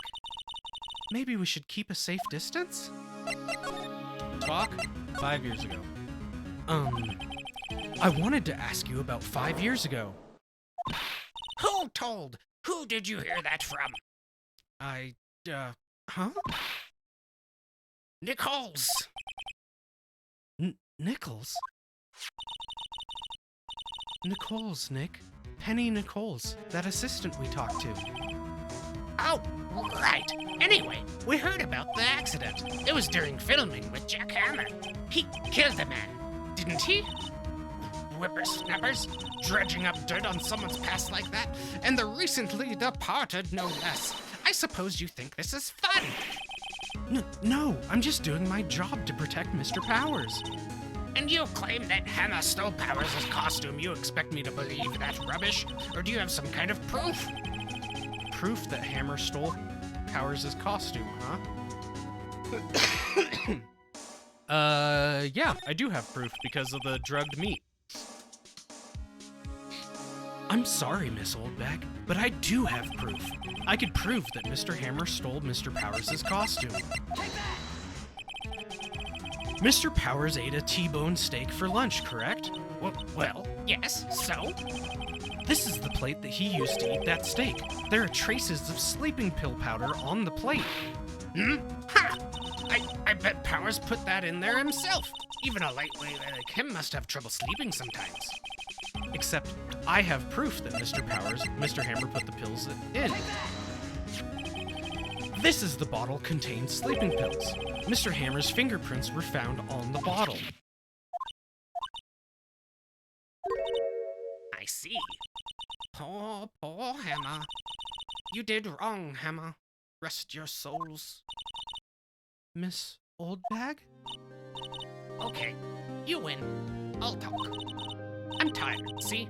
Maybe we should keep a safe distance? Talk? 5 years ago. I wanted to ask you about 5 years ago. Who told? Who did you hear that from? Huh? Nichols. Nichols? Nichols, Nick. Penny Nichols, that assistant we talked to. Oh, right. Anyway, we heard about the accident. It was during filming with Jack Hammer. He killed the man, didn't he? whippersnappers, dredging up dirt on someone's past like that, and the recently departed no less. I suppose you think this is fun. No, I'm just doing my job to protect Mr. Powers. And you claim that Hammer stole Powers' costume. You expect me to believe that rubbish? Or do you have some kind of proof? Proof that Hammer stole Powers' costume, huh? Yeah, I do have proof because of the drugged meat. I'm sorry, Miss Oldbag, but I do have proof. I could prove that Mr. Hammer stole Mr. Powers' costume. Mr. Powers ate a T-bone steak for lunch, correct? Well, yes, so? This is the plate that he used to eat that steak. There are traces of sleeping pill powder on the plate. Ha! I bet Powers put that in there himself. Even a lightweight like him must have trouble sleeping sometimes. Except I have proof that Mr. Hammer put the pills in. This is the bottle contained sleeping pills. Mr. Hammer's fingerprints were found on the bottle. I see. Poor Hammer. You did wrong, Hammer. Rest your souls. Miss Oldbag? Okay, you win. I'll talk. I'm tired, see?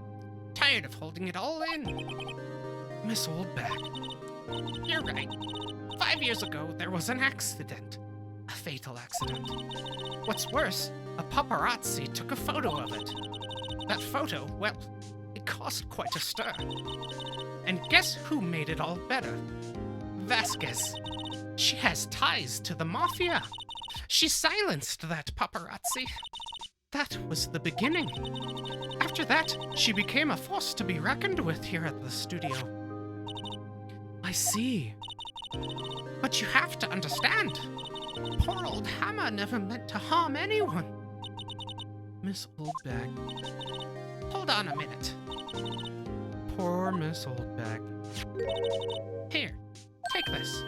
Tired of holding it all in. Miss Oldbag. You're right. 5 years ago, there was an accident. A fatal accident. What's worse, a paparazzi took a photo of it. That photo, well, it caused quite a stir. And guess who made it all better? Vasquez. She has ties to the mafia. She silenced that paparazzi. That was the beginning. After that, she became a force to be reckoned with here at the studio. I see. But you have to understand, poor old Hammer never meant to harm anyone. Miss Oldbag. Hold on a minute. Poor Miss Oldbag. Here, take this.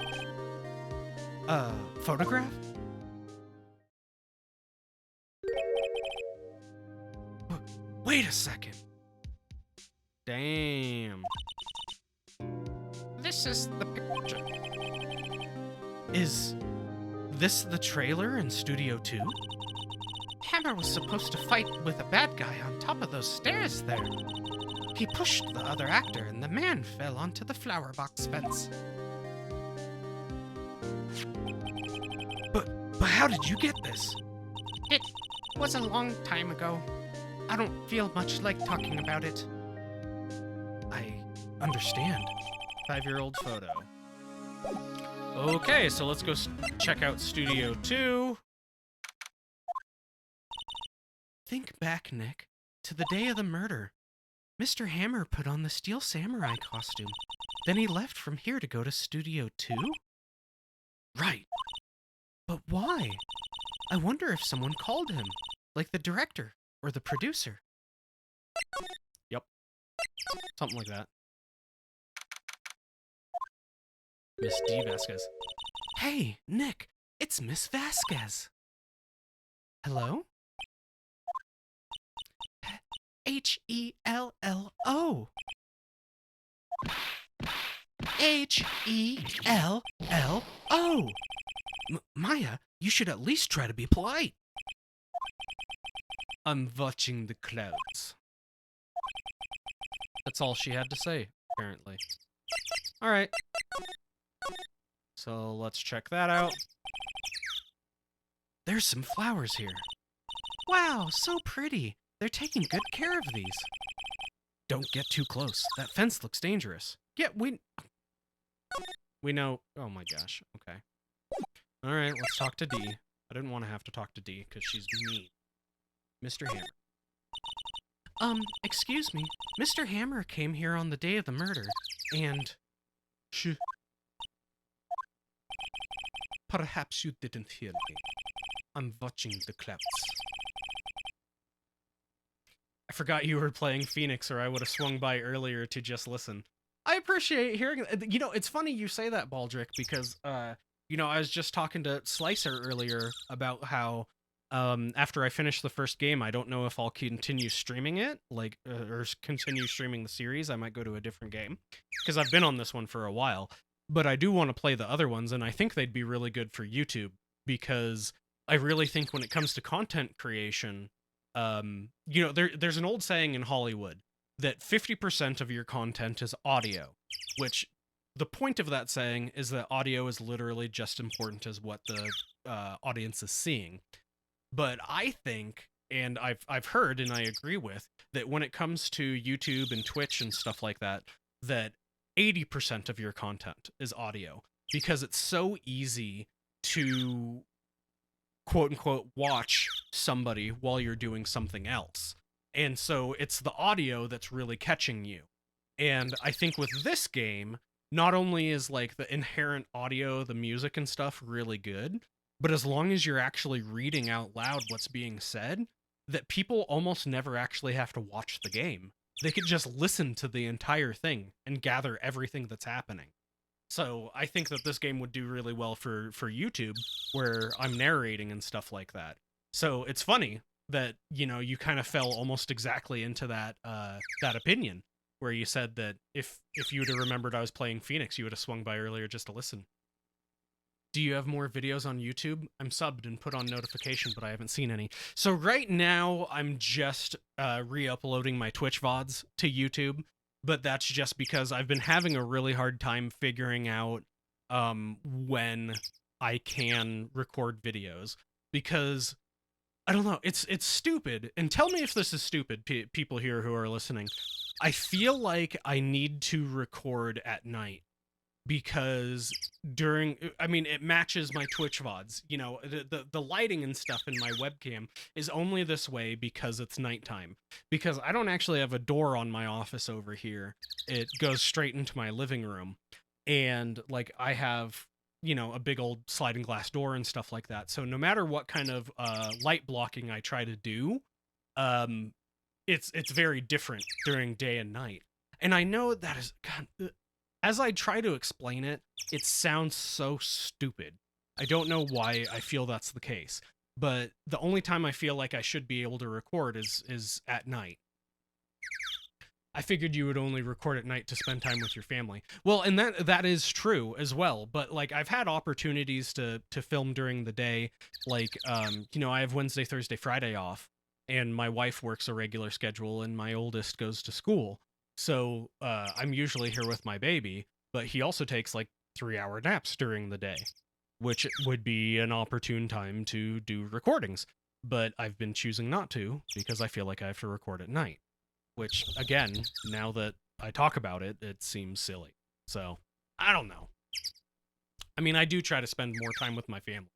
Photograph? Wait a second. Damn. This is the picture. Is this the trailer in Studio 2? Hammer was supposed to fight with a bad guy on top of those stairs there. He pushed the other actor and the man fell onto the flower box fence. But how did you get this? It was a long time ago. I don't feel much like talking about it. I understand. 5-year-old photo. Okay, so let's go check out Studio 2. Think back, Nick, to the day of the murder. Mr. Hammer put on the Steel Samurai costume. Then he left from here to go to Studio 2? Right. But why? I wonder if someone called him, like the director or the producer. Yep. Something like that. Miss D. Vasquez. Hey, Nick, it's Miss Vasquez. Hello? H-E-L-L-O. H-E-L-L-O. Maya, you should at least try to be polite. I'm watching the clouds. That's all she had to say, apparently. Alright. So let's check that out. There's some flowers here. Wow, so pretty. They're taking good care of these. Don't get too close. That fence looks dangerous. Yeah, we know. Oh my gosh. Okay. Alright, let's talk to D. I didn't want to have to talk to D because she's mean. Mr. Hammer. Excuse me. Mr. Hammer came here on the day of the murder, and... Perhaps you didn't hear me. I'm watching the clouds. I forgot you were playing Phoenix, or I would have swung by earlier to just listen. I appreciate hearing... You know, it's funny you say that, Baldrick, because, you know, I was just talking to Slicer earlier about how after I finish the first game, I don't know if I'll continue streaming it, like, or continue streaming the series. I might go to a different game, because I've been on this one for a while. But I do want to play the other ones, and I think they'd be really good for YouTube, because I really think when it comes to content creation, there's an old saying in Hollywood that 50% of your content is audio, which the point of that saying is that audio is literally just important as what the audience is seeing. But I think, and I've heard and I agree with, that when it comes to YouTube and Twitch and stuff like that, that 80% of your content is audio, because it's so easy to quote unquote watch somebody while you're doing something else. And so it's the audio that's really catching you. And I think with this game, not only is like the inherent audio, the music and stuff really good, but as long as you're actually reading out loud what's being said, that people almost never actually have to watch the game. They could just listen to the entire thing and gather everything that's happening. So I think that this game would do really well for YouTube, where I'm narrating and stuff like that. So it's funny that, you kind of fell almost exactly into that opinion, where you said that if you would have remembered I was playing Phoenix, you would have swung by earlier just to listen. Do you have more videos on YouTube? I'm subbed and put on notification, but I haven't seen any. So right now, I'm just re-uploading my Twitch VODs to YouTube, but that's just because I've been having a really hard time figuring out when I can record videos, because I don't know, it's stupid. And tell me if this is stupid, people here who are listening. I feel like I need to record at night, because it matches my Twitch VODs. The lighting and stuff in my webcam is only this way because it's nighttime. Because I don't actually have a door on my office over here. It goes straight into my living room. And, like, I have, a big old sliding glass door and stuff like that. So no matter what kind of light blocking I try to do, it's very different during day and night. And I know that is... God, as I try to explain it, it sounds so stupid. I don't know why I feel that's the case, but the only time I feel like I should be able to record is at night. I figured you would only record at night to spend time with your family. Well, and that is true as well, but like I've had opportunities to film during the day, like I have Wednesday, Thursday, Friday off, and my wife works a regular schedule and my oldest goes to school. So I'm usually here with my baby, but he also takes like 3-hour naps during the day, which would be an opportune time to do recordings. But I've been choosing not to because I feel like I have to record at night, which, again, now that I talk about it, it seems silly. So I don't know. I mean, I do try to spend more time with my family.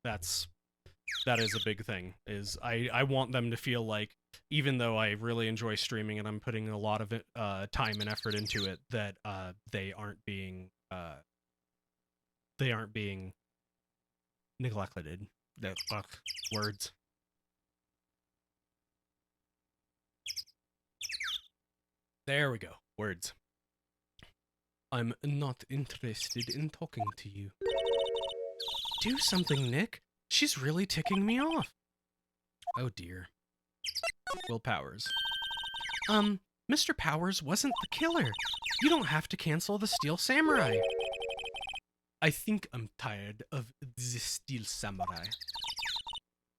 That is a big thing, is I want them to feel like, even though I really enjoy streaming and I'm putting a lot of time and effort into it, that they aren't being neglected. Words. There we go. Words. I'm not interested in talking to you. Do something, Nick. She's really ticking me off. Oh dear. Will Powers. Mr. Powers wasn't the killer. You don't have to cancel the Steel Samurai. I think I'm tired of the Steel Samurai.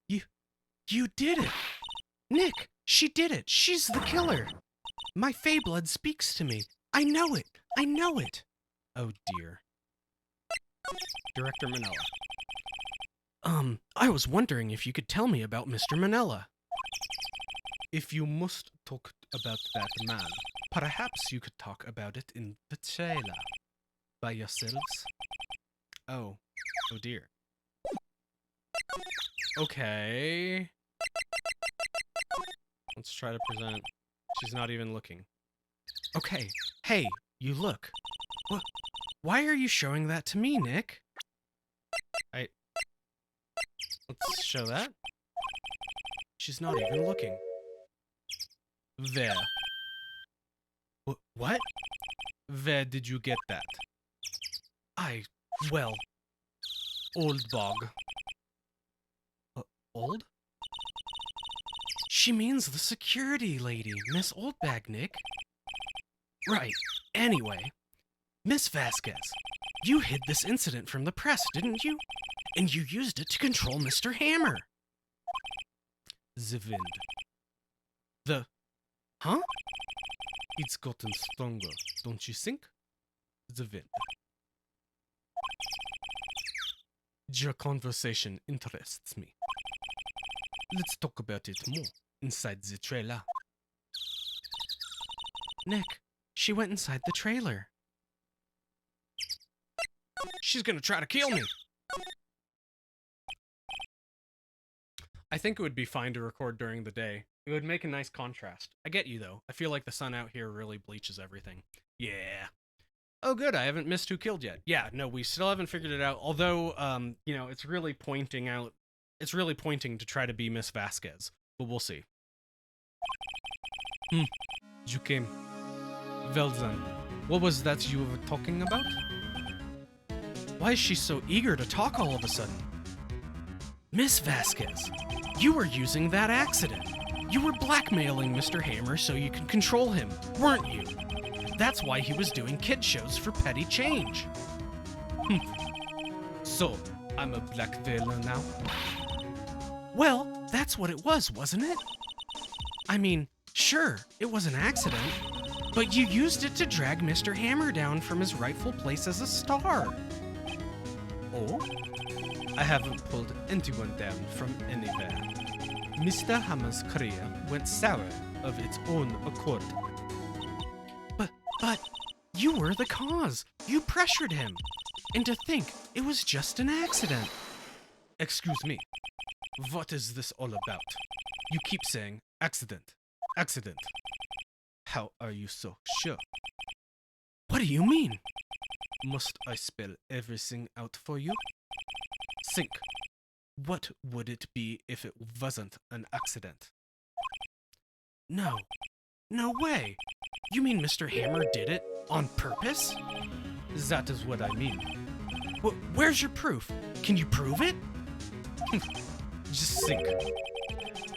You did it! Nick, she did it! She's the killer! My Fey blood speaks to me. I know it! I know it! Oh dear. Director Manella. I was wondering if you could tell me about Mr. Manella. If you must talk about that man, perhaps you could talk about it in the trailer. By yourselves? Oh dear. Okay. Let's try to present. She's not even looking. Okay. Hey, you look. What? Why are you showing that to me, Nick? Let's show that. She's not even looking. There. What? Where did you get that? Well, old bog. Old? She means the security lady, Miss Oldbag, Nick. Right. Anyway, Miss Vasquez, you hid this incident from the press, didn't you? And you used it to control Mr. Hammer. The wind. Huh? It's gotten stronger, don't you think? The wind. Your conversation interests me. Let's talk about it more inside the trailer. Nick, she went inside the trailer. She's gonna try to kill me. I think it would be fine to record during the day. It would make a nice contrast. I get you, though. I feel like the sun out here really bleaches everything. Yeah. Oh, good. I haven't missed who killed yet. Yeah, no, we still haven't figured it out. Although, you know, it's really pointing to try to be Miss Vasquez. But we'll see. You came. Well then, what was that you were talking about? Why is she so eager to talk all of a sudden? Miss Vasquez, you were using that accident. You were blackmailing Mr. Hammer so you could control him, weren't you? That's why he was doing kid shows for petty change. So, I'm a blackmailer now? Well, that's what it was, wasn't it? I mean, sure, it was an accident, but you used it to drag Mr. Hammer down from his rightful place as a star. Oh? I haven't pulled anyone down from anywhere. Mr. Hammer's career went sour of its own accord. But you were the cause. You pressured him. And to think it was just an accident. Excuse me. What is this all about? You keep saying accident. Accident. How are you so sure? What do you mean? Must I spell everything out for you? Think. What would it be if it wasn't an accident? No. No way. You mean Mr. Hammer did it on purpose? That is what I mean. Where's your proof? Can you prove it? Just think.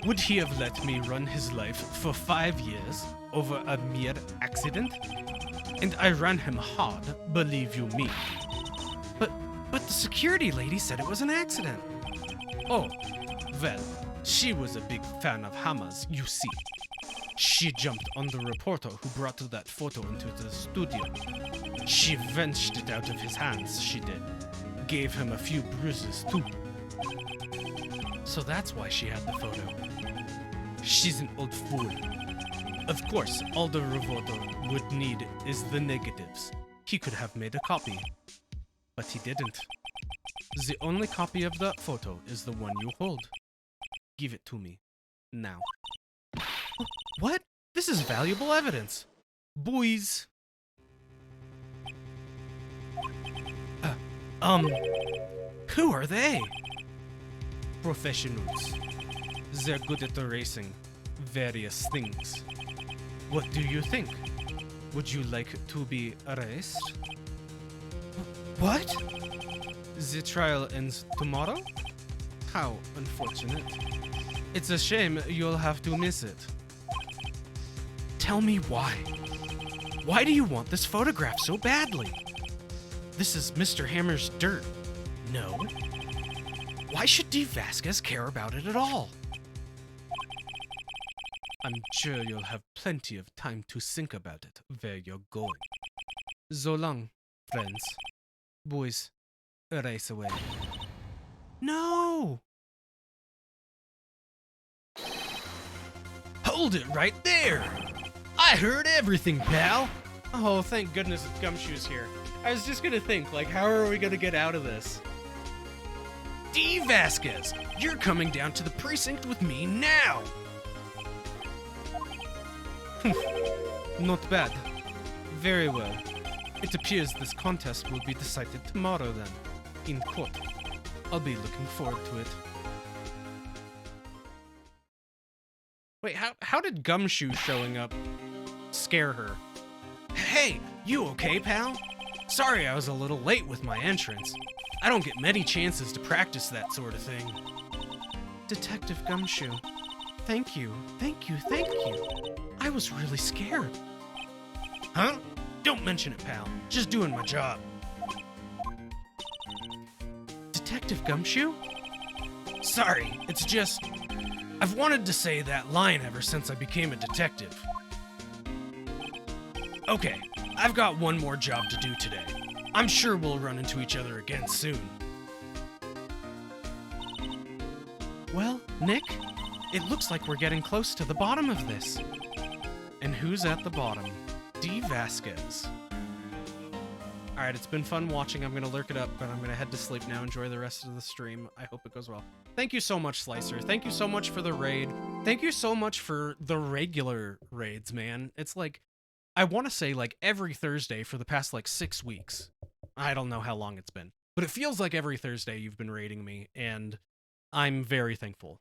Would he have let me run his life for 5 years over a mere accident? And I ran him hard, believe you me. But the security lady said it was an accident. Oh, well, she was a big fan of Hammer's, you see. She jumped on the reporter who brought that photo into the studio. She wrenched it out of his hands, she did. Gave him a few bruises, too. So that's why she had the photo. She's an old fool. Of course, all the reporter would need is the negatives. He could have made a copy. But he didn't. The only copy of that photo is the one you hold. Give it to me. Now. What? This is valuable evidence. Boys. Who are they? Professionals. They're good at erasing various things. What do you think? Would you like to be erased? What? The trial ends tomorrow? How unfortunate. It's a shame you'll have to miss it. Tell me why. Why do you want this photograph so badly? This is Mr. Hammer's dirt. No. Why should D. Vasquez care about it at all? I'm sure you'll have plenty of time to think about it where you're going. So long, friends. Boys, erase away. No! Hold it right there! I heard everything, pal! Oh, thank goodness Gumshoe's here. I was just gonna think, like, how are we gonna get out of this? D. Vasquez, you're coming down to the precinct with me now! Not bad. Very well. It appears this contest will be decided tomorrow then, in court. I'll be looking forward to it. Wait, how did Gumshoe showing up scare her? Hey, you okay, pal? Sorry I was a little late with my entrance. I don't get many chances to practice that sort of thing. Detective Gumshoe, Thank you, thank you, thank you. I was really scared. Huh? Don't mention it, pal. Just doing my job. Detective Gumshoe? Sorry, it's just... I've wanted to say that line ever since I became a detective. Okay, I've got one more job to do today. I'm sure we'll run into each other again soon. Well, Nick, it looks like we're getting close to the bottom of this. And who's at the bottom? D. Vasquez. Alright, it's been fun watching. I'm going to lurk it up, but I'm going to head to sleep now. Enjoy the rest of the stream. I hope it goes well. Thank you so much, Slicer. Thank you so much for the raid. Thank you so much for the regular raids, man. It's like, I want to say like every Thursday for the past like 6 weeks. I don't know how long it's been, but it feels like every Thursday you've been raiding me, and I'm very thankful.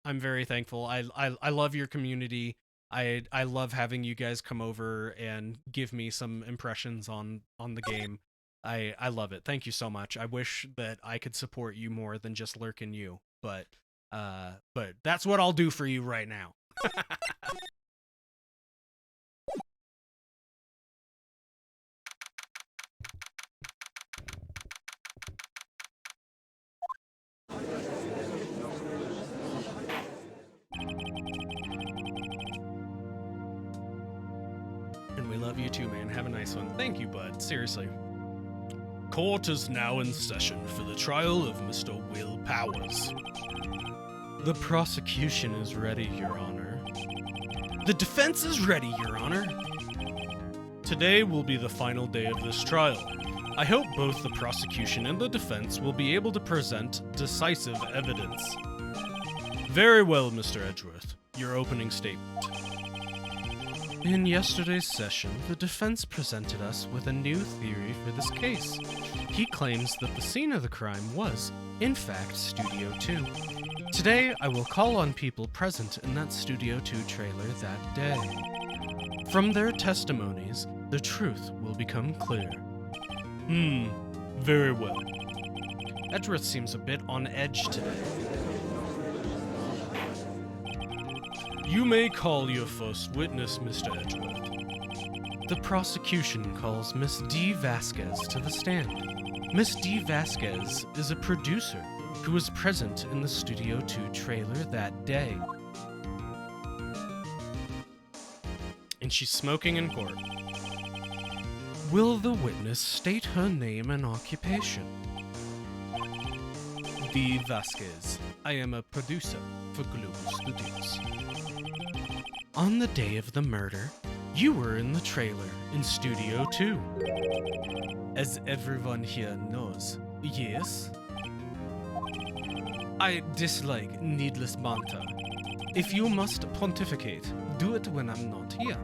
I'm very thankful. I love your community. I love having you guys come over and give me some impressions on the game. I love it. Thank you so much. I wish that I could support you more than just lurking you, but that's what I'll do for you right now. And we love you too, man. Have a nice one. Thank you, bud. Seriously. Court is now in session for the trial of Mr. Will Powers. The prosecution is ready, Your Honor. The defense is ready, Your Honor. Today will be the final day of this trial. I hope both the prosecution and the defense will be able to present decisive evidence. Very well, Mr. Edgeworth. Your opening statement. In yesterday's session, the defense presented us with a new theory for this case. He claims that the scene of the crime was, in fact, Studio 2. Today, I will call on people present in that Studio 2 trailer that day. From their testimonies, the truth will become clear. Very well. Edgeworth seems a bit on edge today. You may call your first witness, Mr. Edgeworth. The prosecution calls Miss D. Vasquez to the stand. Miss D. Vasquez is a producer who was present in the Studio 2 trailer that day. And she's smoking in court. Will the witness state her name and occupation? D. Vasquez. I am a producer for Global Studios. On the day of the murder, you were in the trailer in Studio 2. As everyone here knows, yes? I dislike needless banter. If you must pontificate, do it when I'm not here.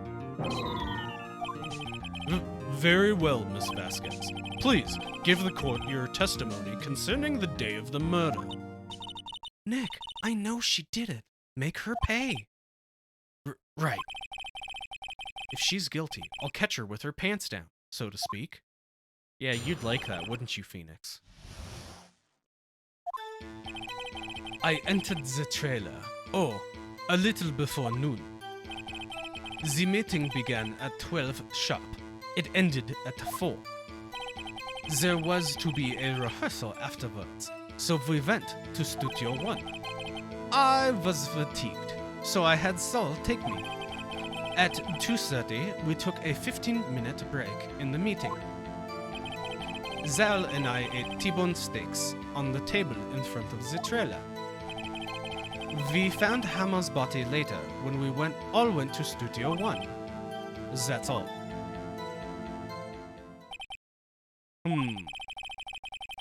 Very well, Miss Vasquez. Please, give the court your testimony concerning the day of the murder. Nick, I know she did it. Make her pay. Right. If she's guilty, I'll catch her with her pants down, so to speak. Yeah, you'd like that, wouldn't you, Phoenix? I entered the trailer, a little before noon. The meeting began at 12 sharp. It ended at 4. There was to be a rehearsal afterwards, so we went to Studio 1. I was fatigued, so I had Saul take me. At 2:30, we took a 15-minute break in the meeting. Zal and I ate T-bone steaks on the table in front of the trailer. We found Hammer's body later when we all went to Studio 1. That's all.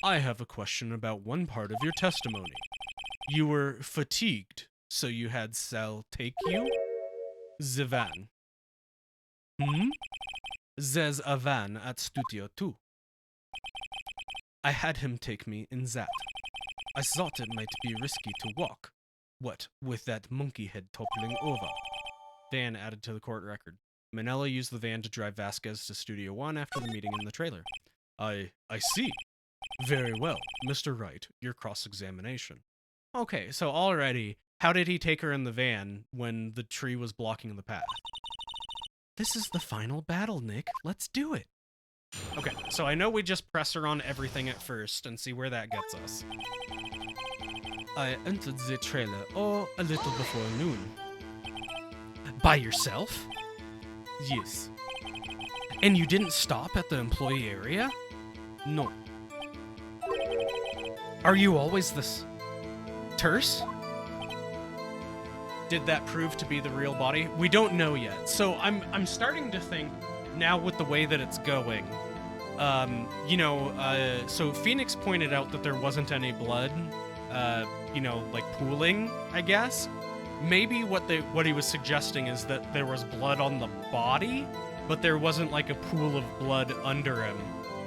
I have a question about one part of your testimony. You were fatigued, so you had Sal take you? The van. There's a van at Studio 2. I had him take me in that. I thought it might be risky to walk. What, with that monkey head toppling over? Van added to the court record. Manella used the van to drive Vasquez to Studio 1 after the meeting in the trailer. I see. Very well. Mr. Wright, your cross-examination. Okay, so already How did he take her in the van when the tree was blocking the path? This is the final battle, Nick. Let's do it. Okay, so I know we just press her on everything at first and see where that gets us. I entered the trailer, a little before noon. By yourself? Yes. And you didn't stop at the employee area? No. Are you always this terse? Did that prove to be the real body? We don't know yet. So I'm starting to think now with the way that it's going. So Phoenix pointed out that there wasn't any blood, like pooling, I guess. Maybe what he was suggesting is that there was blood on the body, but there wasn't like a pool of blood under him.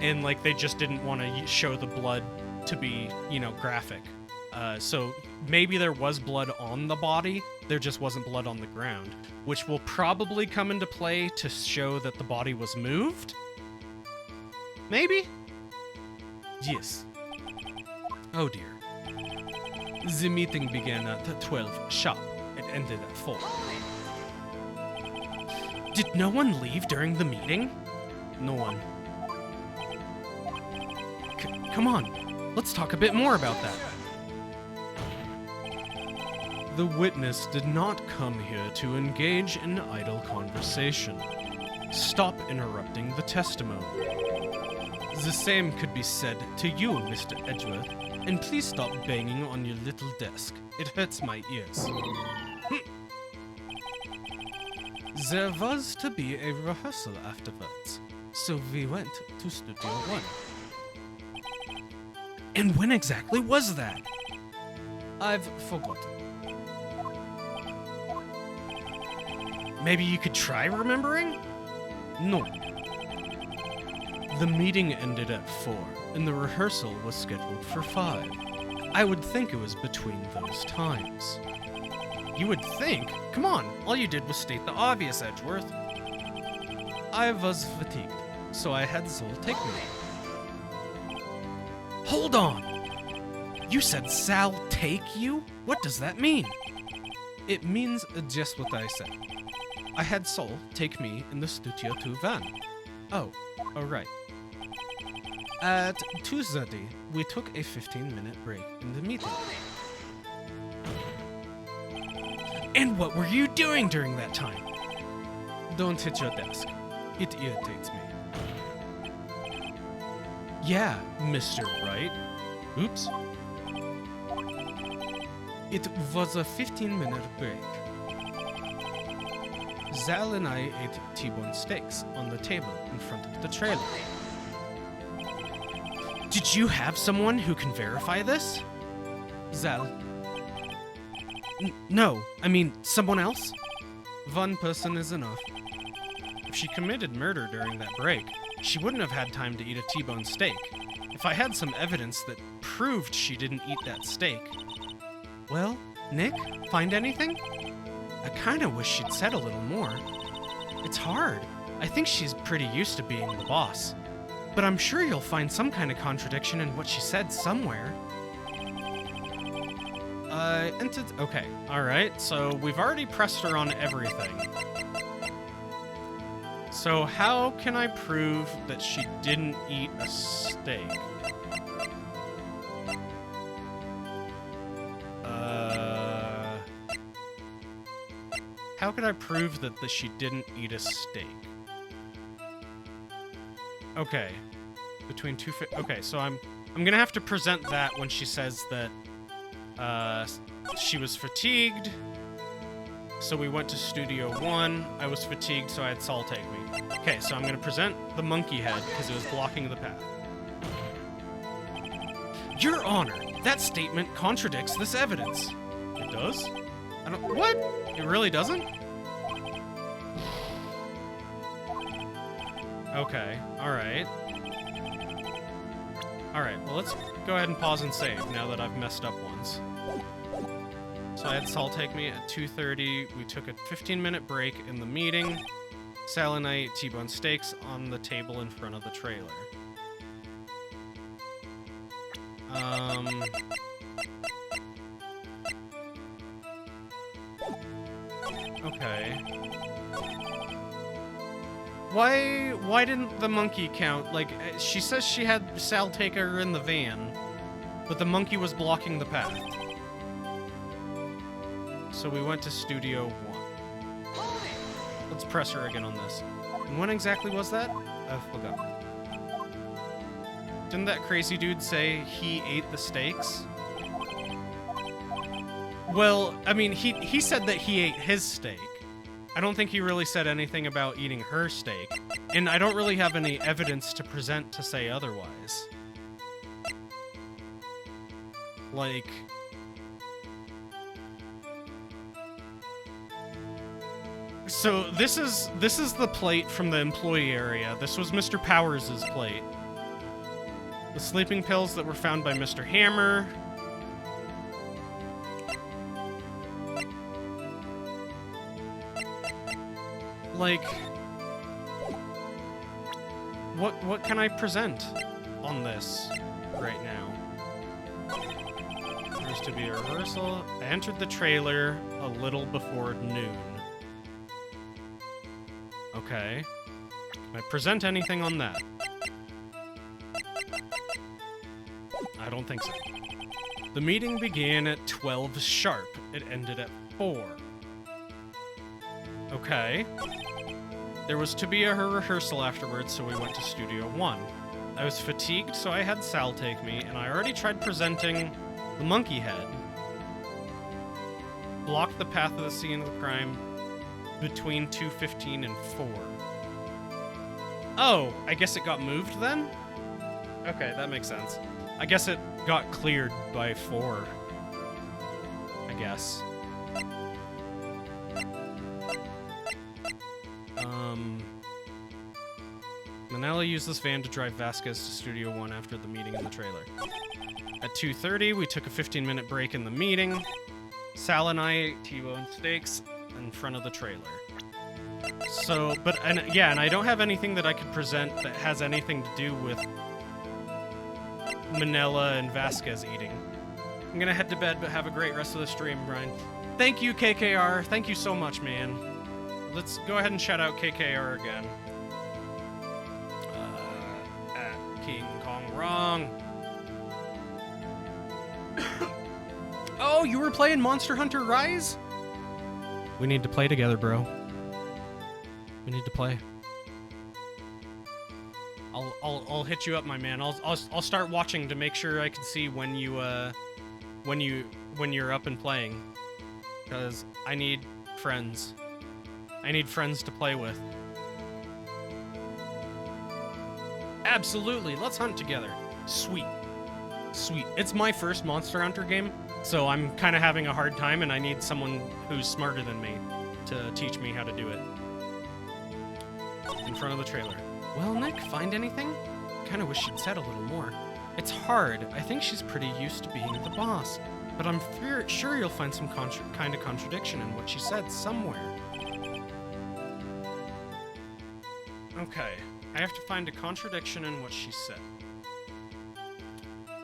And like they just didn't want to show the blood to be, graphic. So maybe there was blood on the body, there just wasn't blood on the ground, which will probably come into play to show that the body was moved? Maybe? Yes. Oh dear. The meeting began at 12 sharp. It ended at 4. Did no one leave during the meeting? No one. Come on, let's talk a bit more about that. The witness did not come here to engage in idle conversation. Stop interrupting the testimony. The same could be said to you, Mr. Edgeworth, and please stop banging on your little desk. It hurts my ears. There was to be a rehearsal afterwards, so we went to Studio 1. And when exactly was that? I've forgotten. Maybe you could try remembering? No. The meeting ended at 4, and the rehearsal was scheduled for 5. I would think it was between those times. You would think? Come on, all you did was state the obvious, Edgeworth. I was fatigued, so I had Sol take me. Hold on! You said Sal take you? What does that mean? It means just what I said. I had Sol take me in the Studio 2 van. Oh, right. At 2:30, we took a 15-minute break in the meeting. And what were you doing during that time? Don't hit your desk. It irritates me. Yeah, Mr. Wright. Oops. It was a 15-minute break. Zal and I ate T-bone steaks on the table in front of the trailer. Did you have someone who can verify this? Zal. No, I mean, someone else? One person is enough. If she committed murder during that break, she wouldn't have had time to eat a T-bone steak. If I had some evidence that proved she didn't eat that steak. Well, Nick, find anything? I kinda wish she'd said a little more. It's hard. I think she's pretty used to being the boss. But I'm sure you'll find some kind of contradiction in what she said somewhere. Okay, alright, so we've already pressed her on everything. So how can I prove that she didn't eat a steak? How could I prove that she didn't eat a steak? Okay. Between two... Okay, so I'm gonna have to present that when she says that she was fatigued, so we went to Studio 1. I was fatigued, so I had Saul take me. Okay, so I'm gonna present the monkey head because it was blocking the path. Your Honor, that statement contradicts this evidence. It does? I don't... What? It really doesn't? Okay, alright. Alright, well let's go ahead and pause and save now that I've messed up once. So I had Saul take me at 2:30. We took a 15-minute break in the meeting. Sal and I ate T-bone steaks on the table in front of the trailer. Okay. Why didn't the monkey count? Like, she says she had Sal take her in the van, but the monkey was blocking the path. So we went to Studio 1. Let's press her again on this. And when exactly was that? I forgot. Didn't that crazy dude say he ate the steaks? Well, I mean, he said that he ate his steak. I don't think he really said anything about eating her steak. And I don't really have any evidence to present to say otherwise. Like... So this is the plate from the employee area. This was Mr. Powers' plate. The sleeping pills that were found by Mr. Hammer. Like, what can I present on this right now? There's to be a rehearsal. I entered the trailer a little before noon. Okay. Can I present anything on that? I don't think so. The meeting began at 12 sharp. It ended at 4. Okay. There was to be a rehearsal afterwards, so we went to Studio 1. I was fatigued, so I had Sal take me, and I already tried presenting the monkey head. Blocked the path of the scene of the crime between 2:15 and 4. Oh, I guess it got moved then? Okay, that makes sense. I guess it got cleared by 4. I guess. Manella used this van to drive Vasquez to Studio 1 after the meeting in the trailer. At 2:30, we took a 15-minute break in the meeting. Sal and I ate T-bone steaks in front of the trailer. So, and I don't have anything that I could present that has anything to do with Manella and Vasquez eating. I'm gonna head to bed, but have a great rest of the stream, Brian. Thank you, KKR. Thank you so much, man. Let's go ahead and shout out KKR again. At King Kong Wrong. Oh, you were playing Monster Hunter Rise? We need to play together, bro. We need to play. I'll hit you up, my man. I'll start watching to make sure I can see when you're up and playing, because I need friends. I need friends to play with. Absolutely, let's hunt together. Sweet. Sweet. It's my first Monster Hunter game, so I'm kind of having a hard time, and I need someone who's smarter than me to teach me how to do it. In front of the trailer. Well, Nick, find anything? Kind of wish she'd said a little more. It's hard. I think she's pretty used to being the boss, but I'm sure you'll find some kind of contradiction in what she said somewhere. Okay, I have to find a contradiction in what she said.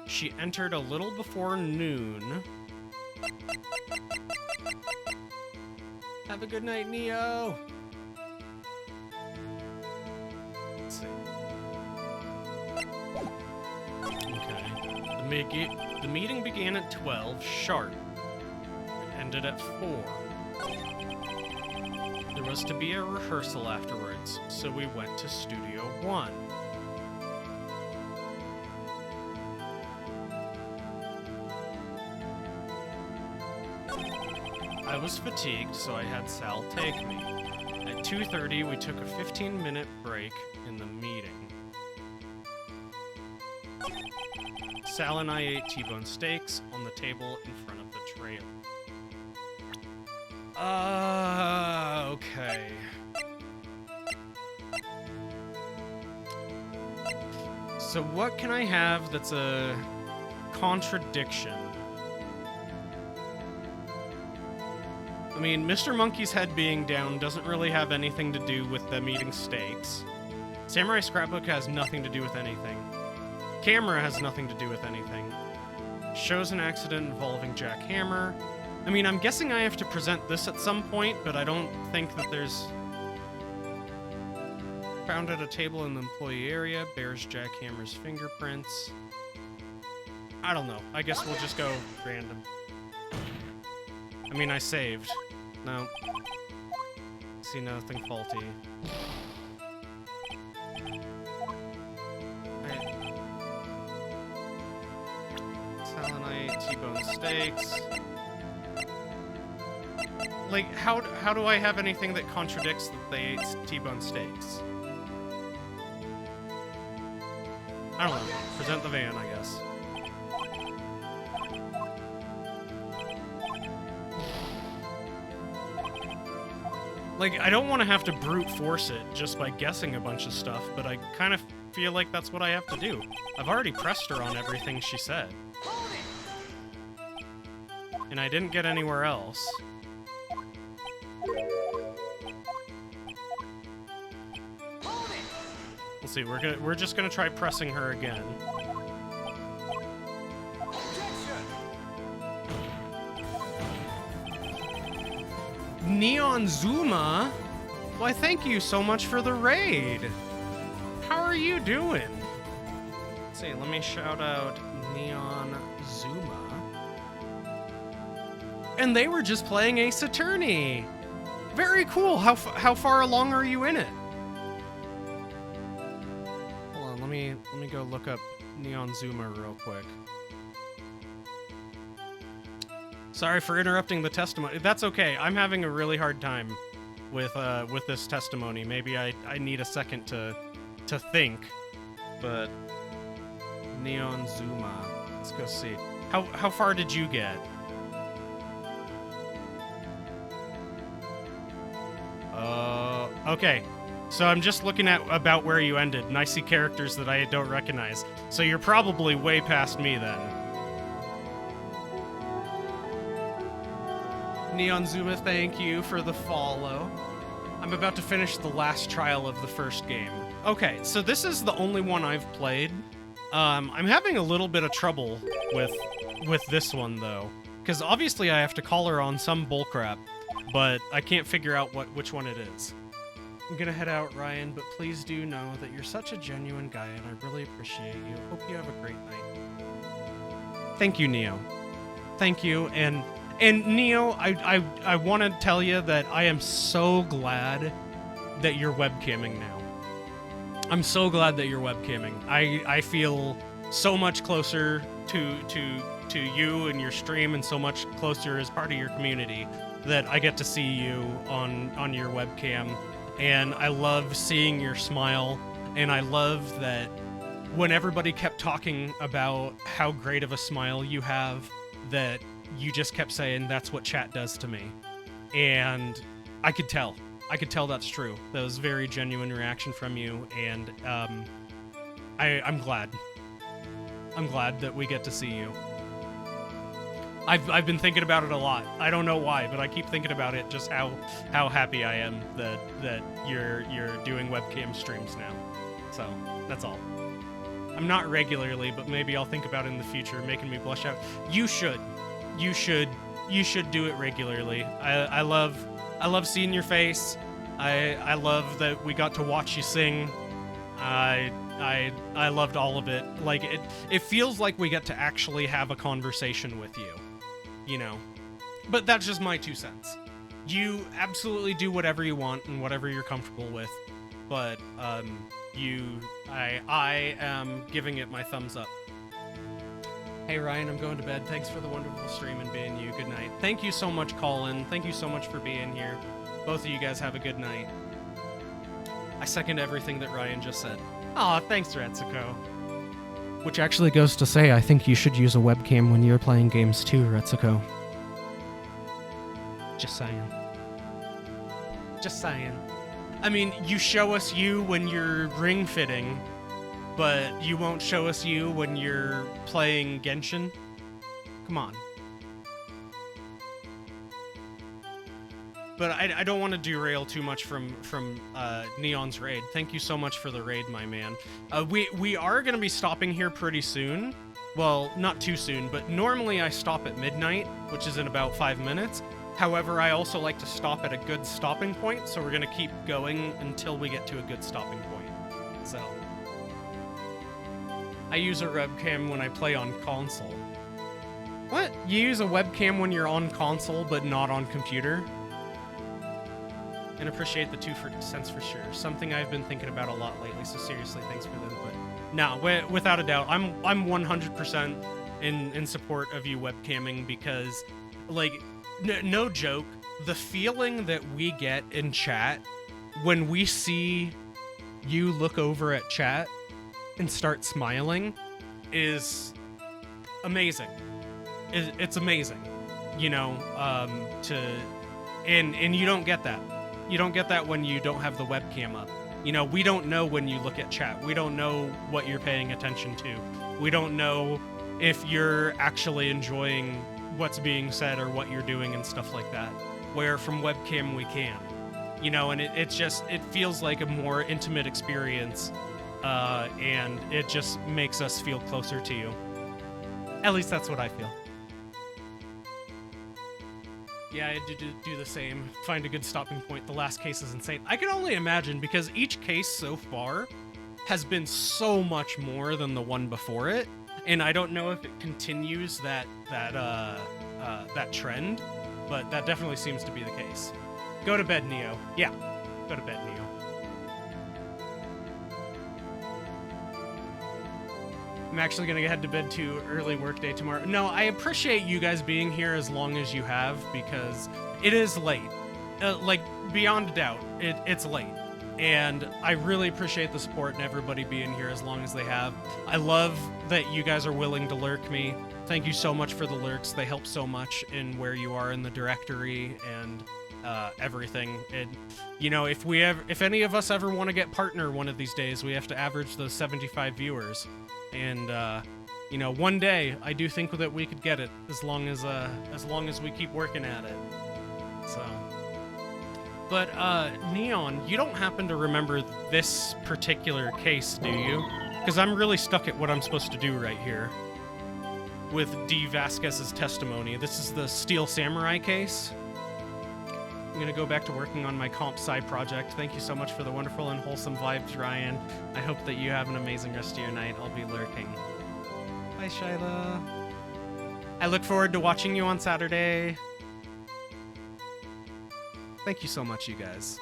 She entered a little before noon. Have a good night, Neo! Let's see. Okay. The meeting began at 12 sharp. It ended at 4. There was to be a rehearsal afterwards, so we went to Studio 1. I was fatigued, so I had Sal take me. At 2:30, we took a 15-minute break in the meeting. Sal and I ate T-bone steaks on the table in front of the trailer. Okay. So what can I have that's a contradiction? I mean, Mr. Monkey's head being down doesn't really have anything to do with them eating steaks. Samurai Scrapbook has nothing to do with anything. Camera has nothing to do with anything. Shows an accident involving Jack Hammer. I mean, I'm guessing I have to present this at some point, but I don't think that there's... Found at a table in the employee area, bears jackhammer's fingerprints. I don't know. I guess we'll just go random. I mean, I saved. No. See nothing faulty. Selenite, T-bone steaks. Like, how do I have anything that contradicts that they ate T-bone steaks? I don't know. Present the van, I guess. Like, I don't want to have to brute force it just by guessing a bunch of stuff, but I kind of feel like that's what I have to do. I've already pressed her on everything she said. And I didn't get anywhere else. Let's see, we're just gonna try pressing her again. Neon Zuma? Why, thank you so much for the raid. How are you doing? Let's see, let me shout out Neon Zuma. And they were just playing Ace Attorney. Very cool. How far along are you in it? Hold on, let me go look up Neon Zuma real quick. Sorry for interrupting the testimony. That's okay. I'm having a really hard time with this testimony. Maybe I need a second to think. But Neon Zuma. Let's go see. How far did you get? Okay. So I'm just looking at about where you ended, and I see characters that I don't recognize. So you're probably way past me then. Neon Zuma, thank you for the follow. I'm about to finish the last trial of the first game. Okay, so this is the only one I've played. I'm having a little bit of trouble with this one, though. Because obviously I have to call her on some bullcrap, but I can't figure out which one it is. I'm gonna head out, Ryan, but please do know that you're such a genuine guy, and I really appreciate you. Hope you have a great night. Thank you, Neo. Thank you, and Neo, I want to tell you that I am so glad that you're webcamming now. I'm so glad that you're webcamming. I feel so much closer to you and your stream, and so much closer as part of your community that I get to see you on your webcam. And I love seeing your smile, and I love that when everybody kept talking about how great of a smile you have, that you just kept saying, that's what chat does to me. And I could tell that's true. That was a very genuine reaction from you, and I'm glad. I'm glad that we get to see you. I've been thinking about it a lot. I don't know why, but I keep thinking about it, just how happy I am that you're doing webcam streams now. So that's all. I'm not regularly, but maybe I'll think about it in the future, making me blush out. You should do it regularly. I love seeing your face. I love that we got to watch you sing. I loved all of it. Like it feels like we get to actually have a conversation with you. You know, but that's just my 2 cents. You absolutely do whatever you want and whatever you're comfortable with, but I am giving it my thumbs up. Hey Ryan, I'm going to bed. Thanks for the wonderful stream and being you. Good night. Thank you so much, Colin. Thank you so much for being here. Both of you guys have a good night. I second everything that Ryan just said. Aw, thanks, Retsuko. Which actually goes to say, I think you should use a webcam when you're playing games too, Retsuko. Just saying. Just saying. I mean, you show us you when you're ring fitting, but you won't show us you when you're playing Genshin? Come on. But I don't want to derail too much from Neon's raid. Thank you so much for the raid, my man. We are going to be stopping here pretty soon. Well, not too soon, but normally I stop at midnight, which is in about 5 minutes. However, I also like to stop at a good stopping point, so we're gonna keep going until we get to a good stopping point. So, I use a webcam when I play on console. What? You use a webcam when you're on console, but not on computer? And appreciate the 2 cents for sure. Something I've been thinking about a lot lately, so seriously, thanks for the input. No, without a doubt, I'm 100% in support of you webcamming because, like, no joke, the feeling that we get in chat when we see you look over at chat and start smiling is amazing. It's amazing, you know, and you don't get that. You don't get that when you don't have the webcam up. You know, we don't know when you look at chat. We don't know what you're paying attention to. We don't know if you're actually enjoying what's being said or what you're doing and stuff like that. Where from webcam we can. You know, and it feels like a more intimate experience, and it just makes us feel closer to you. At least that's what I feel. Yeah, I do the same. Find a good stopping point. The last case is insane. I can only imagine because each case so far has been so much more than the one before it, and I don't know if it continues that trend, but that definitely seems to be the case. Go to bed, Neo. Yeah, go to bed, Neo. I'm actually gonna head to bed too. Early workday tomorrow. No, I appreciate you guys being here as long as you have because it is late. Like, beyond a doubt, it's late. And I really appreciate the support and everybody being here as long as they have. I love that you guys are willing to lurk me. Thank you so much for the lurks. They help so much in where you are in the directory and everything. And you know, if any of us ever want to get partner one of these days, we have to average those 75 viewers. And you know, one day I do think that we could get it as long as we keep working at it. So, but Neon, you don't happen to remember this particular case, do you? Because I'm really stuck at what I'm supposed to do right here with D. Vasquez's testimony. This is the Steel Samurai case. I'm gonna go back to working on my comp sci project. Thank you so much for the wonderful and wholesome vibes, Ryan. I hope that you have an amazing rest of your night. I'll be lurking. Bye, Shyla. I look forward to watching you on Saturday. Thank you so much, you guys.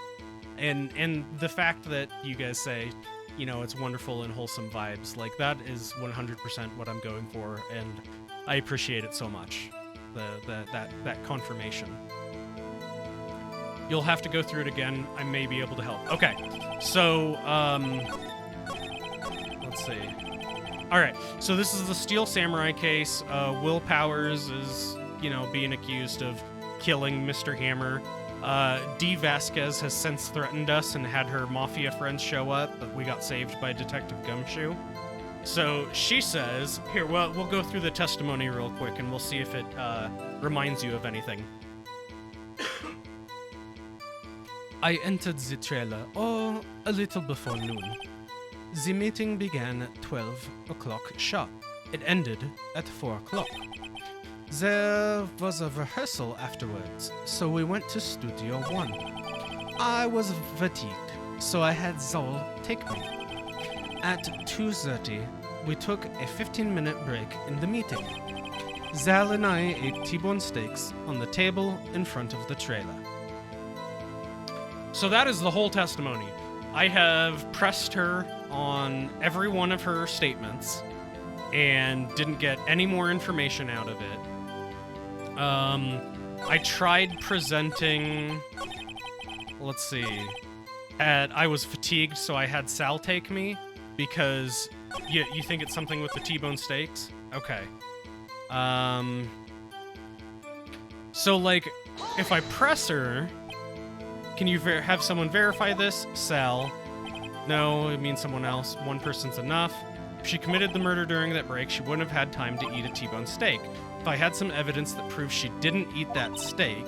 And the fact that you guys say, you know, it's wonderful and wholesome vibes, like that is 100% what I'm going for, and I appreciate it so much. That confirmation. You'll have to go through it again. I may be able to help. Okay, so, let's see. All right, so this is the Steel Samurai case. Will Powers is, you know, being accused of killing Mr. Hammer. D. Vasquez has since threatened us and had her mafia friends show up, but we got saved by Detective Gumshoe. So she says, here, well, we'll go through the testimony real quick and we'll see if it reminds you of anything. I entered the trailer, a little before noon. The meeting began at 12 o'clock sharp. It ended at 4 o'clock. There was a rehearsal afterwards, so we went to Studio 1. I was fatigued, so I had Zol take me. At 2:30, we took a 15-minute break in the meeting. Zal and I ate T-bone steaks on the table in front of the trailer. So that is the whole testimony. I have pressed her on every one of her statements and didn't get any more information out of it. I tried presenting, let's see, I was fatigued, so I had Sal take me because you think it's something with the T-bone steaks? Okay. So like, if I press her, can you have someone verify this? Sal. No, it means someone else. One person's enough. If she committed the murder during that break, she wouldn't have had time to eat a T-bone steak. If I had some evidence that proves she didn't eat that steak...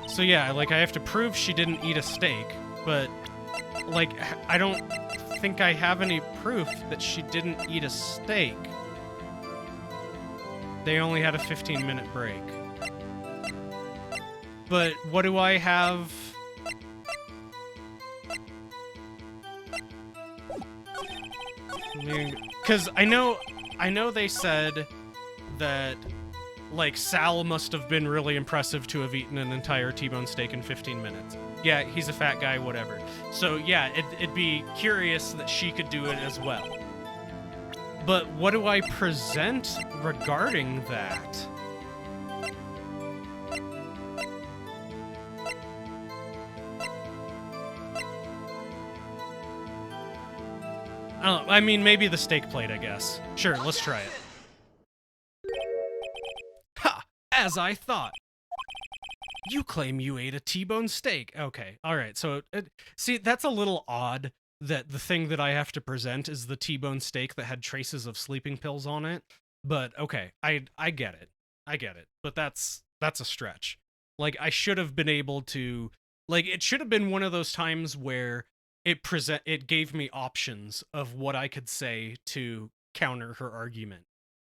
So yeah, like, I have to prove she didn't eat a steak, but, like, I don't think I have any proof that she didn't eat a steak. They only had a 15-minute break. But what do I have? Because I know they said that, like, Sal must have been really impressive to have eaten an entire T-bone steak in 15 minutes. Yeah, he's a fat guy, whatever. So yeah, it'd be curious that she could do it as well. But what do I present regarding that? I don't know. I mean, maybe the steak plate, I guess. Sure, let's try it. Ha! As I thought. You claim you ate a T-bone steak. Okay, alright, so, see, that's a little odd that the thing that I have to present is the T-bone steak that had traces of sleeping pills on it. But, okay, I get it. I get it. But that's a stretch. Like, I should have been able to... Like, it should have been one of those times where it gave me options of what I could say to counter her argument.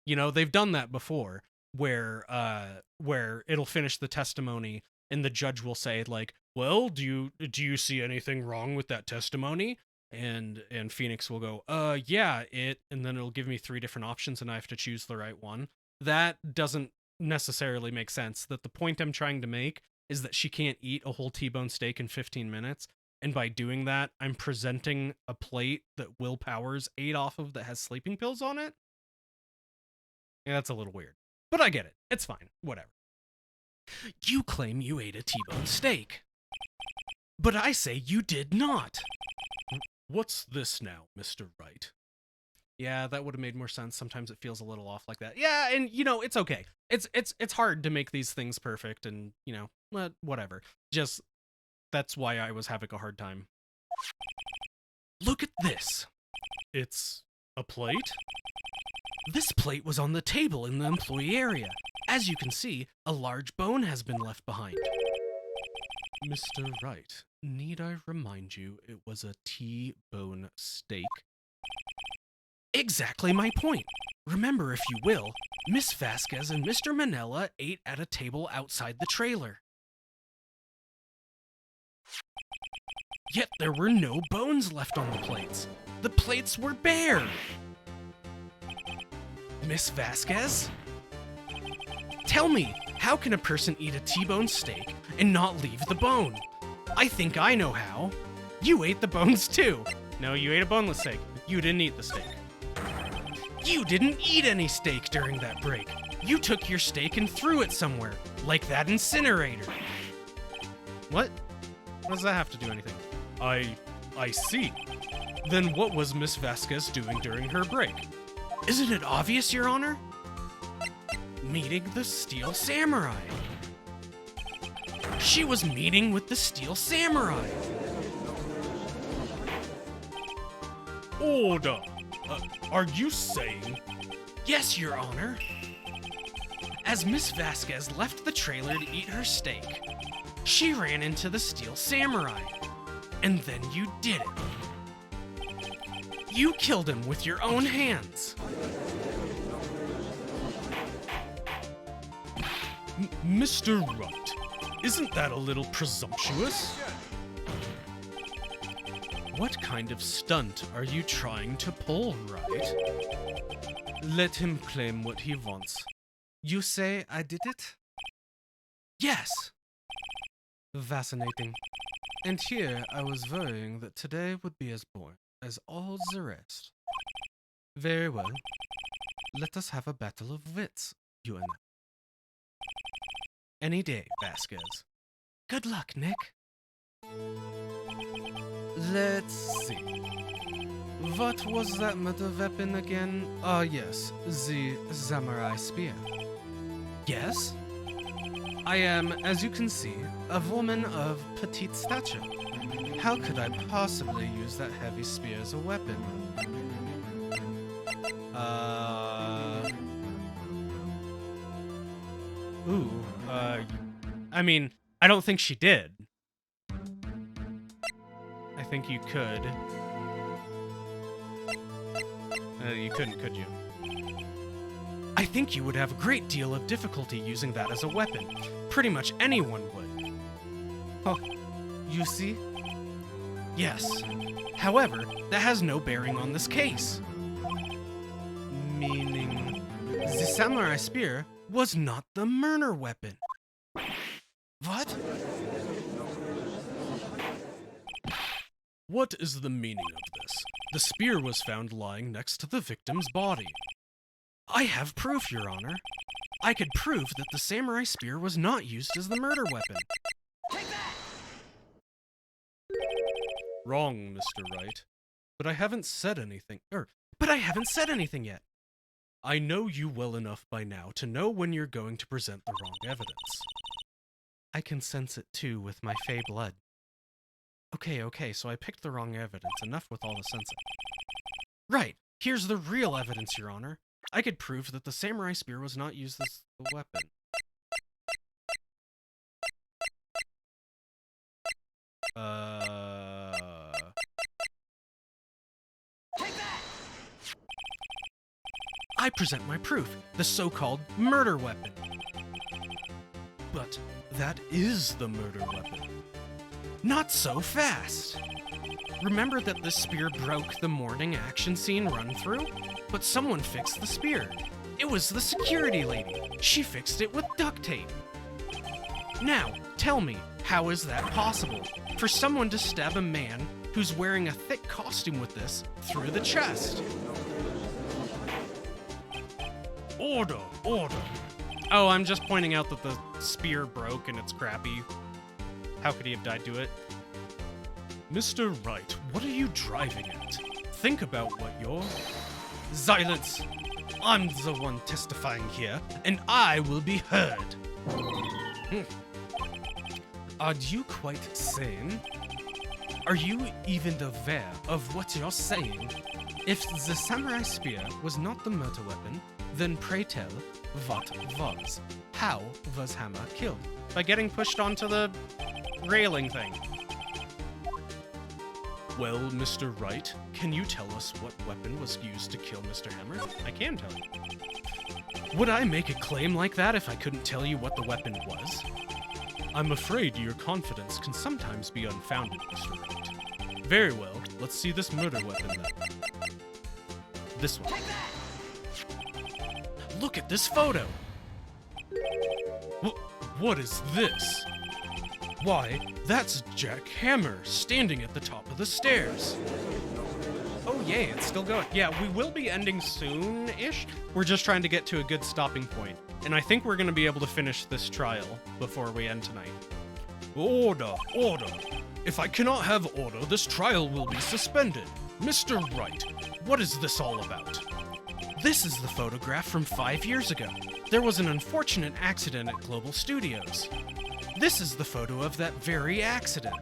You know, they've done that before, where it'll finish the testimony and the judge will say, like, well, do you see anything wrong with that testimony? And Phoenix will go, yeah, and then it'll give me 3 different options and I have to choose the right one. That doesn't necessarily make sense. That the point I'm trying to make is that she can't eat a whole T-bone steak in 15 minutes. And by doing that, I'm presenting a plate that Will Powers ate off of that has sleeping pills on it. Yeah, that's a little weird. But I get it. It's fine. Whatever. You claim you ate a T-bone steak. But I say you did not. What's this now, Mr. Wright? Yeah, that would have made more sense. Sometimes it feels a little off like that. Yeah, and, you know, it's okay. It's hard to make these things perfect and, you know, whatever. Just... That's why I was having a hard time. Look at this. It's a plate? This plate was on the table in the employee area. As you can see, a large bone has been left behind. Mr. Wright, need I remind you it was a T-bone steak? Exactly my point. Remember, if you will, Miss Vasquez and Mr. Manella ate at a table outside the trailer. Yet there were no bones left on the plates. The plates were bare. Miss Vasquez? Tell me, how can a person eat a T-bone steak and not leave the bone? I think I know how. You ate the bones too. No, you ate a boneless steak. You didn't eat the steak. You didn't eat any steak during that break. You took your steak and threw it somewhere, like that incinerator. What? What does that have to do anything? I see. Then what was Miss Vasquez doing during her break? Isn't it obvious, Your Honor? Meeting the Steel Samurai. She was meeting with the Steel Samurai. Order. Are you saying? Yes, Your Honor. As Miss Vasquez left the trailer to eat her steak, she ran into the Steel Samurai. And then you did it. You killed him with your own hands. Mr. Wright, isn't that a little presumptuous? What kind of stunt are you trying to pull, Wright? Let him claim what he wants. You say I did it? Yes. Fascinating. And here I was worrying that today would be as boring as all the rest. Very well. Let us have a battle of wits, you and I. Any day, Vasquez. Good luck, Nick. Let's see. What was that metal weapon again? Ah, yes, the samurai spear. Yes? I am, as you can see, a woman of petite stature. How could I possibly use that heavy spear as a weapon? I mean, I don't think she did. I think you could. You couldn't, could you? I think you would have a great deal of difficulty using that as a weapon. Pretty much anyone would. Oh, you see? Yes. However, that has no bearing on this case. Meaning, the samurai spear was not the murder weapon. What? What is the meaning of this? The spear was found lying next to the victim's body. I have proof, Your Honor. I could prove that the samurai spear was not used as the murder weapon. Wrong, Mr. Wright. But I haven't said anything. But I haven't said anything yet. I know you well enough by now to know when you're going to present the wrong evidence. I can sense it too with my fey blood. Okay, so I picked the wrong evidence. Enough with all the sensing. Right, here's the real evidence, Your Honor. I could prove that the samurai spear was not used as a weapon. I present my proof, the so-called murder weapon. But that is the murder weapon. Not so fast! Remember that the spear broke the morning action scene run-through? But someone fixed the spear. It was the security lady. She fixed it with duct tape. Now, tell me, how is that possible? For someone to stab a man who's wearing a thick costume with this through the chest? Order, order. Oh, I'm just pointing out that the spear broke and it's crappy. How could he have died to it? Mr. Wright, what are you driving at? Think about what you're... Silence! I'm the one testifying here, and I will be heard. Are you quite sane? Are you even aware of what you're saying? If the samurai spear was not the murder weapon, then pray tell, what was? How was Hammer killed? By getting pushed onto the railing thing. Well, Mr. Wright, can you tell us what weapon was used to kill Mr. Hammer? I can tell you. Would I make a claim like that if I couldn't tell you what the weapon was? I'm afraid your confidence can sometimes be unfounded, Mr. Wright. Very well, let's see this murder weapon then. This one. Look at this photo! What is this? Why, that's Jack Hammer standing at the top of the stairs. Oh yay, it's still going. Yeah, we will be ending soon-ish. We're just trying to get to a good stopping point. And I think we're going to be able to finish this trial before we end tonight. Order, order. If I cannot have order, this trial will be suspended. Mr. Wright, what is this all about? This is the photograph from 5 years ago. There was an unfortunate accident at Global Studios. This is the photo of that very accident.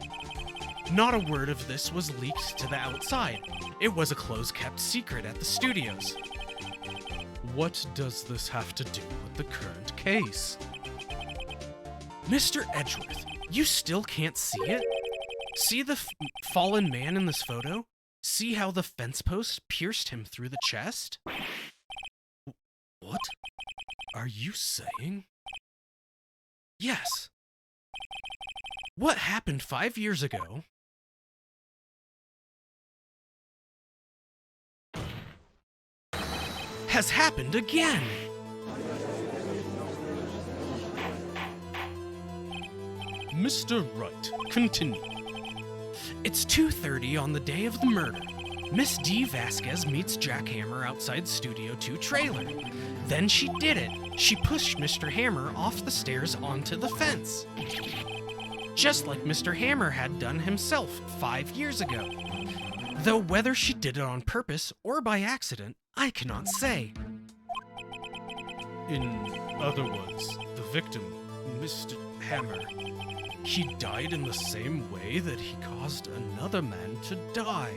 Not a word of this was leaked to the outside. It was a close-kept secret at the studios. What does this have to do with the current case? Mr. Edgeworth, you still can't see it? See the fallen man in this photo? See how the fence post pierced him through the chest? What are you saying? Yes. What happened 5 years ago has happened again. Mr. Wright, continue. It's 2:30 on the day of the murder. Miss D. Vasquez meets Jack Hammer outside Studio 2 trailer. Then she did it. She pushed Mr. Hammer off the stairs onto the fence. Just like Mr. Hammer had done himself 5 years ago. Though whether she did it on purpose or by accident, I cannot say. In other words, the victim, Mr. Hammer, he died in the same way that he caused another man to die.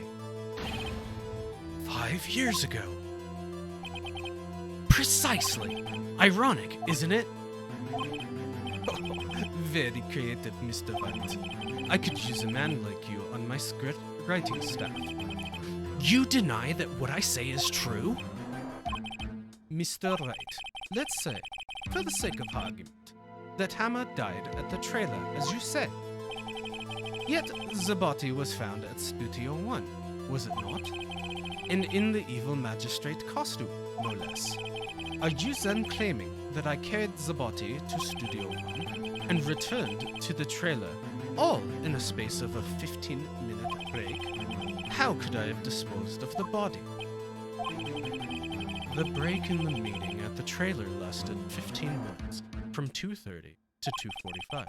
5 years ago. Precisely. Ironic, isn't it? Very creative, Mr. Wright. I could use a man like you on my script writing staff. You deny that what I say is true? Mr. Wright, let's say, for the sake of argument, that Hammer died at the trailer, as you say. Yet, the body was found at Studio 1, was it not? And in the evil magistrate costume, no less. Are you then claiming that I carried the body to Studio 1 and returned to the trailer, all in a space of a 15-minute break? How could I have disposed of the body? The break in the meeting at the trailer lasted 15 minutes, from 2:30 to 2:45.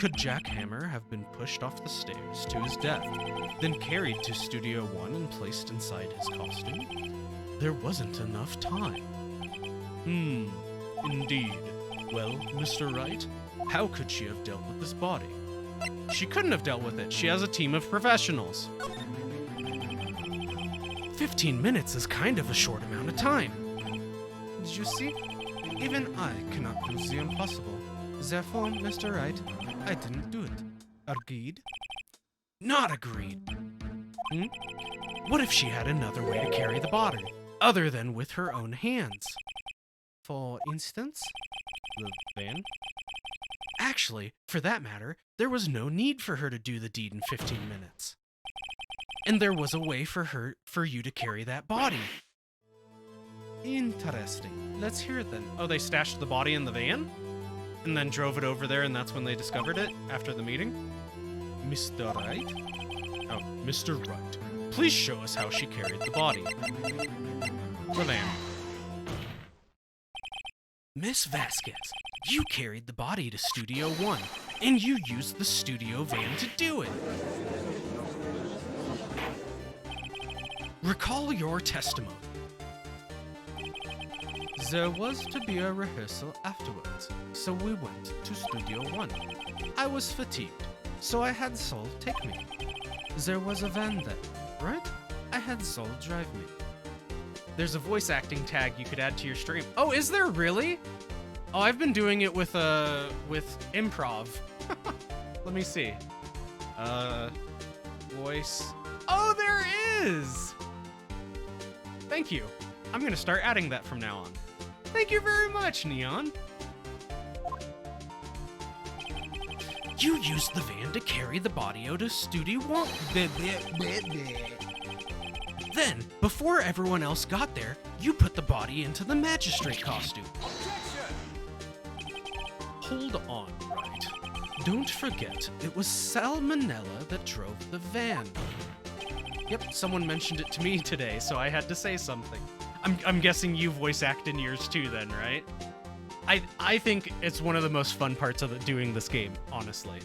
Could Jack Hammer have been pushed off the stairs to his death, then carried to Studio 1 and placed inside his costume? There wasn't enough time. Indeed. Well, Mr. Wright, how could she have dealt with this body? She couldn't have dealt with it. She has a team of professionals. 15 minutes is kind of a short amount of time. Did you see? Even I cannot do the impossible. Therefore, Mr. Wright, I didn't do it. Agreed? Not agreed. What if she had another way to carry the body, other than with her own hands? For instance, the van? Actually, for that matter, there was no need for her to do the deed in 15 minutes. And there was a way for you to carry that body. Interesting. Let's hear it then. Oh, they stashed the body in the van? And then drove it over there, and that's when they discovered it after the meeting? Mr. Wright? Oh, Mr. Wright. Please show us how she carried the body. The van. Miss Vasquez, you carried the body to Studio 1, and you used the studio van to do it. Recall your testimony. There was to be a rehearsal afterwards, so we went to Studio 1. I was fatigued, so I had Sol take me. There was a van then, right? I had Sol drive me. There's a voice acting tag you could add to your stream. Oh, is there really? Oh, I've been doing it with improv. Let me see. Voice. Oh, there is! Thank you. I'm gonna start adding that from now on. Thank you very much, Neon. You used the van to carry the body out of Studio 1. Then, before everyone else got there, you put the body into the magistrate costume. Hold on, right? Don't forget, it was Salmonella that drove the van. Yep, someone mentioned it to me today, so I had to say something. I'm guessing you voice act in yours too then, right? I think it's one of the most fun parts of doing this game, honestly.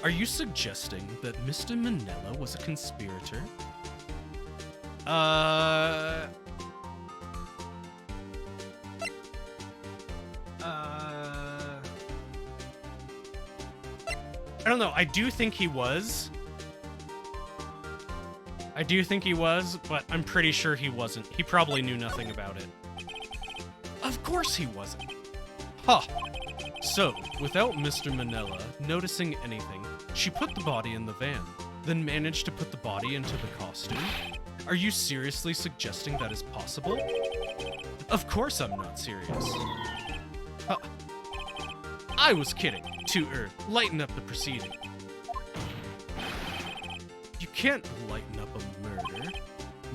Are you suggesting that Mr. Manella was a conspirator? I don't know. I do think he was. But I'm pretty sure he wasn't. He probably knew nothing about it. Of course he wasn't. Huh. So, without Mr. Manella noticing anything, she put the body in the van, then managed to put the body into the costume? Are you seriously suggesting that is possible? Of course I'm not serious. Huh. I was kidding. To lighten up the proceeding. You can't lighten up a murder.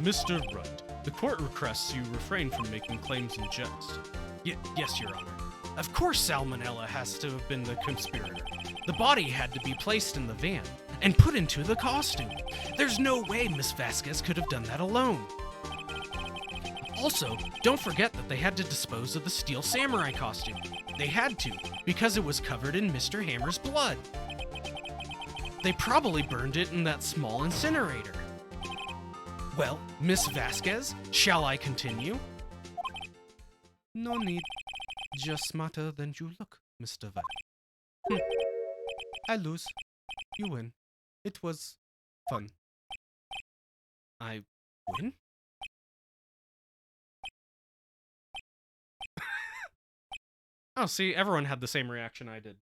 Mr. Wright, the court requests you refrain from making claims in jest. Yes, Your Honor. Of course Salmonella has to have been the conspirator. The body had to be placed in the van and put into the costume. There's no way Miss Vasquez could have done that alone. Also, don't forget that they had to dispose of the Steel Samurai costume. They had to, because it was covered in Mr. Hammer's blood. They probably burned it in that small incinerator. Well, Miss Vasquez, shall I continue? No need. Just smarter than you look, Mr. Wright. I lose. You win. It was fun. I win? Oh, see, everyone had the same reaction I did.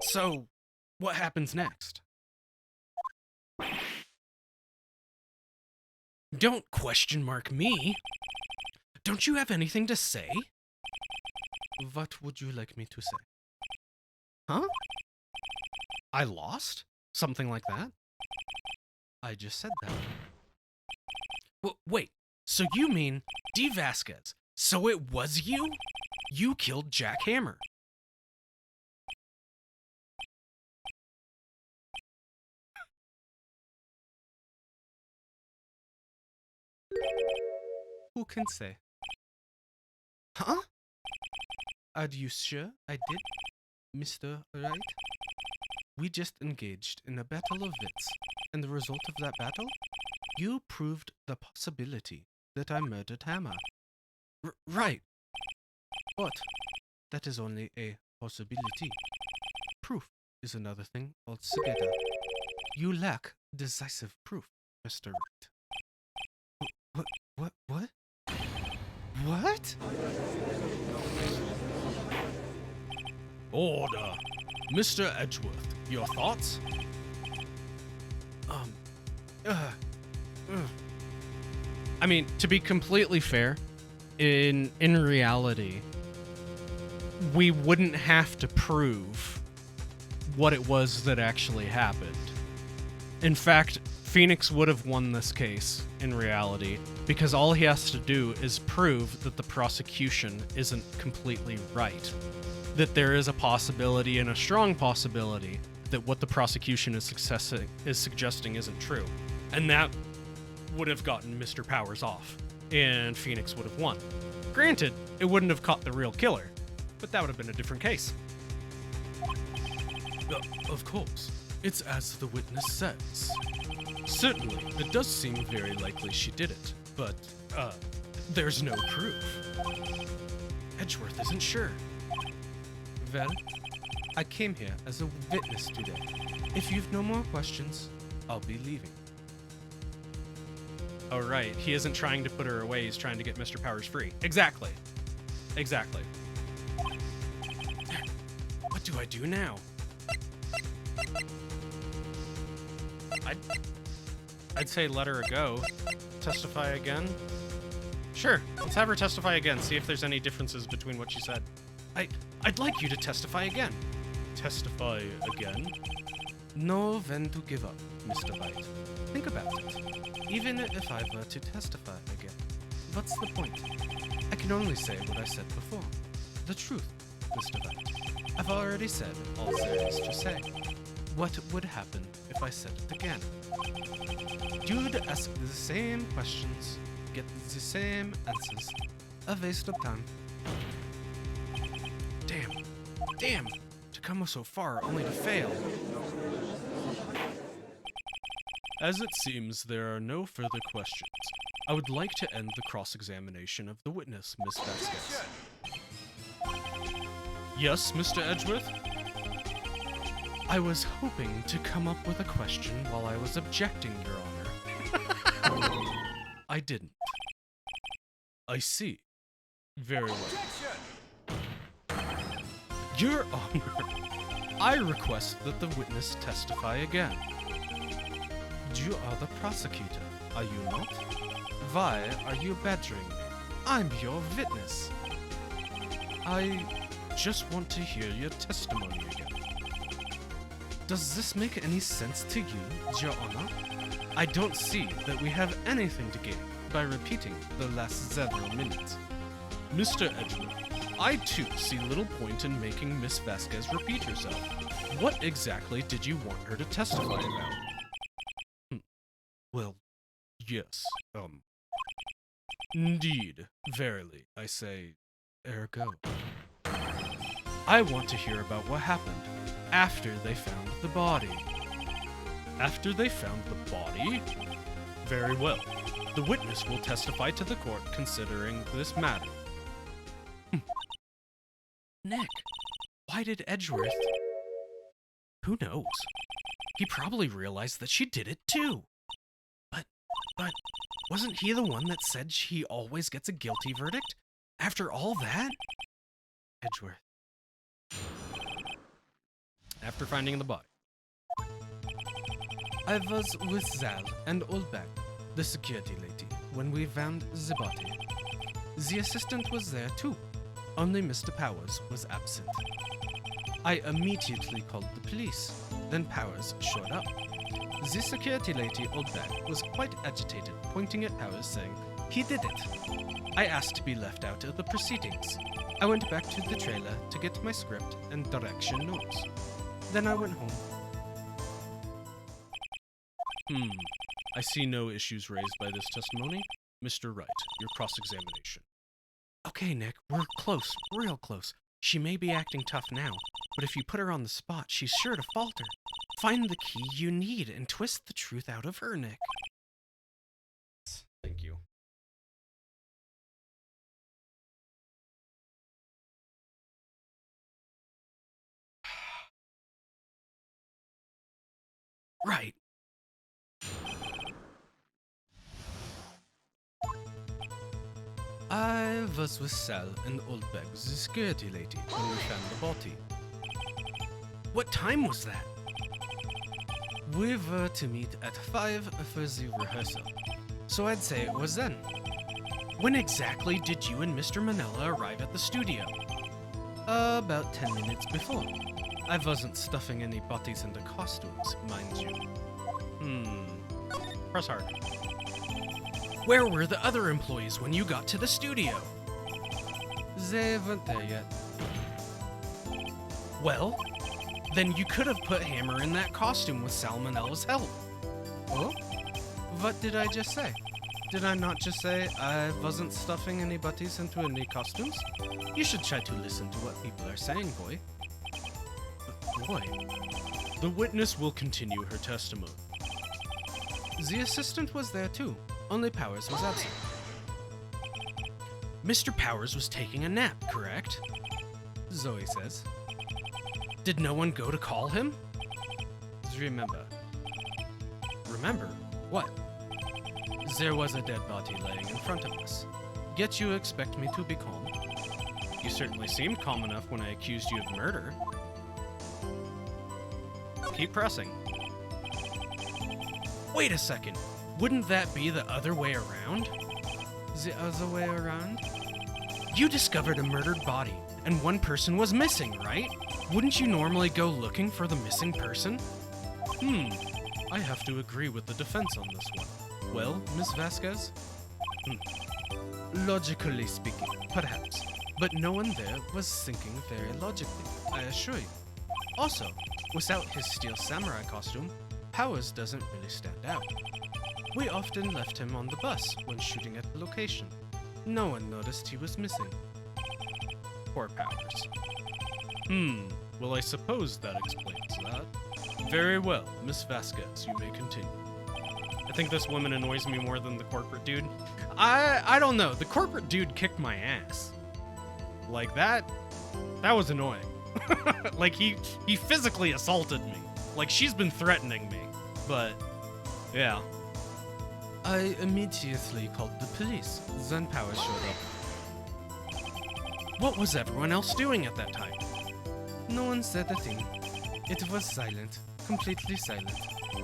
So, what happens next? Don't question mark me. Don't you have anything to say? What would you like me to say? Huh? I lost? Something like that? I just said that. Wait, so you mean D. Vasquez? So it was you? You killed Jack Hammer. Who can say? Huh? Are you sure I did, Mr. Wright? We just engaged in a battle of wits, and the result of that battle? You proved the possibility that I murdered Hammer. Right. But that is only a possibility. Proof is another thing altogether. You lack decisive proof, Mr. Wright. What? What? Order. Mr. Edgeworth, your thoughts? I mean, to be completely fair, in reality, we wouldn't have to prove what it was that actually happened. In fact, Phoenix would have won this case in reality, because all he has to do is prove that the prosecution isn't completely right. That there is a possibility, and a strong possibility, that what the prosecution is suggesting isn't true. And that would have gotten Mr. Powers off, and Phoenix would have won. Granted, it wouldn't have caught the real killer, but that would have been a different case. Of course, it's as the witness says. Certainly, it does seem very likely she did it, but, there's no proof. Edgeworth isn't sure. Well, I came here as a witness today. If you've no more questions, I'll be leaving. Oh, right. He isn't trying to put her away. He's trying to get Mr. Powers free. Exactly. What do I do now? I'd say let her go. Testify again? Sure. Let's have her testify again. See if there's any differences between what she said. I'd like you to testify again. Testify again? Know when to give up, Mr. White. Think about it. Even if I were to testify again, what's the point? I can only say what I said before. The truth, Mr. White. I've already said all there is to say. What would happen if I said it again? You'd ask the same questions, get the same answers. A waste of time. Damn! To come so far only to fail. As it seems there are no further questions, I would like to end the cross-examination of the witness, Miss Vasquez. Yes, Mr. Edgeworth? I was hoping to come up with a question while I was objecting, Your Honor. I didn't. I see. Very well. Your Honor, I request that the witness testify again. You are the prosecutor, are you not? Why are you badgering me? I'm your witness. I just want to hear your testimony again. Does this make any sense to you, Your Honor? I don't see that we have anything to gain by repeating the last several minutes. Mr. Edgeworth, I too see little point in making Miss Vasquez repeat herself. What exactly did you want her to testify about? Well, yes, indeed, verily, I say, ergo. I want to hear about what happened after they found the body. After they found the body? Very well. The witness will testify to the court considering this matter. Nick, why did Edgeworth? Who knows? He probably realized that she did it too. But wasn't he the one that said he always gets a guilty verdict? After all that? Edgeworth. After finding the body. I was with Zal and Olbeck the security lady, when we found the body. The assistant was there too, only Mr. Powers was absent. I immediately called the police, then Powers showed up. The security lady, Oldback, was quite agitated, pointing at Powers saying, "He did it." I asked to be left out of the proceedings. I went back to the trailer to get my script and direction notes. Then I went home. I see no issues raised by this testimony. Mr. Wright, your cross-examination. Okay, Nick, we're close, real close. She may be acting tough now, but if you put her on the spot, she's sure to falter. Find the key you need and twist the truth out of her, Nick. Thank you. Right. I was with Sal and Oldbag, the security lady, when we found the body. What time was that? We were to meet at 5 for the rehearsal, so I'd say it was then. When exactly did you and Mr. Manella arrive at the studio? About 10 minutes before. I wasn't stuffing any bodies into costumes, mind you. Press hard. Where were the other employees when you got to the studio? They weren't there yet. Well, then you could have put Hammer in that costume with Salmonella's help. Oh? What did I just say? Did I not just say I wasn't stuffing any bodies into any costumes? You should try to listen to what people are saying, boy. Boy. The witness will continue her testimony. The assistant was there too. Only Powers was absent. Mr. Powers was taking a nap, correct? Zoe says. Did no one go to call him? Remember. Remember? What? There was a dead body laying in front of us. Yet you expect me to be calm? You certainly seemed calm enough when I accused you of murder. Keep pressing. Wait a second. Wouldn't that be the other way around? The other way around? You discovered a murdered body, and one person was missing, right? Wouldn't you normally go looking for the missing person? I have to agree with the defense on this one. Well, Miss Vasquez? Logically speaking, perhaps. But no one there was thinking very logically, I assure you. Also, without his steel samurai costume, Powers doesn't really stand out. We often left him on the bus when shooting at the location. No one noticed he was missing. Poor Powers. Well, I suppose that explains that. Very well, Miss Vasquez, you may continue. I think this woman annoys me more than the corporate dude. I don't know. The corporate dude kicked my ass. Like that was annoying. Like he physically assaulted me. Like she's been threatening me. But yeah. I immediately called the police. Then Powers showed up. What was everyone else doing at that time? No one said a thing. It was silent, completely silent.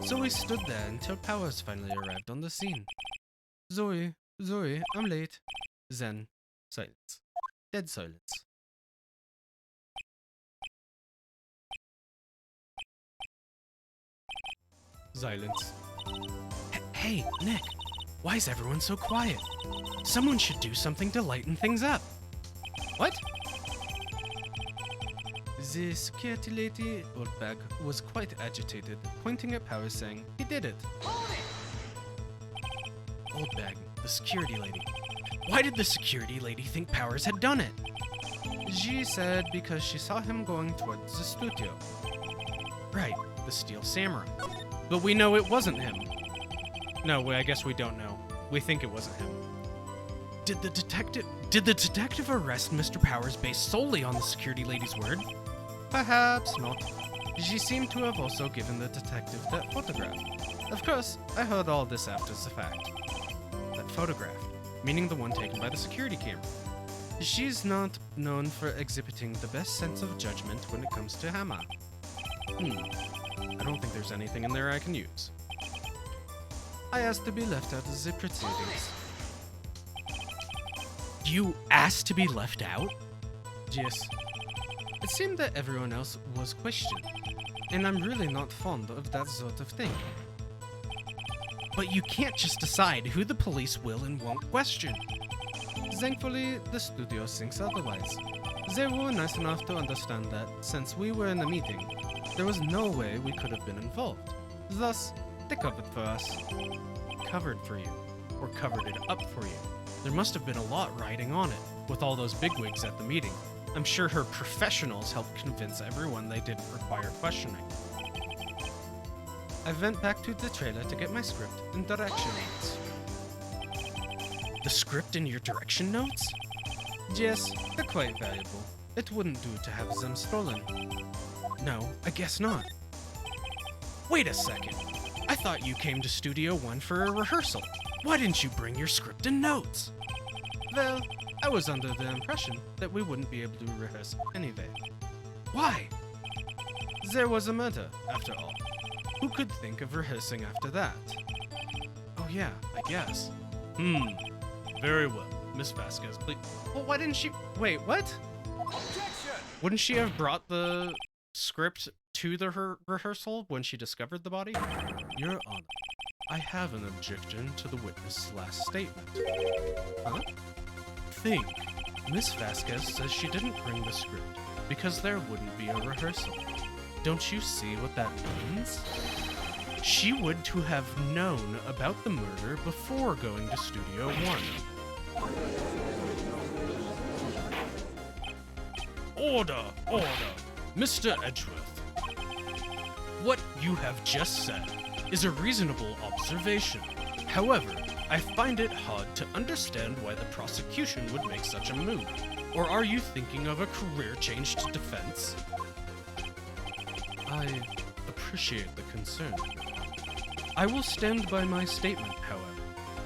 So we stood there until Powers finally arrived on the scene. Zoe, I'm late. Then, silence. Dead silence. Silence. Hey, Nick, why is everyone so quiet? Someone should do something to lighten things up. What? The security lady, Oldbag, was quite agitated, pointing at Powers saying, "He did it." Oldbag, the security lady. Why did the security lady think Powers had done it? She said because she saw him going towards the studio. Right, the Steel Samurai. But we know it wasn't him. No, I guess we don't know. We think it wasn't him. Did the detective arrest Mr. Powers based solely on the security lady's word? Perhaps not. She seemed to have also given the detective that photograph. Of course, I heard all this after the fact. That photograph, meaning the one taken by the security camera. She's not known for exhibiting the best sense of judgment when it comes to Hammer. I don't think there's anything in there I can use. I asked to be left out of the proceedings. You asked to be left out? Yes. It seemed that everyone else was questioned, and I'm really not fond of that sort of thing. But you can't just decide who the police will and won't question. Thankfully, the studio thinks otherwise. They were nice enough to understand that, since we were in a meeting, there was no way we could have been involved. Thus, they covered for us. Covered for you. Or covered it up for you. There must have been a lot riding on it, with all those bigwigs at the meeting. I'm sure her professionals helped convince everyone they didn't require questioning. I went back to the trailer to get my script and direction notes. The script and your direction notes? Yes, they're quite valuable. It wouldn't do to have them stolen. No, I guess not. Wait a second. I thought you came to Studio One for a rehearsal. Why didn't you bring your script and notes? Well, I was under the impression that we wouldn't be able to rehearse anyway. Why? There was a murder, after all. Who could think of rehearsing after that? Oh yeah, I guess. Very well. Miss Vasquez, please. Well, why didn't she... Wait, what? Objection! Wouldn't she have brought the script to the rehearsal when she discovered the body? Your Honor, I have an objection to the witness' last statement. Huh? Think. Miss Vasquez says she didn't bring the script because there wouldn't be a rehearsal. Don't you see what that means? She would to have known about the murder before going to Studio One. Order! Order! Mr. Edgeworth. What you have just said is a reasonable observation. However, I find it hard to understand why the prosecution would make such a move. Or are you thinking of a career change to defense? I appreciate the concern. I will stand by my statement, however,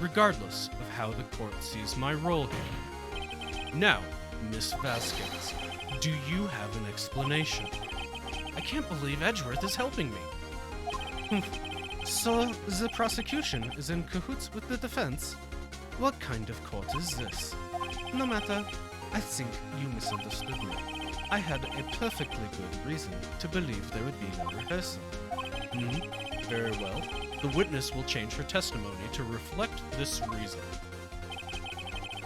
regardless of how the court sees my role here. Now, Miss Vasquez, do you have an explanation? I can't believe Edgeworth is helping me. So, the prosecution is in cahoots with the defense? What kind of court is this? No matter, I think you misunderstood me. I had a perfectly good reason to believe there would be no rehearsal. Very well. The witness will change her testimony to reflect this reason.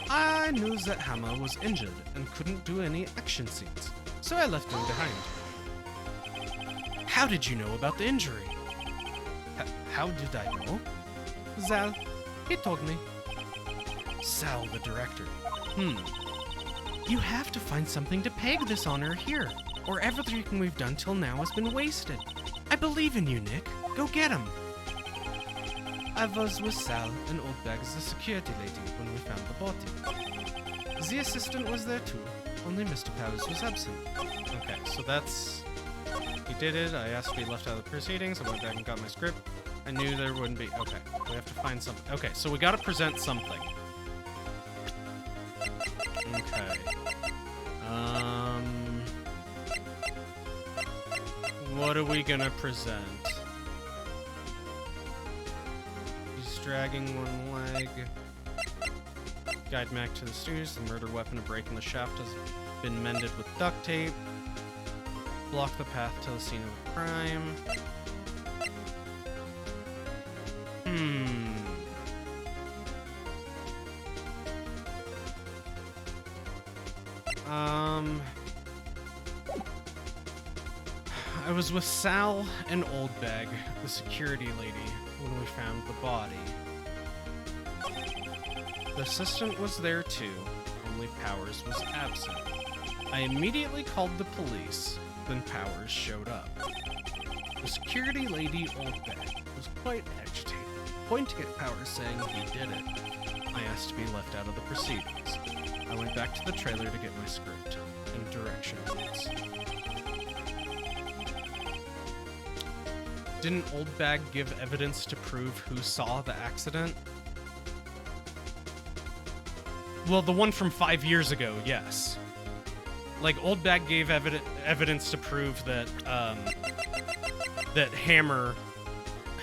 I knew that Hammer was injured and couldn't do any action scenes, so I left him behind. How did you know about the injury? How did I know? Zal, he told me. Sal, the director. You have to find something to peg this honor here, or everything we've done till now has been wasted. I believe in you, Nick. Go get him. I was with Sal and Oldbag, the security lady, when we found the body. The assistant was there too, only Mr. Powers was absent. Okay, so that's... He did it, I asked to be left out of the proceedings, I went back and got my script. I knew there wouldn't be... Okay, we have to find something. Okay, so we gotta present something. Okay. What are we gonna present? He's dragging one leg. Guide Mac to the stairs. The murder weapon, a break in the shaft, has been mended with duct tape. Block the path to the scene of the crime. I was with Sal and Oldbag, the security lady, when we found the body. The assistant was there too, only Powers was absent. I immediately called the police, then Powers showed up. The security lady, Oldbag, was quite agitated, pointing at Powers saying he did it. I asked to be left out of the proceedings. I went back to the trailer to get my script and direction notes. Didn't Oldbag give evidence to prove who saw the accident? Well, the one from 5 years ago, yes. Like, Oldbag gave evidence to prove that, that Hammer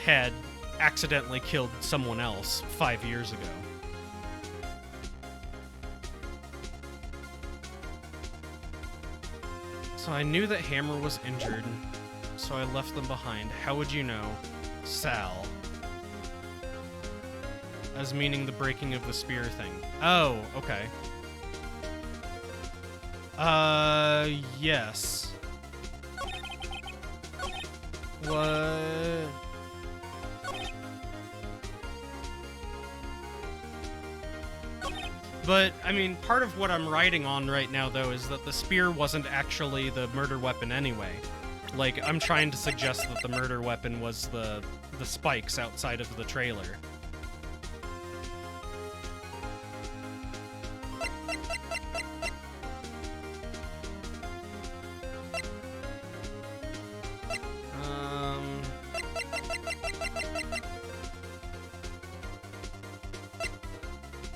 had accidentally killed someone else 5 years ago. So I knew that Hammer was injured, so I left them behind. How would you know? Sal. As meaning the breaking of the spear thing. Oh, okay. Yes. What? But, I mean, part of what I'm writing on right now, though, is that the spear wasn't actually the murder weapon anyway. Like, I'm trying to suggest that the murder weapon was the spikes outside of the trailer.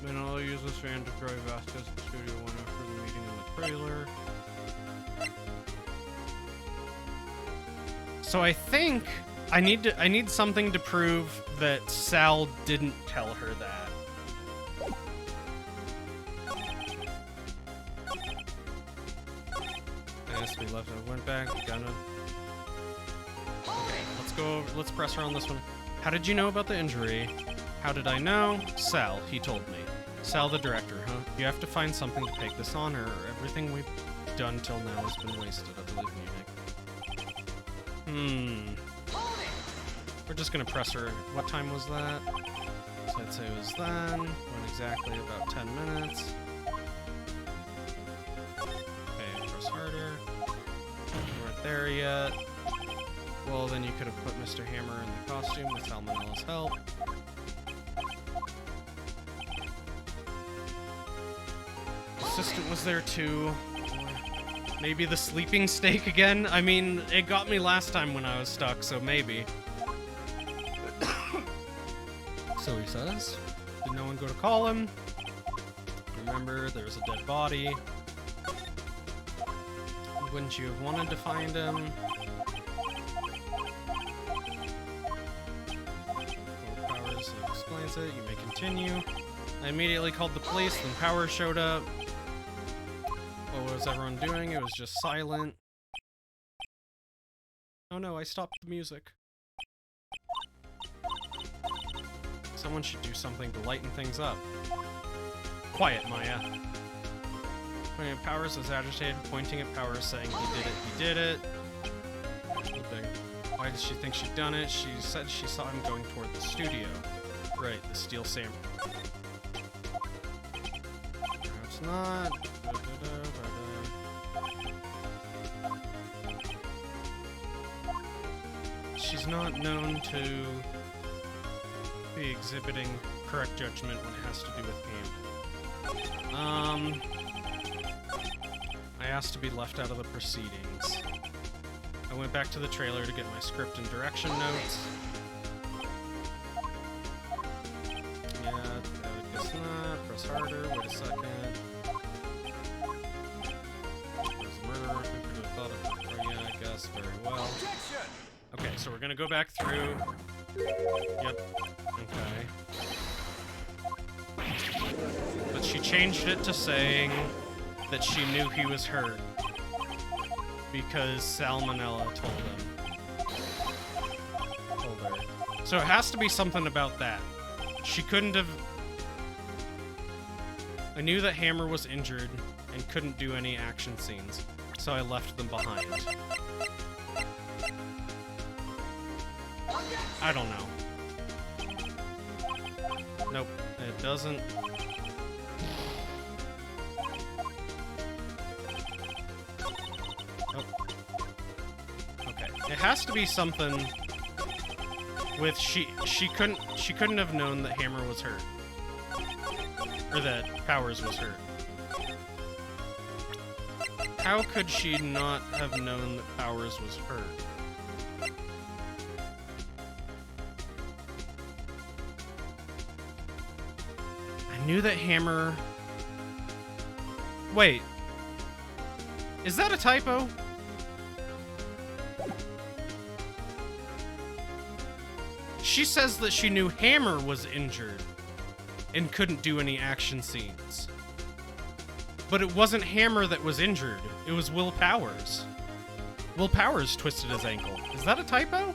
Then I'll use this van to drive Vasquez to Studio 1 after the meeting in the trailer. So I think I need something to prove that Sal didn't tell her that. Yes, we left. I went back. Gonna. Okay, let's press her on this one. How did you know about the injury? How did I know? Sal, he told me. Sal the director, huh? You have to find something to take this on, or everything we've done till now has been wasted. I believe in you, Nick. We're just gonna press her. What time was that? So I'd say it was then. Went exactly about 10 minutes. Okay, press harder. We weren't there yet. Well, then you could have put Mr. Hammer in the costume with Salmonella's help. Assistant was there too. Maybe the sleeping steak again? I mean, it got me last time when I was stuck, so maybe. So he says. Did no one go to call him? Remember, there was a dead body. Wouldn't you have wanted to find him? Powers explains it. You may continue. I immediately called the police, then Powers showed up. What was everyone doing? It was just silent. Oh no, I stopped the music. Someone should do something to lighten things up. Quiet, Maya. Powers is agitated, pointing at Powers, saying he did it. Why did she think she'd done it? She said she saw him going toward the studio. Right, the steel samurai. Perhaps not. She's not known to be exhibiting correct judgment when it has to do with game. I asked to be left out of the proceedings. I went back to the trailer to get my script and direction notes. Yeah, I guess not. Press harder. Wait a second. There's a murderer. I could have thought of it. Oh, yeah, I guess. Very well. Okay, so we're gonna go back through. Yep. Okay. But she changed it to saying that she knew he was hurt because Salmonella told her. So it has to be something about that. She couldn't have... I knew that Hammer was injured and couldn't do any action scenes, so I left them behind. I don't know. Nope, it doesn't. Oh. Okay, it has to be something with she couldn't have known that Hammer was hurt. Or that Powers was hurt. How could she not have known that Powers was hurt? I knew that Hammer... Wait. Is that a typo? She says that she knew Hammer was injured and couldn't do any action scenes. But it wasn't Hammer that was injured. It was Will Powers. Will Powers twisted his ankle. Is that a typo?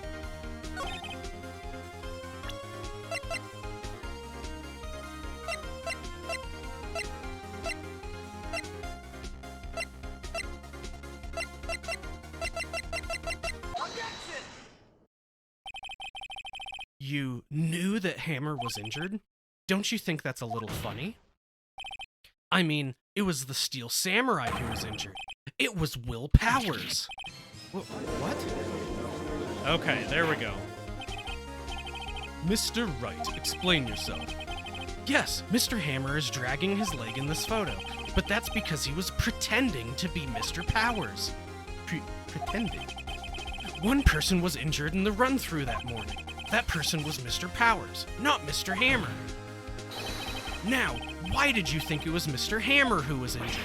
You knew that Hammer was injured? Don't you think that's a little funny? I mean, it was the Steel Samurai who was injured. It was Will Powers. What? Okay, there we go. Mr. Wright, explain yourself. Yes, Mr. Hammer is dragging his leg in this photo, but that's because he was pretending to be Mr. Powers. Pretending? One person was injured in the run-through that morning. That person was Mr. Powers, not Mr. Hammer. Now, why did you think it was Mr. Hammer who was injured?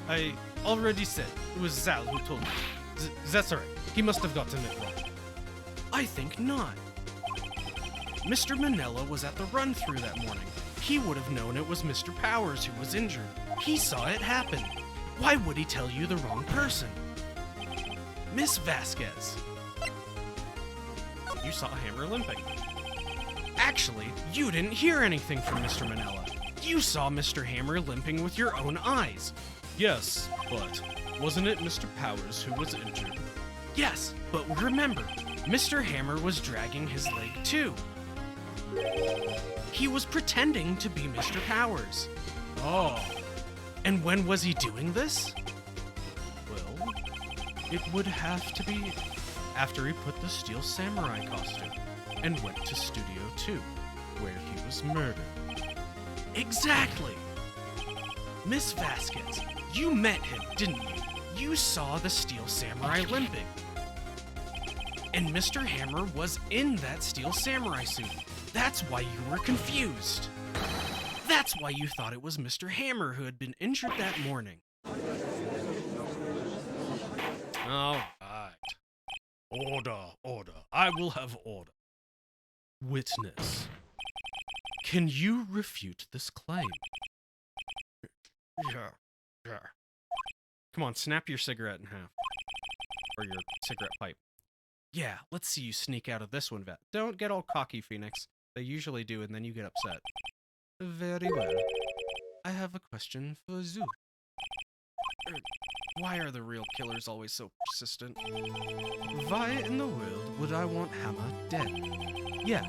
I already said it was Zal who told me. That's alright. He must have gotten it wrong. I think not. Mr. Manella was at the run-through that morning. He would have known it was Mr. Powers who was injured. He saw it happen. Why would he tell you the wrong person? Miss Vasquez. You saw Hammer limping. Actually, you didn't hear anything from Mr. Manella. You saw Mr. Hammer limping with your own eyes. Yes, but wasn't it Mr. Powers who was injured? Yes, but remember, Mr. Hammer was dragging his leg too. He was pretending to be Mr. Powers. Oh. And when was he doing this? Well, it would have to be after he put the Steel Samurai costume and went to Studio 2, where he was murdered. Exactly! Miss Vasquez, you met him, didn't you? You saw the Steel Samurai limping. And Mr. Hammer was in that Steel Samurai suit. That's why you were confused. That's why you thought it was Mr. Hammer who had been injured that morning. All right. Order, order. I will have order. Witness. Can you refute this claim? Yeah. Come on, snap your cigarette in half. Or your cigarette pipe. Yeah, let's see you sneak out of this one, Vet. Don't get all cocky, Phoenix. They usually do, and then you get upset. Very well. I have a question for Zoo. Why are the real killers always so persistent? Why in the world would I want Hammer dead? Yeah,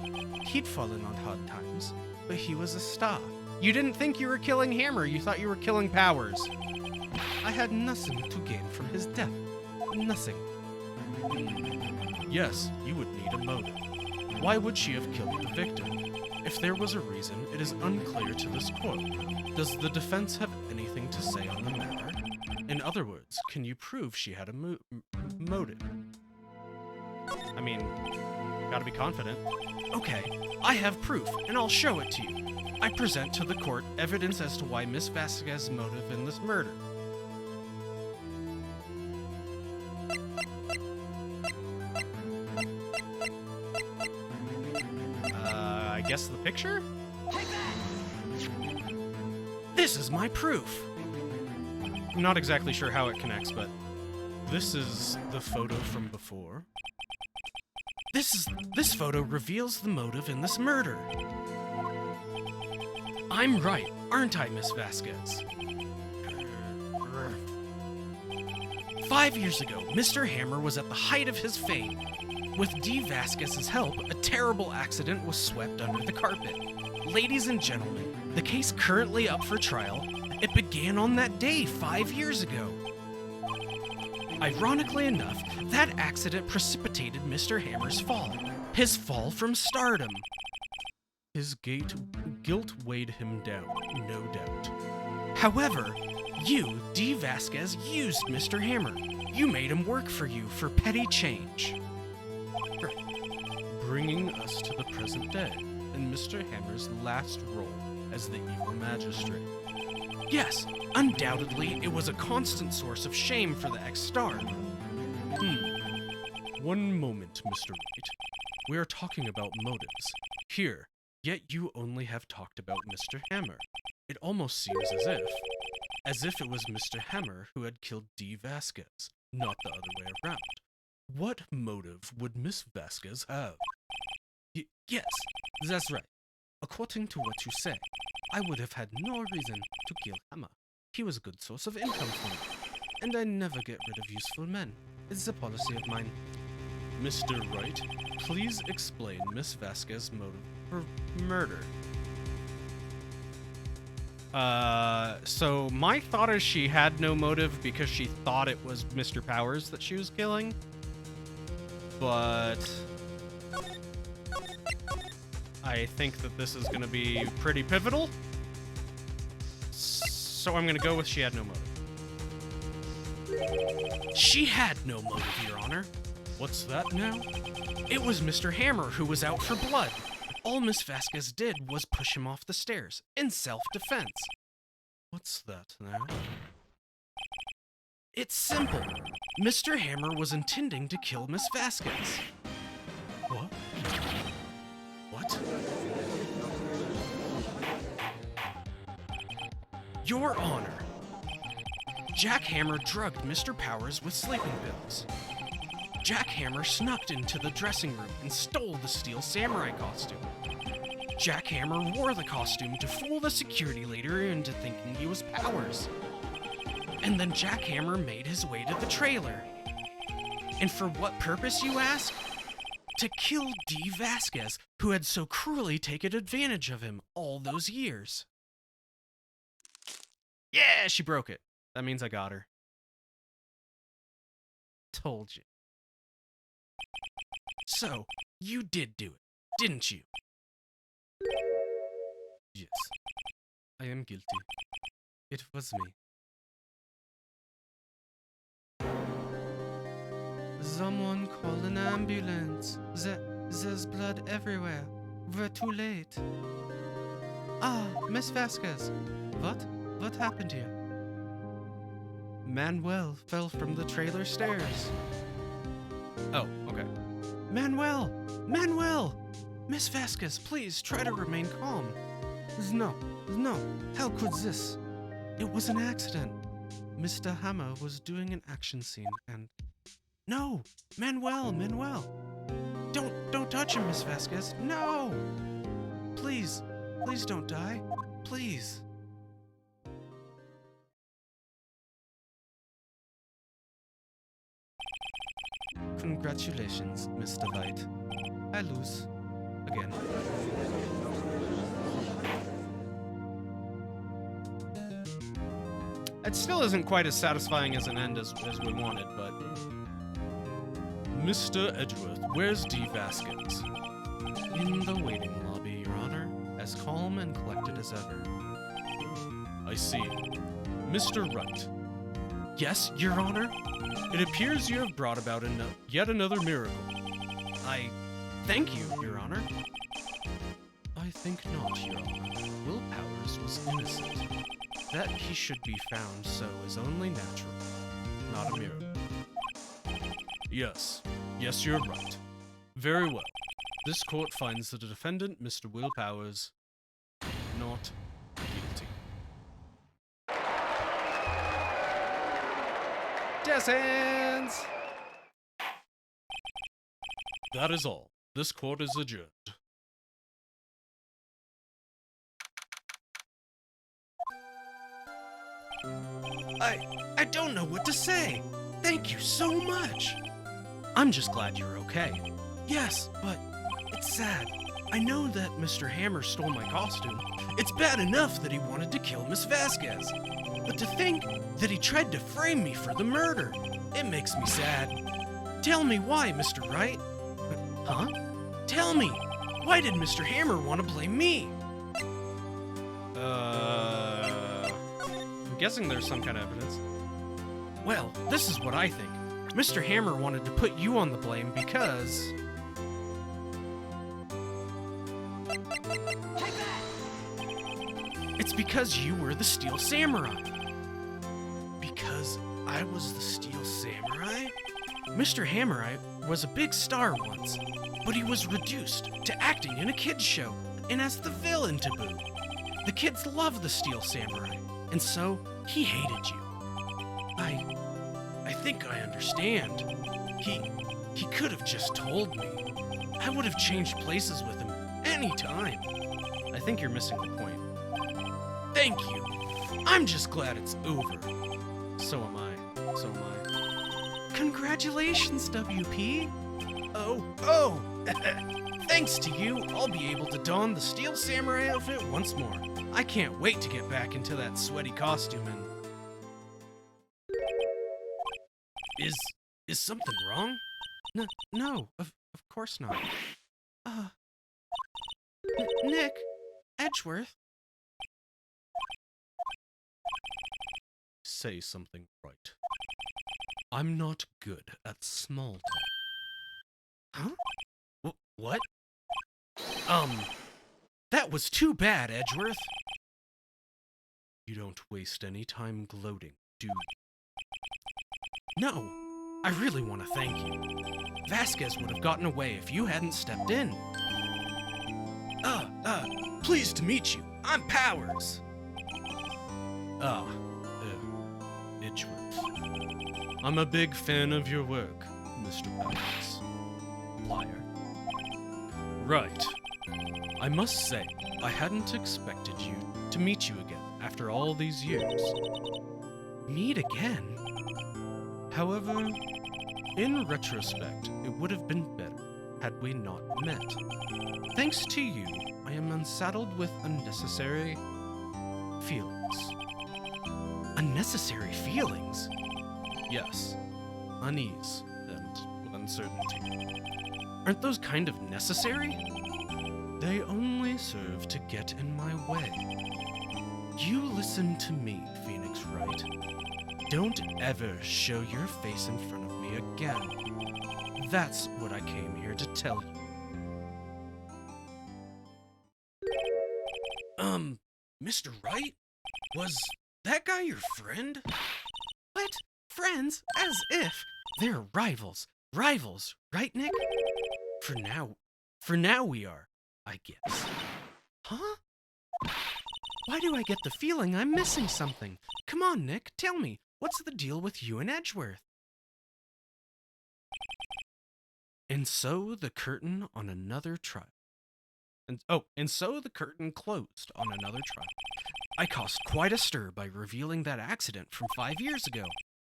he'd fallen on hard times, but he was a star. You didn't think you were killing Hammer, you thought you were killing Powers. I had nothing to gain from his death. Nothing. Yes, you would need a motive. Why would she have killed the victim? If there was a reason, it is unclear to this court. Does the defense have anything to say on the matter? In other words, can you prove she had a motive? I mean, gotta be confident. Okay, I have proof, and I'll show it to you. I present to the court evidence as to why Miss Vasquez's motive in this murder. I guess the picture? This is my proof! I'm not exactly sure how it connects, but this is the photo from before. This photo reveals the motive in this murder. I'm right, aren't I, Miss Vasquez? 5 years ago, Mr. Hammer was at the height of his fame. With D. Vasquez's help, a terrible accident was swept under the carpet. Ladies and gentlemen, the case currently up for trial, it began on that day 5 years ago. Ironically enough, that accident precipitated Mr. Hammer's fall. His fall from stardom. His guilt weighed him down, no doubt. However, you, D. Vasquez, used Mr. Hammer. You made him work for you for petty change. Bringing us to the present day, in Mr. Hammer's last role as the evil magistrate. Yes, undoubtedly, it was a constant source of shame for the ex-star. One moment, Mr. Wright. We are talking about motives. Here, yet you only have talked about Mr. Hammer. It almost seems as if it was Mr. Hammer who had killed D. Vasquez, not the other way around. What motive would Miss Vasquez have? Yes, that's right. According to what you say, I would have had no reason to kill Hammer. He was a good source of income for me, and I never get rid of useful men. It's a policy of mine. Mr. Wright, please explain Miss Vasquez's motive for murder. So my thought is she had no motive because she thought it was Mr. Powers that she was killing. But I think that this is going to be pretty pivotal. So I'm going to go with she had no motive. She had no motive, Your Honor. What's that now? It was Mr. Hammer who was out for blood. All Miss Vasquez did was push him off the stairs in self-defense. What's that now? It's simple. Mr. Hammer was intending to kill Miss Vasquez. What? What? Your Honor, Jack Hammer drugged Mr. Powers with sleeping pills. Jack Hammer snuck into the dressing room and stole the steel samurai costume. Jack Hammer wore the costume to fool the security leader into thinking he was Powers. And then Jack Hammer made his way to the trailer. And for what purpose, you ask? To kill D. Vasquez, who had so cruelly taken advantage of him all those years. Yeah, she broke it. That means I got her. Told you. So, you did do it, didn't you? Yes, I am guilty. It was me. Someone call an ambulance. There's blood everywhere. We're too late. Ah, Miss Vasquez. What happened here? Manuel fell from the trailer stairs. Oh, okay. Manuel! Miss Vasquez, please try to remain calm. No, how could this? It was an accident. Mr. Hammer was doing an action scene and... No! Manuel! Don't touch him, Miss Vasquez. No! Please don't die. Please. Congratulations, Mr. Wright. I lose. Again. It still isn't quite as satisfying as an end as we wanted, but... Mr. Edgeworth, where's D. Vasquez? In the waiting lobby, Your Honor, as calm and collected as ever. I see. Mr. Wright. Yes, Your Honor? It appears you have brought about yet another miracle. I thank you, Your Honor. I think not, Your Honor. Will Powers was innocent. That he should be found so is only natural, not a miracle. Yes, you're right. Very well. This court finds the defendant, Mr. Will Powers, not guilty. Jazz hands! That is all. This court is adjourned. I don't know what to say. Thank you so much. I'm just glad you're okay. Yes, but it's sad. I know that Mr. Hammer stole my costume. It's bad enough that he wanted to kill Miss Vasquez. But to think that he tried to frame me for the murder, it makes me sad. Tell me why, Mr. Wright. Huh? Tell me, why did Mr. Hammer want to blame me? I'm guessing there's some kind of evidence. Well, this is what I think. Mr. Hammer wanted to put you on the blame because... It's because you were the Steel Samurai. Because I was the Steel Samurai? Mr. Hammer was a big star once, but he was reduced to acting in a kids show and as the villain to boot. The kids love the Steel Samurai, and so he hated you. I think I understand. He could have just told me. I would have changed places with him any time. I think you're missing the point. Thank you. I'm just glad it's over. So am I. Congratulations, WP. Oh. Thanks to you, I'll be able to don the Steel Samurai outfit once more. I can't wait to get back into that sweaty costume and... Is something wrong? No, of course not. Nick, Edgeworth. Say something right. I'm not good at small talk. Huh? What? That was too bad, Edgeworth. You don't waste any time gloating, do you? No, I really want to thank you. Vasquez would have gotten away if you hadn't stepped in. Pleased to meet you. I'm Powers. Edgeworth. I'm a big fan of your work, Mr. Powers. Liar. Right. I must say, I hadn't expected you to meet you again after all these years. Meet again? However, in retrospect, it would have been better had we not met. Thanks to you, I am unsaddled with unnecessary feelings. Unnecessary feelings? Yes. Unease and uncertainty. Aren't those kind of necessary? They only serve to get in my way. You listen to me, Phoenix Wright. Don't ever show your face in front of me again. That's what I came here to tell you. Mr. Wright? Was that guy your friend? What? Friends? As if. They're rivals. Rivals, right, Nick? For now we are, I guess. Huh? Why do I get the feeling I'm missing something? Come on, Nick, tell me. What's the deal with you and Edgeworth? And so the curtain on another trial. And so the curtain closed on another trial. I caused quite a stir by revealing that accident from 5 years ago.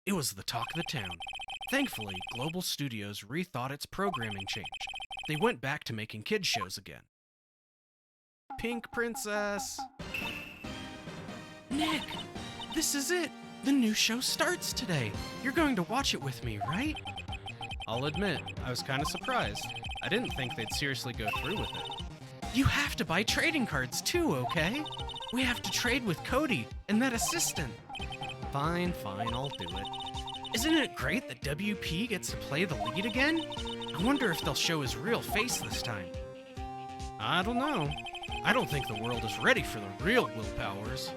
It was the talk of the town. Thankfully, Global Studios rethought its programming change. They went back to making kids shows again. Pink Princess! Nick! This is it! The new show starts today! You're going to watch it with me, right? I'll admit, I was kind of surprised. I didn't think they'd seriously go through with it. You have to buy trading cards too, okay? We have to trade with Cody and that assistant. Fine, I'll do it. Isn't it great that WP gets to play the lead again? I wonder if they'll show his real face this time. I don't know. I don't think the world is ready for the real Will Powers.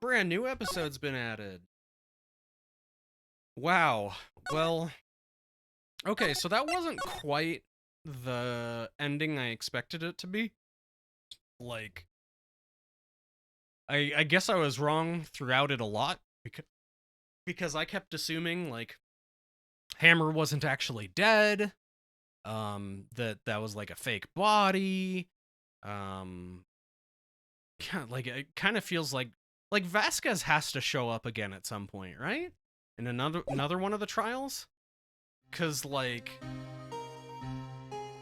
Brand new episode's been added. Wow. Well, okay, so that wasn't quite the ending I expected it to be. Like, I guess I was wrong throughout it a lot, because I kept assuming, like, Hammer wasn't actually dead, that was, like, a fake body, like, it kind of feels like Vasquez has to show up again at some point, right? In another one of the trials? Cause like...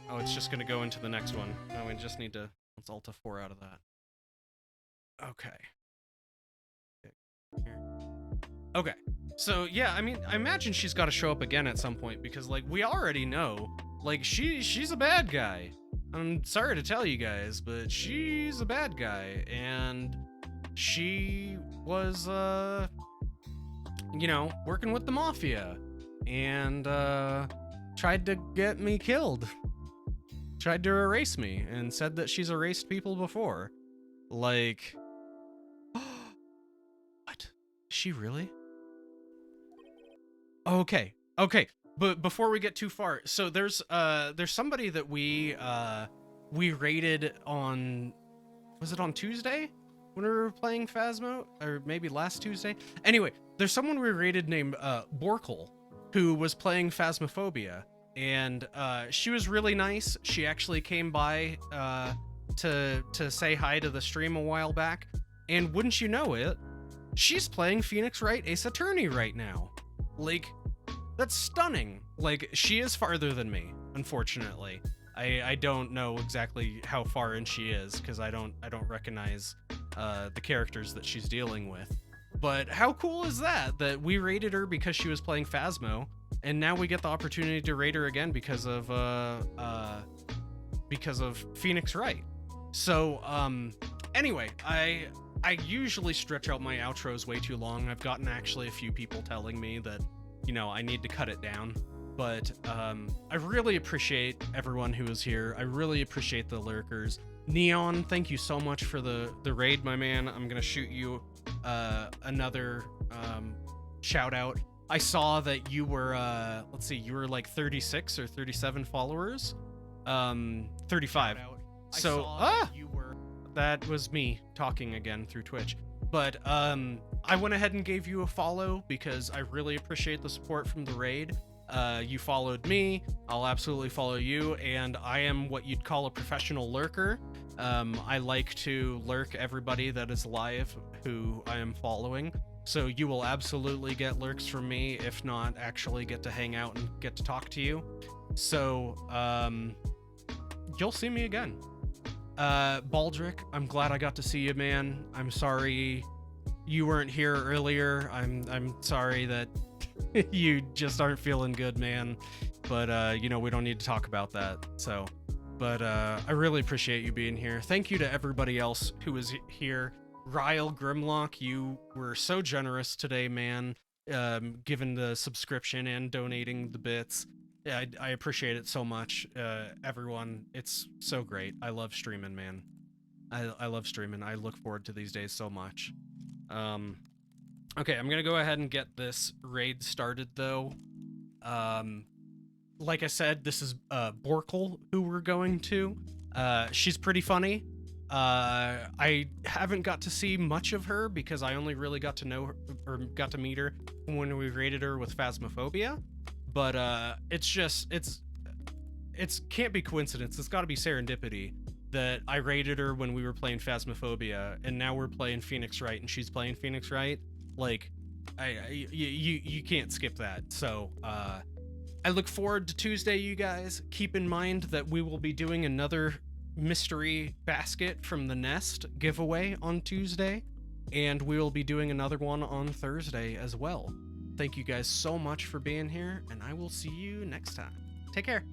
Oh, it's just gonna go into the next one. No, we just need to... Let's Alt F4 out of that. Okay. Okay. So, yeah, I mean, I imagine she's gotta show up again at some point, because, like, we already know, like, she's a bad guy. I'm sorry to tell you guys, but she's a bad guy, and she was, you know, working with the mafia, and tried to get me killed. tried to erase me and said that she's erased people before. Like, what? Is she really? Okay, but before we get too far, so there's somebody that we raided on, was it on Tuesday when we were playing Phasmo, or maybe last Tuesday? Anyway, there's someone we raided named Borkle, who was playing Phasmophobia, and she was really nice. She actually came by to say hi to the stream a while back, and wouldn't you know it, she's playing Phoenix Wright Ace Attorney right now. Like, that's stunning. Like, she is farther than me, unfortunately. I don't know exactly how far in she is, because I don't recognize the characters that she's dealing with. But how cool is that we raided her because she was playing Phasmo, and now we get the opportunity to raid her again because of Phoenix Wright. So anyway, I usually stretch out my outros way too long. I've gotten actually a few people telling me that, you know, I need to cut it down. But I really appreciate everyone who is here. I really appreciate the lurkers. Neon, thank you so much for the raid, my man. I'm gonna shoot you another shout out. I saw that you were let's see, you were like 36 or 37 followers. 35. So that was me talking again through Twitch. But I went ahead and gave you a follow because I really appreciate the support from the raid. You followed me, I'll absolutely follow you, and I am what you'd call a professional lurker. I like to lurk everybody that is live who I am following, so you will absolutely get lurks from me, if not actually get to hang out and get to talk to you. So you'll see me again. Baldric, I'm glad I got to see you, man. I'm sorry you weren't here earlier. I'm sorry that you just aren't feeling good, man. But you know, we don't need to talk about that. So, but I really appreciate you being here. Thank you to everybody else who was here. Ryle Grimlock, you were so generous today, man. Given the subscription and donating the bits. Yeah, I appreciate it so much. Everyone, it's so great. I love streaming, man. I love streaming. I look forward to these days so much. Okay, I'm gonna go ahead and get this raid started, though. Like I said, this is Borkle who we're going to. She's pretty funny. I haven't got to see much of her because I only really got to know her, or got to meet her when we raided her with Phasmophobia. But it's can't be coincidence. It's got to be serendipity that I raided her when we were playing Phasmophobia, and now we're playing Phoenix Wright, and she's playing Phoenix Wright. Like, you can't skip that. So I look forward to Tuesday, you guys. Keep in mind that we will be doing another mystery basket from the Nest giveaway on Tuesday, and we will be doing another one on Thursday as well. Thank you guys so much for being here, and I will see you next time. Take care.